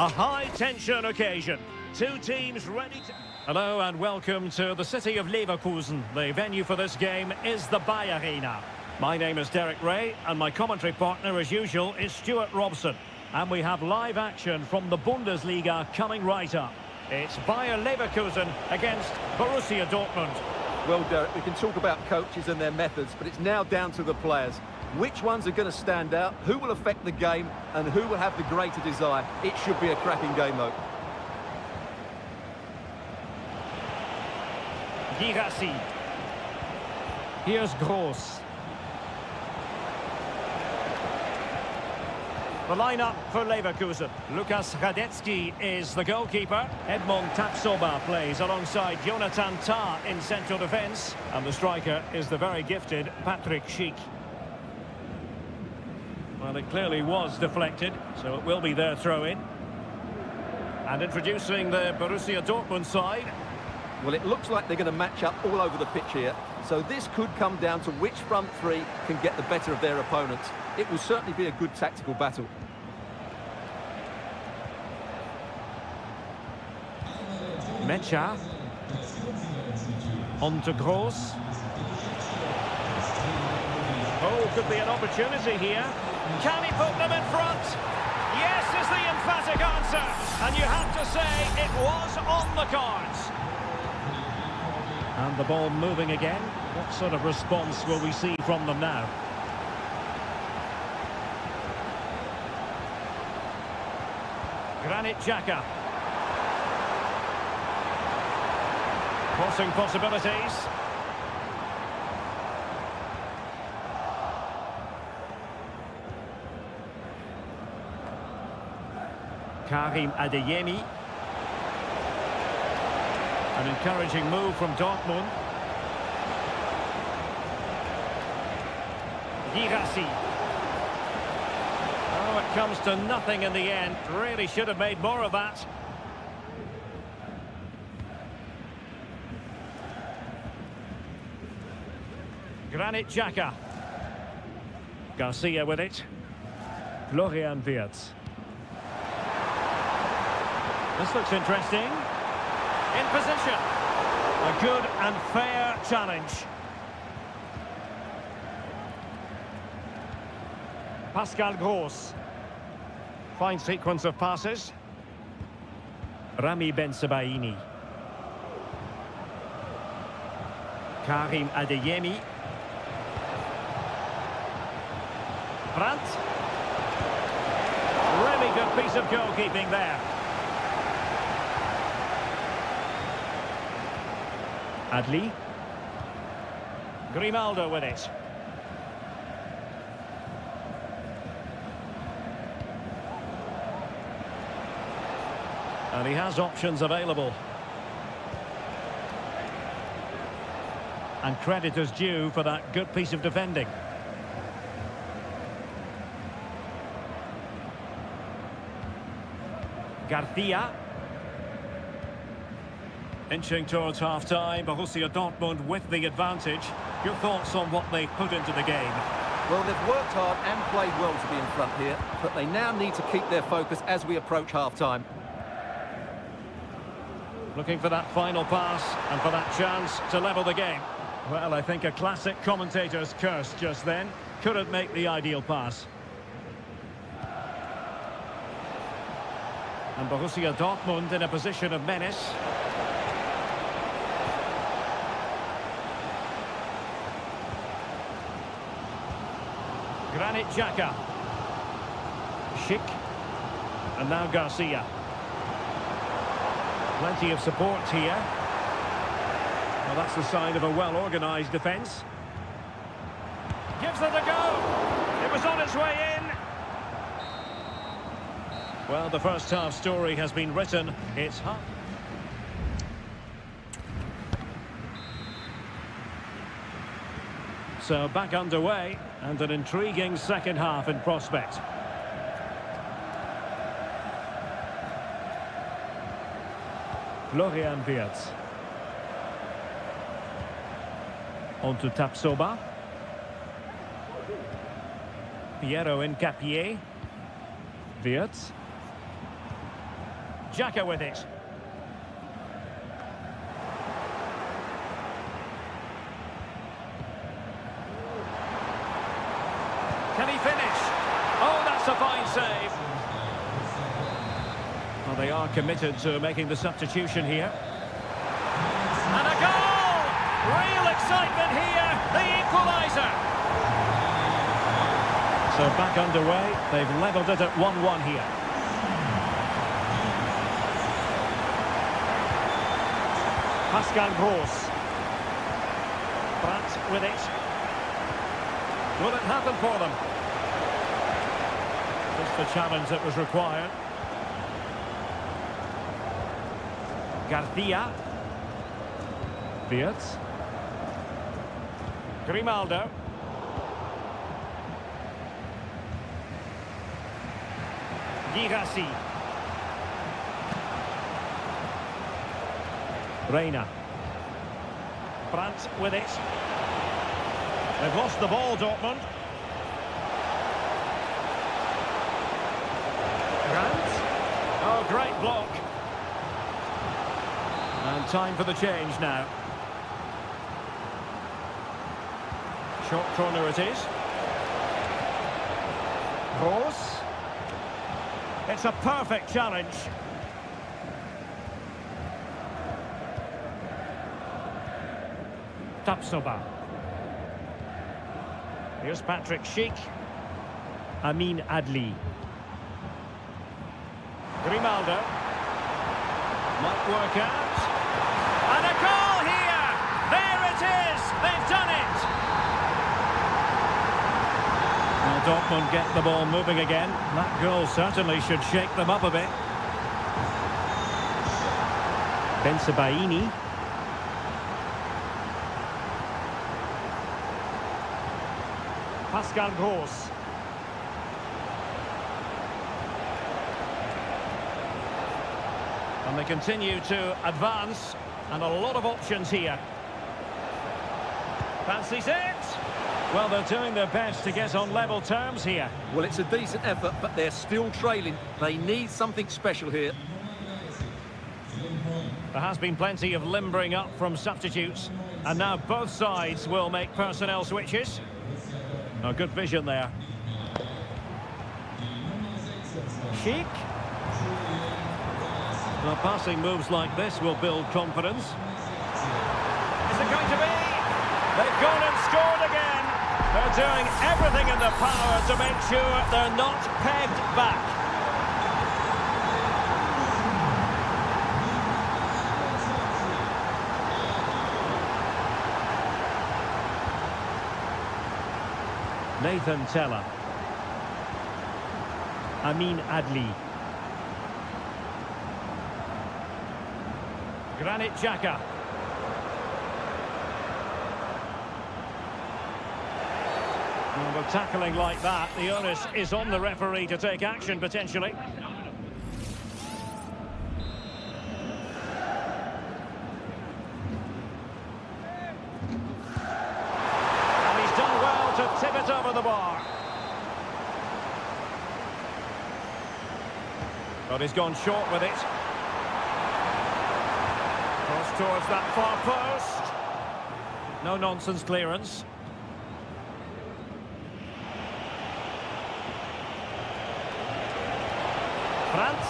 A high-tension occasion. Two teams ready to... Hello and welcome to the city of Leverkusen. The venue for this game is the Bayer Arena. My name is Derek Ray, and my commentary partner, as usual, is Stuart Robson. And we have live action from the Bundesliga coming right up. It's Bayer Leverkusen against Borussia Dortmund. Well, Derek, we can talk about coaches and their methods, but it's now down to the players. Which ones are going to stand out, who will affect the game, and who will have the greater desire? It should be a cracking game, though. Girassi. Here's Gross. The lineup for Leverkusen. Lukas Radetzky is the goalkeeper. Edmond Tapsoba plays alongside Jonathan Tah in central defence. And the striker is the very gifted Patrick Schick. Well, it clearly was deflected, so it will be their throw-in. And introducing the Borussia Dortmund side. Well, it looks like they're going to match up all over the pitch here. So this could come down to which front three can get the better of their opponents. It will certainly be a good tactical battle. Mecha. On to Gross. Oh, could be an opportunity here. Can he put them in front? Yes is the emphatic answer. And you have to say it was on the cards. And the ball moving again. What sort of response will we see from them now? Granit Xhaka. Crossing possibilities. Karim Adeyemi. An encouraging move from Dortmund. Girassi. Oh, it comes to nothing in the end. Really should have made more of that. Granit Xhaka. Garcia with it. Florian Wirtz. This looks interesting. In position. A good and fair challenge. Pascal Gross. Fine sequence of passes. Rami Bensebaini. Karim Adeyemi. Brandt. Really good piece of goalkeeping there. Adli. Grimaldo with it. And he has options available. And credit is due for that good piece of defending. Garcia. Inching towards half-time, Borussia Dortmund with the advantage. Your thoughts on what they put into the game? Well, they've worked hard and played well to be in front here, but they now need to keep their focus as we approach half-time. Looking for that final pass and for that chance to level the game. Well, I think a classic commentator's curse just then. Couldn't make the ideal pass. And Borussia Dortmund in a position of menace. Granit Xhaka. Schick. And now Garcia. Plenty of support here. Well, that's the sign of a well-organised defence. Gives it a go. It was on its way in. Well, the first half story has been written. It's half. So back underway, and an intriguing second half in prospect. Florian Wirtz. On to Tapsoba. Piero Incapié. Wirtz. Xhaka with it. Can he finish? Oh, that's a fine save. Well, they are committed to making the substitution here. And a goal! Real excitement here, the equaliser. So back underway, they've levelled it at 1-1 here. Pascal Gross. Brandt with it. Will it happen for them? Just the challenge that was required. Garcia. Beats. Grimaldo. Girassi. Reina. Brandt with it. They've lost the ball, Dortmund. Brandt. Oh, great block. And time for the change now. Short corner it is. Gross. It's a perfect challenge. Tapsoba. Here's Patrick Schick. Amin Adli. Grimaldo. Might work out. And a goal here! There it is! They've done it! Well, Dortmund get the ball moving again. That goal certainly should shake them up a bit. Bensebaini. Pascal Gross. And they continue to advance, and a lot of options here. Fancies it? Well, they're doing their best to get on level terms here. Well, it's a decent effort, but they're still trailing. They need something special here. There has been plenty of limbering up from substitutes, and now both sides will make personnel switches. Oh, good vision there. Schick. Well, passing moves like this will build confidence. Is it going to be? They've gone and scored again. They're doing everything in their power to make sure they're not pegged back. Nathan Teller. Amin Adli. Granit Xhaka. Well, with tackling like that, the onus is on the referee to take action potentially. And he's done well to tip it over the bar. But he's gone short with it. Cross towards that far post. No nonsense clearance. Brandt.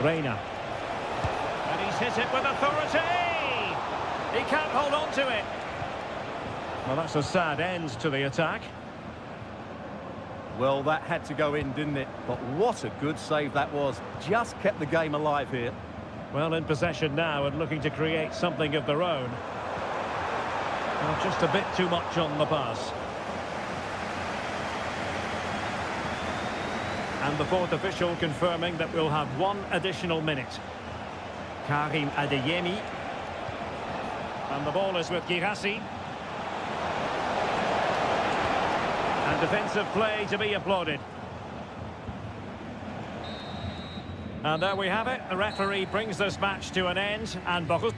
Reina. And he's hit it with authority. He can't hold on to it. Well, that's a sad end to the attack. Well, that had to go in, didn't it? But what a good save that was. Just kept the game alive here. Well, in possession now and looking to create something of their own. Well, just a bit too much on the pass. And the fourth official confirming that we'll have one additional minute. Karim Adeyemi. And the ball is with Girassi. And defensive play to be applauded. And there we have it. The referee brings this match to an end. And Borussia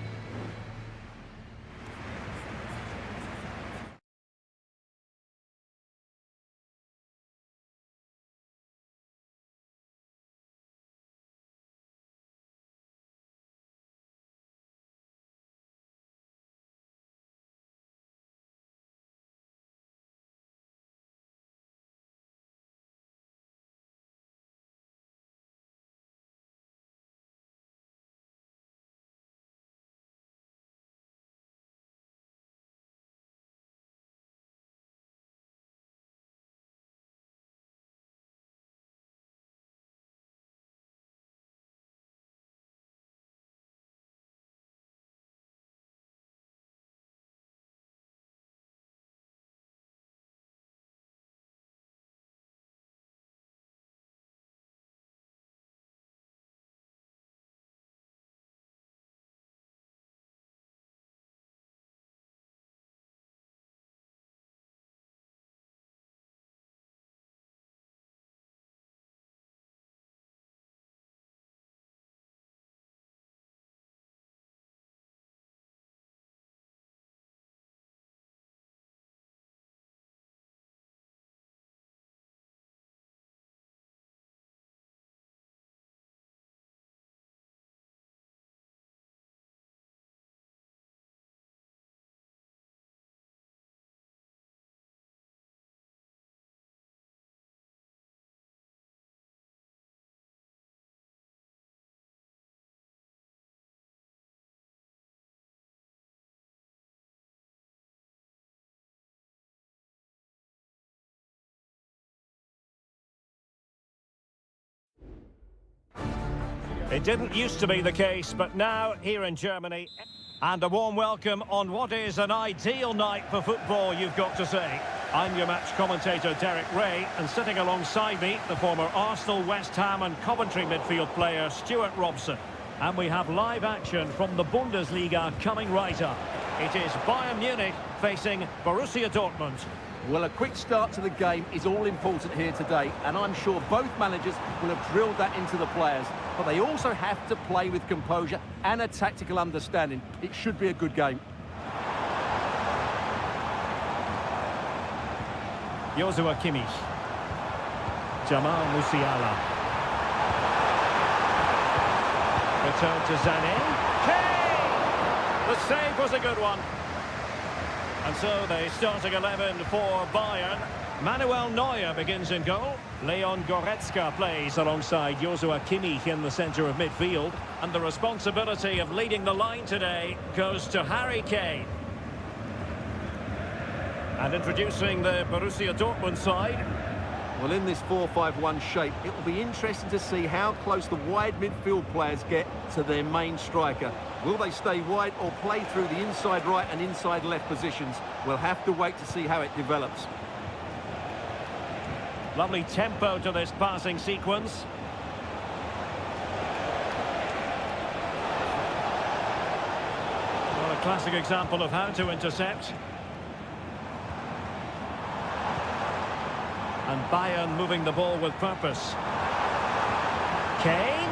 It didn't used to be the case, but now here in Germany. And a warm welcome on what is an ideal night for football, you've got to say. I'm your match commentator, Derek Ray, and sitting alongside me, the former Arsenal, West Ham and Coventry midfield player, Stuart Robson. And we have live action from the Bundesliga coming right up. It is Bayern Munich facing Borussia Dortmund. Well, a quick start to the game is all important here today, and I'm sure both managers will have drilled that into the players. But they also have to play with composure and a tactical understanding. It should be a good game. Joshua Kimmich. Jamal Musiala. Return to Sané. Kane! The save was a good one. And so the starting 11 for Bayern. Manuel Neuer begins in goal. Leon Goretzka plays alongside Joshua Kimmich in the centre of midfield. And the responsibility of leading the line today goes to Harry Kane. And introducing the Borussia Dortmund side. Well, in this 4-5-1 shape, it will be interesting to see how close the wide midfield players get to their main striker. Will they stay wide or play through the inside right and inside left positions? We'll have to wait to see how it develops. Lovely tempo to this passing sequence. Well, a classic example of how to intercept. And Bayern moving the ball with purpose. Kane.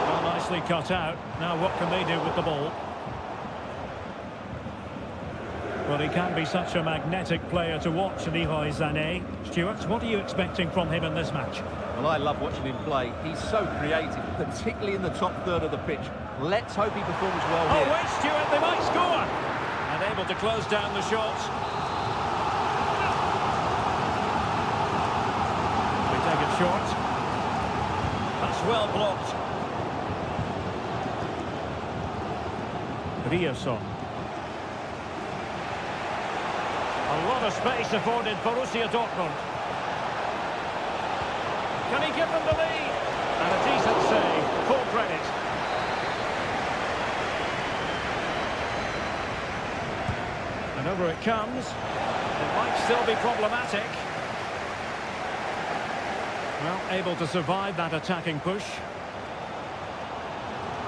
Well, nicely cut out. Now what can they do with the ball? Well, he can be such a magnetic player to watch, Leroy Sané. Stuart, what are you expecting from him in this match? Well, I love watching him play. He's so creative, particularly in the top third of the pitch. Let's hope he performs well here. Oh, wait, Stuart, they might score! And able to close down the shot. We take it short. That's well blocked. Rierson. A lot of space afforded Borussia Dortmund. Can he give them the lead? And a decent save, full credit. And over it comes. It might still be problematic. Well, able to survive that attacking push.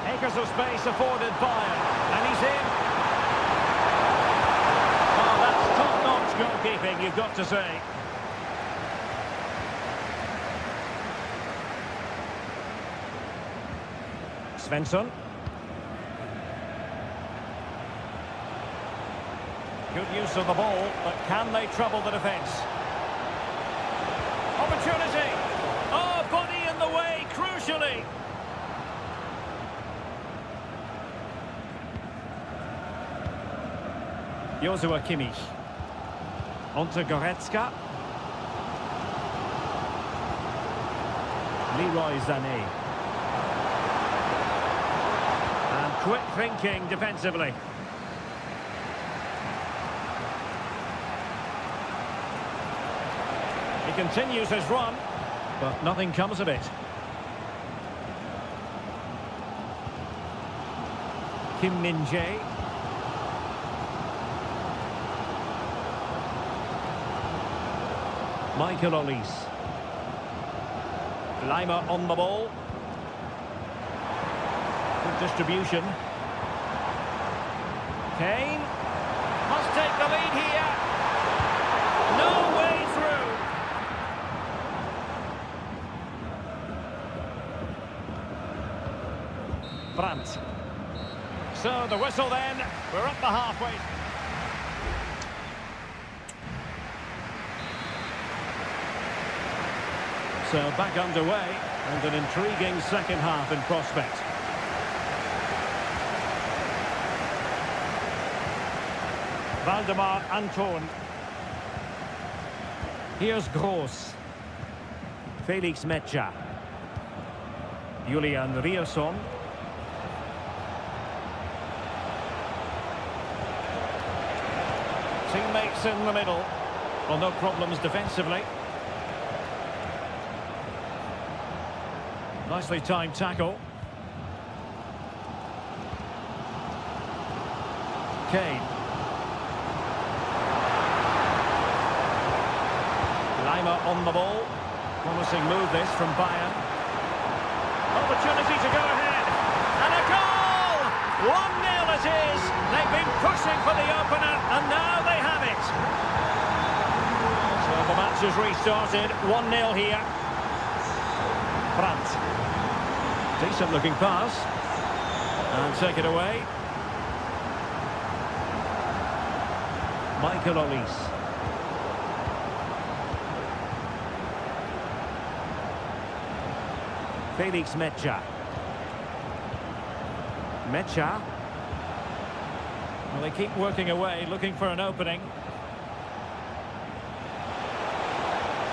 Acres of space afforded Bayern. And he's in. Top-notch goalkeeping, you've got to say. Svensson. Good use of the ball, but can they trouble the defence? Opportunity! Oh, body in the way, crucially! Joshua Kimmich. Onto Goretzka. Leroy Sané. And quick thinking defensively. He continues his run, but nothing comes of it. Kim Min-jae. Michael Olise. Lima on the ball. Good distribution. Kane must take the lead here. No way through. Brandt. So the whistle then. We're up the halfway. So back underway, and an intriguing second half in prospect. Waldemar Anton. Here's Gross. Felix Metscher. Julian Rierson. Teammates in the middle. Well, no problems defensively. Nicely timed tackle. Kane. Lima on the ball. Promising move this from Bayern. Opportunity to go ahead. And a goal! 1-0 it is. They've been pushing for the opener and now they have it. So the match has restarted. 1-0 here. Brandt. Decent looking pass. And take it away. Michael Olise. Felix Mecha. Mecha. Well, they keep working away, looking for an opening.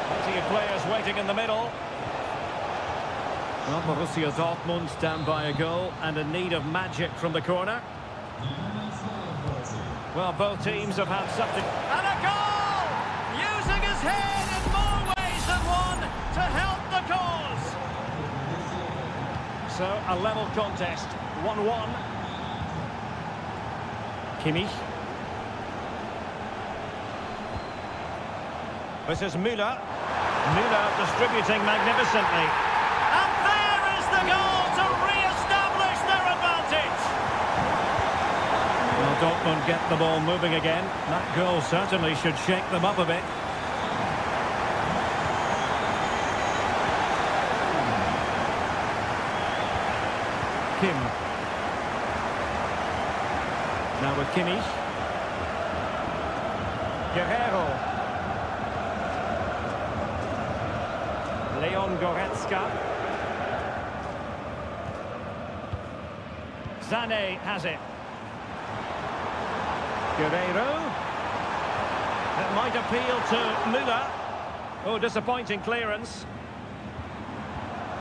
Plenty of players waiting in the middle. Well, Borussia Dortmund stand by a goal and in need of magic from the corner. Well, both teams have had something. And a goal! Using his head in more ways than one to help the cause. So, a level contest. 1-1. Kimmich. This is Müller. Müller distributing magnificently. And there is the goal to re-establish their advantage. Well, Dortmund get the ball moving again. That goal certainly should shake them up a bit. Kim. Now with Kimmich. Guerrero. Leon Goretzka. Sané has it. Guerrero. That might appeal to Müller. Oh, disappointing clearance.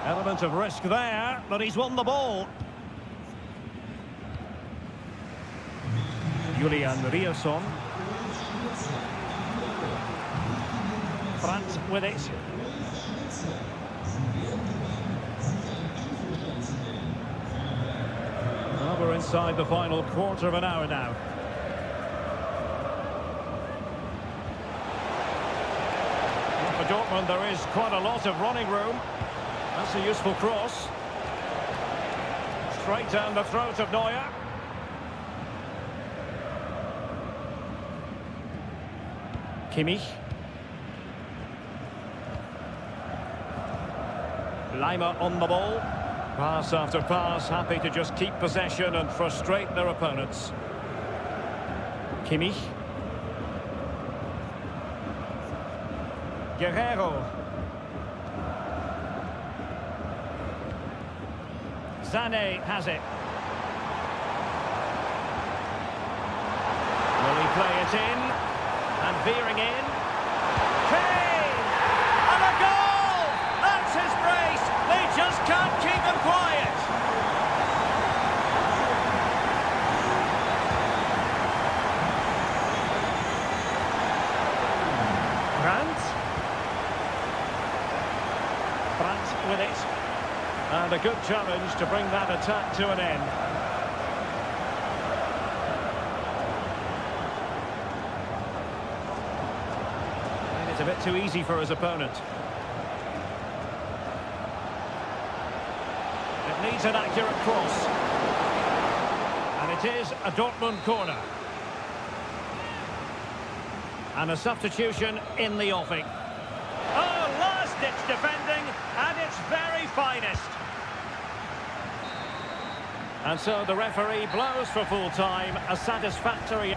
Element of risk there, but he's won the ball. Julian Riosson. Brandt with it. Well, we're inside the final quarter of an hour now. Well, for Dortmund, there is quite a lot of running room. That's a useful cross. Straight down the throat of Neuer. Kimmich. Lima on the ball. Pass after pass, happy to just keep possession and frustrate their opponents. Kimmich. Guerrero. Sané has it. Will he play it in? And veering in. Kane! And a goal! That's his brace! They just can't keep him quiet! Brandt with it. And a good challenge to bring that attack to an end. And it's a bit too easy for his opponent. It needs an accurate cross. And it is a Dortmund corner. And a substitution in the offing. Oh, last-ditch defending at its very finest. And so the referee blows for full time, a satisfactory...